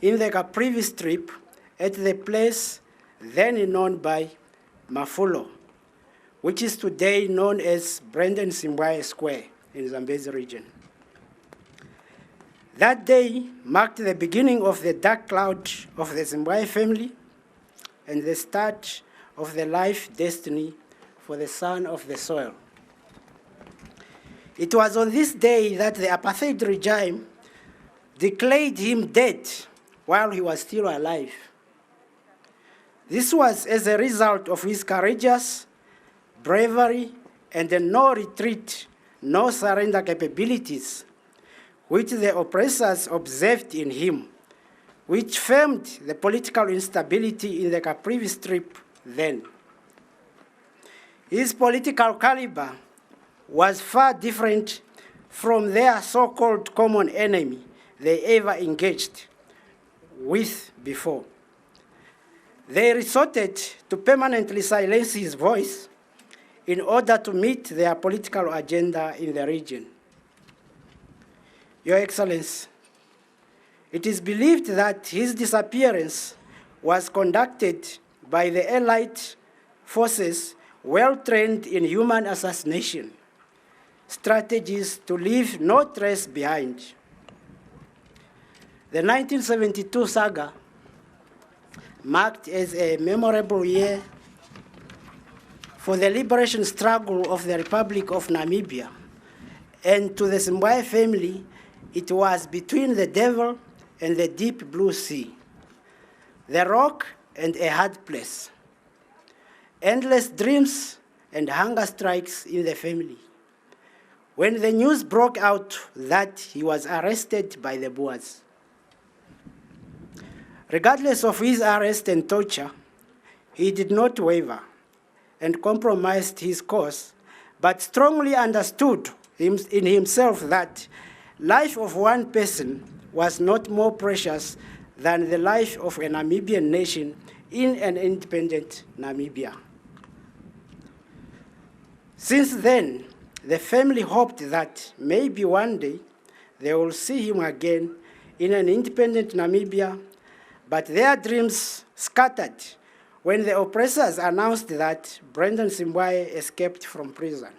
in the Caprivi Strip at the place then known by Mafulo, which is today known as Brandon Simbwaye Square in Zambezi region. That day marked the beginning of the dark cloud of the Simbwaye family and the start of the life destiny for the son of the soil. It was on this day that the apartheid regime declared him dead while he was still alive. This was as a result of his courageous bravery and the no retreat, no surrender capabilities, which the oppressors observed in him, which firmed the political instability in the Caprivi Strip then. His political caliber was far different from their so-called common enemy they ever engaged with before. They resorted to permanently silence his voice in order to meet their political agenda in the region. Your Excellency, it is believed that his disappearance was conducted by the Allied forces well-trained in human assassination strategies to leave no trace behind. The 1972 saga marked as a memorable year for the liberation struggle of the Republic of Namibia, and to the Simbwaye family, it was between the devil and the deep blue sea, the rock and a hard place, endless dreams and hunger strikes in the family. When the news broke out that he was arrested by the Boers. Regardless of his arrest and torture, he did not waver and compromised his cause, but strongly understood in himself that life of one person was not more precious than the life of a Namibian nation in an independent Namibia. Since then, the family hoped that maybe one day they will see him again in an independent Namibia, but their dreams scattered when the oppressors announced that Brandon Simbwaye escaped from prison.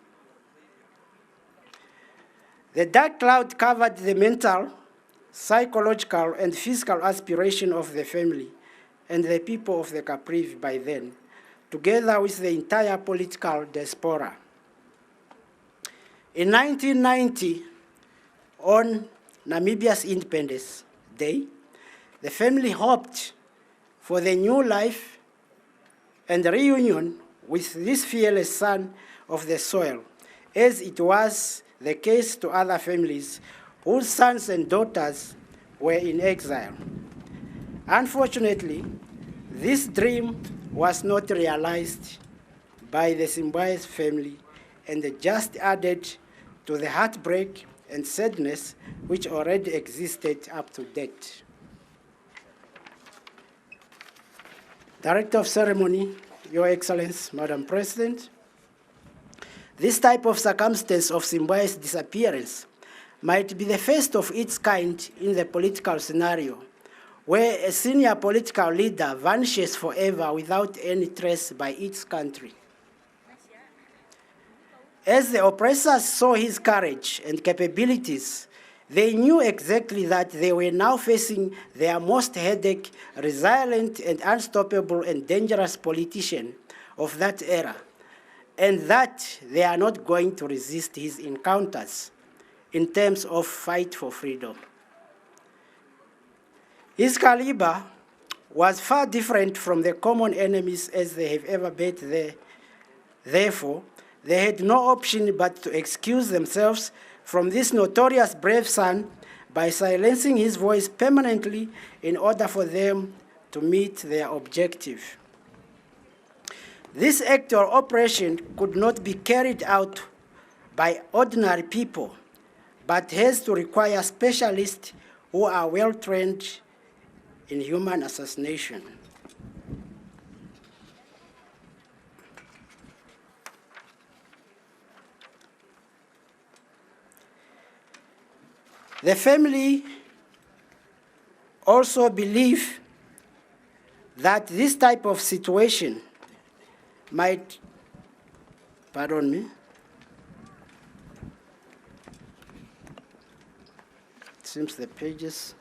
The dark cloud covered the mental, psychological, and physical aspiration of the family and the people of the Caprivi by then, together with the entire political diaspora. In 1990, on Namibia's Independence Day, the family hoped for the new life and reunion with this fearless son of the soil, as it was the case to other families whose sons and daughters were in exile. Unfortunately, this dream was not realized by the Simbwaye family and just added to the heartbreak and sadness which already existed up to date. Director of Ceremony, Your Excellency, Madam President, this type of circumstance of Simbwaye's disappearance might be the first of its kind in the political scenario, where a senior political leader vanishes forever without any trace by its country. As the oppressors saw his courage and capabilities, they knew exactly that they were now facing their most headache, resilient and unstoppable and dangerous politician of that era, and that they are not going to resist his encounters in terms of fight for freedom. His caliber was far different from the common enemies as they have ever met there. Therefore, they had no option but to excuse themselves from this notorious brave son by silencing his voice permanently in order for them to meet their objective. This act or operation could not be carried out by ordinary people but has to require specialists who are well trained in human assassination. The family also believe that this type of situation might, pardon me, it seems the pages,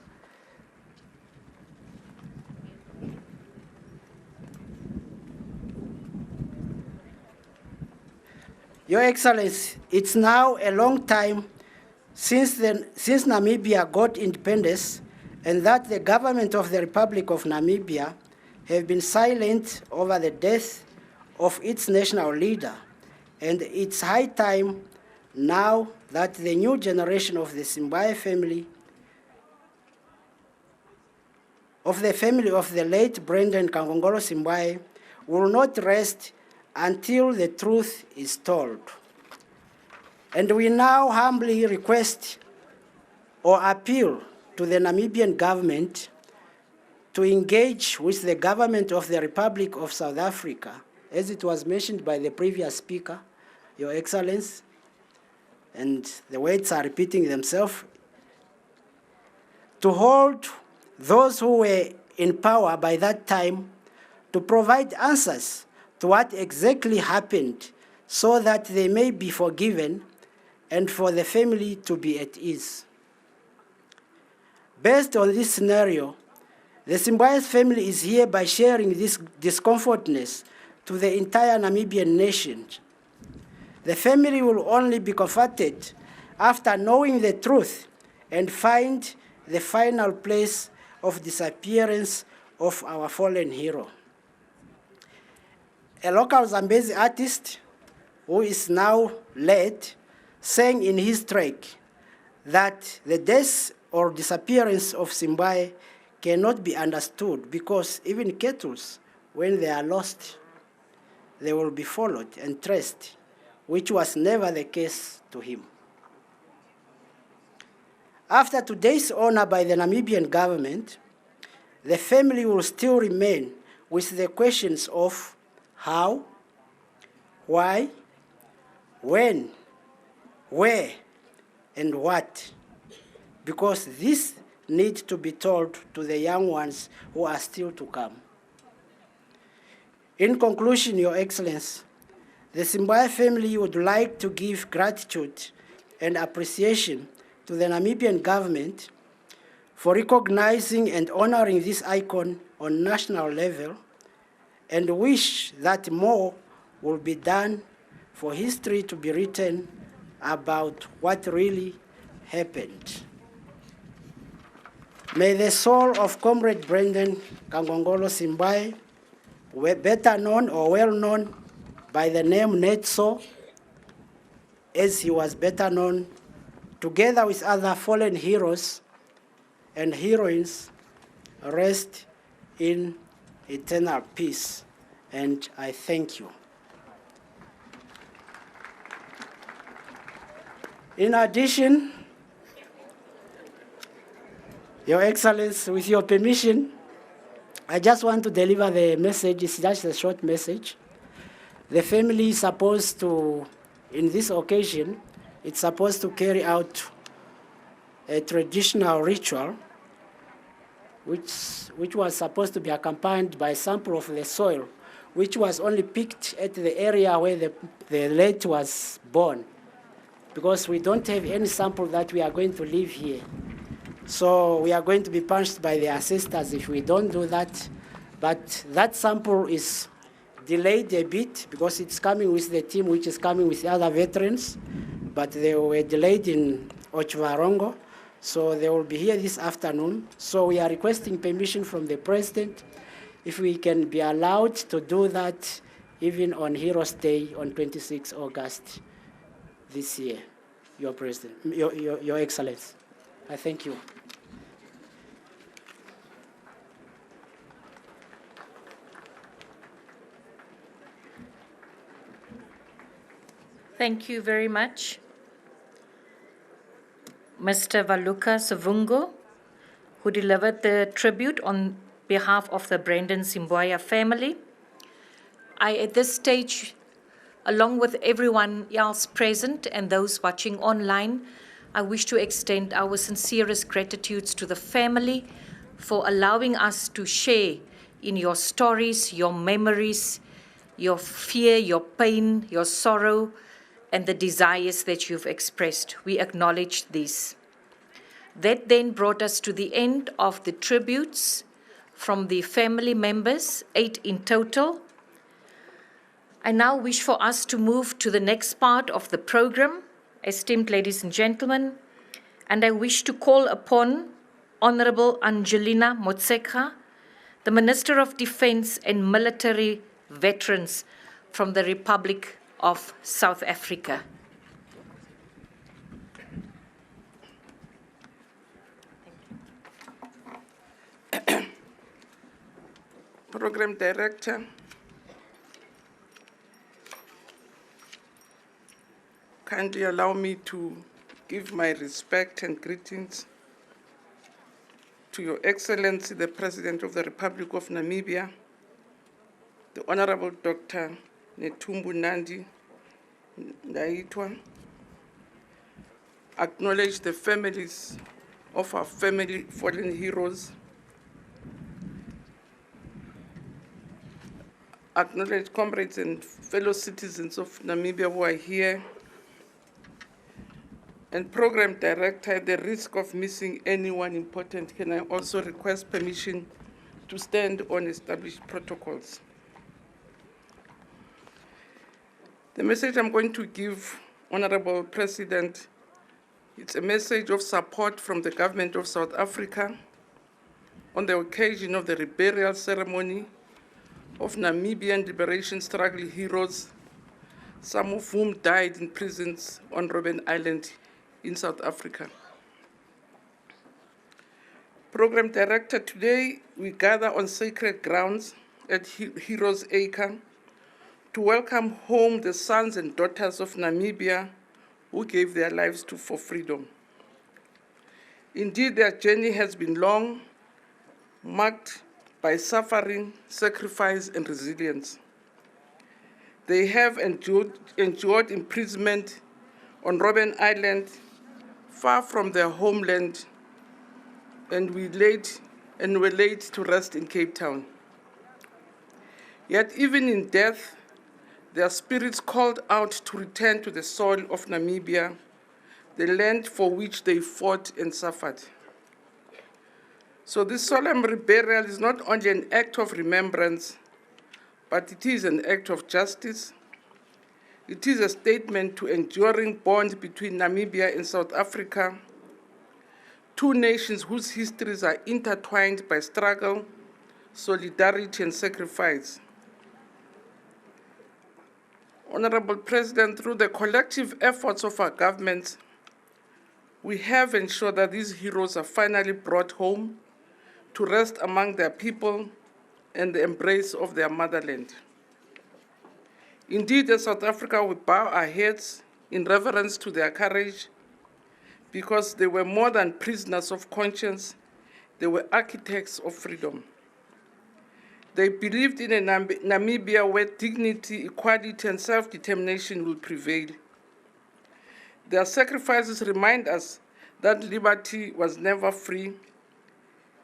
Your Excellency, it's now a long time since Namibia got independence, and that the government of the Republic of Namibia have been silent over the death of its national leader. And it's high time now that the new generation of the Simbwaye family, of the late Brendan Kangongolo Simbwaye, will not rest until the truth is told. And we now humbly request or appeal to the Namibian government to engage with the government of the Republic of South Africa, as it was mentioned by the previous speaker, Your Excellency, and the words are repeating themselves, to hold those who were in power by that time to provide answers to what exactly happened so that they may be forgiven and for the family to be at ease. Based on this scenario, the Simbwaye family is hereby sharing this discomfortness to the entire Namibian nation. The family will only be comforted after knowing the truth and find the final place of disappearance of our fallen hero. A local Zambezi artist who is now late sang in his track that the death or disappearance of Simbwaye cannot be understood because even cattle, when they are lost, they will be followed and traced, which was never the case to him. After today's honor by the Namibian government, the family will still remain with the questions of how, why, when, where, and what, because this needs to be told to the young ones who are still to come. In conclusion, Your Excellency, the Simbwaye family would like to give gratitude and appreciation to the Namibian government for recognizing and honoring this icon on national level, and wish that more will be done for history to be written about what really happened. May the soul of Comrade Brendan Kangongolo Simbwaye, better known or well known by the name Netso, as he was better known, together with other fallen heroes and heroines, rest in eternal peace. And I thank you. In addition, Your Excellency, with your permission, I just want to deliver the message. It's just a short message. The family is supposed to, in this occasion, it's supposed to carry out a traditional ritual which was supposed to be accompanied by a sample of the soil, which was only picked at the area where the late was born, because we don't have any sample that we are going to leave here. So we are going to be punished by the ancestors if we don't do that. But that sample is delayed a bit because it's coming with the team which is coming with the other veterans, but they were delayed in Ochvarongo. So they will be here this afternoon. So we are requesting permission from the President if we can be allowed to do that even on Heroes Day on 26 August this year, Your President, Your Excellency. I thank you. Thank you very much. Mr. Valuka Savungo, who delivered the tribute on behalf of the Brendan Simbwaye family. At this stage, along with everyone else present and those watching online, I wish to extend our sincerest gratitudes to the family for allowing us to share in your stories, your memories, your fear, your pain, your sorrow, and the desires that you've expressed. We acknowledge these. That then brought us to the end of the tributes from the family members, 8 in total. I now wish for us to move to the next part of the program, esteemed ladies and gentlemen, and I wish to call upon Honorable Angelina Motsekga, the Minister of Defence and Military Veterans from the Republic of South Africa. Program Director, kindly allow me to give my respect and greetings to Your Excellency, the President of the Republic of Namibia, the Honorable Dr. Netumbo Nandi Ndaitwa, acknowledge the families of our fallen heroes, acknowledge comrades and fellow citizens of Namibia who are here, and Program Director, at the risk of missing anyone important, can I also request permission to stand on established protocols? The message I'm going to give, Honorable President, it's a message of support from the government of South Africa on the occasion of the reburial ceremony of Namibian liberation struggle heroes, some of whom died in prisons on Robben Island in South Africa. Program Director, today we gather on sacred grounds at Heroes Acre to welcome home the sons and daughters of Namibia who gave their lives for freedom. Indeed, their journey has been long, marked by suffering, sacrifice, and resilience. They have endured imprisonment on Robben Island, far from their homeland, and were laid to rest in Cape Town. Yet even in death, their spirits called out to return to the soil of Namibia, the land for which they fought and suffered. So this solemn reburial is not only an act of remembrance, but it is an act of justice. It is a statement to enduring bond between Namibia and South Africa, two nations whose histories are intertwined by struggle, solidarity, and sacrifice. Honorable President, through the collective efforts of our governments, we have ensured that these heroes are finally brought home to rest among their people and the embrace of their motherland. Indeed, as South Africa, we bow our heads in reverence to their courage, because they were more than prisoners of conscience, they were architects of freedom. They believed in a Namibia where dignity, equality, and self-determination will prevail. Their sacrifices remind us that liberty was never free.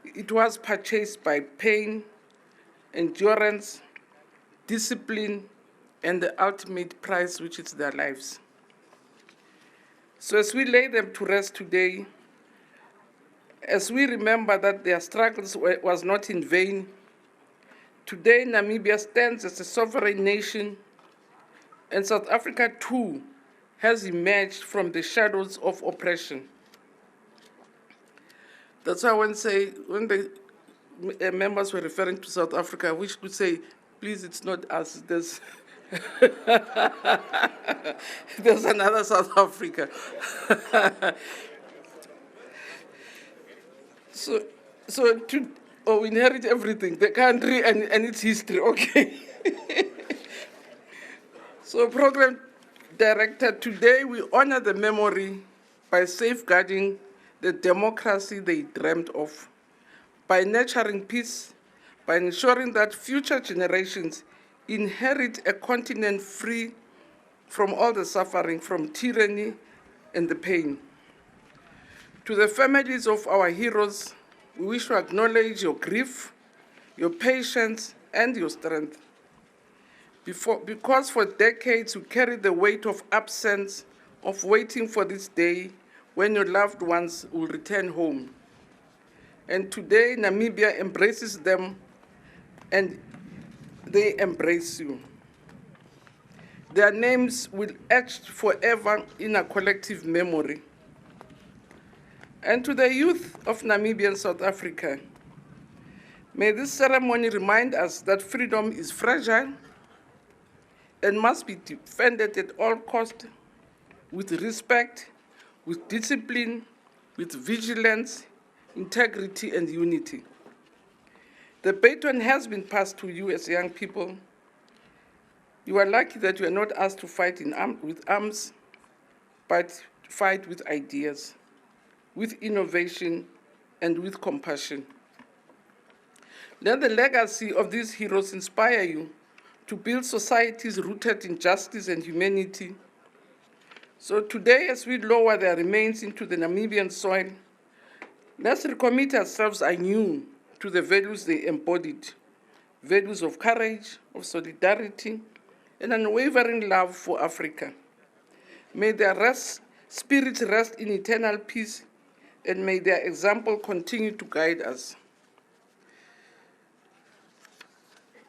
It was purchased by pain, endurance, discipline, and the ultimate price, which is their lives. So as we lay them to rest today, as we remember that their struggles was not in vain, today Namibia stands as a sovereign nation, and South Africa too has emerged from the shadows of oppression. That's why when the members were referring to South Africa, I wish to say, please, it's not us. There's another South Africa. We inherit everything, the country and its history, okay. So Program Director, today we honor the memory by safeguarding the democracy they dreamt of, by nurturing peace, by ensuring that future generations inherit a continent free from all the suffering, from tyranny and the pain. To the families of our heroes, we wish to acknowledge your grief, your patience, and your strength. Because for decades you carried the weight of absence, of waiting for this day when your loved ones will return home. And today, Namibia embraces them and they embrace you. Their names will etch forever in a collective memory. And to the youth of Namibia and South Africa, may this ceremony remind us that freedom is fragile and must be defended at all costs, with respect, with discipline, with vigilance, integrity, and unity. The baton has been passed to you as young people. You are lucky that you are not asked to fight with arms, but fight with ideas, with innovation, and with compassion. Let the legacy of these heroes inspire you to build societies rooted in justice and humanity. So today, as we lower their remains into the Namibian soil, let's recommit ourselves anew to the values they embodied, values of courage, of solidarity, and unwavering love for Africa. May their spirits rest in eternal peace, and may their example continue to guide us.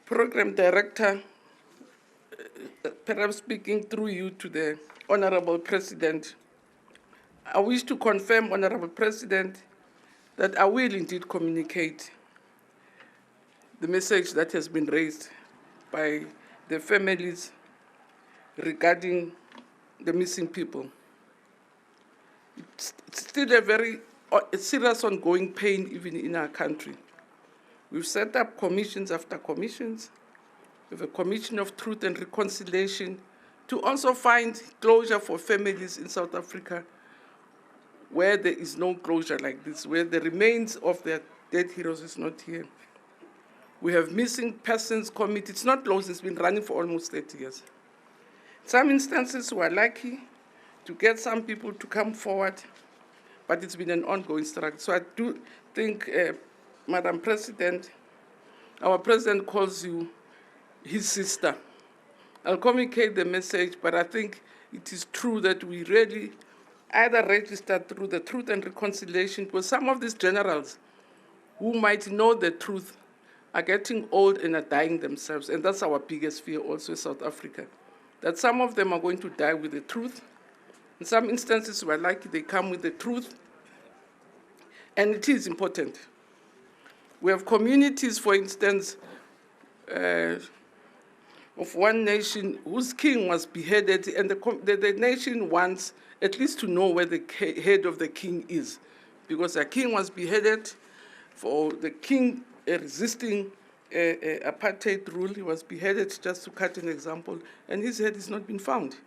Program Director, perhaps speaking through you to the Honorable President, I wish to confirm, Honorable President, that I will indeed communicate the message that has been raised by the families regarding the missing people. It's still a very serious ongoing pain even in our country. We've set up commissions after commissions. We have a Commission of Truth and Reconciliation to also find closure for families in South Africa where there is no closure like this, where the remains of their dead heroes is not here. We have Missing Persons Committee. It's not closed, it's been running for almost 30 years. In some instances, we are lucky to get some people to come forward, but it's been an ongoing struggle. So I do think, Madam President, our president calls you his sister. I'll communicate the message, but I think it is true that we really either register through the Truth and Reconciliation, because some of these generals who might know the truth are getting old and are dying themselves, and that's our biggest fear also in South Africa, that some of them are going to die with the truth. In some instances, we're lucky they come with the truth, and it is important. We have communities, for instance, of one nation whose king was beheaded, and the nation wants at least to know where the head of the king is, because a king was beheaded for the king resisting apartheid rule. He was beheaded, just to cut an example, and his head has not been found.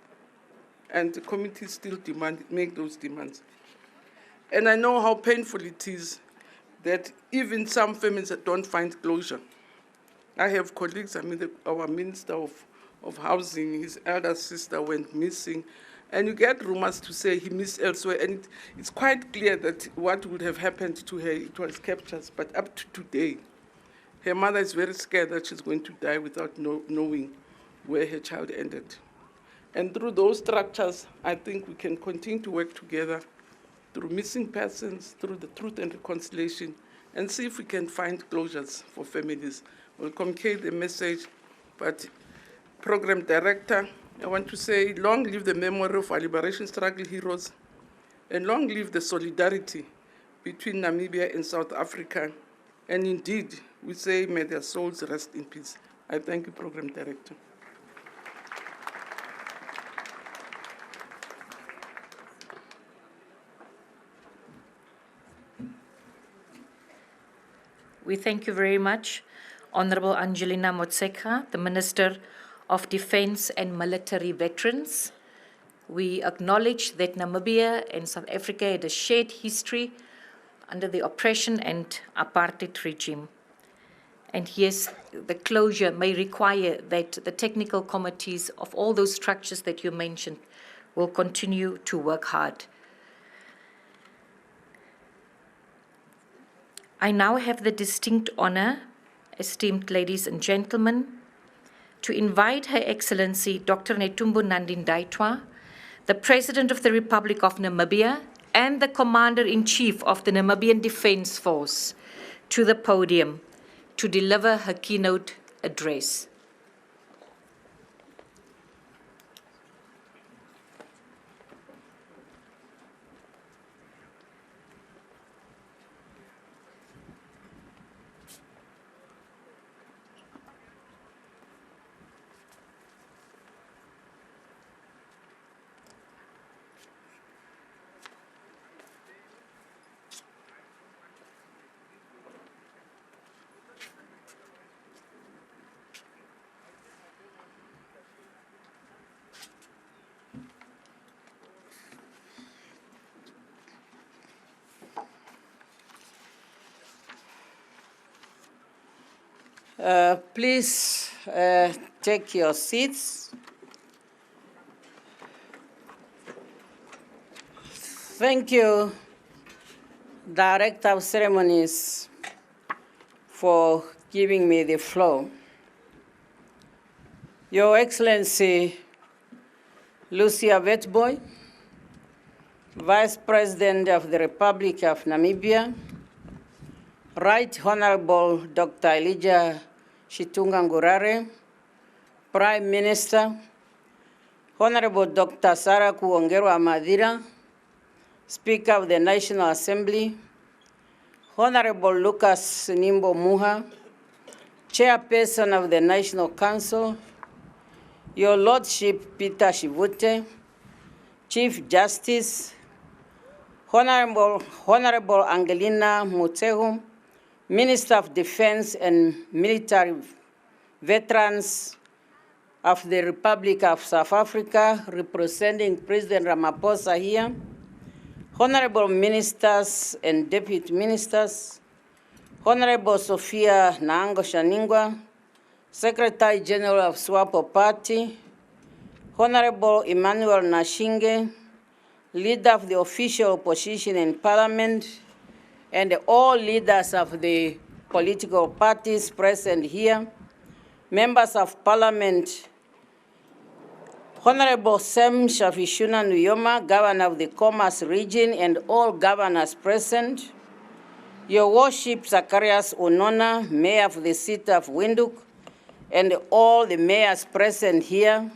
And the committee still make those demands. And I know how painful it is that even some families don't find closure. I have colleagues, our Minister of Housing, his elder sister went missing, and you get rumors to say he missed elsewhere, and it's quite clear that what would have happened to her, it was captured, but up to today, her mother is very scared that she's going to die without knowing where her child ended. And through those structures, I think we can continue to work together through missing persons, through the Truth and Reconciliation, and see if we can find closures for families. We'll communicate the message, but Program Director, I want to say long live the memory of our liberation struggle heroes, and long live the solidarity between Namibia and South Africa. And indeed, we say may their souls rest in peace. I thank you, Program Director. We thank you very much, Honorable Angelina Motshekga, the Minister of Defence and Military Veterans. We acknowledge that Namibia and South Africa had a shared history under the oppression and apartheid regime. And yes, the closure may require that the technical committees of all those structures that you mentioned will continue to work hard. I now have the distinct honor, esteemed ladies and gentlemen, to invite Her Excellency Dr. Netumbo Nandi-Ndaitwah, the President of the Republic of Namibia and the Commander-in-Chief of the Namibian Defence Force, to the podium to deliver her keynote address. Please take your seats. Thank you, Director of Ceremonies, for giving me the floor. Your Excellency, Lucia Wetboy, Vice President of the Republic of Namibia, Right Honorable Dr. Elijah Ngurare, Prime Minister, Honorable Dr. Sarah Kuongerwa Madira, Speaker of the National Assembly, Honorable Lucas Nimbo Muha, Chairperson of the National Council, Your Lordship Peter Shivute, Chief Justice, Honorable Angelina Mutegu, Minister of Defense and Military Veterans of the Republic of South Africa, representing President Ramaphosa here, Honorable Ministers and Deputy Ministers, Honorable Sophia Naango Shaningwa, Secretary General of SWAPO Party, Honorable Emmanuel Nashinge, Leader of the official opposition in Parliament, and all leaders of the political parties present here, members of Parliament, Honorable Sam Shafishuna Nuyoma, Governor of the Commerce Region, and all governors present, Your Worship Zacharias Onona, Mayor of the City of Windhoek, and all the mayors present here,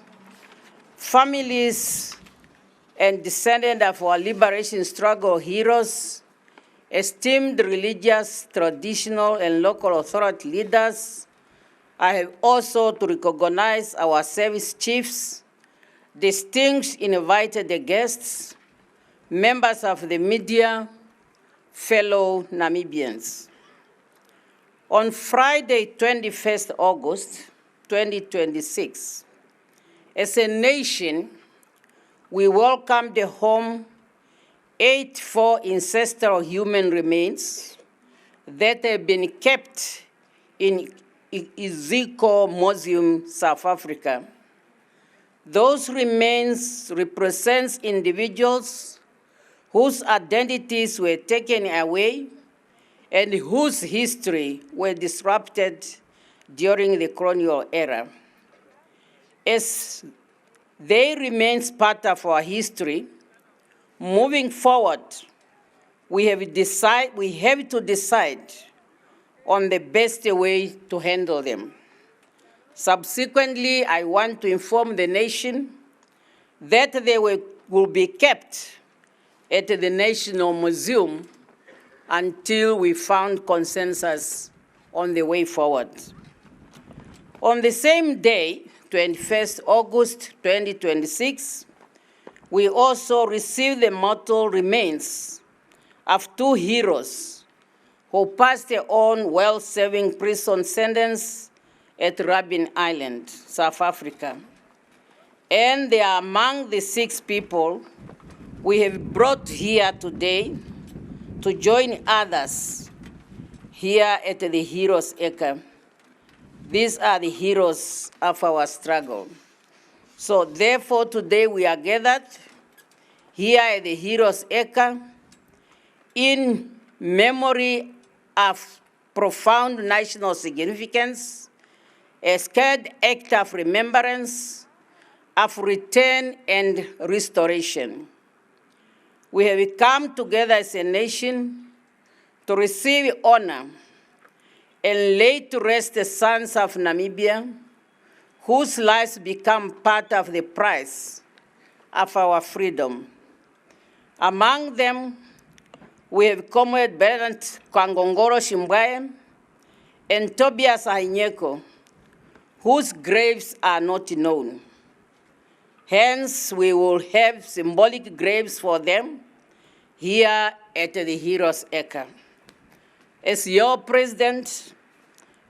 families and descendants of our liberation struggle heroes, esteemed religious, traditional, and local authority leaders. I have also to recognize our service chiefs, distinguished invited guests, members of the media, fellow Namibians. On Friday, 21st August 2026, as a nation, we welcomed home 84 ancestral human remains that have been kept in Iziko Museum, South Africa. Those remains represent individuals whose identities were taken away and whose history were disrupted during the colonial era. As they remain part of our history, moving forward, we have to decide on the best way to handle them. Subsequently, I want to inform the nation that they will be kept at the National Museum until we found consensus on the way forward. On the same day, 21st August 2026, we also received the mortal remains of two heroes who passed their own well-serving prison sentence at Robben Island, South Africa. And they are among the 6 people we have brought here today to join others here at the Heroes Acre. These are the heroes of our struggle. So therefore, today we are gathered here at the Heroes Acre in memory of profound national significance, a scared act of remembrance, of return and restoration. We have come together as a nation to receive honor and lay to rest the sons of Namibia, whose lives become part of the price of our freedom. Among them, we have Comrade Bernard Kwangongoro Simbwaye and Tobias Hainyeko, whose graves are not known. Hence, we will have symbolic graves for them here at the Heroes Acre. As your President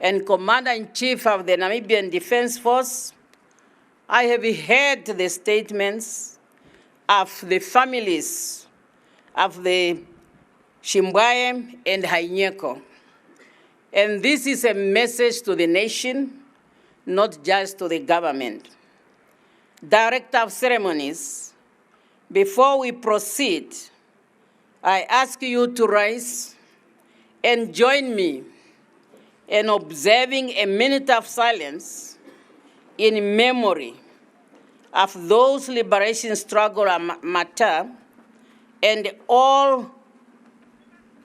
and Commander-in-Chief of the Namibian Defense Force, I have heard the statements of the families of the Simbwaye and Hainyeko. And this is a message to the nation, not just to the government. Director of Ceremonies, before we proceed, I ask you to rise and join me in observing a minute of silence in memory of those liberation struggle matter and all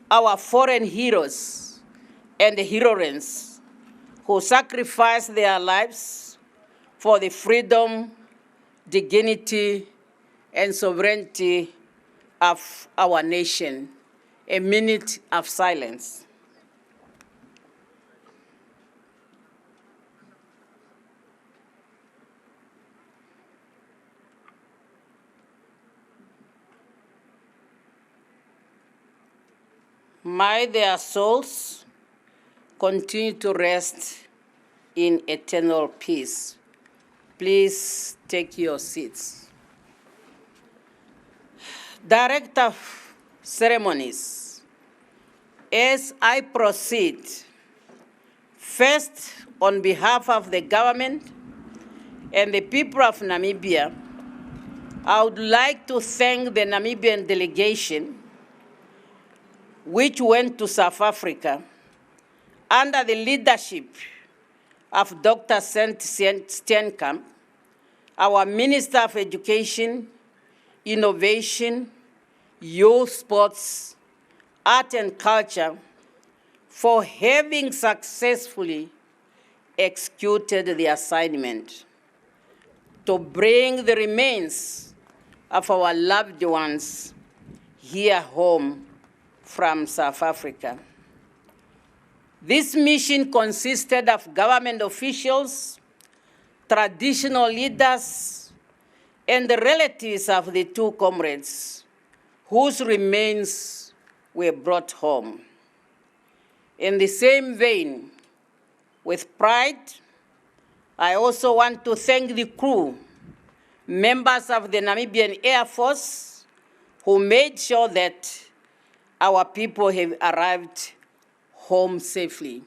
our foreign heroes and heroines who sacrificed their lives for the freedom, dignity, and sovereignty of our nation. A minute of silence. May their souls continue to rest in eternal peace. Please take your seats. Director of Ceremonies, as I proceed, first on behalf of the government and the people of Namibia, I would like to thank the Namibian delegation which went to South Africa under the leadership of Dr. Steenkamp, our Minister of Education, Innovation, Youth, Sports, Art and Culture, for having successfully executed the assignment to bring the remains of our loved ones here home from South Africa. This mission consisted of government officials, traditional leaders, and the relatives of the 2 comrades whose remains were brought home. In the same vein, with pride, I also want to thank the crew, members of the Namibian Air Force, who made sure that our people have arrived home safely.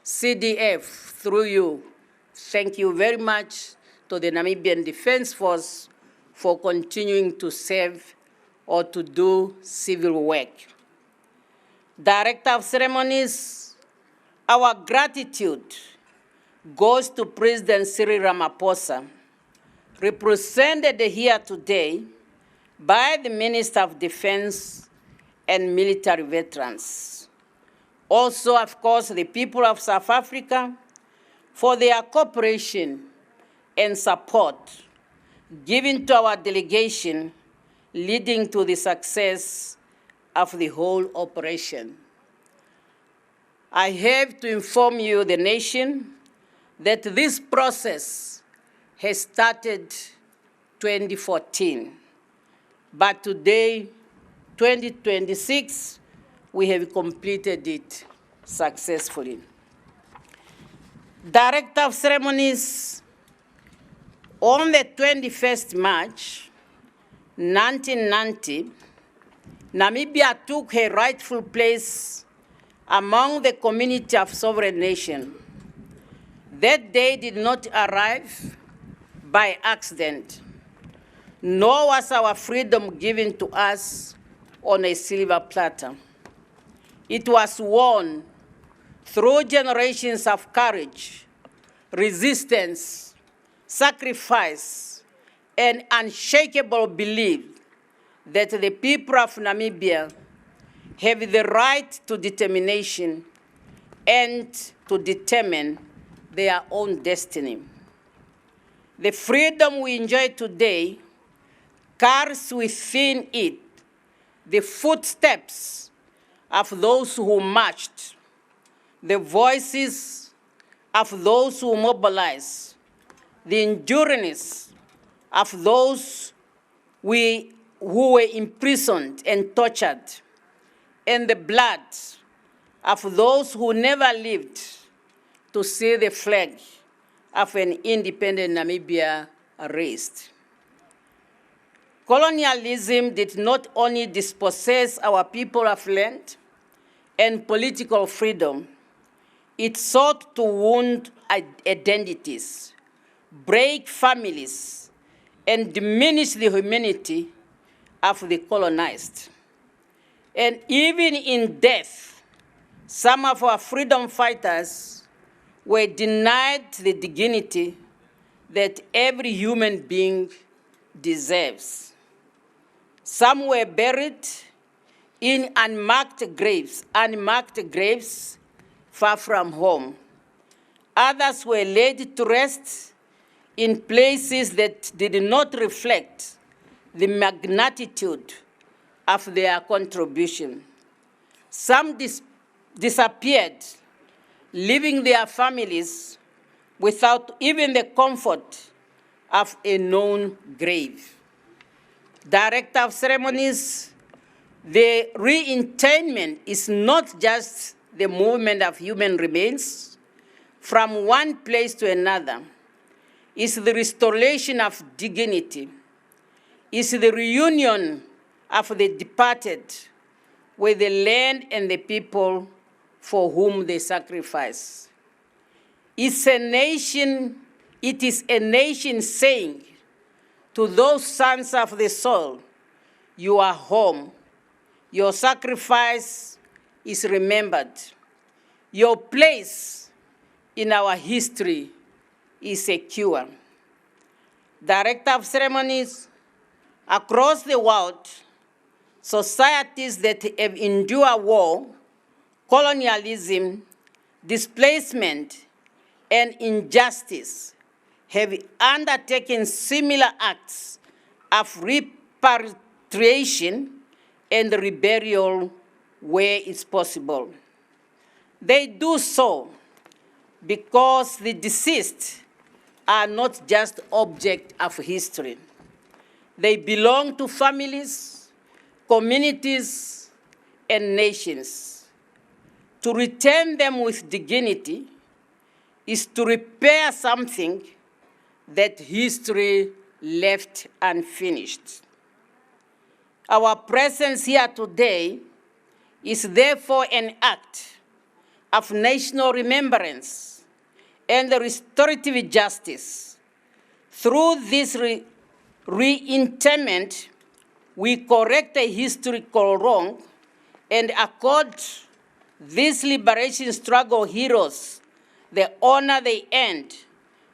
CDF, through you, thank you very much to the Namibian Defense Force for continuing to serve or to do civil work. Director of Ceremonies, our gratitude goes to President Cyril Ramaphosa, represented here today by the Minister of Defense and Military Veterans. Also, of course, the people of South Africa for their cooperation and support given to our delegation, leading to the success of the whole operation. I have to inform you, the nation, that this process has started 2014, but today, 2026, we have completed it successfully. Director of Ceremonies, On the 21st March 1990, Namibia took her rightful place among the community of sovereign nations. That day did not arrive by accident, nor was our freedom given to us on a silver platter. It was won through generations of courage, resistance, sacrifice, and unshakable belief that the people of Namibia have the right to determination and to determine their own destiny. The freedom we enjoy today carries within it the footsteps of those who marched, the voices of those who mobilized, the endurance of those who were imprisoned and tortured, and the blood of those who never lived to see the flag of an independent Namibia raised. Colonialism did not only dispossess our people of land and political freedom, it sought to wound identities, break families, and diminish the humanity of the colonized. And even in death, some of our freedom fighters were denied the dignity that every human being deserves. Some were buried in unmarked graves far from home. Others were laid to rest in places that did not reflect the magnitude of their contribution. Some disappeared, leaving their families without even the comfort of a known grave. Director of ceremonies, the reinterment is not just the movement of human remains from one place to another. It's the restoration of dignity. It's the reunion of the departed with the land and the people for whom they sacrifice. It is a nation saying to those sons of the soul, you are home. Your sacrifice is remembered. Your place in our history is secure. Director of ceremonies, across the world, societies that have endured war, colonialism, displacement, and injustice have undertaken similar acts of repatriation and reburial where it's possible. They do so because the deceased are not just objects of history. They belong to families, communities, and nations. To return them with dignity is to repair something that history left unfinished. Our presence here today is therefore an act of national remembrance and restorative justice. Through this reinterment, we correct a historical wrong and accord these liberation struggle heroes the honor they earned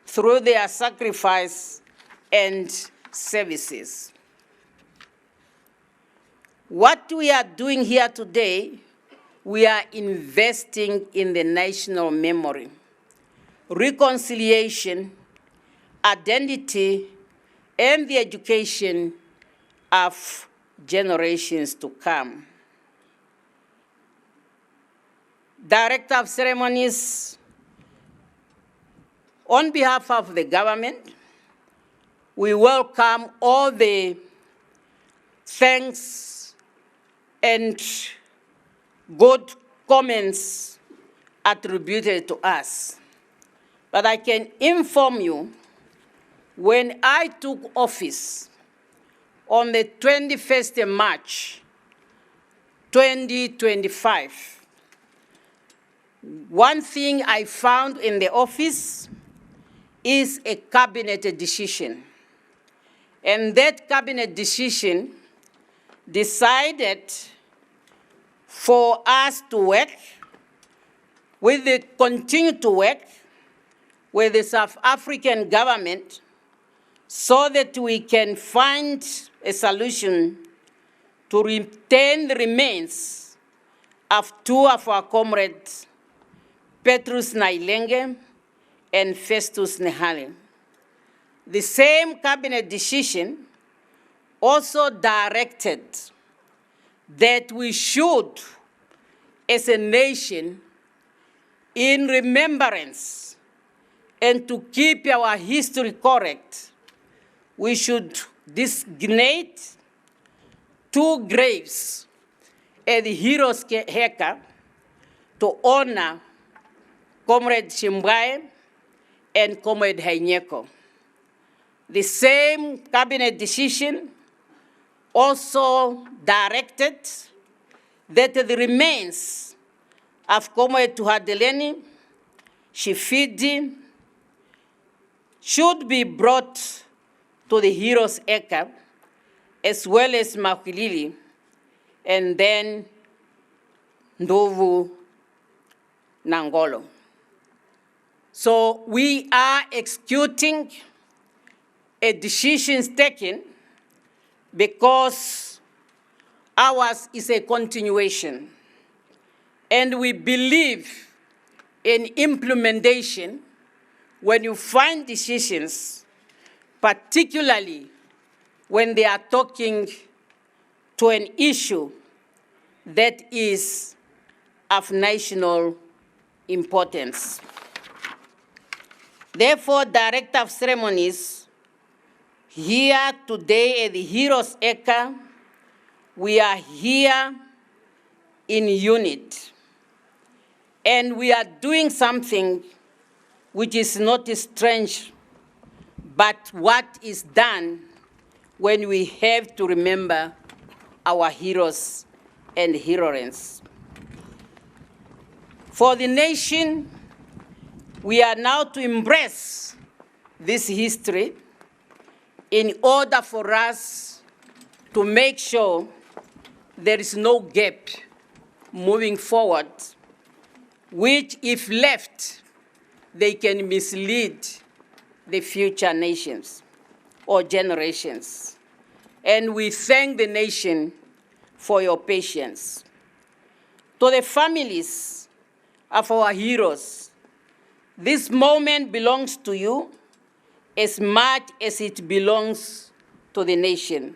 through their sacrifice and services. What we are doing here today, we are investing in the national memory, reconciliation, identity, and the education of generations to come. Director of ceremonies, on behalf of the government, we welcome all the thanks and good comments attributed to us. But I can inform you when I took office on the 21st of March, 2025, one thing I found in the office is a cabinet decision. And that cabinet decision decided for us to work continue to work with the South African government so that we can find a solution to retain the remains of two of our comrades, Petrus Niilenge and Festus Nehale. The same cabinet decision also directed that we should, as a nation, in remembrance and to keep our history correct, we should designate two graves at the Heroes Acre to honor Comrade Simbwaye and Comrade Hainyeko. The same cabinet decision also directed that the remains of Comrade Tuhadeleni, Shifidi, should be brought to the Heroes Acre, as well as Maxuilili, and then Nduuvu Nangolo. So we are executing a decision taken because ours is a continuation. And we believe in implementation when you find decisions, particularly when they are talking to an issue that is of national importance. Therefore, Director of Ceremonies, here today at the Heroes Acre, we are here in unit. And we are doing something which is not strange, but what is done when we have to remember our heroes and heroines. For the nation, we are now to embrace this history in order for us to make sure there is no gap moving forward, which, if left, they can mislead the future nations or generations. And we thank the nation for your patience. To the families of our heroes, this moment belongs to you as much as it belongs to the nation.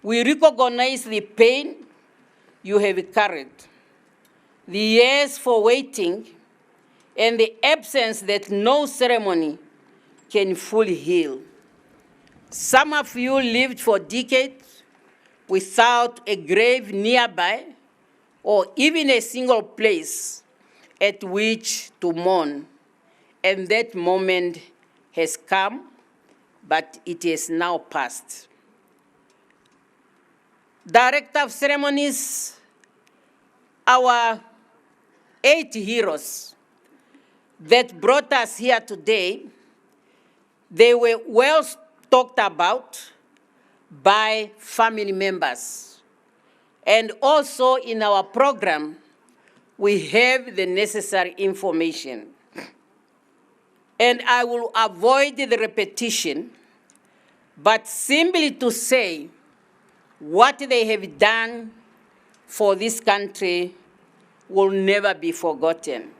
We recognize the pain you have carried, the years for waiting, and the absence that no ceremony can fully heal. Some of you lived for decades without a grave nearby or even a single place at which to mourn. And that moment has come, but it is now past. Director of Ceremonies, our 8 heroes that brought us here today, they were well talked about by family members. And also in our program, we have the necessary information. And I will avoid the repetition, but simply to say what they have done for this country will never be forgotten.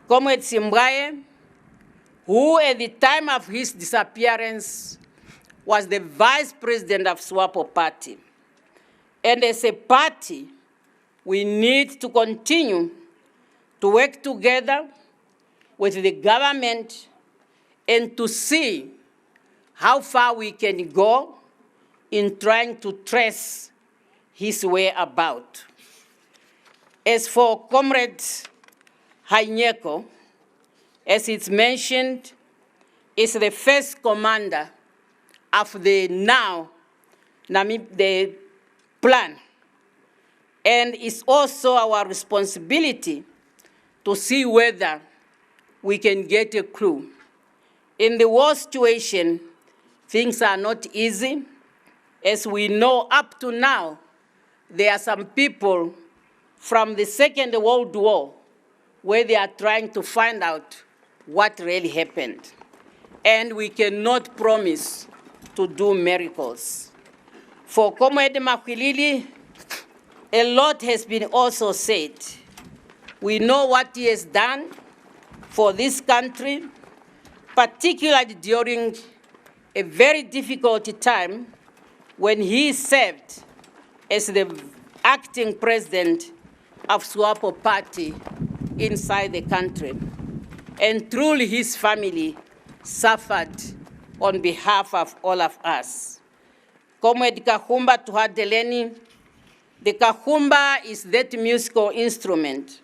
Comrade Simbwaye, who at the time of his disappearance was the vice president of SWAPO party. And as a party, we need to continue to work together with the government and to see how far we can go in trying to trace his whereabouts. As for Comrade Hainyeko, as it's mentioned is the first commander of the the plan. And it's also our responsibility to see whether we can get a clue. In the war situation, things are not easy. As we know, up to now, there are some people from the Second World War where they are trying to find out what really happened. And we cannot promise to do miracles. For Comrade Maxuilili, a lot has been also said. We know what he has done for this country, particularly during a very difficult time when he served as the acting president of SWAPO party inside the country. And truly his family suffered on behalf of all of us. Comrade Kaxumba Tuhadeleni, the kaxumba is that musical instrument.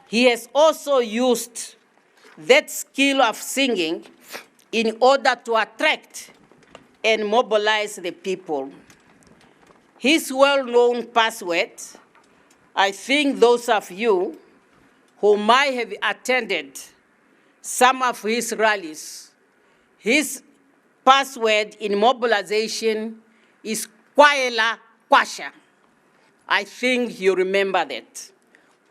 He has also used that skill of singing in order to attract and mobilize the people. His well-known password, I think those of you who might have attended some of his rallies, his password in mobilization is Kwaela Kwasha. I think you remember that.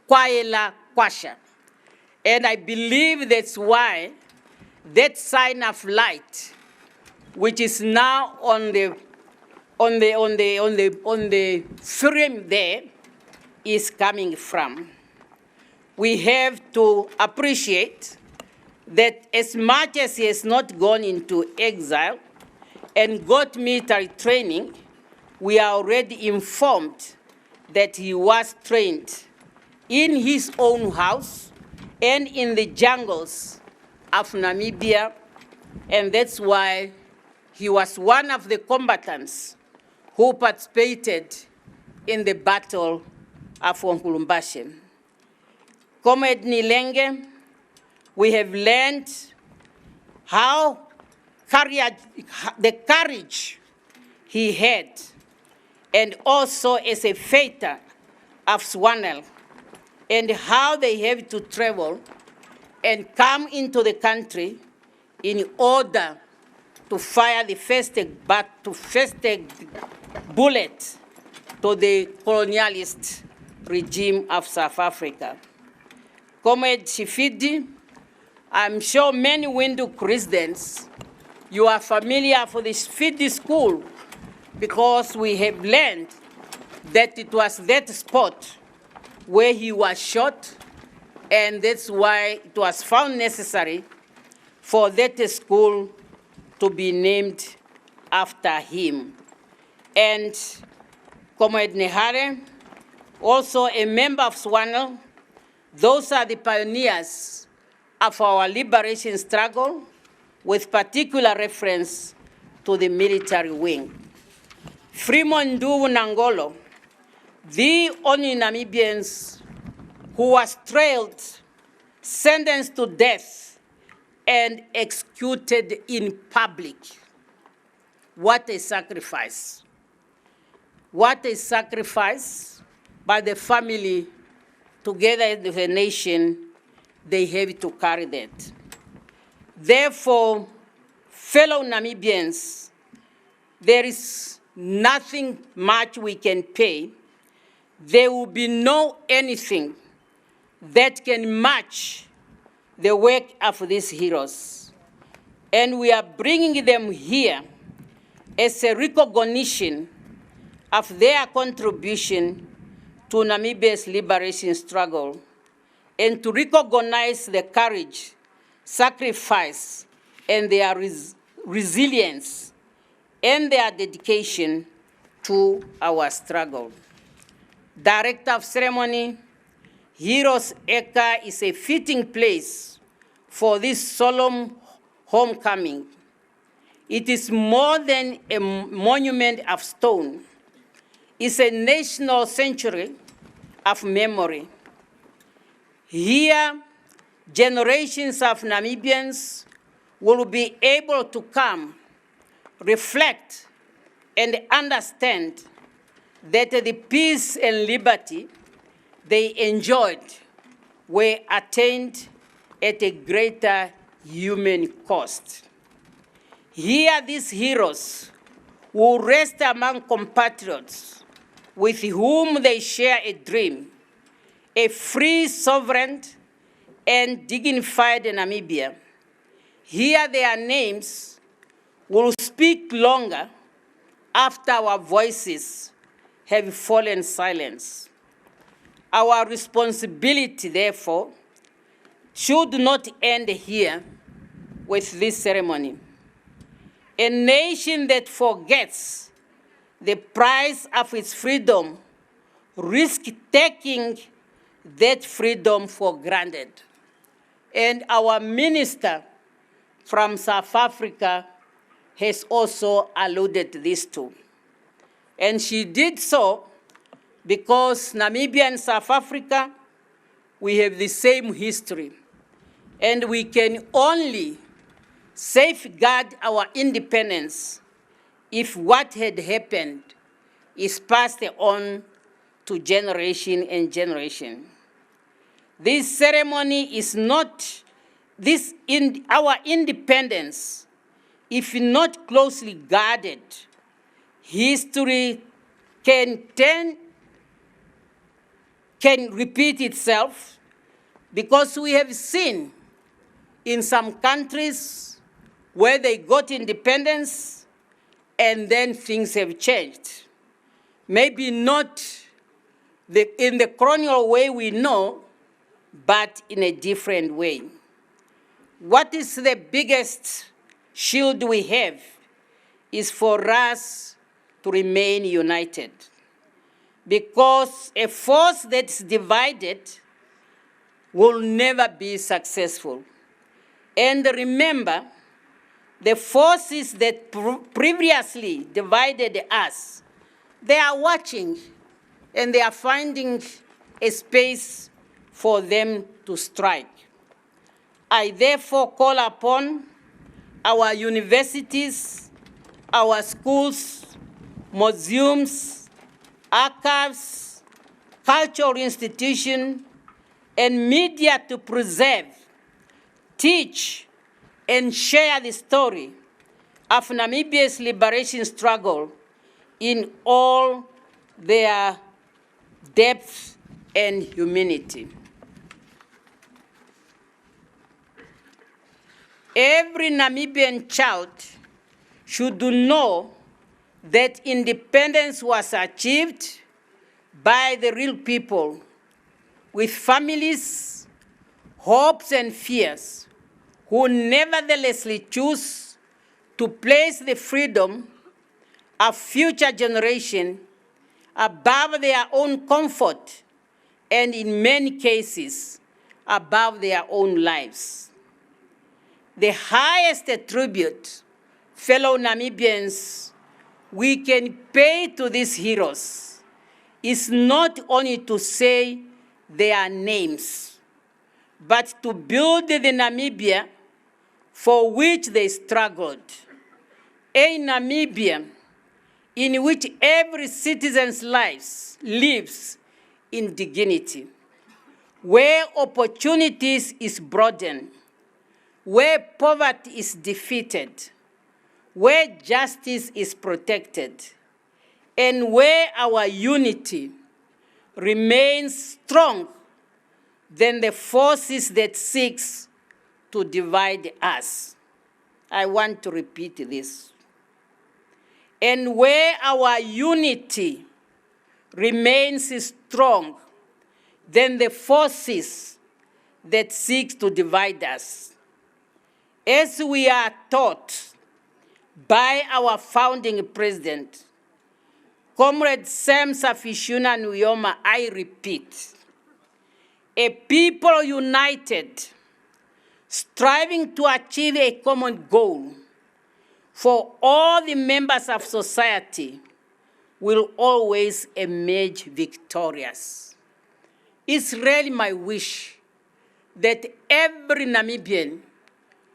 Kwaela Kwasha. And I believe that's why that sign of light, which is now on the frame there, is coming from. We have to appreciate that as much as he has not gone into exile and got military training, we are already informed that he was trained in his own house and in the jungles of Namibia, and that's why he was one of the combatants who participated in the Battle of Nkulumbashi. Comrade Niilenge, we have learned how the courage he had, and also as a fighter of SWANEL, and how they have to travel and come into the country in order to fire the first bullet to the colonialist regime of South Africa. Comrade Shifidi, I'm sure many Windhoek residents, you are familiar with the Shifidi school because we have learned that it was that spot where he was shot, and that's why it was found necessary for that school to be named after him. And Comrade Nehale, also a member of SWANEL, those are the pioneers of our liberation struggle, with particular reference to the military wing. Fillemon Nangolo, the only Namibians who was trailed, sentenced to death, and executed in public. What a sacrifice. What a sacrifice by the family, together with the nation, they have to carry that. Therefore, fellow Namibians, there is nothing much we can pay. There will be no anything that can match the work of these heroes. And we are bringing them here as a recognition of their contribution to Namibia's liberation struggle, and to recognize the courage, sacrifice, and their resilience, and their dedication to our struggle. Director of Ceremony, Heroes Acre is a fitting place for this solemn homecoming. It is more than a monument of stone. It's a national sanctuary of memory. Here, generations of Namibians will be able to come, reflect, and understand that the peace and liberty they enjoyed were attained at a greater human cost. Here, these heroes will rest among compatriots with whom they share a dream, a free, sovereign, and dignified Namibia. Here, their names will speak longer after our voices have fallen silent. Our responsibility, therefore, should not end here with this ceremony. A nation that forgets the price of its freedom risks taking that freedom for granted. And our minister from South Africa has also alluded to this too. And she did so because Namibia and South Africa, we have the same history. And we can only safeguard our independence if what had happened is passed on to generation and generation. This ceremony is not, our independence, if not closely guarded, history can repeat itself, because we have seen in some countries where they got independence and then things have changed. Maybe not in the colonial way we know, but in a different way. What is the biggest shield we have is for us to remain united. Because a force that's divided will never be successful. And remember, the forces that previously divided us, they are watching and they are finding a space for them to strike. I therefore call upon our universities, our schools, museums, archives, cultural institutions, and media to preserve, teach, and share the story of Namibia's liberation struggle in all their depth and humanity. Every Namibian child should know that independence was achieved by the real people, with families, hopes, and fears, who nevertheless choose to place the freedom of future generations above their own comfort, and in many cases, above their own lives. The highest tribute, fellow Namibians, we can pay to these heroes is not only to say their names, but to build the Namibia for which they struggled. A Namibia in which every citizen's life lives in dignity, where opportunities is broadened, where poverty is defeated, where justice is protected, and where our unity remains strong than the forces that seek to divide us. I want to repeat this. And where our unity remains strong than the forces that seek to divide us. As we are taught by our founding president, Comrade Sam Safishuna Nujoma, I repeat, a people united, striving to achieve a common goal for all the members of society will always emerge victorious. It's really my wish that every Namibian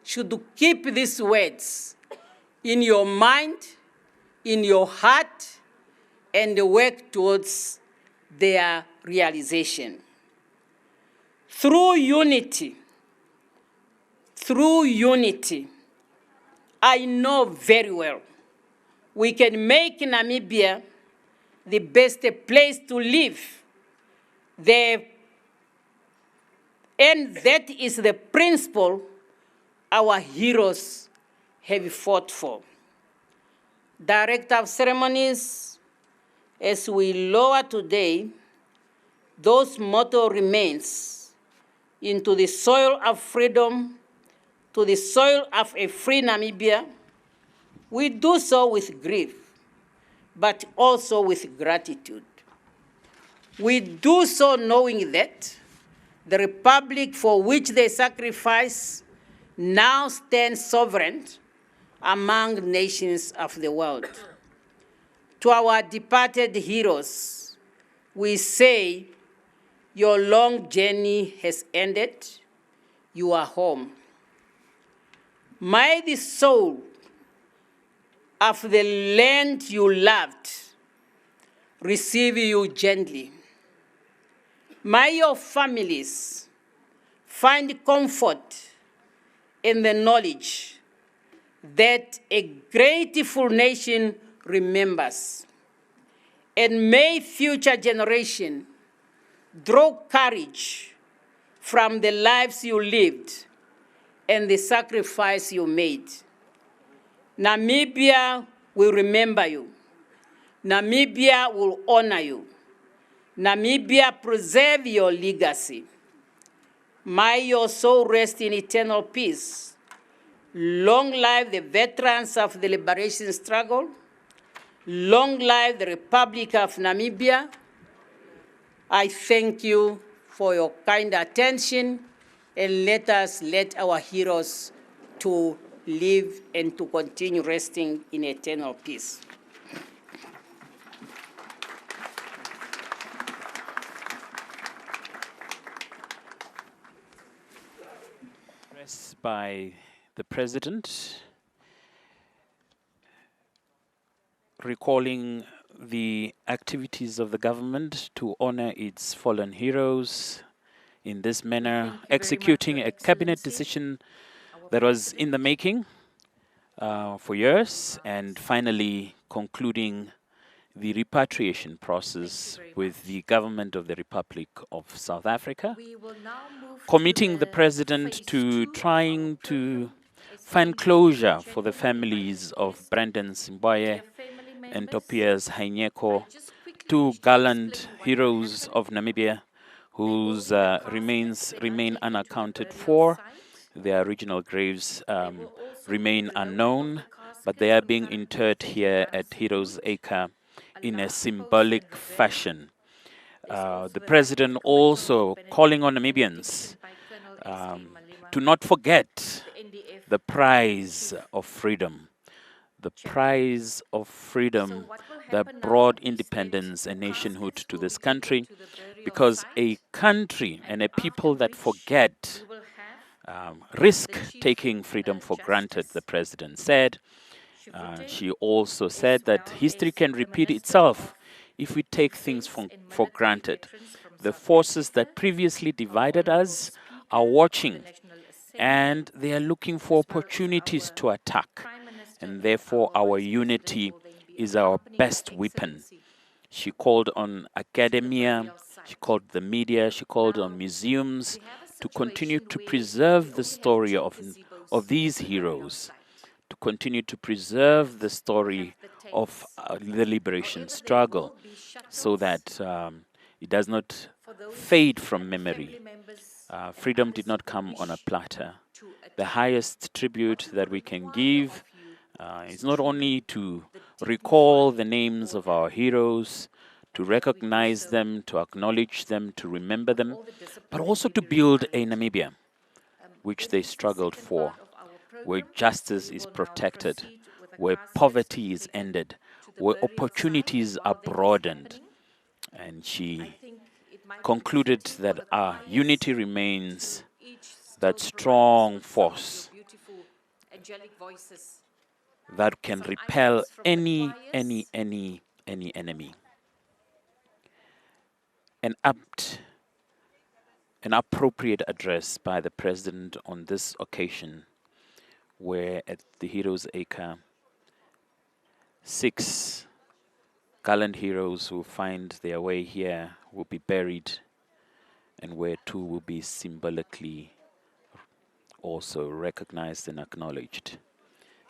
should keep these words in your mind, in your heart, and work towards their realization. Through unity, I know very well we can make Namibia the best place to live. And that is the principle our heroes have fought for. Director of Ceremonies, as we lower today, those motto remains into the soil of freedom, to the soil of a free Namibia. We do so with grief, but also with gratitude. We do so knowing that the republic for which they sacrifice now stands sovereign among nations of the world. To our departed heroes, we say, your long journey has ended. You are home. May the soul of the land you loved receive you gently. May your families find comfort in the knowledge that a grateful nation remembers. And may future generations draw courage from the lives you lived and the sacrifice you made. Namibia will remember you. Namibia will honor you. Namibia preserve your legacy. May your soul rest in eternal peace. Long live the veterans of the liberation struggle. Long live the Republic of Namibia. I thank you for your kind attention, and let our heroes to live and to continue resting in eternal peace. By the President, recalling the activities of the government to honor its fallen heroes in this manner, executing a cabinet decision that was in the making for years, and finally concluding the repatriation process with the government of the Republic of South Africa, committing the President to trying to find closure for the families of Brandon Simbwaye and Tobias Hainyeko, two gallant heroes of Namibia whose remains remain unaccounted for. Their original graves remain unknown, but they are being interred here at Heroes Acre in a symbolic fashion. The President also calling on Namibians to not forget the prize of freedom. The prize of freedom that brought independence and nationhood to this country, because a country and a people that forget risk taking freedom for granted, the President said. She also said that history can repeat itself if we take things for granted. The forces that previously divided us are watching, and they are looking for opportunities to attack. And therefore, our unity is our best weapon. She called on academia, she called the media, she called on museums to continue to preserve the story of these heroes, to continue to preserve the story of the liberation struggle, so that it does not fade from memory. Freedom did not come on a platter. The highest tribute that we can give is not only to recall the names of our heroes, to recognize them, to acknowledge them, to remember them, but also to build a Namibia which they struggled for, where justice is protected, where poverty is ended, where opportunities are broadened. And she concluded that our unity remains that strong force that can repel any enemy. An appropriate address by the President on this occasion, where at the Heroes Acre, 6 gallant heroes who find their way here will be buried, and where 2 will be symbolically also recognized and acknowledged.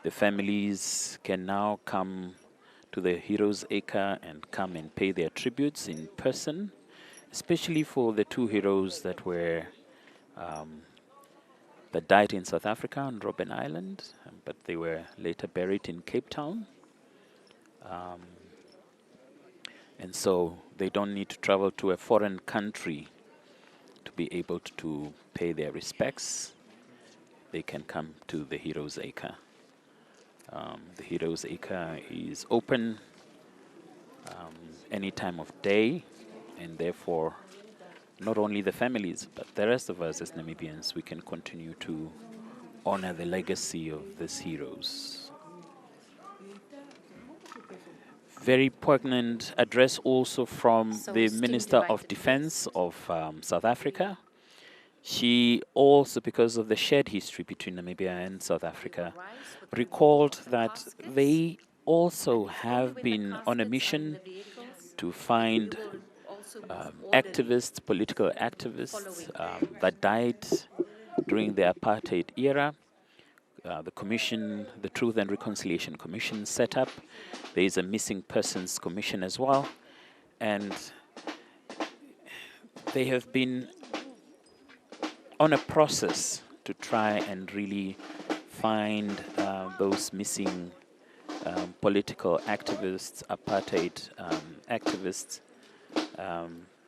The families can now come to the Heroes Acre and come and pay their tributes in person, especially for the 2 heroes that were that died in South Africa on Robben Island, but they were later buried in Cape Town. And so they don't need to travel to a foreign country to be able to pay their respects. They can come to the Heroes Acre. The Heroes Acre is open any time of day, and therefore not only the families, but the rest of us as Namibians, we can continue to honor the legacy of these heroes. Very poignant address also from the Minister of Defense of South Africa. She also, because of the shared history between Namibia and South Africa, recalled that they also have been on a mission to find activists, political activists that died during the apartheid era. The commission, the Truth and Reconciliation Commission, set up. There is a Missing Persons Commission as well. And they have been on a process to try and really find those missing political activists, apartheid activists.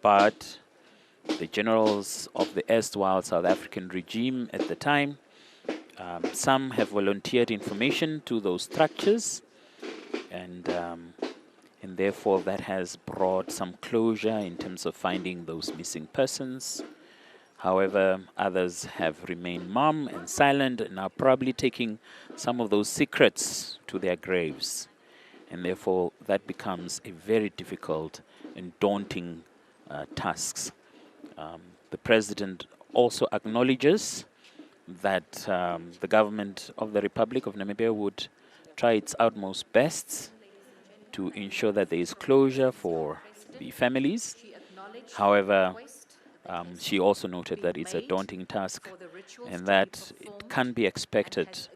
But the generals of the erstwhile South African regime at the time, some have volunteered information to those structures, and therefore that has brought some closure in terms of finding those missing persons. However, others have remained mum and silent and are probably taking some of those secrets to their graves. And therefore, that becomes a very difficult and daunting task. The President also acknowledges that the government of the Republic of Namibia would try its utmost best to ensure that there is closure for the families. However, she also noted that it's a daunting task and that it can be expected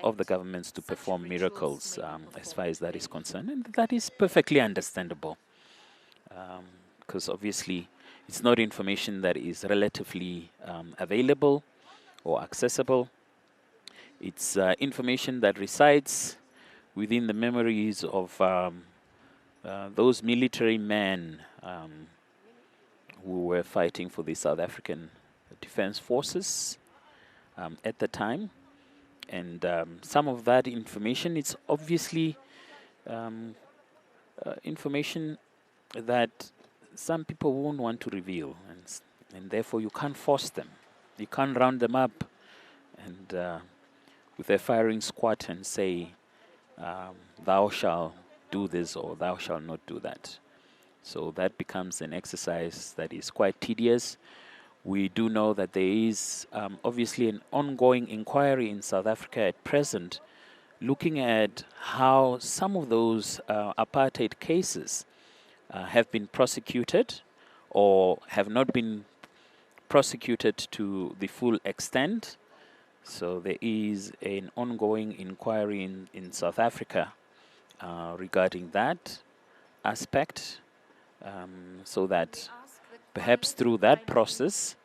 of the governments to perform miracles as far as that is concerned. And that is perfectly understandable, because obviously it's not information that is relatively available or accessible. It's information that resides within the memories of those military men who were fighting for the South African Defense Forces at the time. And some of that information, it's obviously information that some people won't want to reveal, and therefore you can't force them. You can't round them up and with a firing squad and say, thou shalt do this or thou shalt not do that. So that becomes an exercise that is quite tedious. We do know that there is obviously an ongoing inquiry in South Africa at present, looking at how some of those apartheid cases have been prosecuted or have not been prosecuted to the full extent. So there is an ongoing inquiry in South Africa regarding that aspect, so that perhaps through that process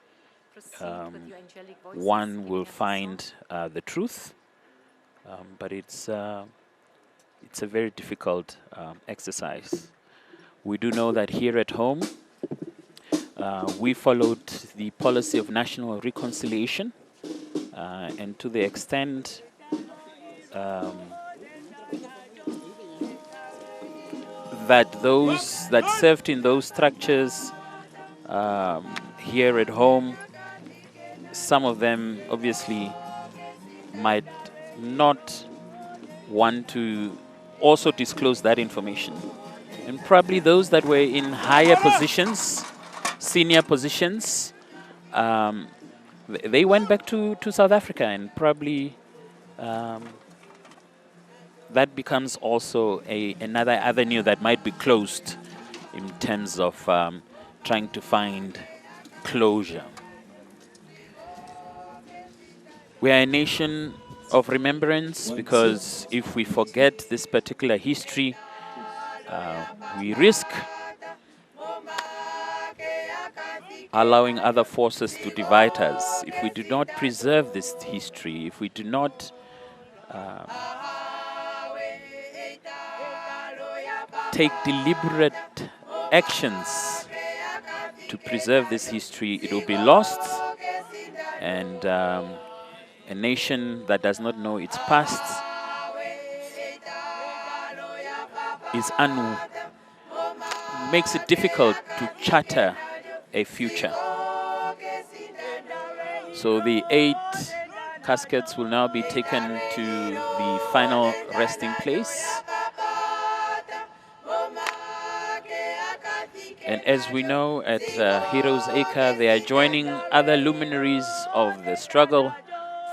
one will find the truth, but it's a very difficult exercise. We do know that here at home we followed the policy of national reconciliation, and to the extent that those that served in those structures here at home, some of them obviously might not want to also disclose that information. And probably those that were in higher positions, senior positions, they went back to South Africa, and probably that becomes also another avenue that might be closed in terms of trying to find closure. We are a nation of remembrance, because if we forget this particular history, we risk allowing other forces to divide us. If we do not preserve this history, if we do not take deliberate actions to preserve this history, it will be lost, and a nation that does not know its past makes it difficult to charter a future. So the 8 caskets will now be taken to the final resting place. And as we know, at Heroes Acre, they are joining other luminaries of the struggle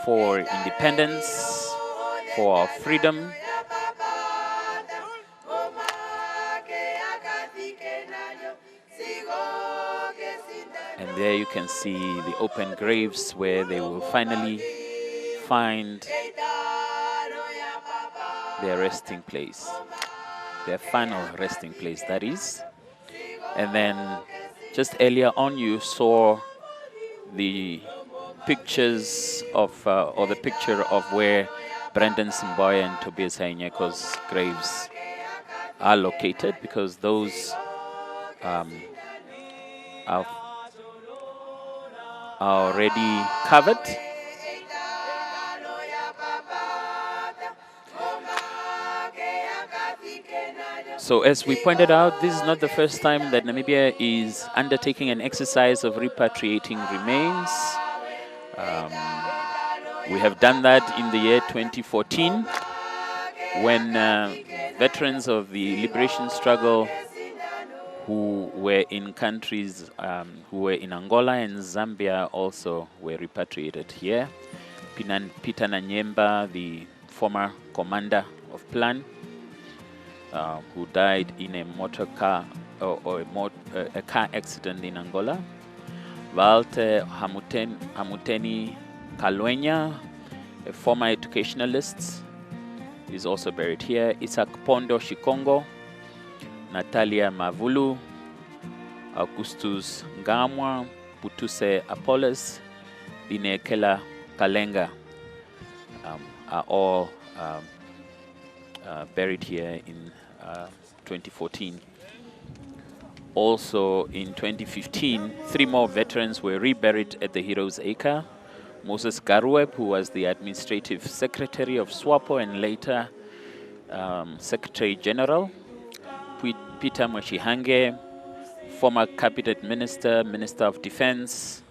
for independence, for our freedom. And there you can see the open graves where they will finally find their resting place, their final resting place, that is. And then just earlier on, you saw the pictures of, or the picture of where Brandon Simbwaye and Tobias Hainyeko's graves are located, because those are already covered. So as we pointed out, this is not the first time that Namibia is undertaking an exercise of repatriating remains. We have done that in the year 2014, when veterans of the liberation struggle who were in countries, who were in Angola and Zambia, also were repatriated here. Peter Nanyemba, the former commander of Plan, who died in a motor car or a car accident in Angola. Walter Hamuteni Kalwenya, a former educationalist, is also buried here. Isaac Pondo Shikongo, Natalia Mavulu, Augustus Ngamwa, Putuse Apollos, Dinekela Kalenga are all buried here in 2014. Also in 2015, 3 more veterans were reburied at the Heroes Acre. Moses Garueb, who was the administrative secretary of SWAPO and later Secretary General. Peter Moshihange, former cabinet minister, Minister of Defense,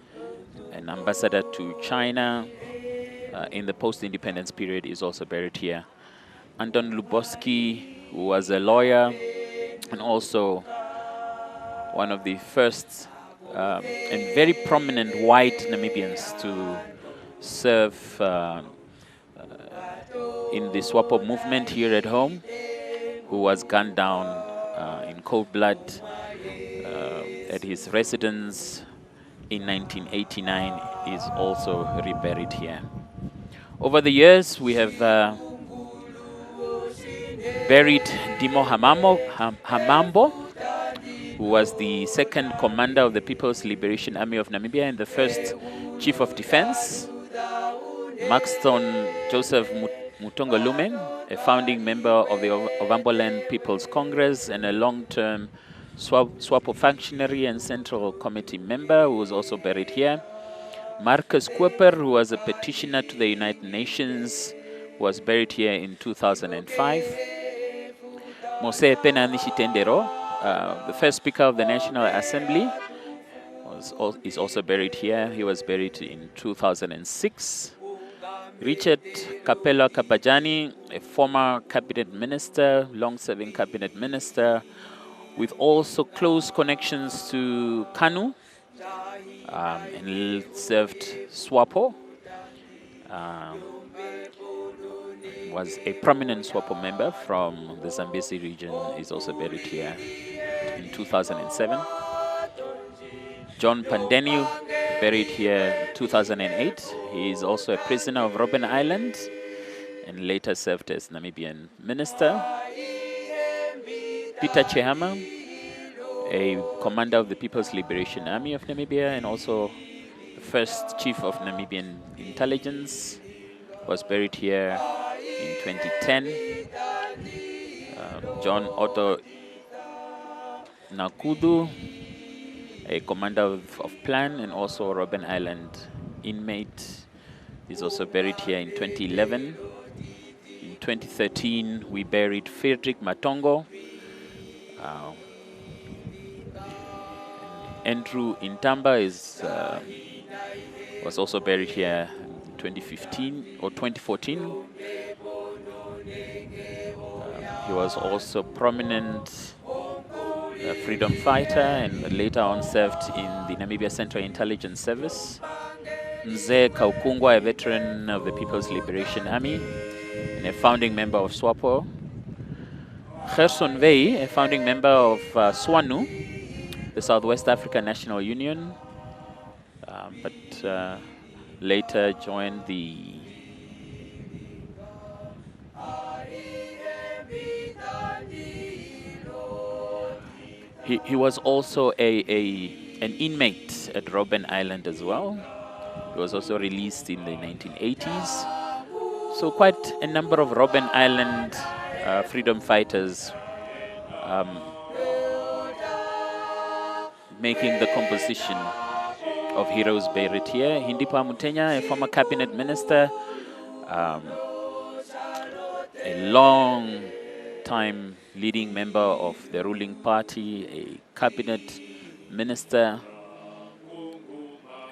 and ambassador to China in the post-independence period, is also buried here. Anton Luboski, who was a lawyer and also one of the first and very prominent white Namibians to serve in the SWAPO movement here at home, who was gunned down in cold blood at his residence in 1989, is also reburied here. Over the years, we have buried Dimo Hamambo, who was the 2nd commander of the People's Liberation Army of Namibia and the 1st Chief of Defense. Maxton Joseph Mutonga Lumen, a founding member of the Ovamboland People's Congress and a long-term SWAPO functionary and Central Committee member, who was also buried here. Marcus Kuiper, who was a petitioner to the United Nations, was buried here in 2005. Mose Penanishi Tendero, the first Speaker of the National Assembly, is also buried here. He was buried in 2006. Richard Kapela Kabajani, a former cabinet minister, long-serving cabinet minister, with also close connections to KANU, and served SWAPO. Was a prominent SWAPO member from the Zambezi region, is also buried here in 2007. John Pandeni, buried here in 2008. He is also a prisoner of Robben Island and later served as Namibian minister. Peter Chehama, a commander of the People's Liberation Army of Namibia and also the first chief of Namibian intelligence, was buried here in 2010. John Otto Nakudu, a commander of Plan and also Robben Island inmate, is also buried here in 2011. In 2013, we buried Frederick Matongo. Andrew Intamba was also buried here in 2015 or 2014. He was also prominent freedom fighter and later on served in the Namibia Central Intelligence Service. Mzee Kaukungwa, a veteran of the People's Liberation Army and a founding member of SWAPO. Gerson Vey, a founding member of SWANU, the Southwest African National Union, but later joined the He was also an inmate at Robben Island as well. He was also released in the 1980s. So quite a number of Robben Island freedom fighters making the composition of Heroes buried here. Hindipa Mutenya, a former cabinet minister, a long time leading member of the ruling party, a cabinet minister,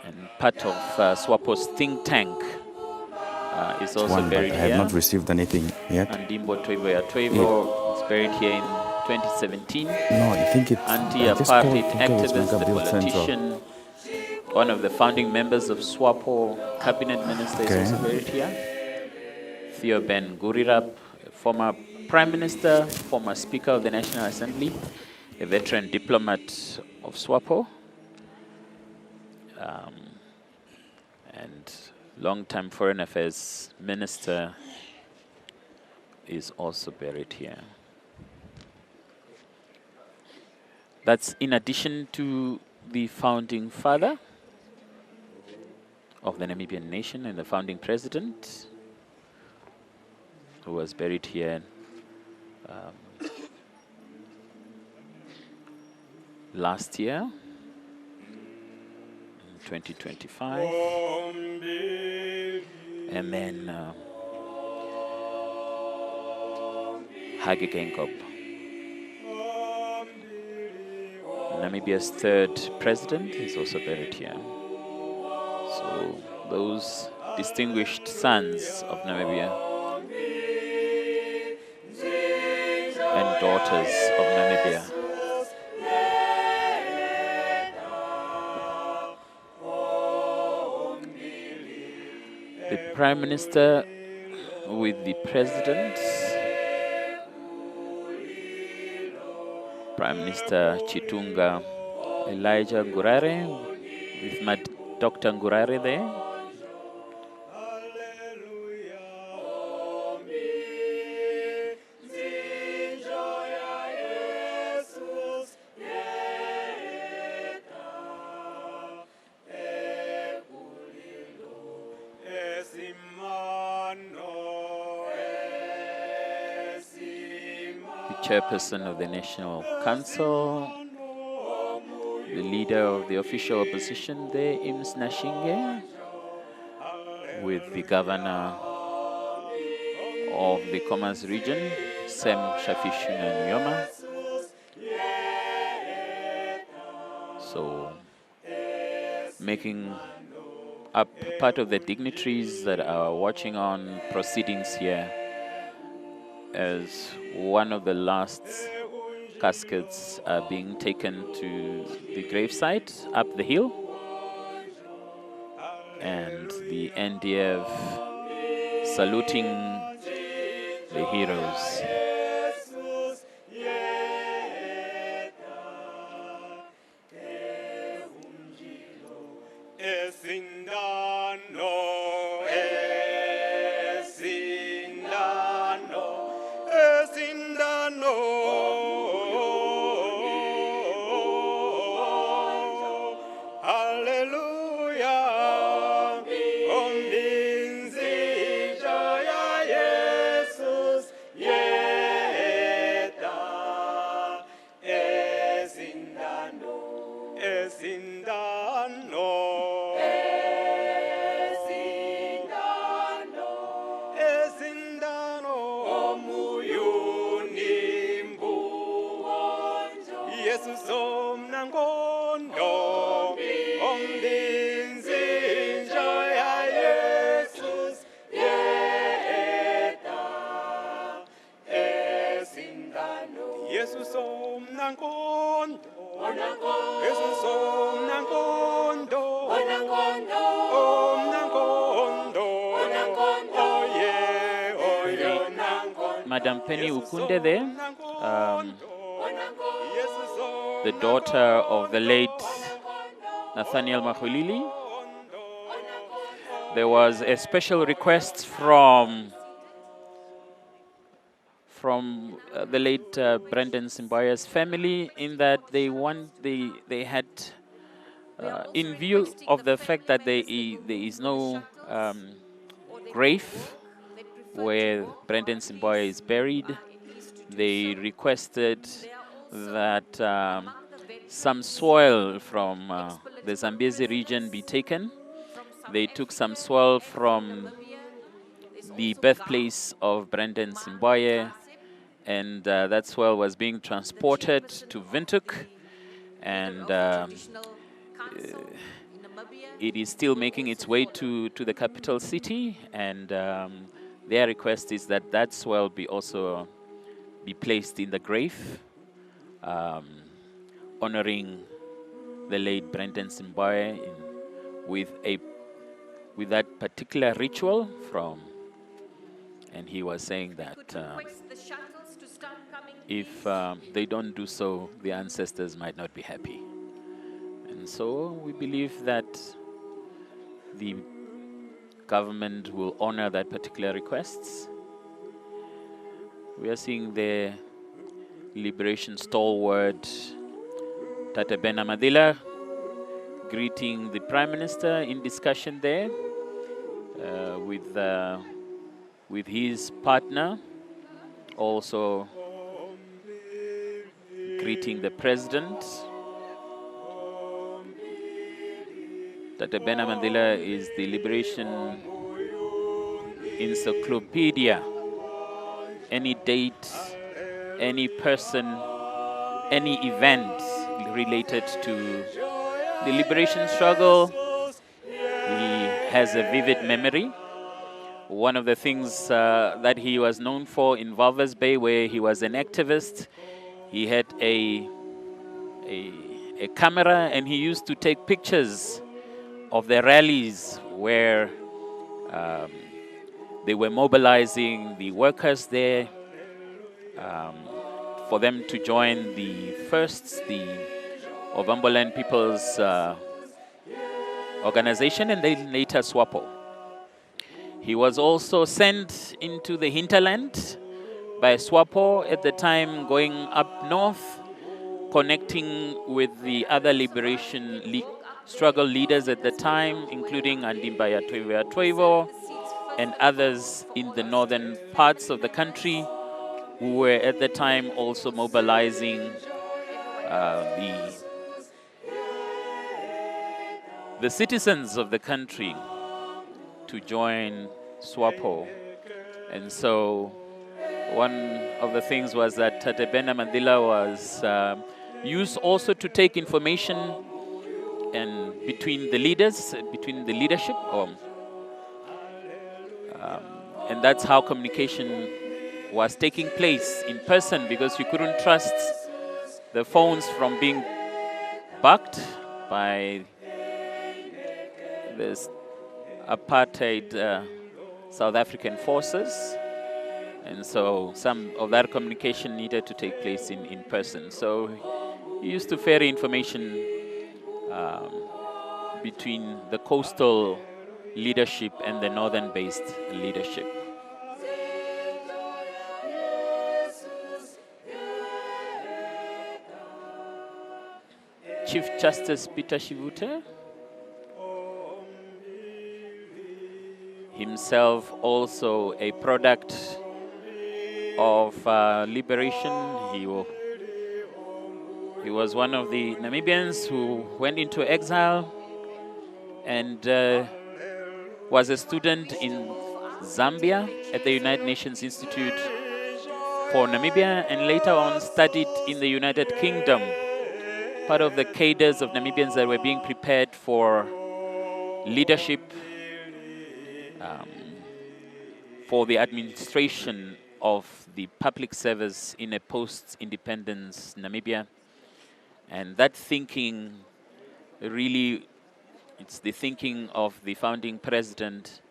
and part of SWAPO's think tank, is also buried here. I have not received anything yet. Andimbo Toivo is buried here in 2017. No, I think it's anti-apartheid activist, the politician, one of the founding members of SWAPO, cabinet minister, is also buried here. Theo Ben Gurirap, former Prime Minister, former Speaker of the National Assembly, a veteran diplomat of SWAPO, and long-time Foreign Affairs Minister is also buried here. That's in addition to the founding father of the Namibian nation and the founding president, who was buried here last year, in 2025. And then Hage Geingob, Namibia's third president, is also buried here. So those distinguished sons of Namibia and daughters of Namibia the Prime Minister with the President, Prime Minister Chitunga Elijah Ngurare, with Dr. Ngurare there. Chairperson of the National Council, the leader of the official opposition there, Ims Nashinge, with the governor of the Commerce region, Sem Shafishuna Nyoma. So, making up part of the dignitaries that are watching on proceedings here as one of the last caskets are being taken to the gravesite up the hill, and the NDF saluting the heroes. Madam Penny Ukunde there, the daughter of the late Nathaniel Maxuilili. There was a special request from the late Brendan Simbwaye's family, in that they had, in view of the fact that there is no grave where Brendan Simbwaye is buried, they requested that some soil from the Zambezi region be taken. They took some soil from the birthplace of Brendan Simbwaye, and that soil was being transported to Windhoek, and it is still making its way to the capital city, and their request is that that soil be also be placed in the grave, honoring the late Brendan Simbwaye with that particular ritual from. And he was saying that if they don't do so, the ancestors might not be happy. And so we believe that the government will honor that particular request. We are seeing the liberation stalwart Tatabena Madila greeting the Prime Minister in discussion there with his partner, also greeting the President. Tatabena Mandela is the Liberation Encyclopedia. Any date, any person, any event related to the liberation struggle, he has a vivid memory. One of the things that he was known for in Walvis Bay, where he was an activist, he had a camera, and he used to take pictures of the rallies where they were mobilizing the workers there for them to join the Ovamboland People's Organization, and then later SWAPO. He was also sent into the hinterland by SWAPO at the time, going up north, connecting with the other liberation struggle leaders at the time, including Andimbaya Toivo and others in the northern parts of the country, who were at the time also mobilizing the citizens of the country to join SWAPO. And so one of the things was that Tatabena Mandela was used also to take information and between the leaders, between the leadership, and that's how communication was taking place in person, because you couldn't trust the phones from being bugged by this apartheid South African forces. And so some of that communication needed to take place in person. So he used to ferry information between the coastal leadership and the northern-based leadership. Chief Justice Peter Shivute, himself also a product of liberation. He was one of the Namibians who went into exile and was a student in Zambia at the United Nations Institute for Namibia, and later on studied in the United Kingdom, part of the cadres of Namibians that were being prepared for leadership for the administration of the public service in a post-independence Namibia. And that thinking really, it's the thinking of the founding president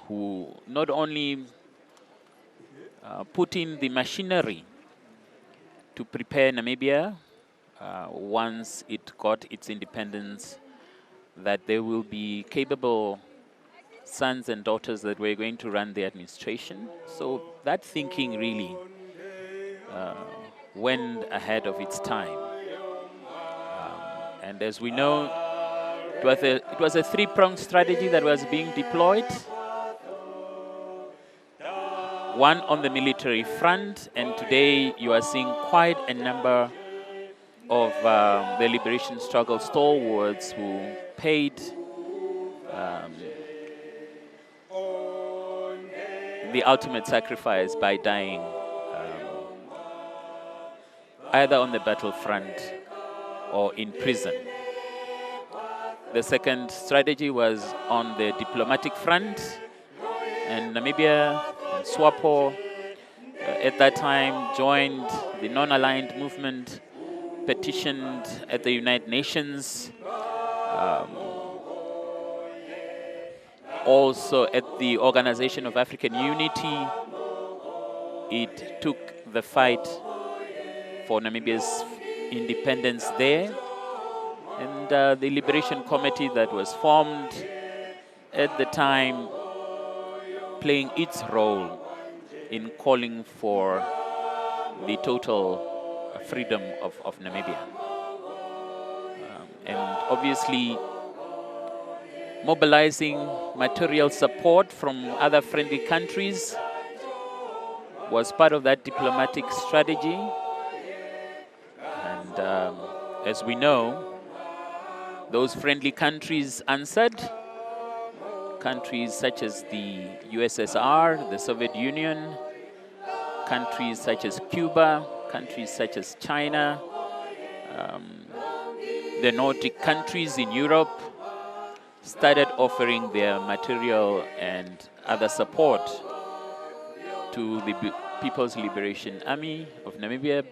who not only put in the machinery to prepare Namibia once it got its independence, that there will be capable sons and daughters that were going to run the administration. So that thinking really went ahead of its time. And as we know, it was a three-pronged strategy that was being deployed. One on the military front, and today you are seeing quite a number of the liberation struggle stalwarts who paid the ultimate sacrifice by dying either on the battlefront or in prison. The second strategy was on the diplomatic front, and Namibia and SWAPO at that time joined the non-aligned movement, petitioned at the United Nations, also at the Organization of African Unity. It took the fight for Namibia's independence there. And the Liberation Committee that was formed at the time playing its role in calling for the total freedom of Namibia. And obviously mobilizing material support from other friendly countries was part of that diplomatic strategy. And as we know, those friendly countries answered. Countries such as the USSR, the Soviet Union, countries such as Cuba, countries such as China, the Nordic countries in Europe started offering their material and other support to the People's Liberation Army of Namibia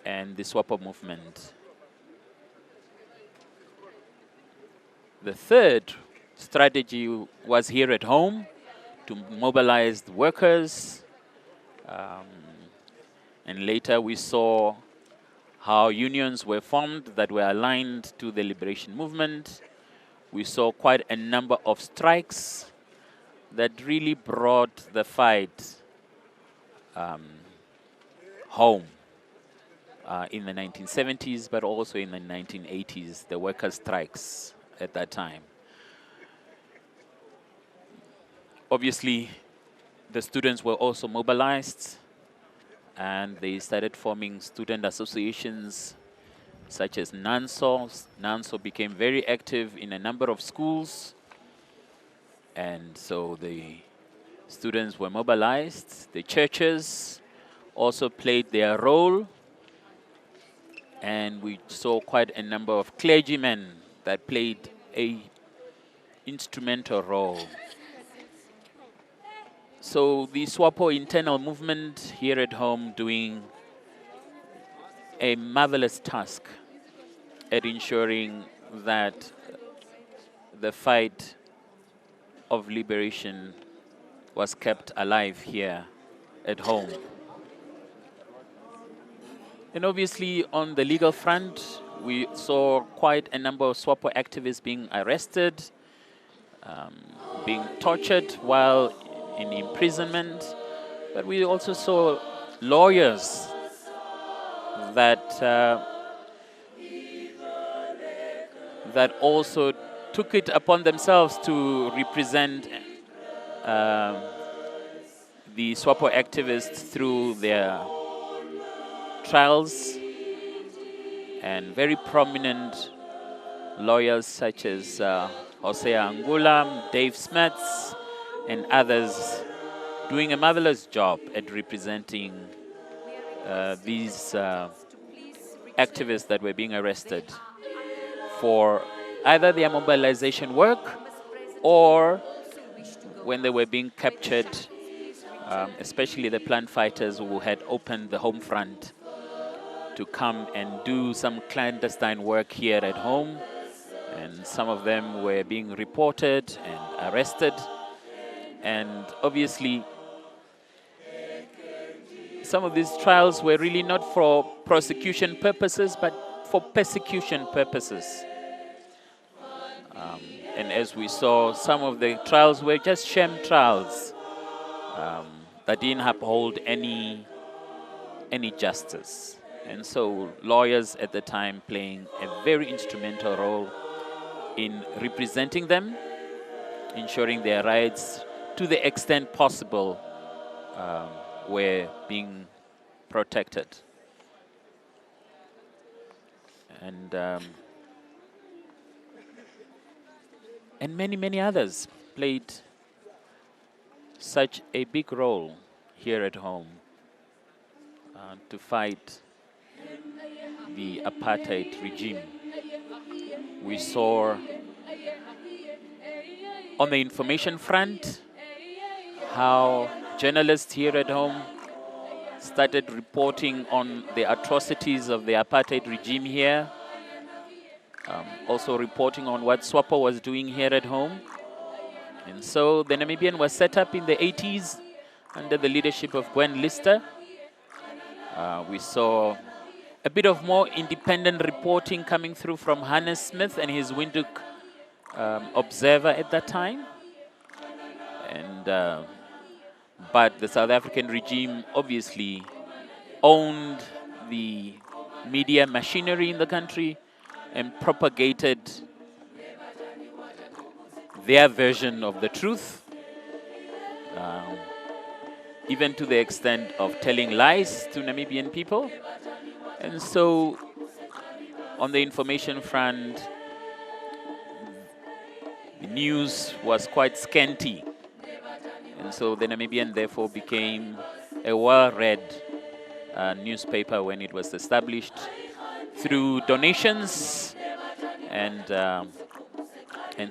and the SWAPO movement. The third strategy was here at home to mobilize the workers. And later we saw how unions were formed that were aligned to the liberation movement. We saw quite a number of strikes that really brought the fight home in the 1970s, but also in the 1980s, the workers' strikes at that time. Obviously, the students were also mobilized, and they started forming student associations such as NANSO. NANSO became very active in a number of schools, and so the students were mobilized. The churches also played their role, And we saw quite a number of clergymen that played a instrumental role. So the SWAPO internal movement here at home doing a marvelous task at ensuring that the fight of liberation was kept alive here at home. And obviously on the legal front, we saw quite a number of SWAPO activists being arrested, being tortured while in imprisonment. But we also saw lawyers that that also took it upon themselves to represent the SWAPO activists through their trials, and very prominent lawyers such as Hosea Angulam, Dave Smets, and others doing a marvelous job at representing these activists that were being arrested for either their mobilization work or when they were being captured, especially the plant fighters who had opened the home front to come and do some clandestine work here at home. And some of them were being reported and arrested. And obviously, some of these trials were really not for prosecution purposes, but for persecution purposes. And as we saw, some of the trials were just sham trials that didn't uphold any justice. And so lawyers at the time playing a very instrumental role in representing them, ensuring their rights to the extent possible were being protected. And many, many others played such a big role here at home to fight the apartheid regime. We saw on the information front how journalists here at home started reporting on the atrocities of the apartheid regime here, also reporting on what SWAPO was doing here at home. And so the Namibian was set up in the 80s under the leadership of Gwen Lister. We saw a bit of more independent reporting coming through from Hannes Smith and his Windhoek Observer at that time. And but the South African regime obviously owned the media machinery in the country and propagated their version of the truth, even to the extent of telling lies to Namibian people. And so on the information front, the news was quite scanty. And so the Namibian therefore became a well-read newspaper when it was established through donations and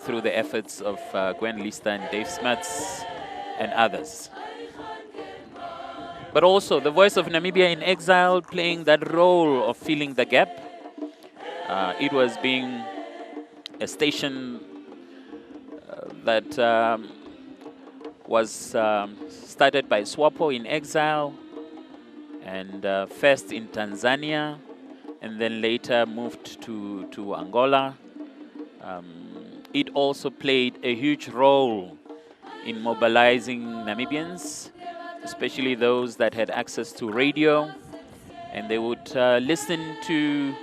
through the efforts of Gwen Lister and Dave Smets and others. But also the Voice of Namibia in Exile playing that role of filling the gap. It was being a station that was started by SWAPO in exile, and first in Tanzania, and then later moved to Angola. It also played a huge role in mobilizing Namibians, especially those that had access to radio, and they would listen to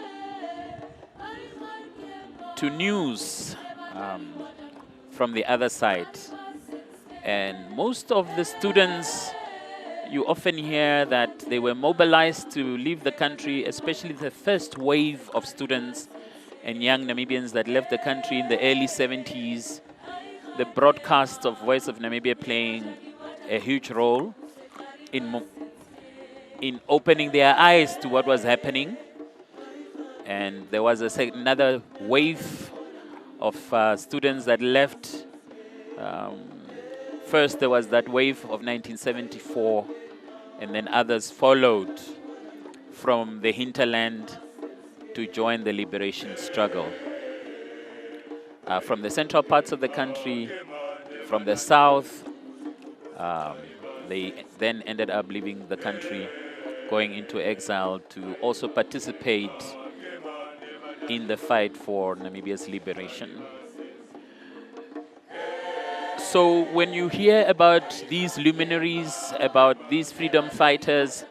news from the other side. And most of the students, you often hear that they were mobilized to leave the country, especially the first wave of students and young Namibians that left the country in the early 70s. The broadcast of Voice of Namibia playing a huge role in opening their eyes to what was happening. And there was another wave of students that left. First, there was that wave of 1974, and then others followed from the hinterland to join the liberation struggle. From the central parts of the country, from the south, they then ended up leaving the country, going into exile to also participate in the fight for Namibia's liberation. So when you hear about these luminaries, about these freedom fighters,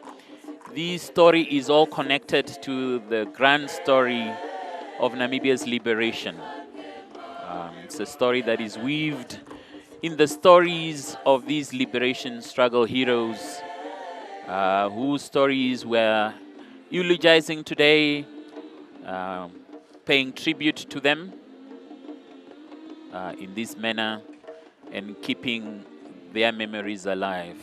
this story is all connected to the grand story of Namibia's liberation. It's a story that is weaved in the stories of these liberation struggle heroes, whose stories we're eulogizing today, paying tribute to them in this manner, and keeping their memories alive.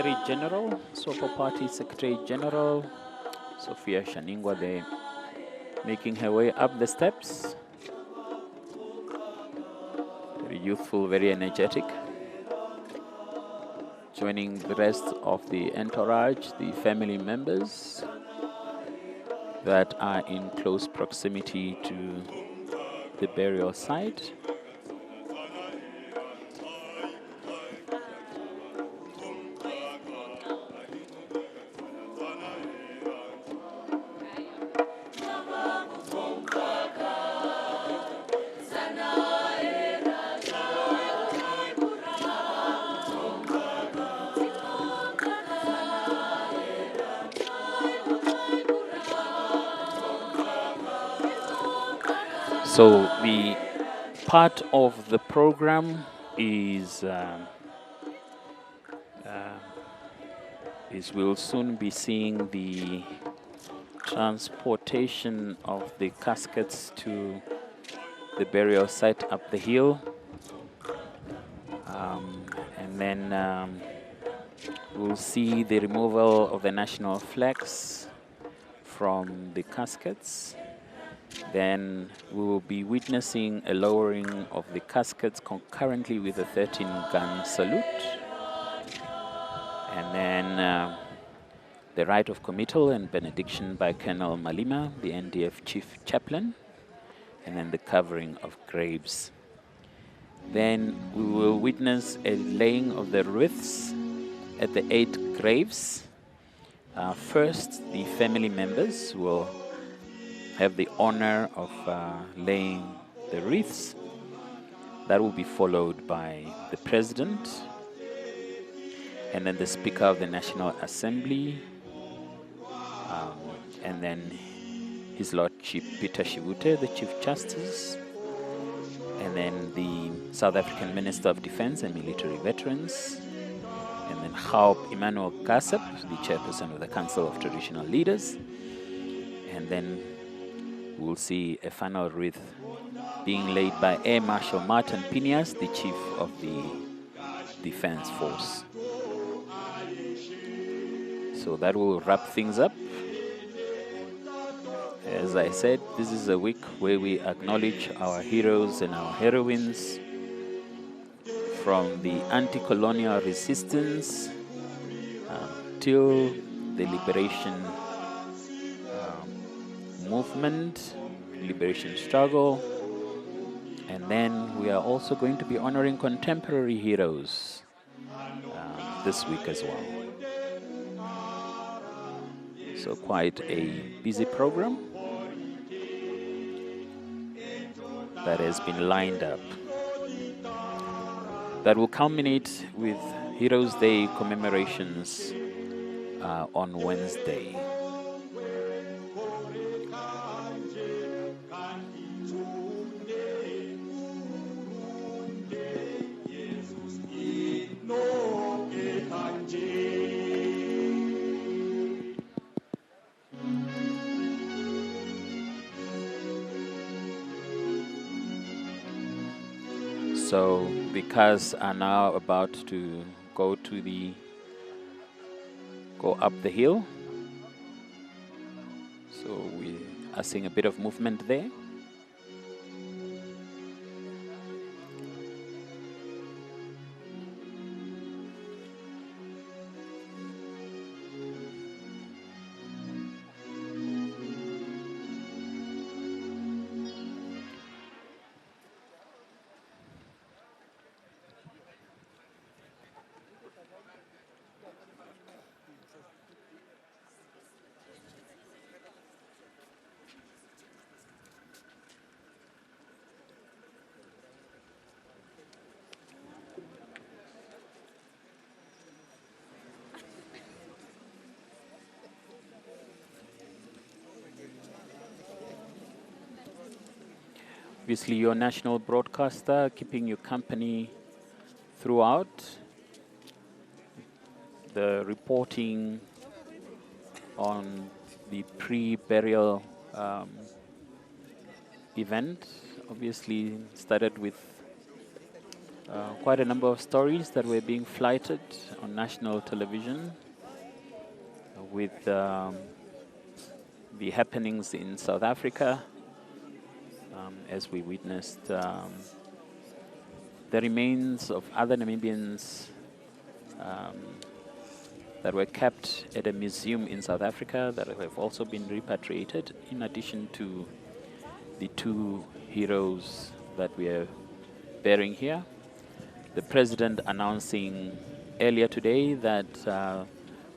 Secretary General, SWAPO Party Secretary General, Sophia Shaningwa there, making her way up the steps. Very youthful, very energetic. Joining the rest of the entourage, the family members that are in close proximity to the burial site. So the part of the program is we'll soon be seeing the transportation of the caskets to the burial site up the hill, and then we'll see the removal of the national flags from the caskets. Then we will be witnessing a lowering of the caskets concurrently with a 13-gun salute. And then the rite of committal and benediction by Colonel Malima, the NDF Chief Chaplain, and then the covering of graves. Then we will witness a laying of the wreaths at the 8 graves. First, the family members will have the honor of laying the wreaths. That will be followed by the President, and then the Speaker of the National Assembly, and then His Lordship Peter Shivute, the Chief Justice, and then the South African Minister of Defense and Military Veterans, and then Haup Emmanuel Kasep, the Chairperson of the Council of Traditional Leaders, and then we'll see a final wreath being laid by Air Marshal Martin Pinias, the Chief of the Defense Force. So that will wrap things up. As I said, this is a week where we acknowledge our heroes and our heroines from the anti-colonial resistance till the liberation movement, liberation struggle, and then we are also going to be honoring contemporary heroes this week as well. So quite a busy program that has been lined up. That will culminate with Heroes Day commemorations on Wednesday. So the cars are now about to go up the hill. So we are seeing a bit of movement there. Obviously, your national broadcaster keeping you company throughout. The reporting on the pre-burial event obviously started with quite a number of stories that were being flighted on national television with the happenings in South Africa, as we witnessed the remains of other Namibians that were kept at a museum in South Africa that have also been repatriated, in addition to the two heroes that we are bearing here. The president announcing earlier today that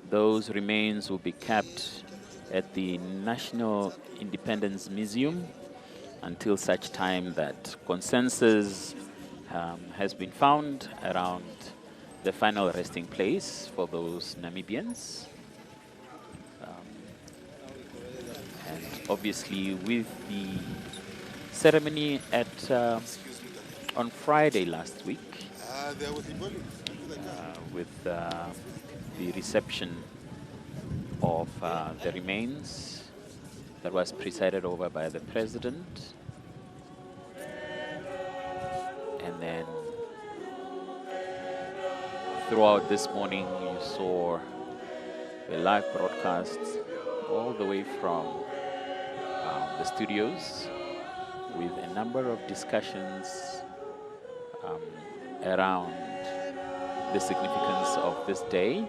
those remains will be kept at the National Independence Museum until such time that consensus has been found around the final resting place for those Namibians. And obviously with the ceremony at on Friday last week, with the reception of the remains that was presided over by the president, and then throughout this morning you saw the live broadcasts all the way from the studios, with a number of discussions around the significance of this day.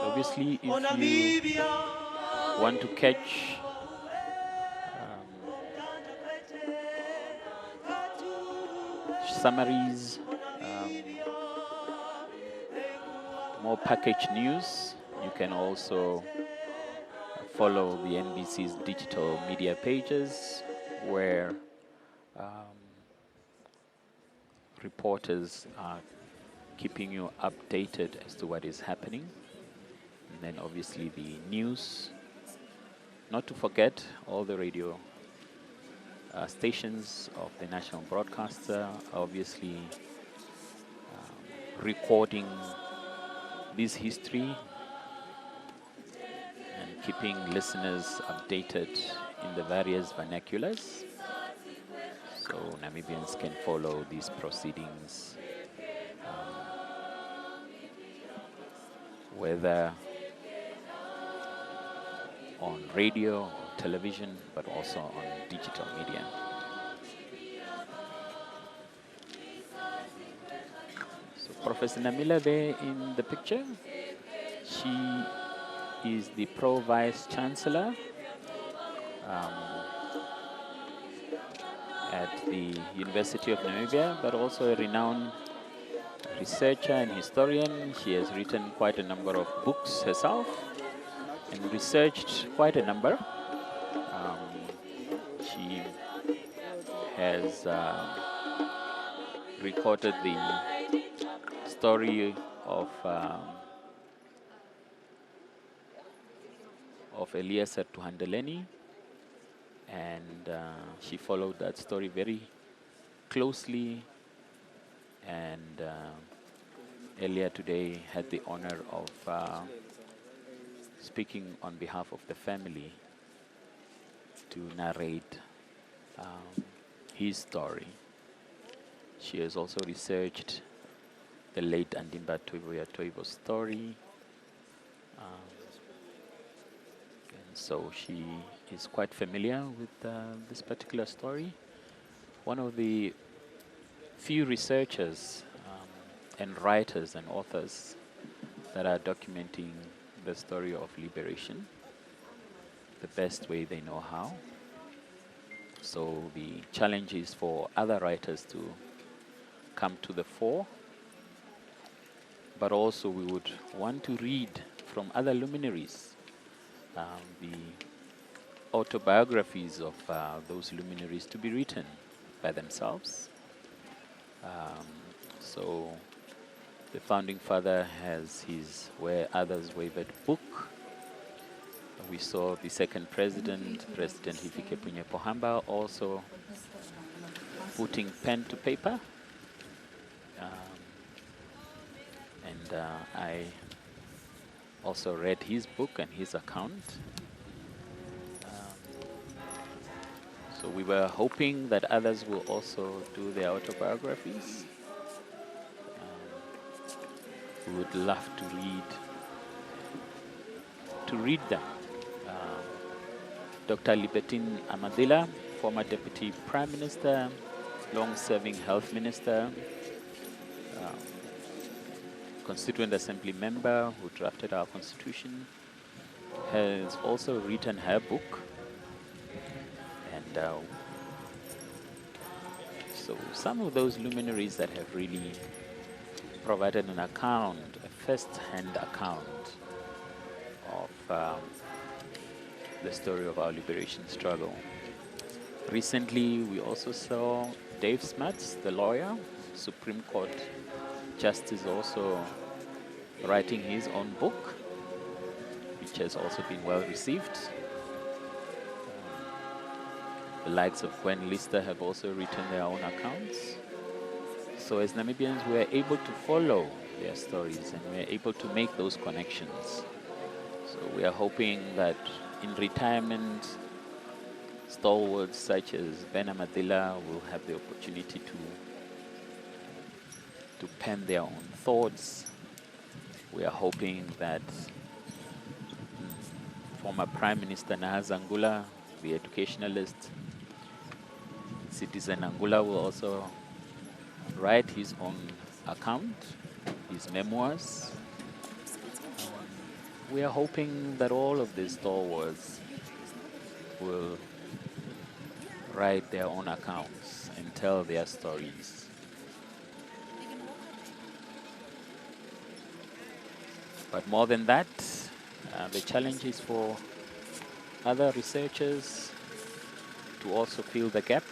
Obviously, if you want to catch summaries, more packaged news, you can also follow the NBC's digital media pages, where reporters are keeping you updated as to what is happening. And then obviously the news, not to forget all the radio stations of the national broadcaster are obviously recording this history and keeping listeners updated in the various vernaculars, so Namibians can follow these proceedings, whether on radio, or television, but also on digital media. So Professor Namila there in the picture, she is the Pro-Vice Chancellor at the University of Namibia, but also a renowned researcher and historian. She has written quite a number of books herself and researched quite a number. She has recorded the story of Eliaser Tuhadeleni, and she followed that story very closely, and earlier today had the honor of speaking on behalf of the family to narrate his story. She has also researched the late Andimba Toivo's story, and so she is quite familiar with this particular story. One of the few researchers and writers and authors that are documenting the story of liberation the best way they know how. So the challenge is for other writers to come to the fore, but also we would want to read from other luminaries, the autobiographies of those luminaries to be written by themselves. So the founding father has his Where Others Wavered book. We saw the second president, President Hifikepunye Pohamba, also putting pen to paper. And I also read his book and his account. So we were hoping that others will also do their autobiographies. We would love to read them. Dr. Libertine Amadila, former Deputy Prime Minister, long-serving Health Minister, Constituent Assembly member who drafted our Constitution, has also written her book. And so some of those luminaries that have really provided an account, a first-hand account of the story of our liberation struggle. Recently, we also saw Dave Smuts, the lawyer, Supreme Court Justice, also writing his own book, which has also been well received. The likes of Gwen Lister have also written their own accounts. So as Namibians, we are able to follow their stories and we are able to make those connections. So we are hoping that in retirement, stalwarts such as Ben Amadila will have the opportunity to pen their own thoughts. We are hoping that former Prime Minister Nahazangula, the educationalist, Citizen Angula, will also write his own account, his memoirs. We are hoping that all of these stalwarts will write their own accounts and tell their stories. But more than that, the challenge is for other researchers to also fill the gap.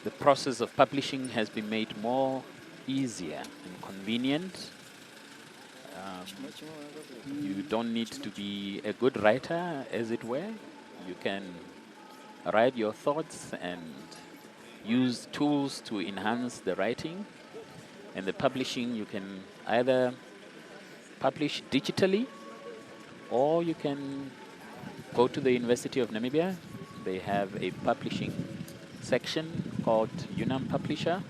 The process of publishing has been made more easier and convenient. You don't need to be a good writer, as it were. You can write your thoughts and use tools to enhance the writing. And the publishing, you can either publish digitally, or you can go to the University of Namibia. They have a publishing section called UNAM Publisher,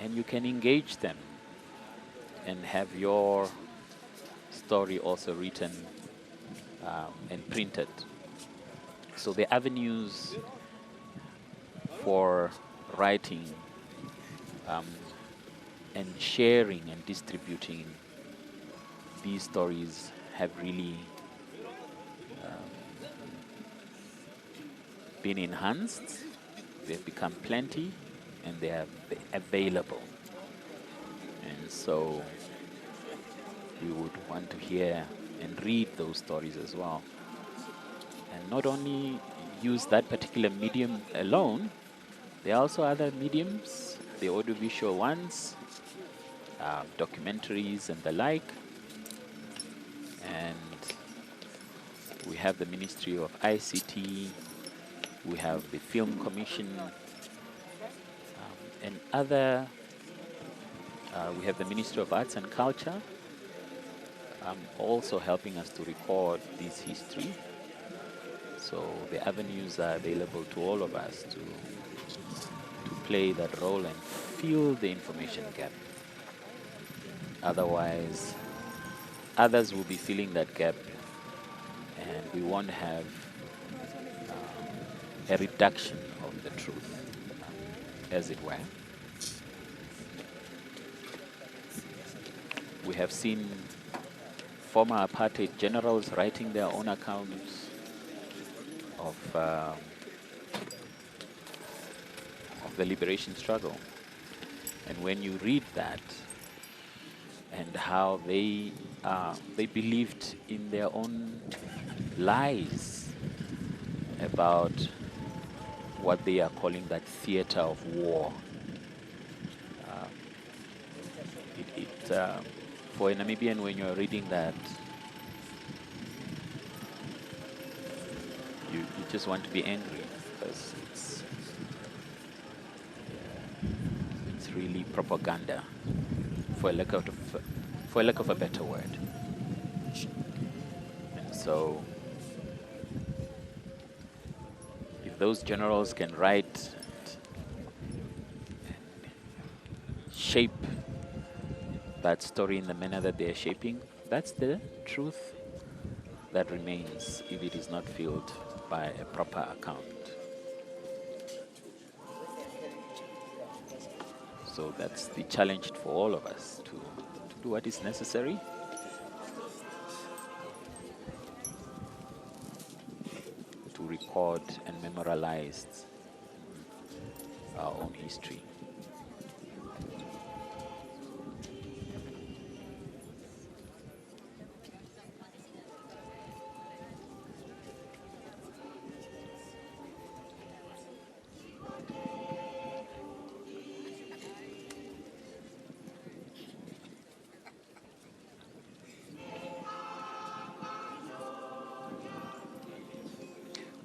and you can engage them and have your story also written and printed. So the avenues for writing and sharing and distributing these stories have really been enhanced. They've become plenty and they are available. And so we would want to hear and read those stories as well. And not only use that particular medium alone, there are also other mediums, the audiovisual ones, documentaries and the like. And we have the Ministry of ICT, we have the Film Commission, and other, we have the Ministry of Arts and Culture, also helping us to record this history. So the avenues are available to all of us to play that role and fill the information gap. Otherwise, others will be filling that gap and we won't have a reduction of the truth, as it were. We have seen former apartheid generals writing their own accounts of the liberation struggle. And when you read that and how they believed in their own lies about what they are calling that theater of war, for a Namibian, when you're reading that, you just want to be angry, because was really propaganda, for a lack of a better word. And so, if those generals can write and shape that story in the manner that they are shaping, that's the truth that remains if it is not filled by a proper account. So that's the challenge for all of us, to do what is necessary to record and memorialize our own history.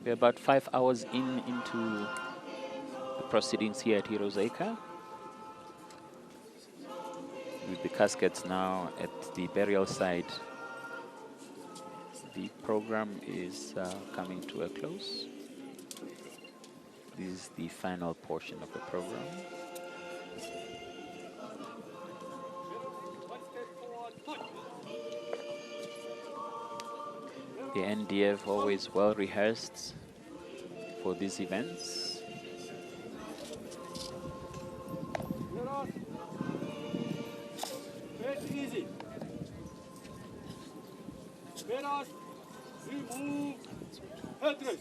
We're about 5 hours into the proceedings here at Heroes Acre, with the caskets now at the burial site. The program is coming to a close. This is the final portion of the program. The NDF always well rehearsed for these events. Very easy. Let us remove headdress.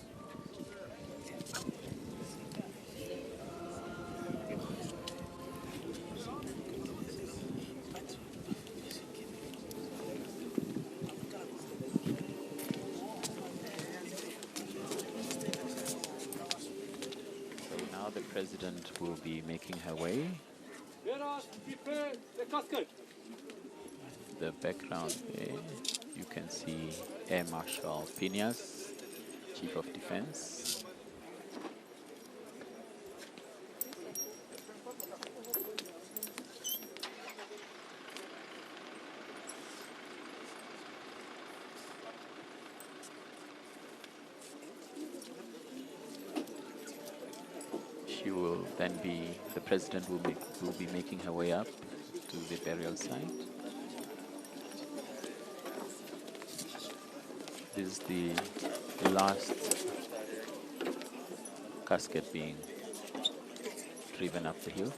President will be making her way. Let us prepare the casket. The background there, you can see Air Marshal Piñas, Chief of Defense. The President will be making her way up to the burial site. This is the last casket being driven up the hill.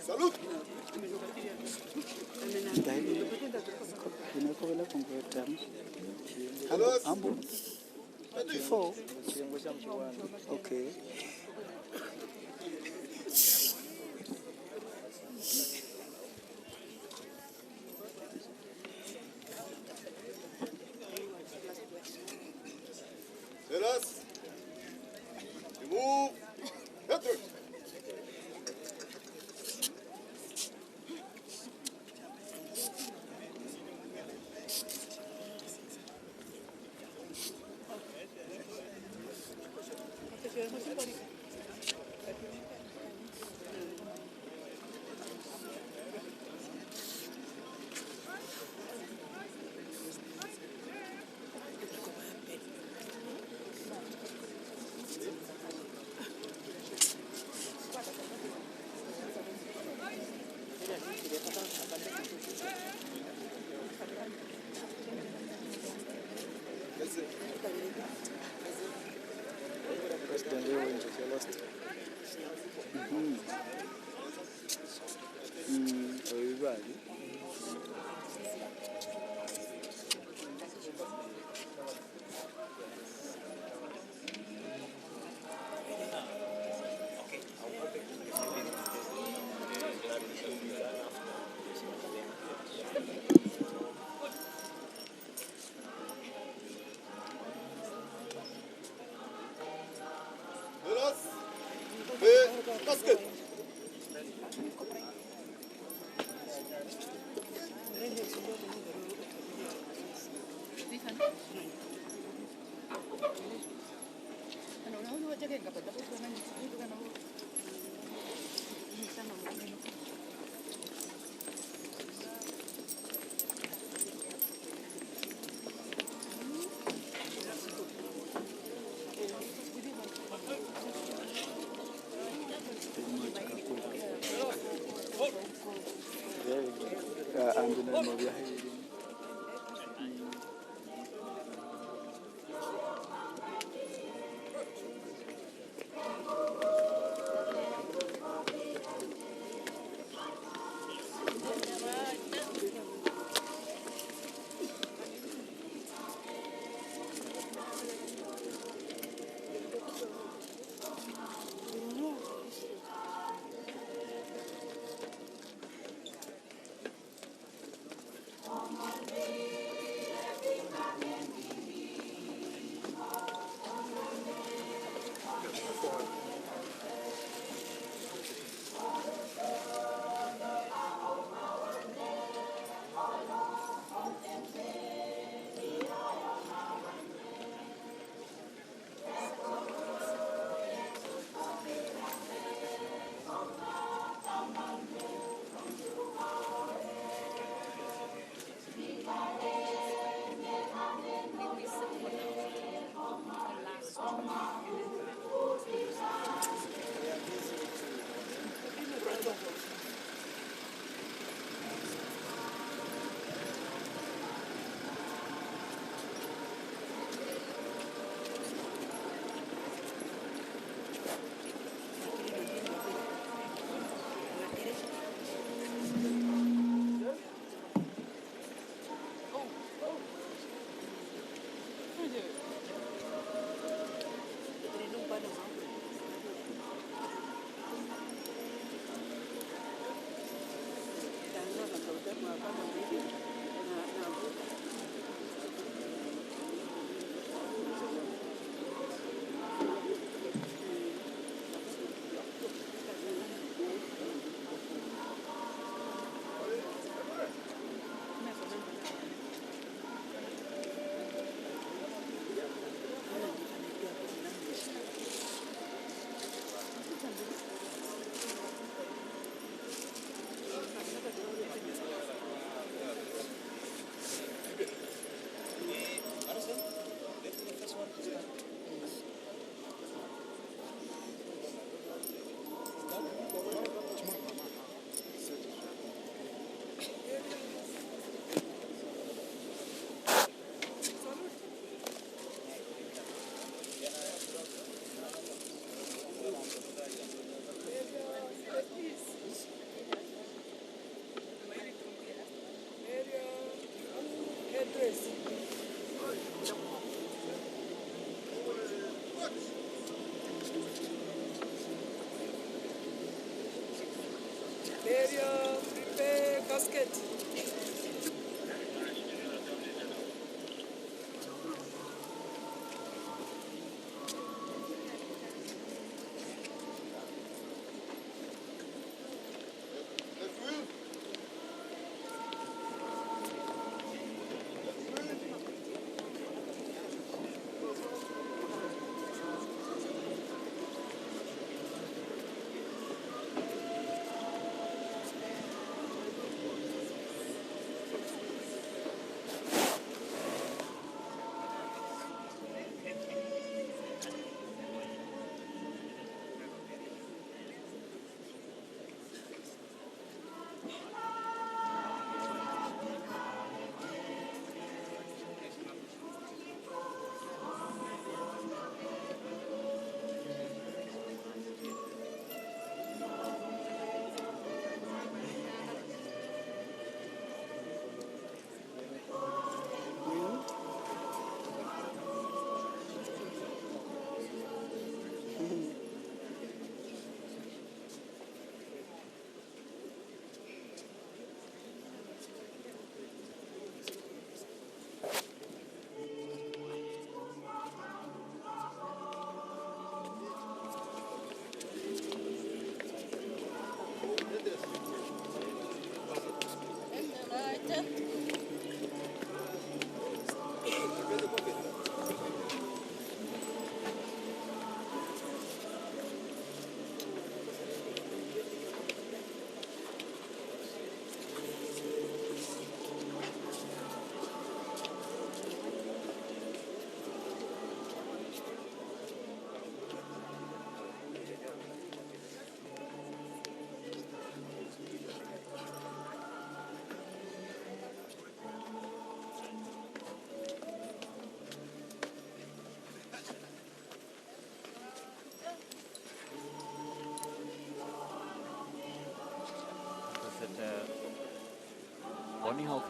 Salud. 4. Okay. Silas, remove hatred. President Nehale lost. Everybody. Silas, ve basket. And the name of Yahweh.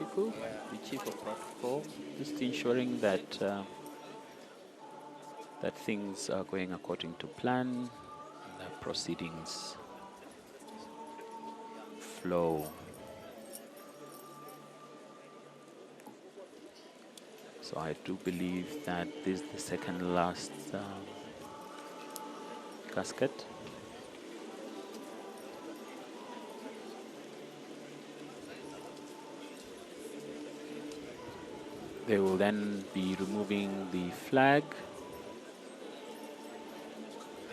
Chifu, the Chief of Protocol, just ensuring that that things are going according to plan, that proceedings flow. So I do believe that this is the second last casket. They will then be removing the flag,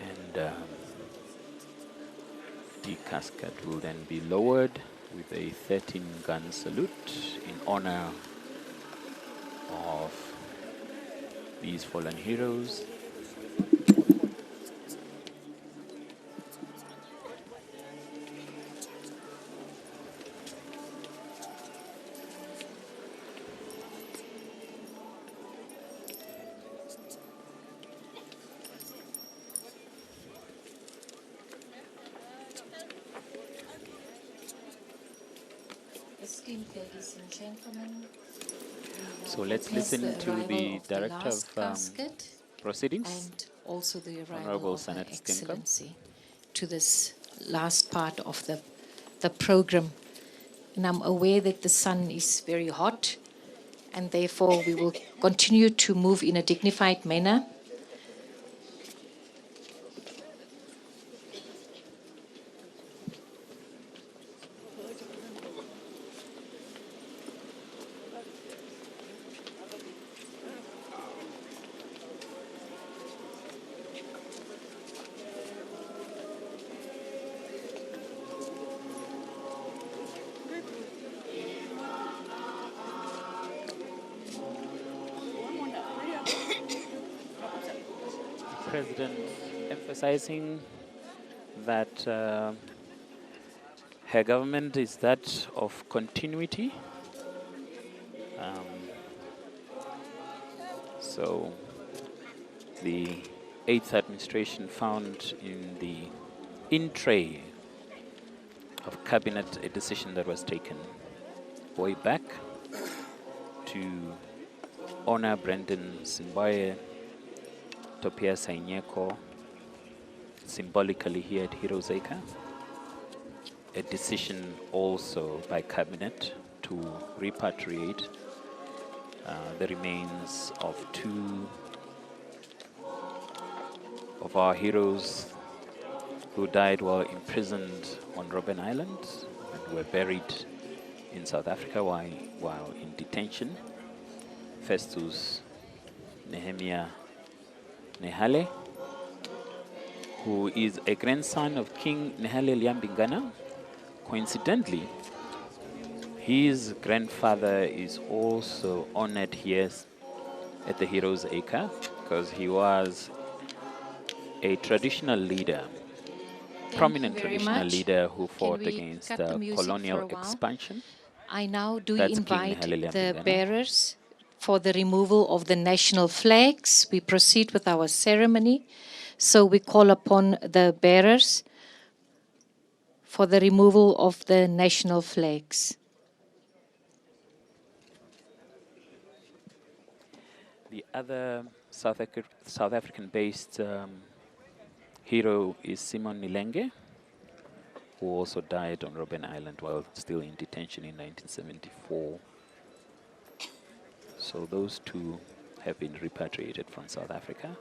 and the casket will then be lowered with a 13-gun salute in honor of these fallen heroes. Esteemed ladies and gentlemen, So let's listen to the Director of Proceedings, and also the arrival Honorable of Her Senator Skinka, Excellency to this last part of the program. And I'm aware that the sun is very hot, and therefore we will continue to move in a dignified manner. President emphasizing that her government is that of continuity. So the 8th administration found in the in-tray of cabinet a decision that was taken way back to honor Brendan Simbwaye, Tobias Hainyeko, symbolically here at Heroes Acre. A decision also by cabinet to repatriate the remains of 2 of our heroes who died while imprisoned on Robben Island and were buried in South Africa while in detention. Festus, Nehale, who is a grandson of King Nehale Liambingana. Coincidentally, his grandfather is also honored here at the Heroes Acre because he was a traditional leader, prominent traditional leader who fought against colonial expansion. I now do That's invite King Nehale the Liambingana. bearers for the removal of the national flags. We proceed with our ceremony. So we call upon the bearers for the removal of the national flags. The other South African-based hero is Simon Niilenge, who also died on Robben Island while still in detention in 1974. So those 2 have been repatriated from South Africa.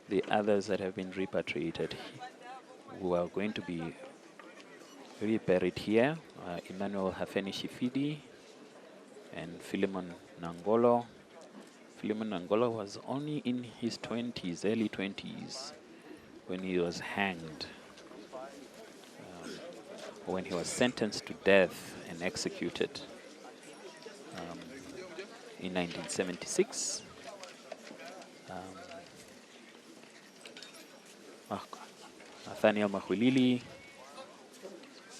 The others that have been repatriated who are going to be reburied here are Emmanuel Hafeni Shifidi and Fillemon Nangolo. Fillemon Nangolo was only in his 20s, early 20s, when he was hanged, when he was sentenced to death and executed in 1976. Nathaniel Maxuilili,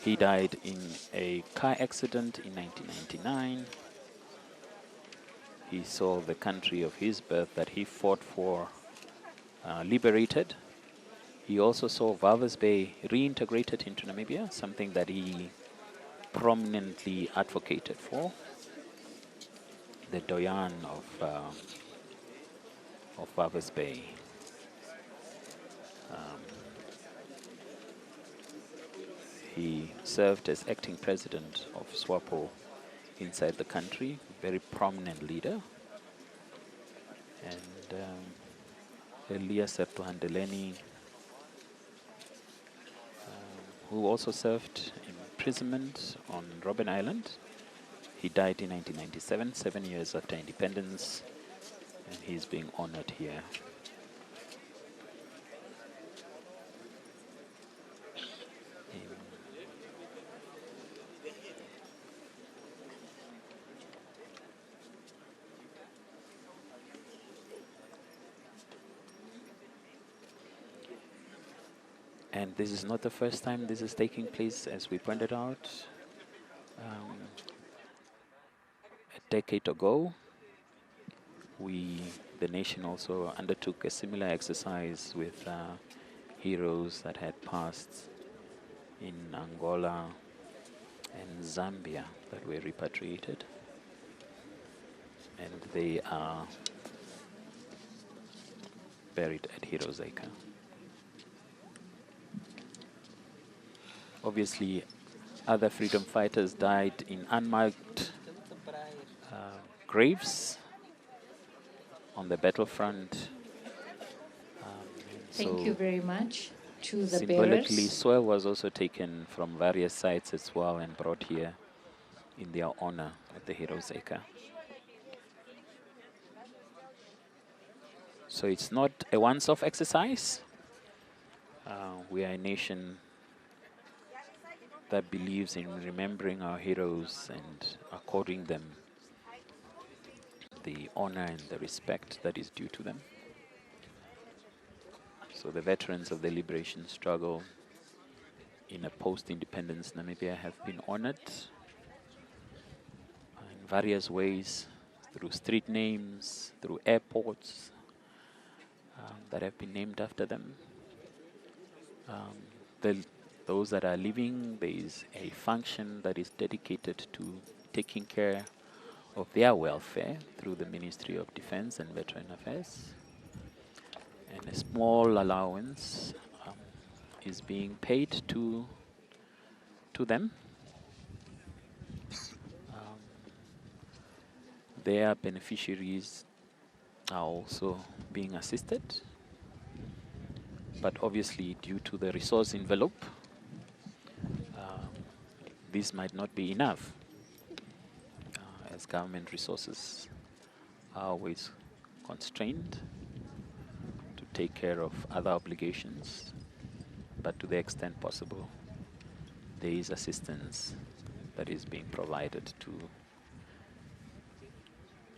he died in a car accident in 1999. He saw the country of his birth that he fought for liberated. He also saw Walvis Bay reintegrated into Namibia, something that he prominently advocated for, the Doyan of Walvis Bay. He served as acting president of SWAPO inside the country, very prominent leader. And Eliaser Tuhadeleni, who also served imprisonment on Robben Island. He died in 1997, 7 years after independence, and he's being honored here. And this is not the first time this is taking place, as we pointed out. A decade ago, the nation also undertook a similar exercise with heroes that had passed in Angola and Zambia that were repatriated. And they are buried at Heroes Acre. Obviously, other freedom fighters died in unmarked graves on the battlefront. Thank you very much to the symbolically, bearers. soil was also taken from various sites as well and brought here in their honor at the Heroes Acre. So it's not a once-off exercise. We are a nation that believes in remembering our heroes and according them the honor and the respect that is due to them. So the veterans of the liberation struggle in a post-independence Namibia have been honored in various ways, through street names, through airports that have been named after them. Those that are living, there is a function that is dedicated to taking care of their welfare through the Ministry of Defense and Veteran Affairs. And a small allowance is being paid to them. Their beneficiaries are also being assisted. But obviously, due to the resource envelope, this might not be enough, as government resources are always constrained to take care of other obligations. But to the extent possible, there is assistance that is being provided to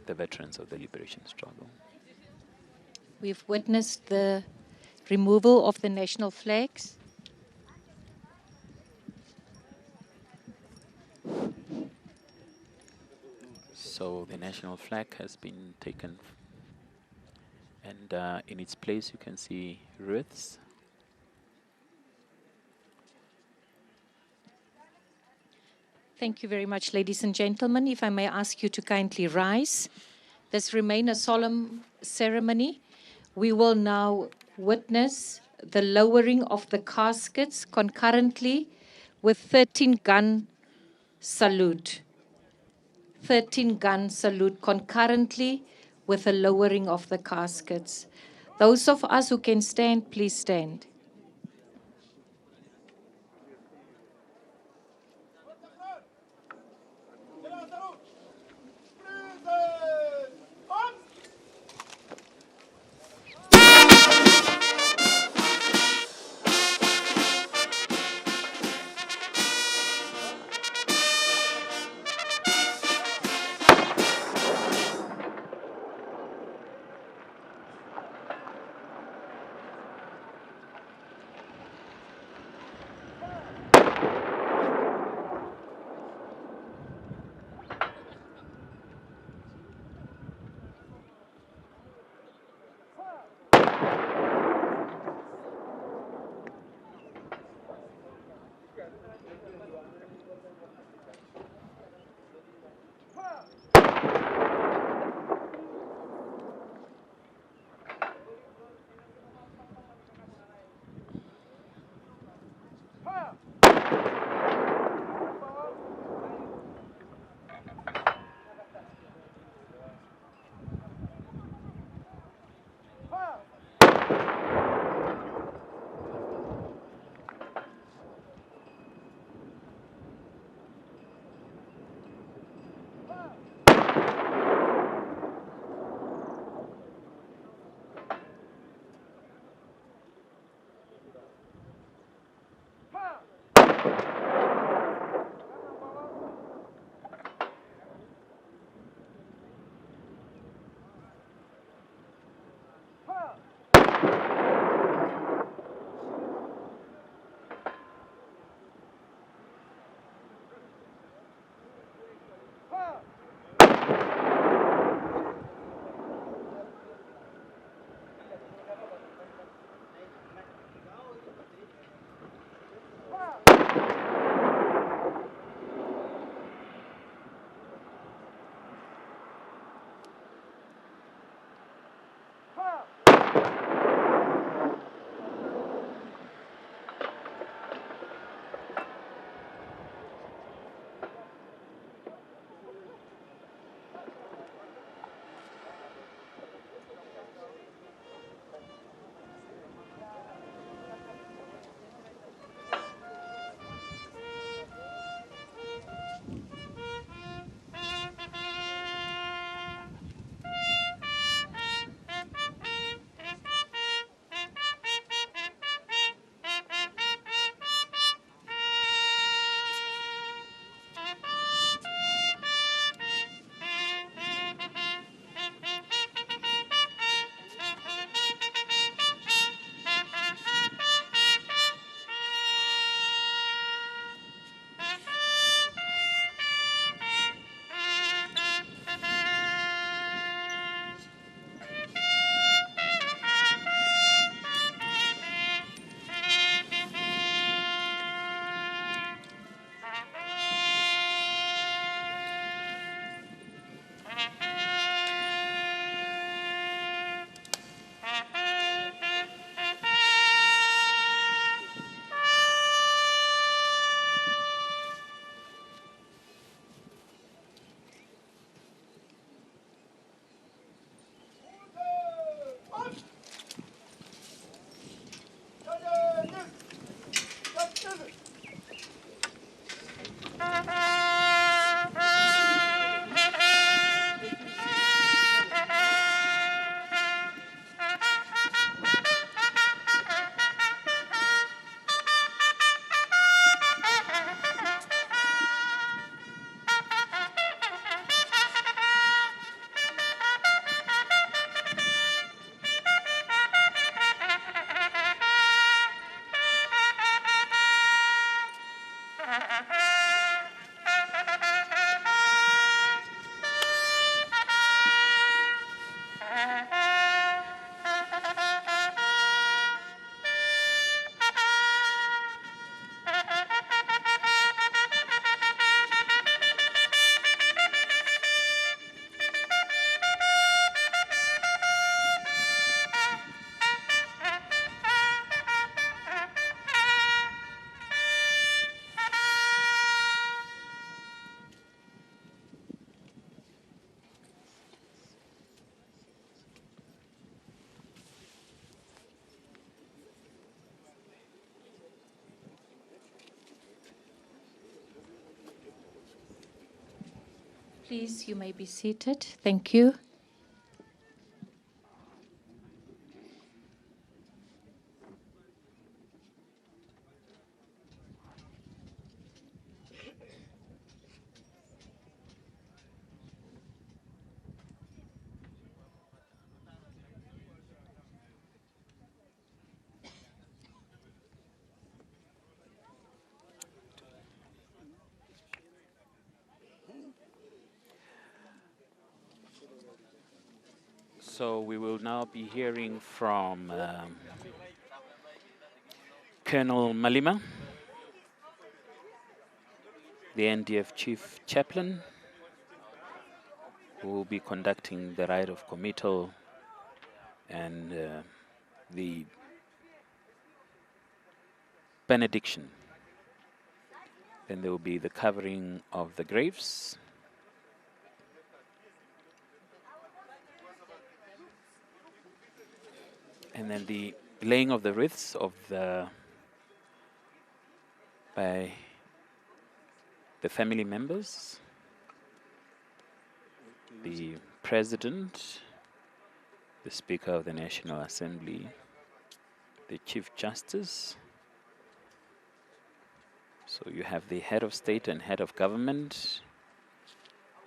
the veterans of the liberation struggle. We've witnessed the removal of the national flags. So the national flag has been taken, and in its place you can see wreaths. Thank you very much, ladies and gentlemen. If I may ask you to kindly rise. This remain a solemn ceremony. We will now witness the lowering of the caskets concurrently with 13-gun salute. 13-gun salute concurrently with the lowering of the caskets. Those of us who can stand, please stand. Please, you may be seated. Thank you. So we will now be hearing from Colonel Malima, the NDF Chief Chaplain, who will be conducting the rite of committal and the benediction. Then there will be the covering of the graves. And then the laying of the wreaths of by the family members, the President, the Speaker of the National Assembly, the Chief Justice. So you have the head of state and head of government.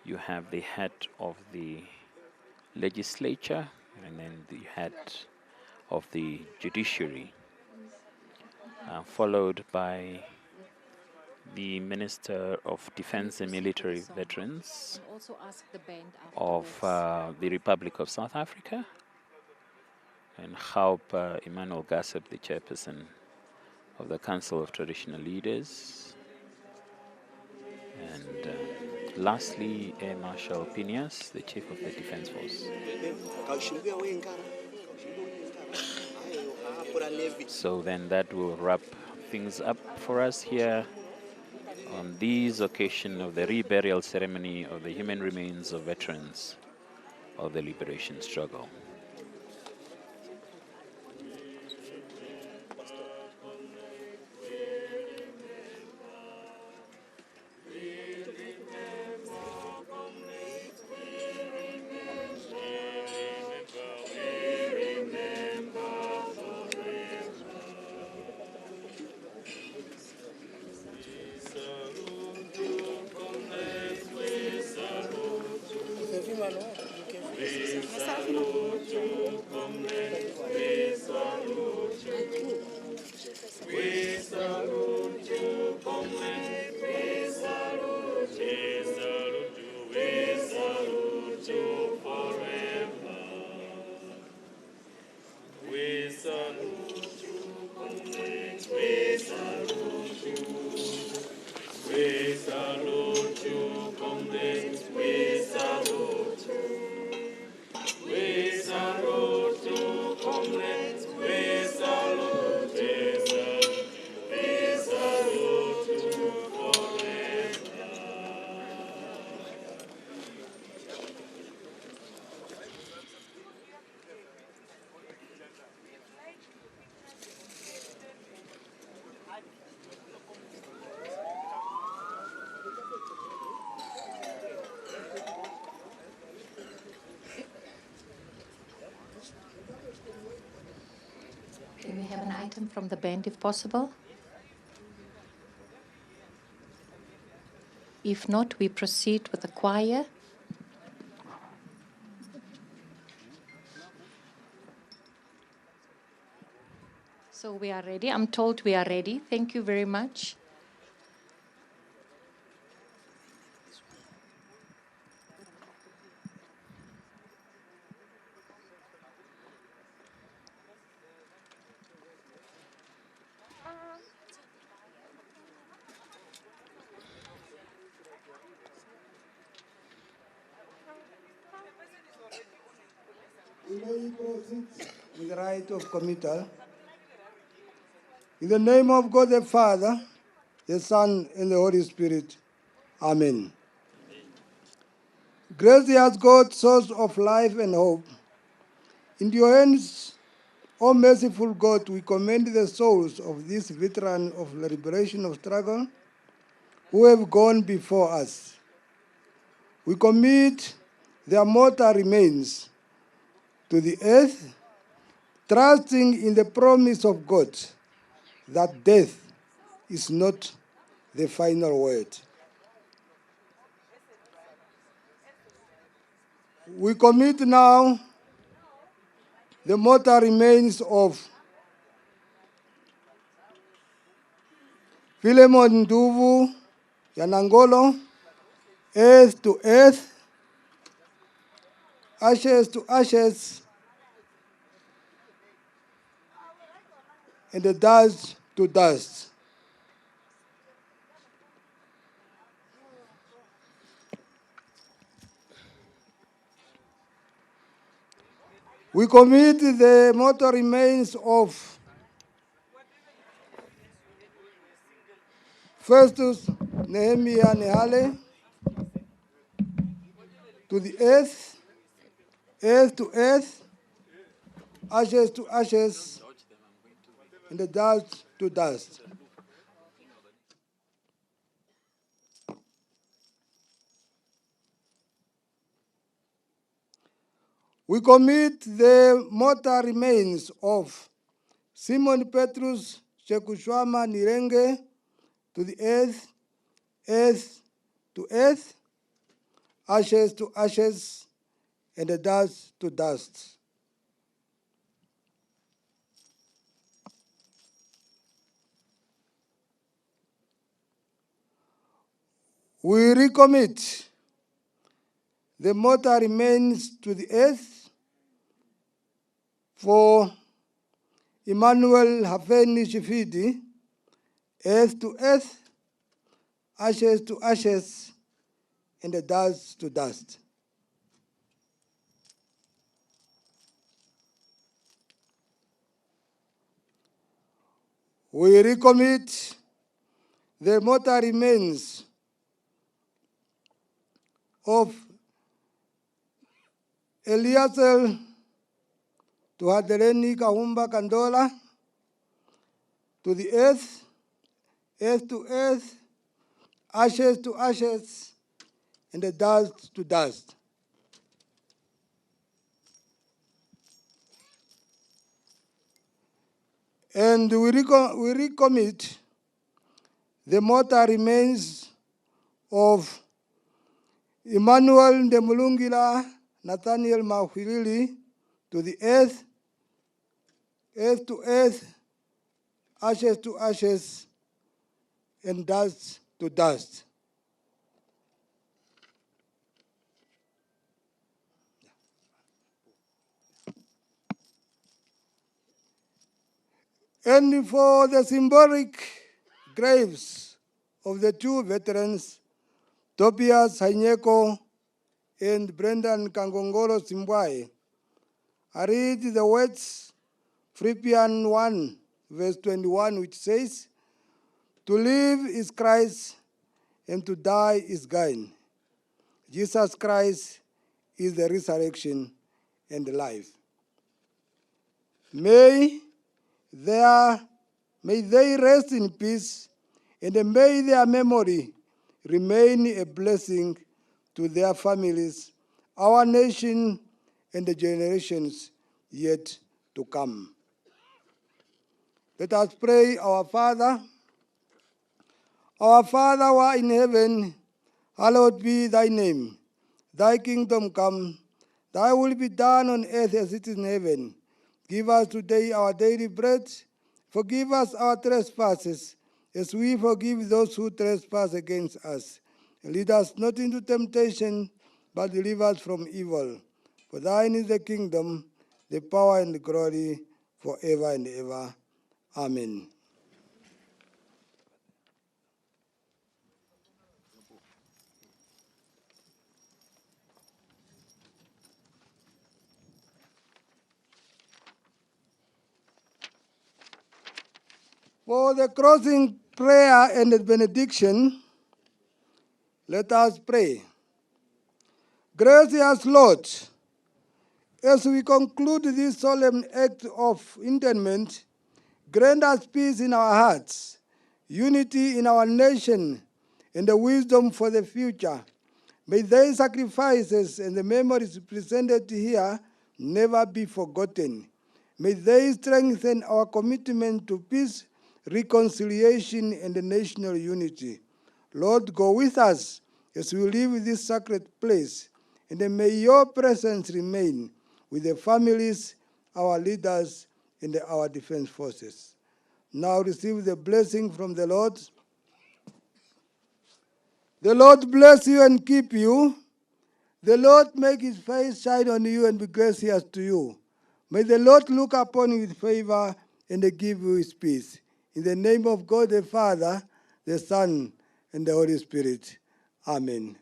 You have the head of the legislature, and then the head of the judiciary, followed by the Minister of Defense and Military Veterans Also ask the band of the Republic of South Africa, and Haup Emmanuel Gassep, the chairperson of the Council of Traditional Leaders, and lastly, Air Marshal Phineas, the Chief of the Defense Force. So then that will wrap things up for us here on this occasion of the reburial ceremony of the human remains of veterans of the liberation struggle. Can we have an item from the band if possible? If not, we proceed with the choir. So we are ready. I'm told we are ready. Thank you very much. We may proceed with the rite of committal. In the name of God the Father, the Son, and the Holy Spirit. Amen. Gracious God, source of life and hope, into your hands, O merciful God, we commend the souls of these veterans of the liberation of struggle who have gone before us. We commit their mortal remains to the earth, trusting in the promise of God that death is not the final word. We commit now the mortal remains of Fillemon Nduuvu Nangolo, earth to earth, ashes to ashes, and the dust to dust. We commit the mortal remains of Festus, Nehale, to the earth, earth to earth, ashes to ashes, and the dust to dust. We commit the mortal remains of Simon Petrus Shekushwama Niilenge to the earth, earth to earth, ashes to ashes, and the dust to dust. We recommit the mortal remains to the earth for Emmanuel Hafeni Shifidi, earth to earth, ashes to ashes, and the dust to dust. We recommit the mortal remains of Eliaser Tuhadeleni kaNdola to the earth, earth to earth, ashes to ashes, and the dust to dust. And we recommit the mortal remains of Emmanuel Nathaniel Maxuilili to the earth, earth to earth, ashes to ashes, and dust to dust. And for the symbolic graves of the two veterans, Tobias, Hainyeko, and Brendan Kangongolo Simbwaye, I read the words, Philippians 1, verse 21, which says, "To live is Christ, and to die is gain. Jesus Christ is the resurrection and the life." May they rest in peace, and may their memory remain a blessing to their families, our nation, and the generations yet to come. Let us pray. Our Father who art in heaven, hallowed be thy name. Thy kingdom come, thy will be done on earth as it is in heaven. Give us today our daily bread. Forgive us our trespasses, as we forgive those who trespass against us. And lead us not into temptation, but deliver us from evil. For thine is the kingdom, the power, and the glory, forever and ever. Amen. For the closing prayer and the benediction, let us pray. Gracious Lord, as we conclude this solemn act of interment, grant us peace in our hearts, unity in our nation, and the wisdom for the future. May their sacrifices and the memories presented here never be forgotten. May they strengthen our commitment to peace, reconciliation, and national unity. Lord, go with us as we leave this sacred place, and may your presence remain with the families, our leaders, and our defense forces. Now receive the blessing from the Lord. The Lord bless you and keep you. The Lord make his face shine on you and be gracious to you. May the Lord look upon you with favor and give you his peace. In the name of God the Father, the Son, and the Holy Spirit. Amen.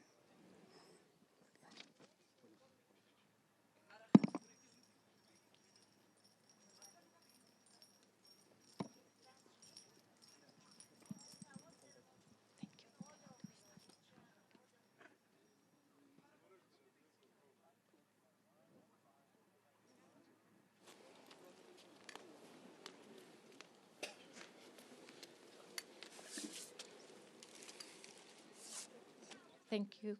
Thank you.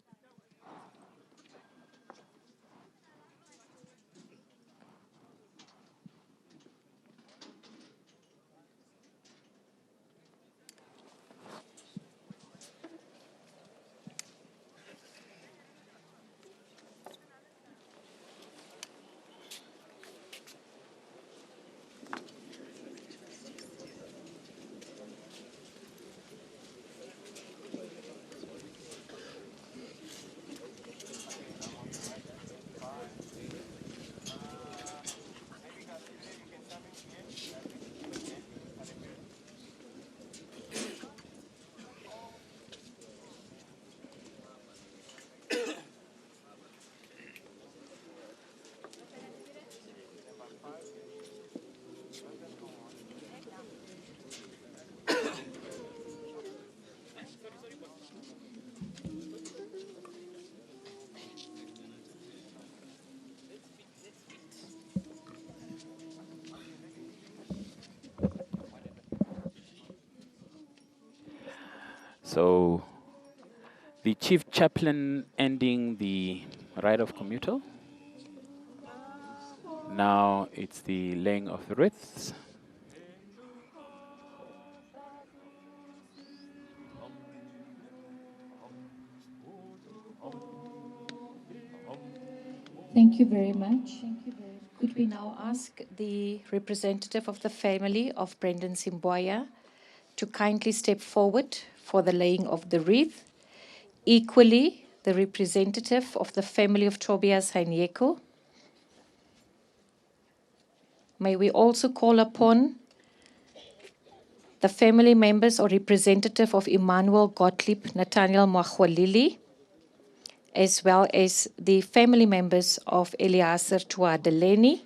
So the chief chaplain ending the rite of commutal. Now it's the laying of the wreaths. Thank you very much. Could we now ask the representative of the family of Brendan Simbwaye to kindly step forward for the laying of the wreath? Equally, the representative of the family of Tobias Hainyeko. May we also call upon the family members or representative of Emmanuel Gottlieb Nathaniel Maxuilili, as well as the family members of Eliaser Tuhadeleni.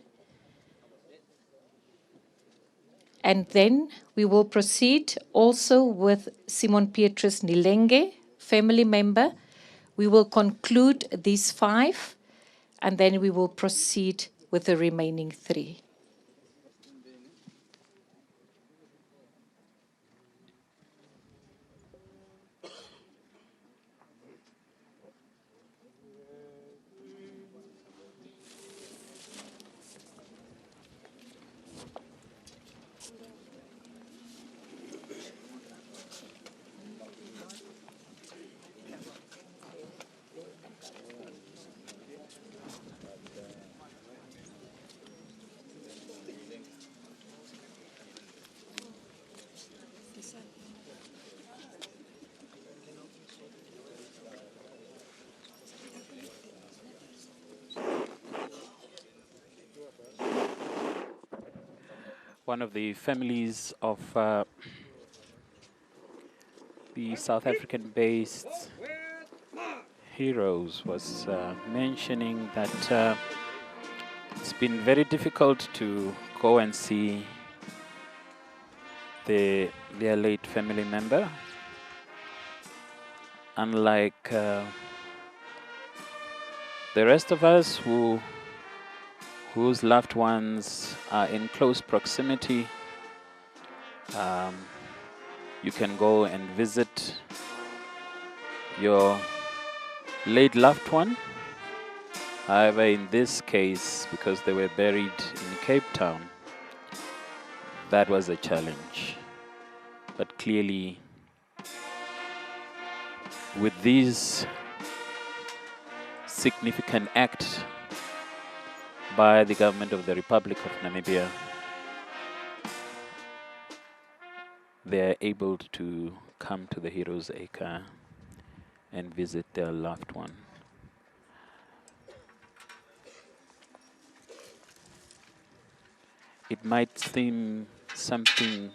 And then we will proceed also with Simon Petrus Niilenge, family member. We will conclude these 5, and then we will proceed with the remaining 3. One of the families of the South African-based Heroes was mentioning that it's been very difficult to go and see their late family member. Unlike the rest of us whose loved ones are in close proximity, you can go and visit your late loved one. However, in this case, because they were buried in Cape Town, that was a challenge. But clearly, with these significant acts by the government of the Republic of Namibia, they are able to come to the Heroes Acre and visit their loved one. It might seem something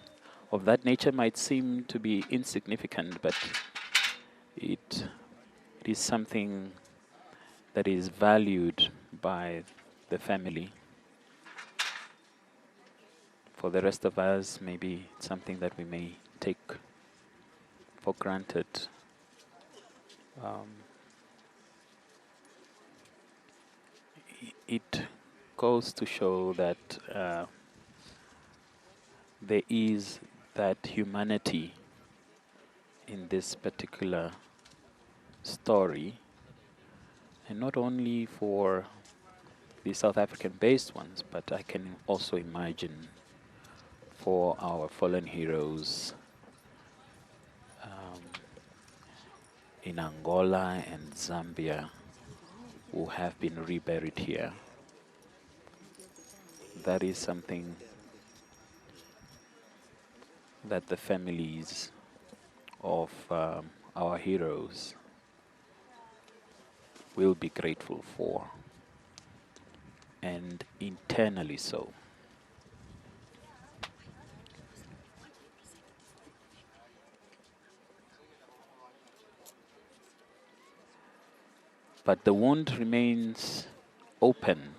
of that nature might seem to be insignificant, but it is something that is valued by the family. For the rest of us, maybe it's something that we may take for granted. It goes to show that there is that humanity in this particular story, and not only for the South African-based ones, but I can also imagine for our fallen heroes in Angola and Zambia who have been reburied here. That is something that the families of our heroes will be grateful for, and internally so. But the wound remains open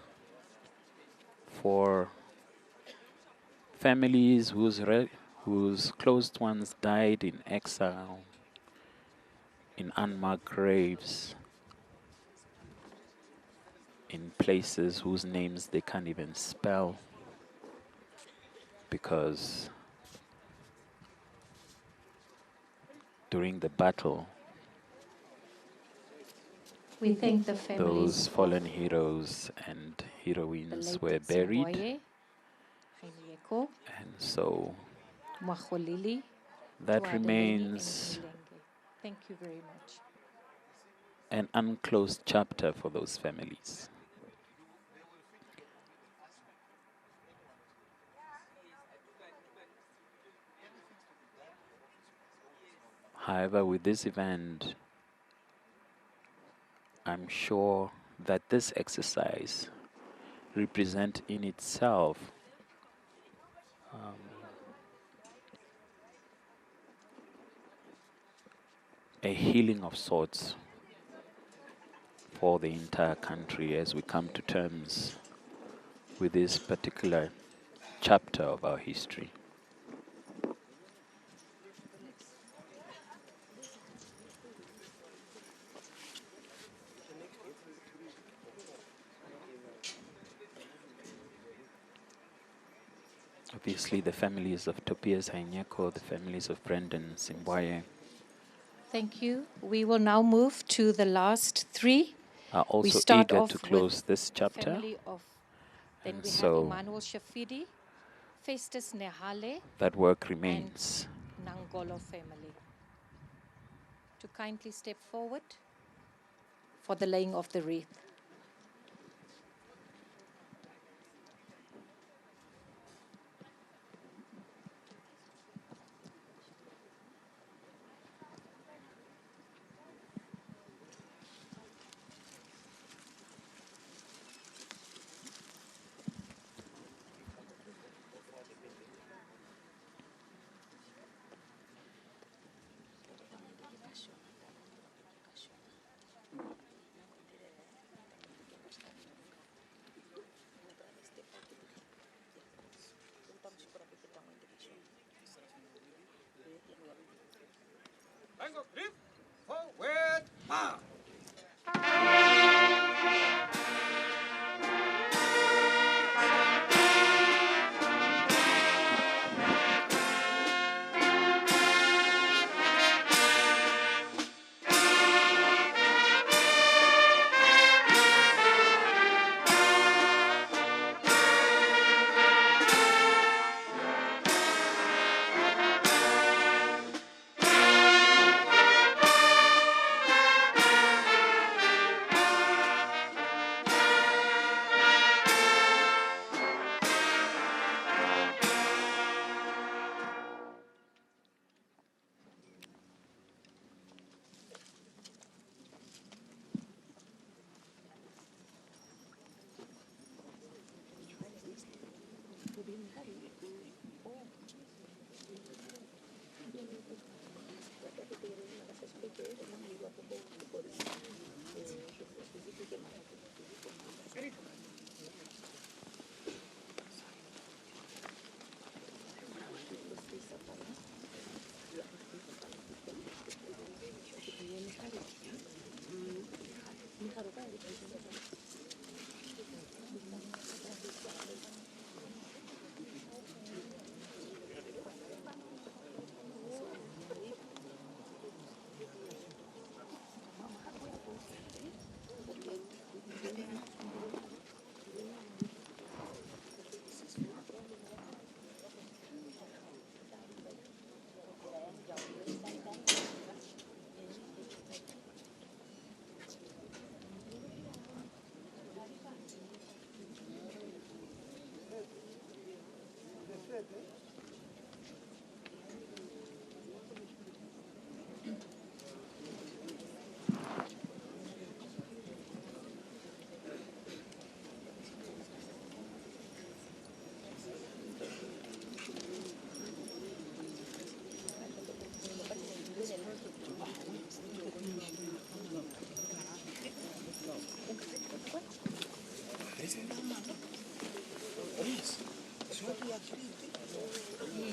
for families whose closed ones died in exile, in unmarked graves, in places whose names they can't even spell, because during the battle, We thank the families those fallen heroes and heroines were buried, Simbwaye, Hainyeko, and so Maxuilili, that Tuhadeleni, remains and Niilenge. Thank you very much. an unclosed chapter for those families. However, with this event, I'm sure that this exercise represents in itself a healing of sorts for the entire country as we come to terms with this particular chapter of our history. Obviously, the families of Tobias, Hainyeko, the families of Brendan, Simbwaye, Thank you. We will now move to the last three. are We also start eager off to close with this chapter. family of, then And we have so Immanuel Shifidi, Festus, Nehale, that work remains. and Nangolo family. To kindly step forward for the laying of the wreath.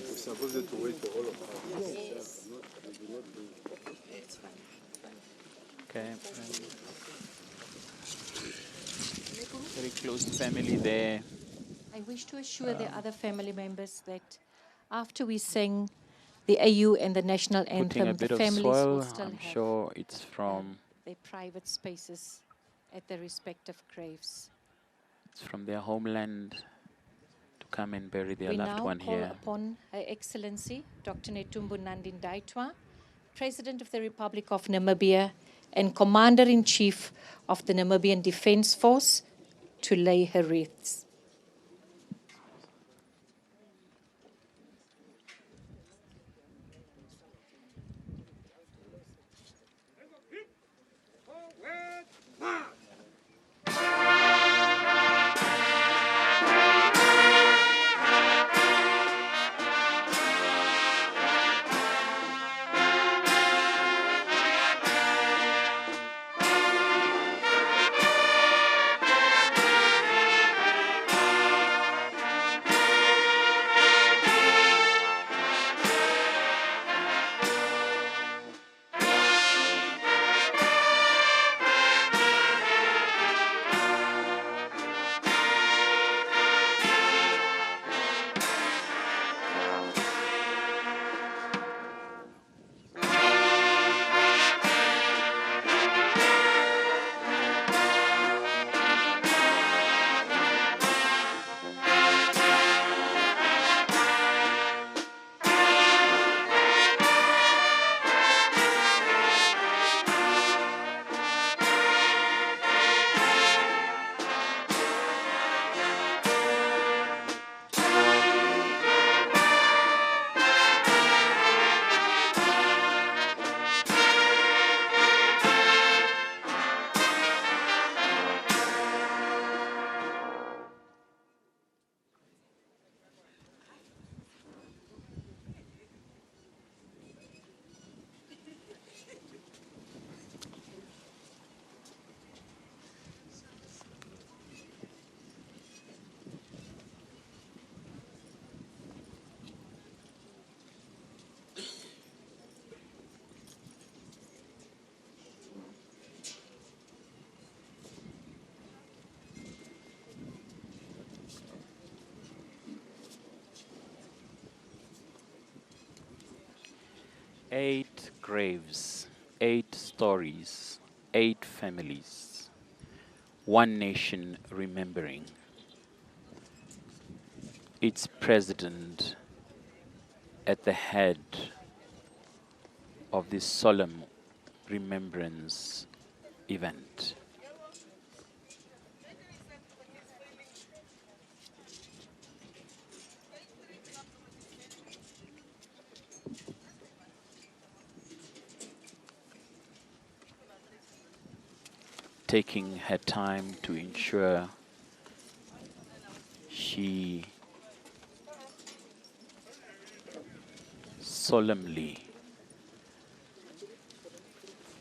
We're supposed to wait for all of us. Yes. It's fine. Okay. Very close family there. I wish to assure the other family members that after we sing the AU and the national Putting a anthem, bit the of families will soil. still I'm have sure it's from their private spaces at their respective graves. it's from their homeland to come and bury their We loved now one call here. upon Her Excellency Dr. Netumbo Nandi-Ndaitwah, President of the Republic of Namibia and Commander-in-Chief of the Namibian Defence Force, to lay her wreaths. Eight graves, 8 stories, 8 families, one nation remembering its president at the head of this solemn remembrance event. Taking her time to ensure she solemnly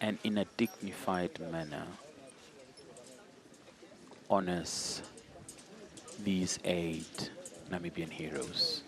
and in a dignified manner honors these 8 Namibian heroes.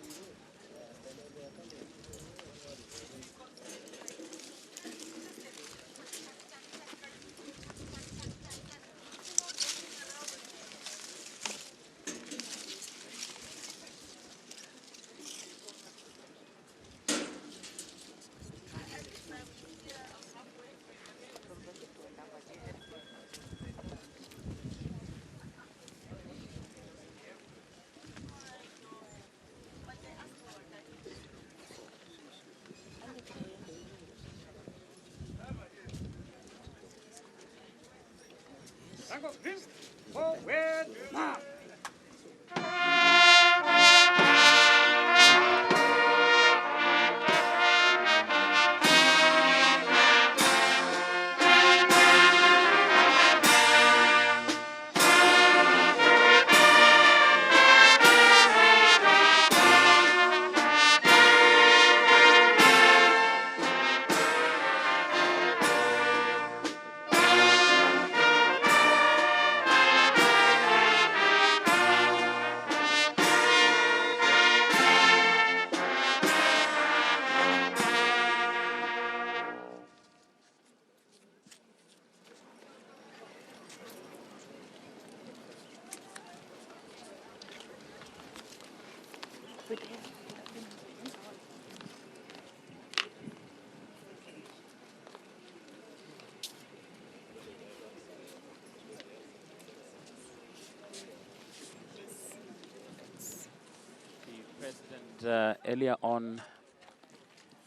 Earlier on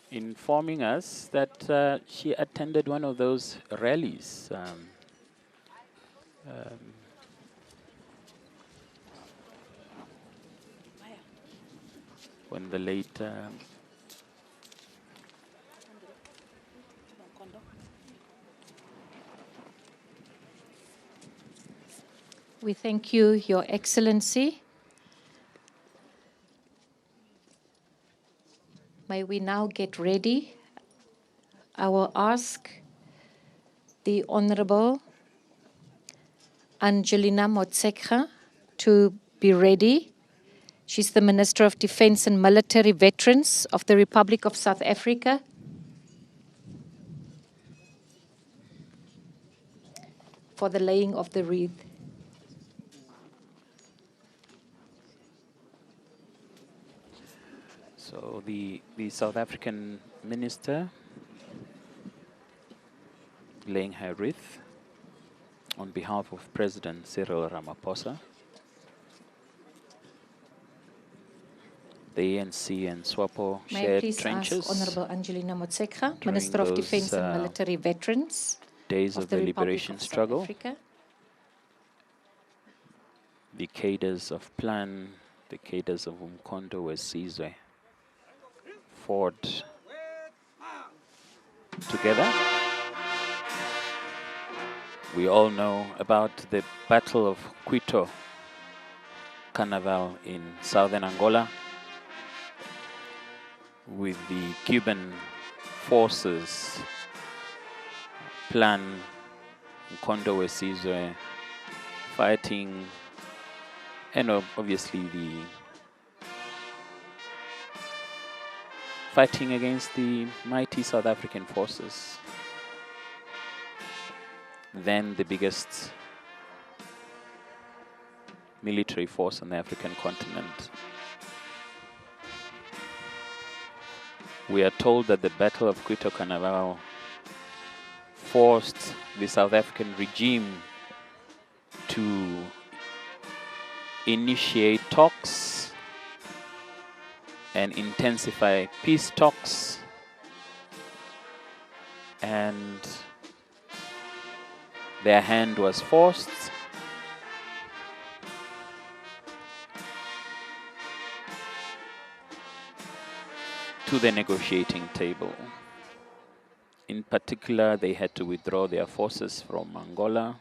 informing us that she attended one of those rallies when the late We thank you, Your Excellency. May we now get ready. I will ask the Honorable Angelina Motsekga to be ready. She's the Minister of Defence and Military Veterans of the Republic of South Africa. For the laying of the wreath. So the South African minister laying her wreath on behalf of President Cyril Ramaphosa, the ANC and SWAPO May I shared please trenches. ask Honorable Angelina Motsekga, Minister of Defence and Military Veterans days of the Republic liberation of South struggle. Africa. The cadres of Plan, the cadres of Umkhonto Wesizwe fought together. We all know about the Battle of Quito Carnival in southern Angola, with the Cuban forces, Plan, Umkhonto Wesizwe fighting, and obviously the fighting against the mighty South African forces. Then the biggest military force on the African continent. We are told that the Battle of Quito Carnival forced the South African regime to initiate talks and intensify peace talks, and their hand was forced. To the negotiating table. In particular, they had to withdraw their forces from Angola,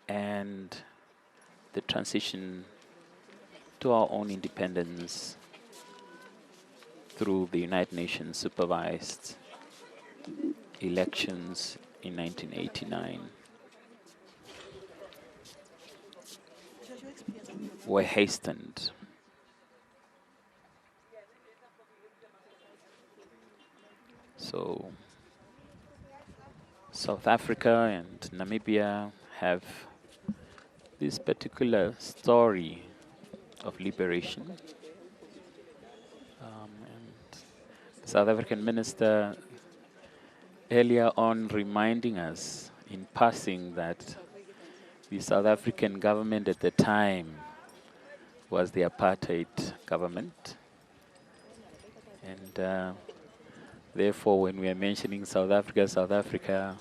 and the transition to our own independence through the United Nations supervised elections in 1989 were hastened. So South Africa and Namibia have this particular story of liberation. And the South African minister earlier on reminding us in passing that the South African government at the time was the apartheid government. And therefore, when we are mentioning South Africa,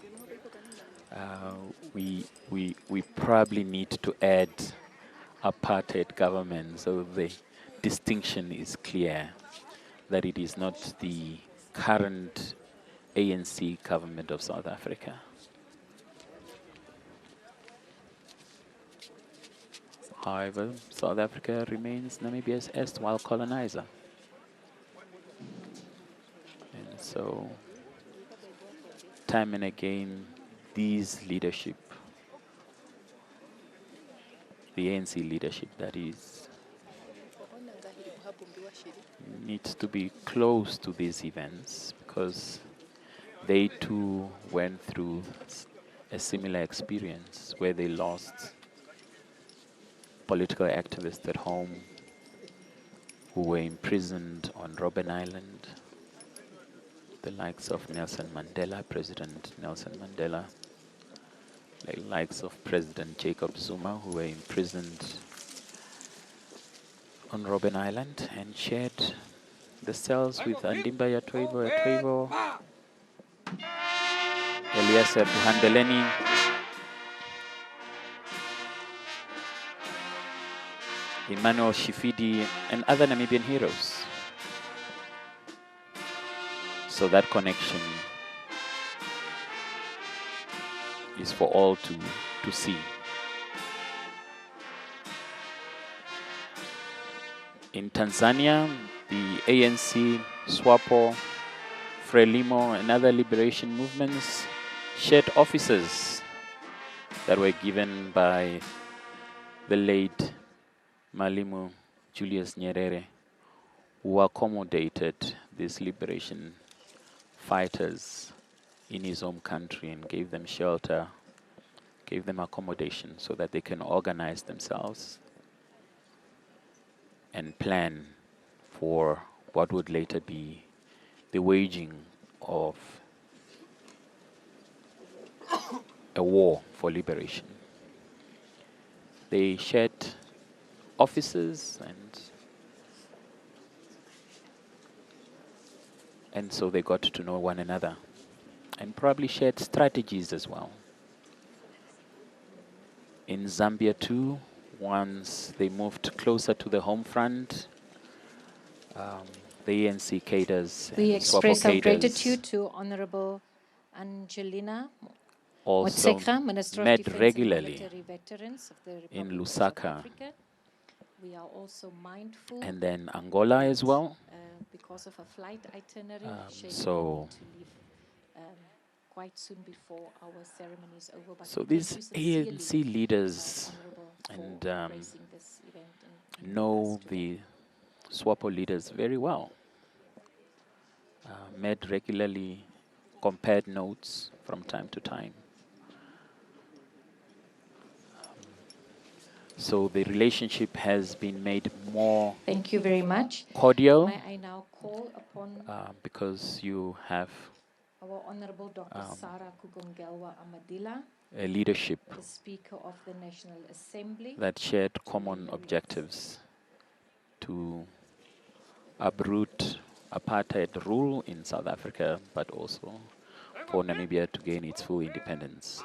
we probably need to add apartheid government, so the distinction is clear that it is not the current ANC government of South Africa. However, South Africa remains Namibia's erstwhile colonizer. And so, time and again, these leadership, the ANC leadership that is, needs to be close to these events because they too went through a similar experience where they lost political activists at home who were imprisoned on Robben Island, the likes of Nelson Mandela, President Nelson Mandela, the likes of President Jacob Zuma, who were imprisoned on Robben Island and shared the cells with Andimba Yatwebo, Eliaser Tuhadeleni, Immanuel Shifidi, and other Namibian heroes. So that connection is for all to see. In Tanzania, the ANC, SWAPO, FRELIMO, and other liberation movements shared offices that were given by the late Mwalimu Julius Nyerere, who accommodated these liberation fighters in his home country and gave them shelter, gave them accommodation so that they can organize themselves and plan for what would later be the waging of a war for liberation. They shared offices and so they got to know one another and probably shared strategies as well. In Zambia too, once they moved closer to the home front, the ANC cadres and We express our SWAPO cadres gratitude to Honorable Angelina also Motsekga, Minister of met Defense regularly and Military Veterans of the in Republic of South Lusaka Africa. We are also mindful and then Angola as well. because of a flight itinerary. So will need to leave quite soon before our ceremony is over. But So we these thank you ANC sincerely, leaders Honourable, and for raising this event and know the SWAPO leaders very well. Met regularly, compared notes from time to time. So the relationship has been made more Thank you very much. cordial May I now call upon because you have our Honorable Dr. Sarah Kugongelwa Amadila, a leadership the Speaker of the National Assembly, that shared common objectives to uproot apartheid rule in South Africa, but also for Namibia to gain its full independence.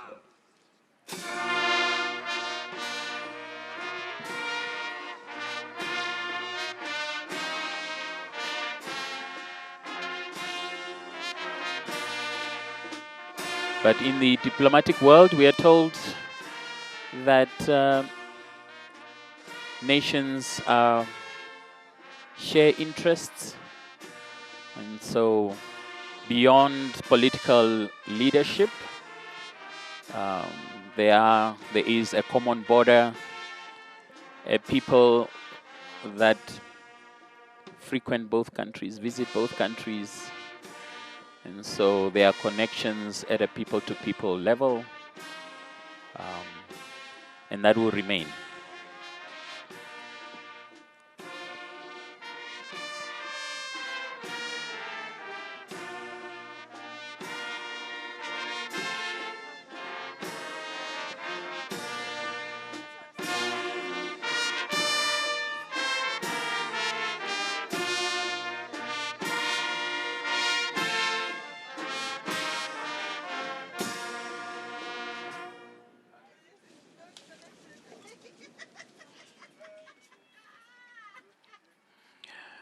But in the diplomatic world, we are told that nations share interests, and so beyond political leadership, there is a common border, a people that frequent both countries, visit both countries, and so there are connections at a people-to-people level, and that will remain.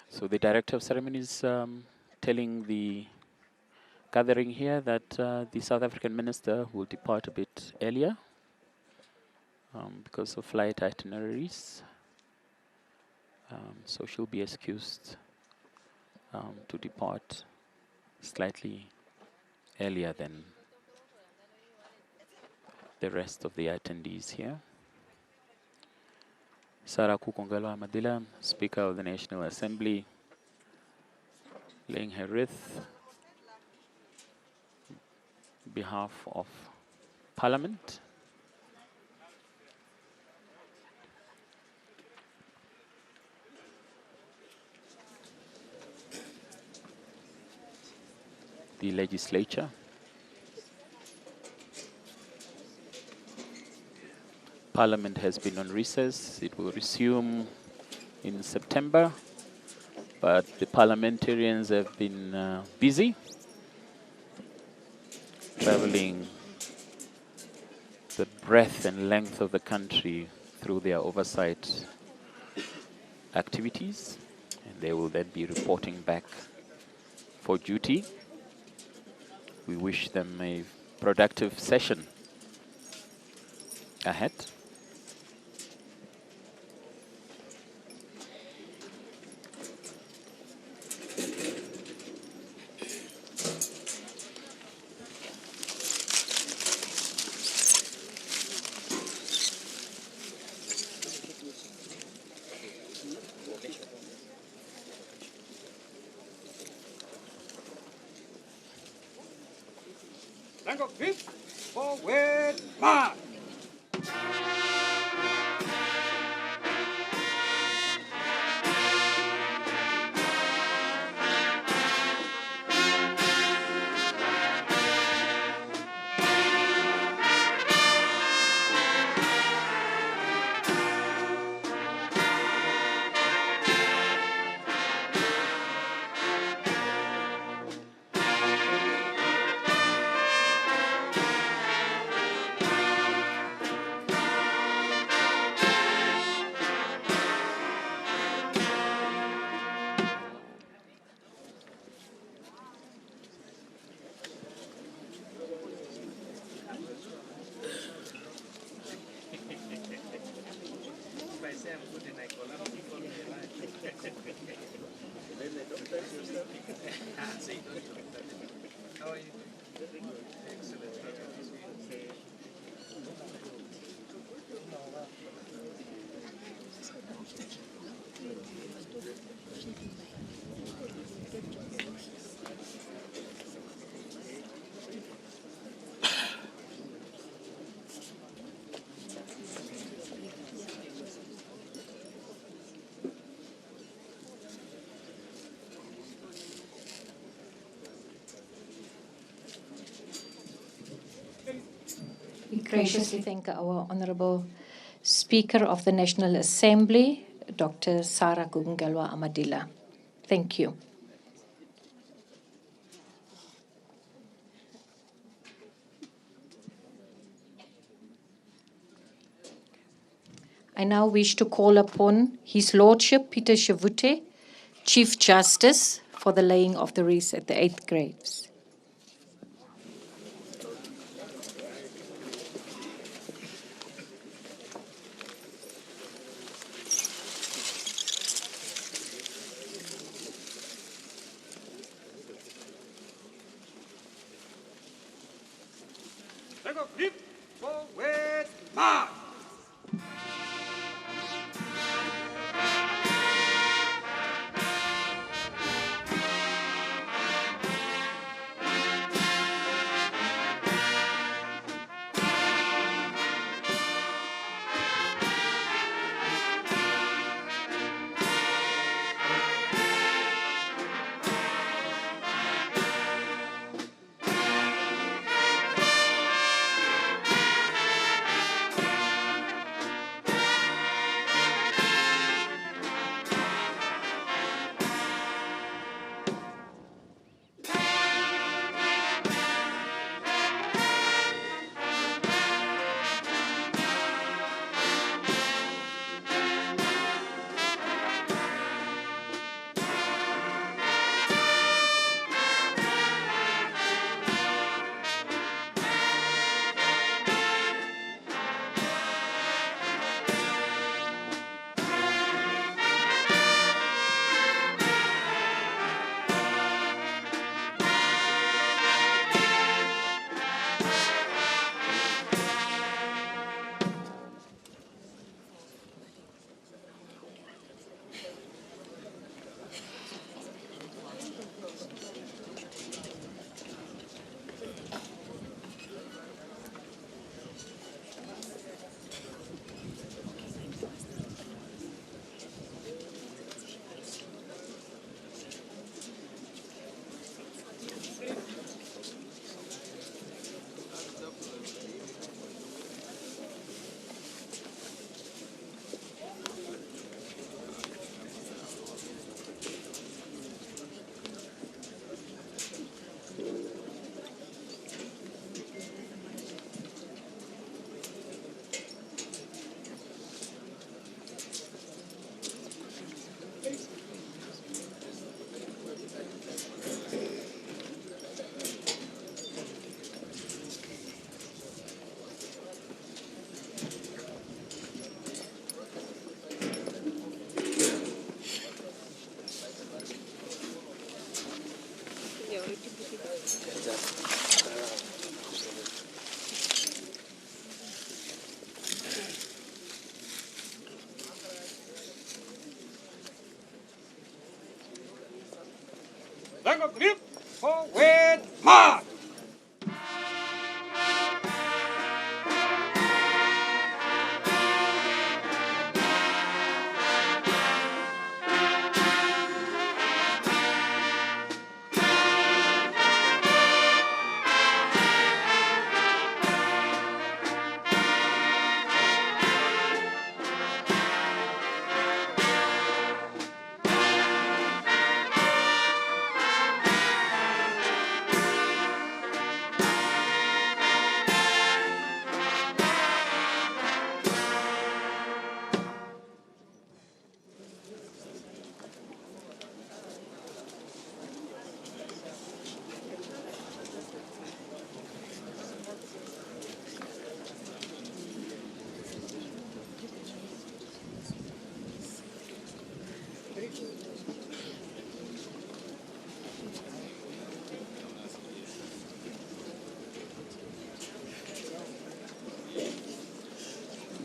So the director of ceremonies telling the gathering here that the South African minister will depart a bit earlier because of flight itineraries. So she'll be excused to depart slightly earlier than the rest of the attendees here. Sarah Kukongalo Amadila, Speaker of the National Assembly, laying her wreath on behalf of Parliament. The legislature. Parliament has been on recess. It will resume in September, but the parliamentarians have been busy traveling the breadth and length of the country through their oversight activities, and they will then be reporting back for duty. We wish them a productive session ahead. Forward march! How are you? Excellent. We graciously thank our Honorable Speaker of the National Assembly, Dr. Sarah Kukongalo Amadila. Thank you. I now wish to call upon His Lordship Peter Shavute, Chief Justice, for the laying of the wreath at the 8th graves. Zango grip, forward, march.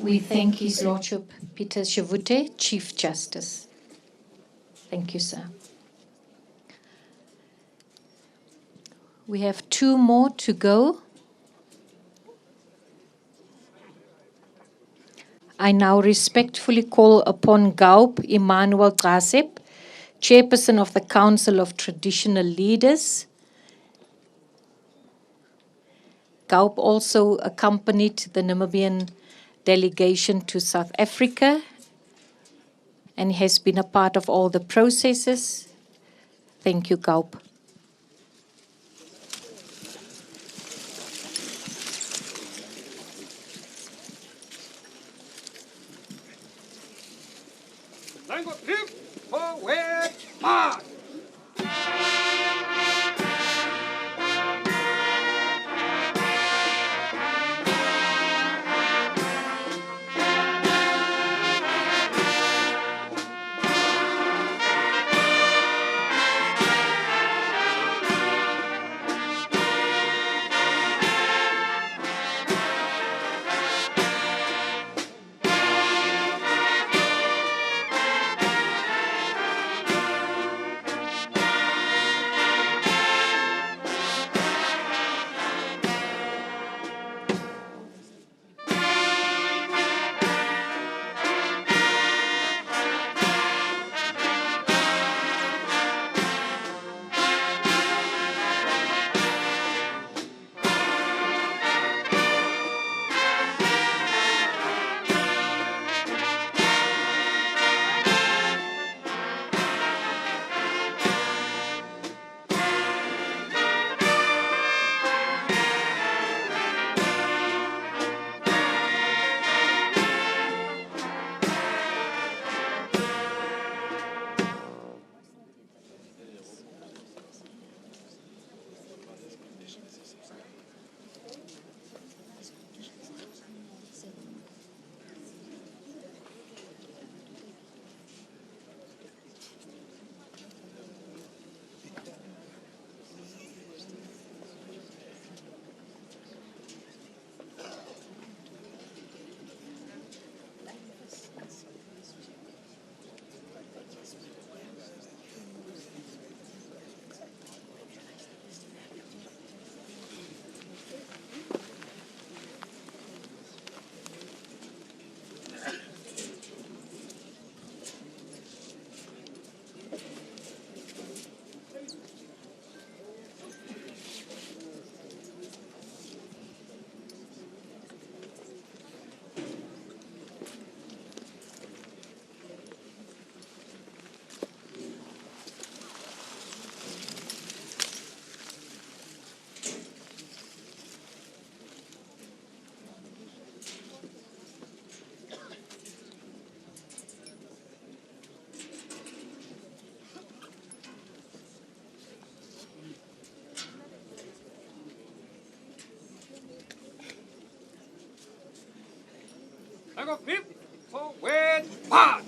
We thank His Lordship Peter Shivute, Chief Justice. Thank you, sir. We have 2 more to go. I now respectfully call upon Gaup Emmanuel Shifidi, Chairperson of the Council of Traditional Leaders. Gaup also accompanied the Namibian delegation to South Africa and has been a part of all the processes. Thank you, Gaup. Zango grip, forward, march. Zango grip, forward, march.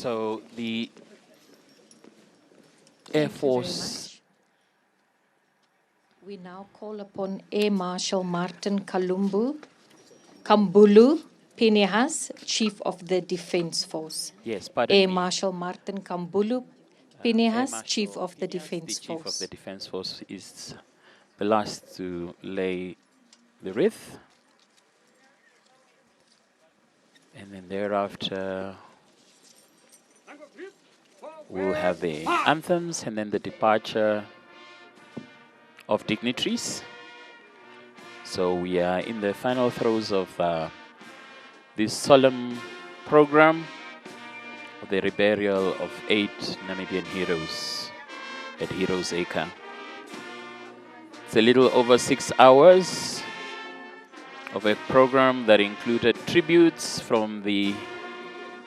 So the Air Force. We now call upon Air Marshal Martin Kambulu Pinehas, Chief of the Defence Force. Yes, pardon Air me. Marshal Martin Kambulu Pinehas, Chief of the Defence The Chief Force. of the Defence Force is the last to lay the wreath. And then thereafter, we'll have the anthems and then the departure of dignitaries. So we are in the final throes of this solemn program of the reburial of 8 Namibian heroes at Heroes Acre. It's a little over 6 hours of a program that included tributes from the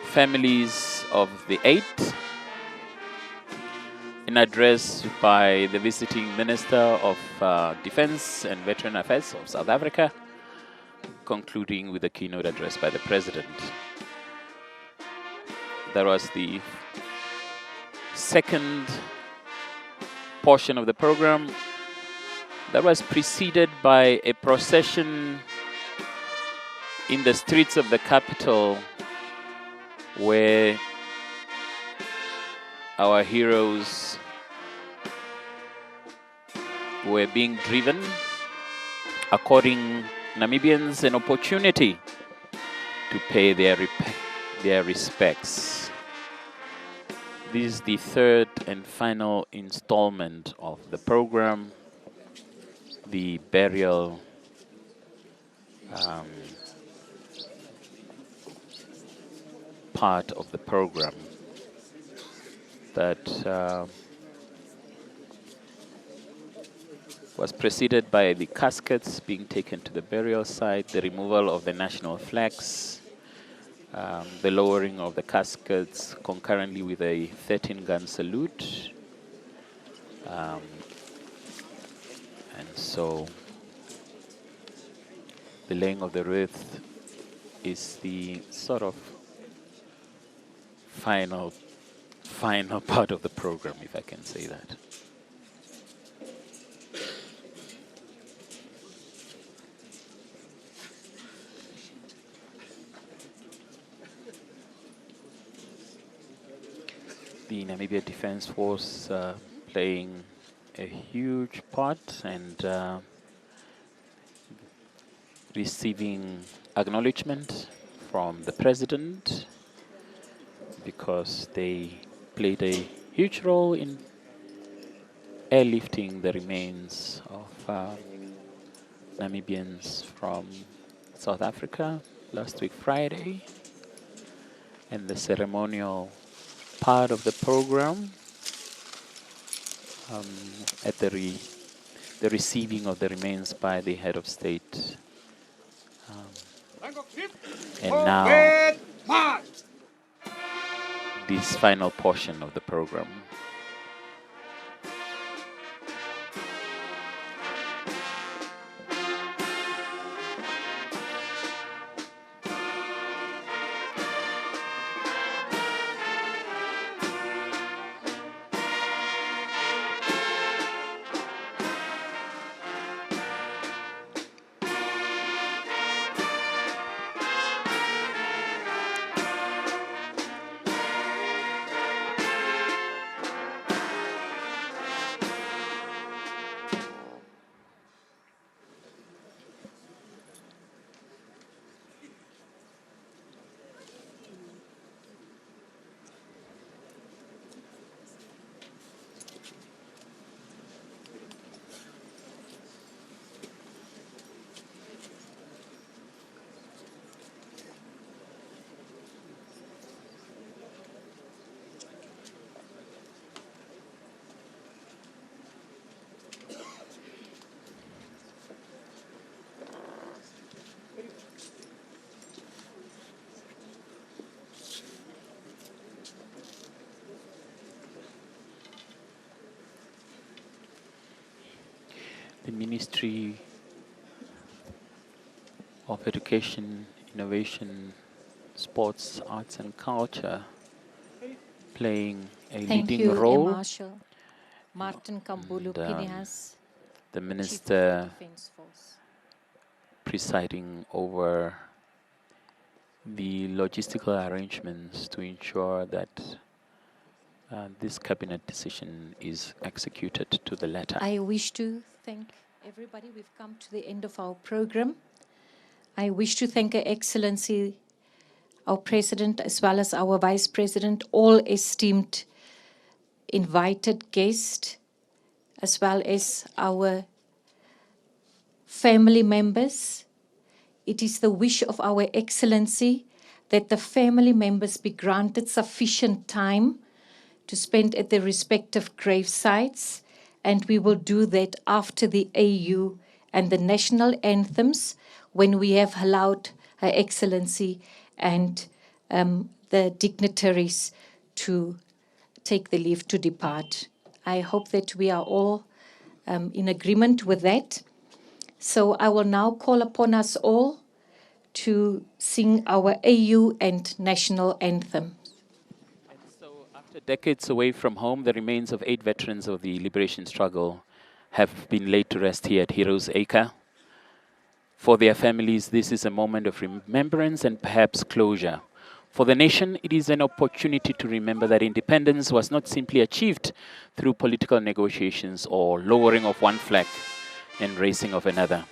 families of the 8, an address by the visiting Minister of Defense and Veteran Affairs of South Africa, concluding with a keynote address by the President. That was the second portion of the program. That was preceded by a procession in the streets of the capital where our heroes were being driven, according Namibians an opportunity to pay their respects. This is the third and final installment of the program, the burial part of the program that was preceded by the caskets being taken to the burial site, the removal of the national flags, the lowering of the caskets concurrently with a 13-gun salute. And so the laying of the wreath is the sort of final part of the program, if I can say that. The Namibia Defence Force playing a huge part and receiving acknowledgement from the President because they played a huge role in airlifting the remains of Namibians from South Africa last week Friday, and the ceremonial part of the program at the receiving of the remains by the head of state. And now this final portion of the program. The Ministry of Education, Innovation, Sports, Arts and Culture playing a Thank leading you, Air role. Marshal Martin Kambulu Pinias, The Chief Minister of the Defence Force. presiding over the logistical arrangements to ensure that this cabinet decision is executed to the letter. I wish to thank everybody. We've come to the end of our program. I wish to thank Her Excellency, our President, as well as our Vice President, all esteemed invited guests, as well as our family members. It is the wish of Our Excellency that the family members be granted sufficient time to spend at their respective grave sites, and we will do that after the AU and the national anthems, when we have allowed Her Excellency and the dignitaries to take the leave to depart. I hope that we are all in agreement with that. So I will now call upon us all to sing our AU and national anthem. After decades away from home, the remains of 8 veterans of the liberation struggle have been laid to rest here at Heroes Acre. For their families, this is a moment of remembrance and perhaps closure. For the nation, it is an opportunity to remember that independence was not simply achieved through political negotiations or lowering of one flag and raising of another.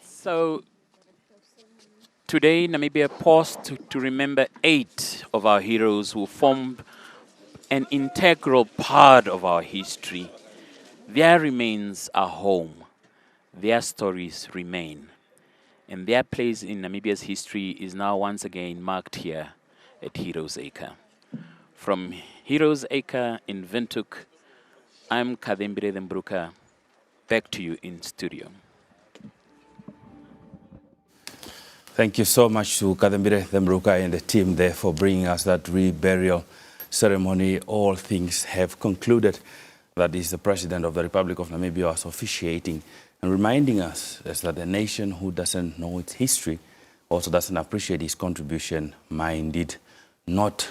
So today, Namibia paused to remember 8 of our heroes who formed an integral part of our history. Their remains are home. Their stories remain. And their place in Namibia's history is now once again marked here at Heroes Acre. From Heroes Acre in Windhoek, I'm Kadembire Dembruka. Back to you in studio. Thank you so much to Kadembire Dembruka and the team there for bringing us that reburial ceremony. All things have concluded. That is the President of the Republic of Namibia was officiating and reminding us that a nation who doesn't know its history also doesn't appreciate its contribution, might indeed not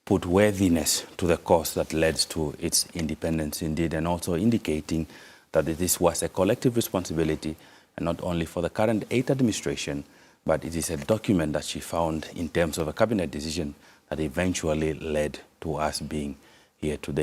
put worthiness to the cause that led to its independence indeed, and also indicating that this was a collective responsibility, and not only for the current 8th administration, but it is a document that she found in terms of a cabinet decision that eventually led to us being here today.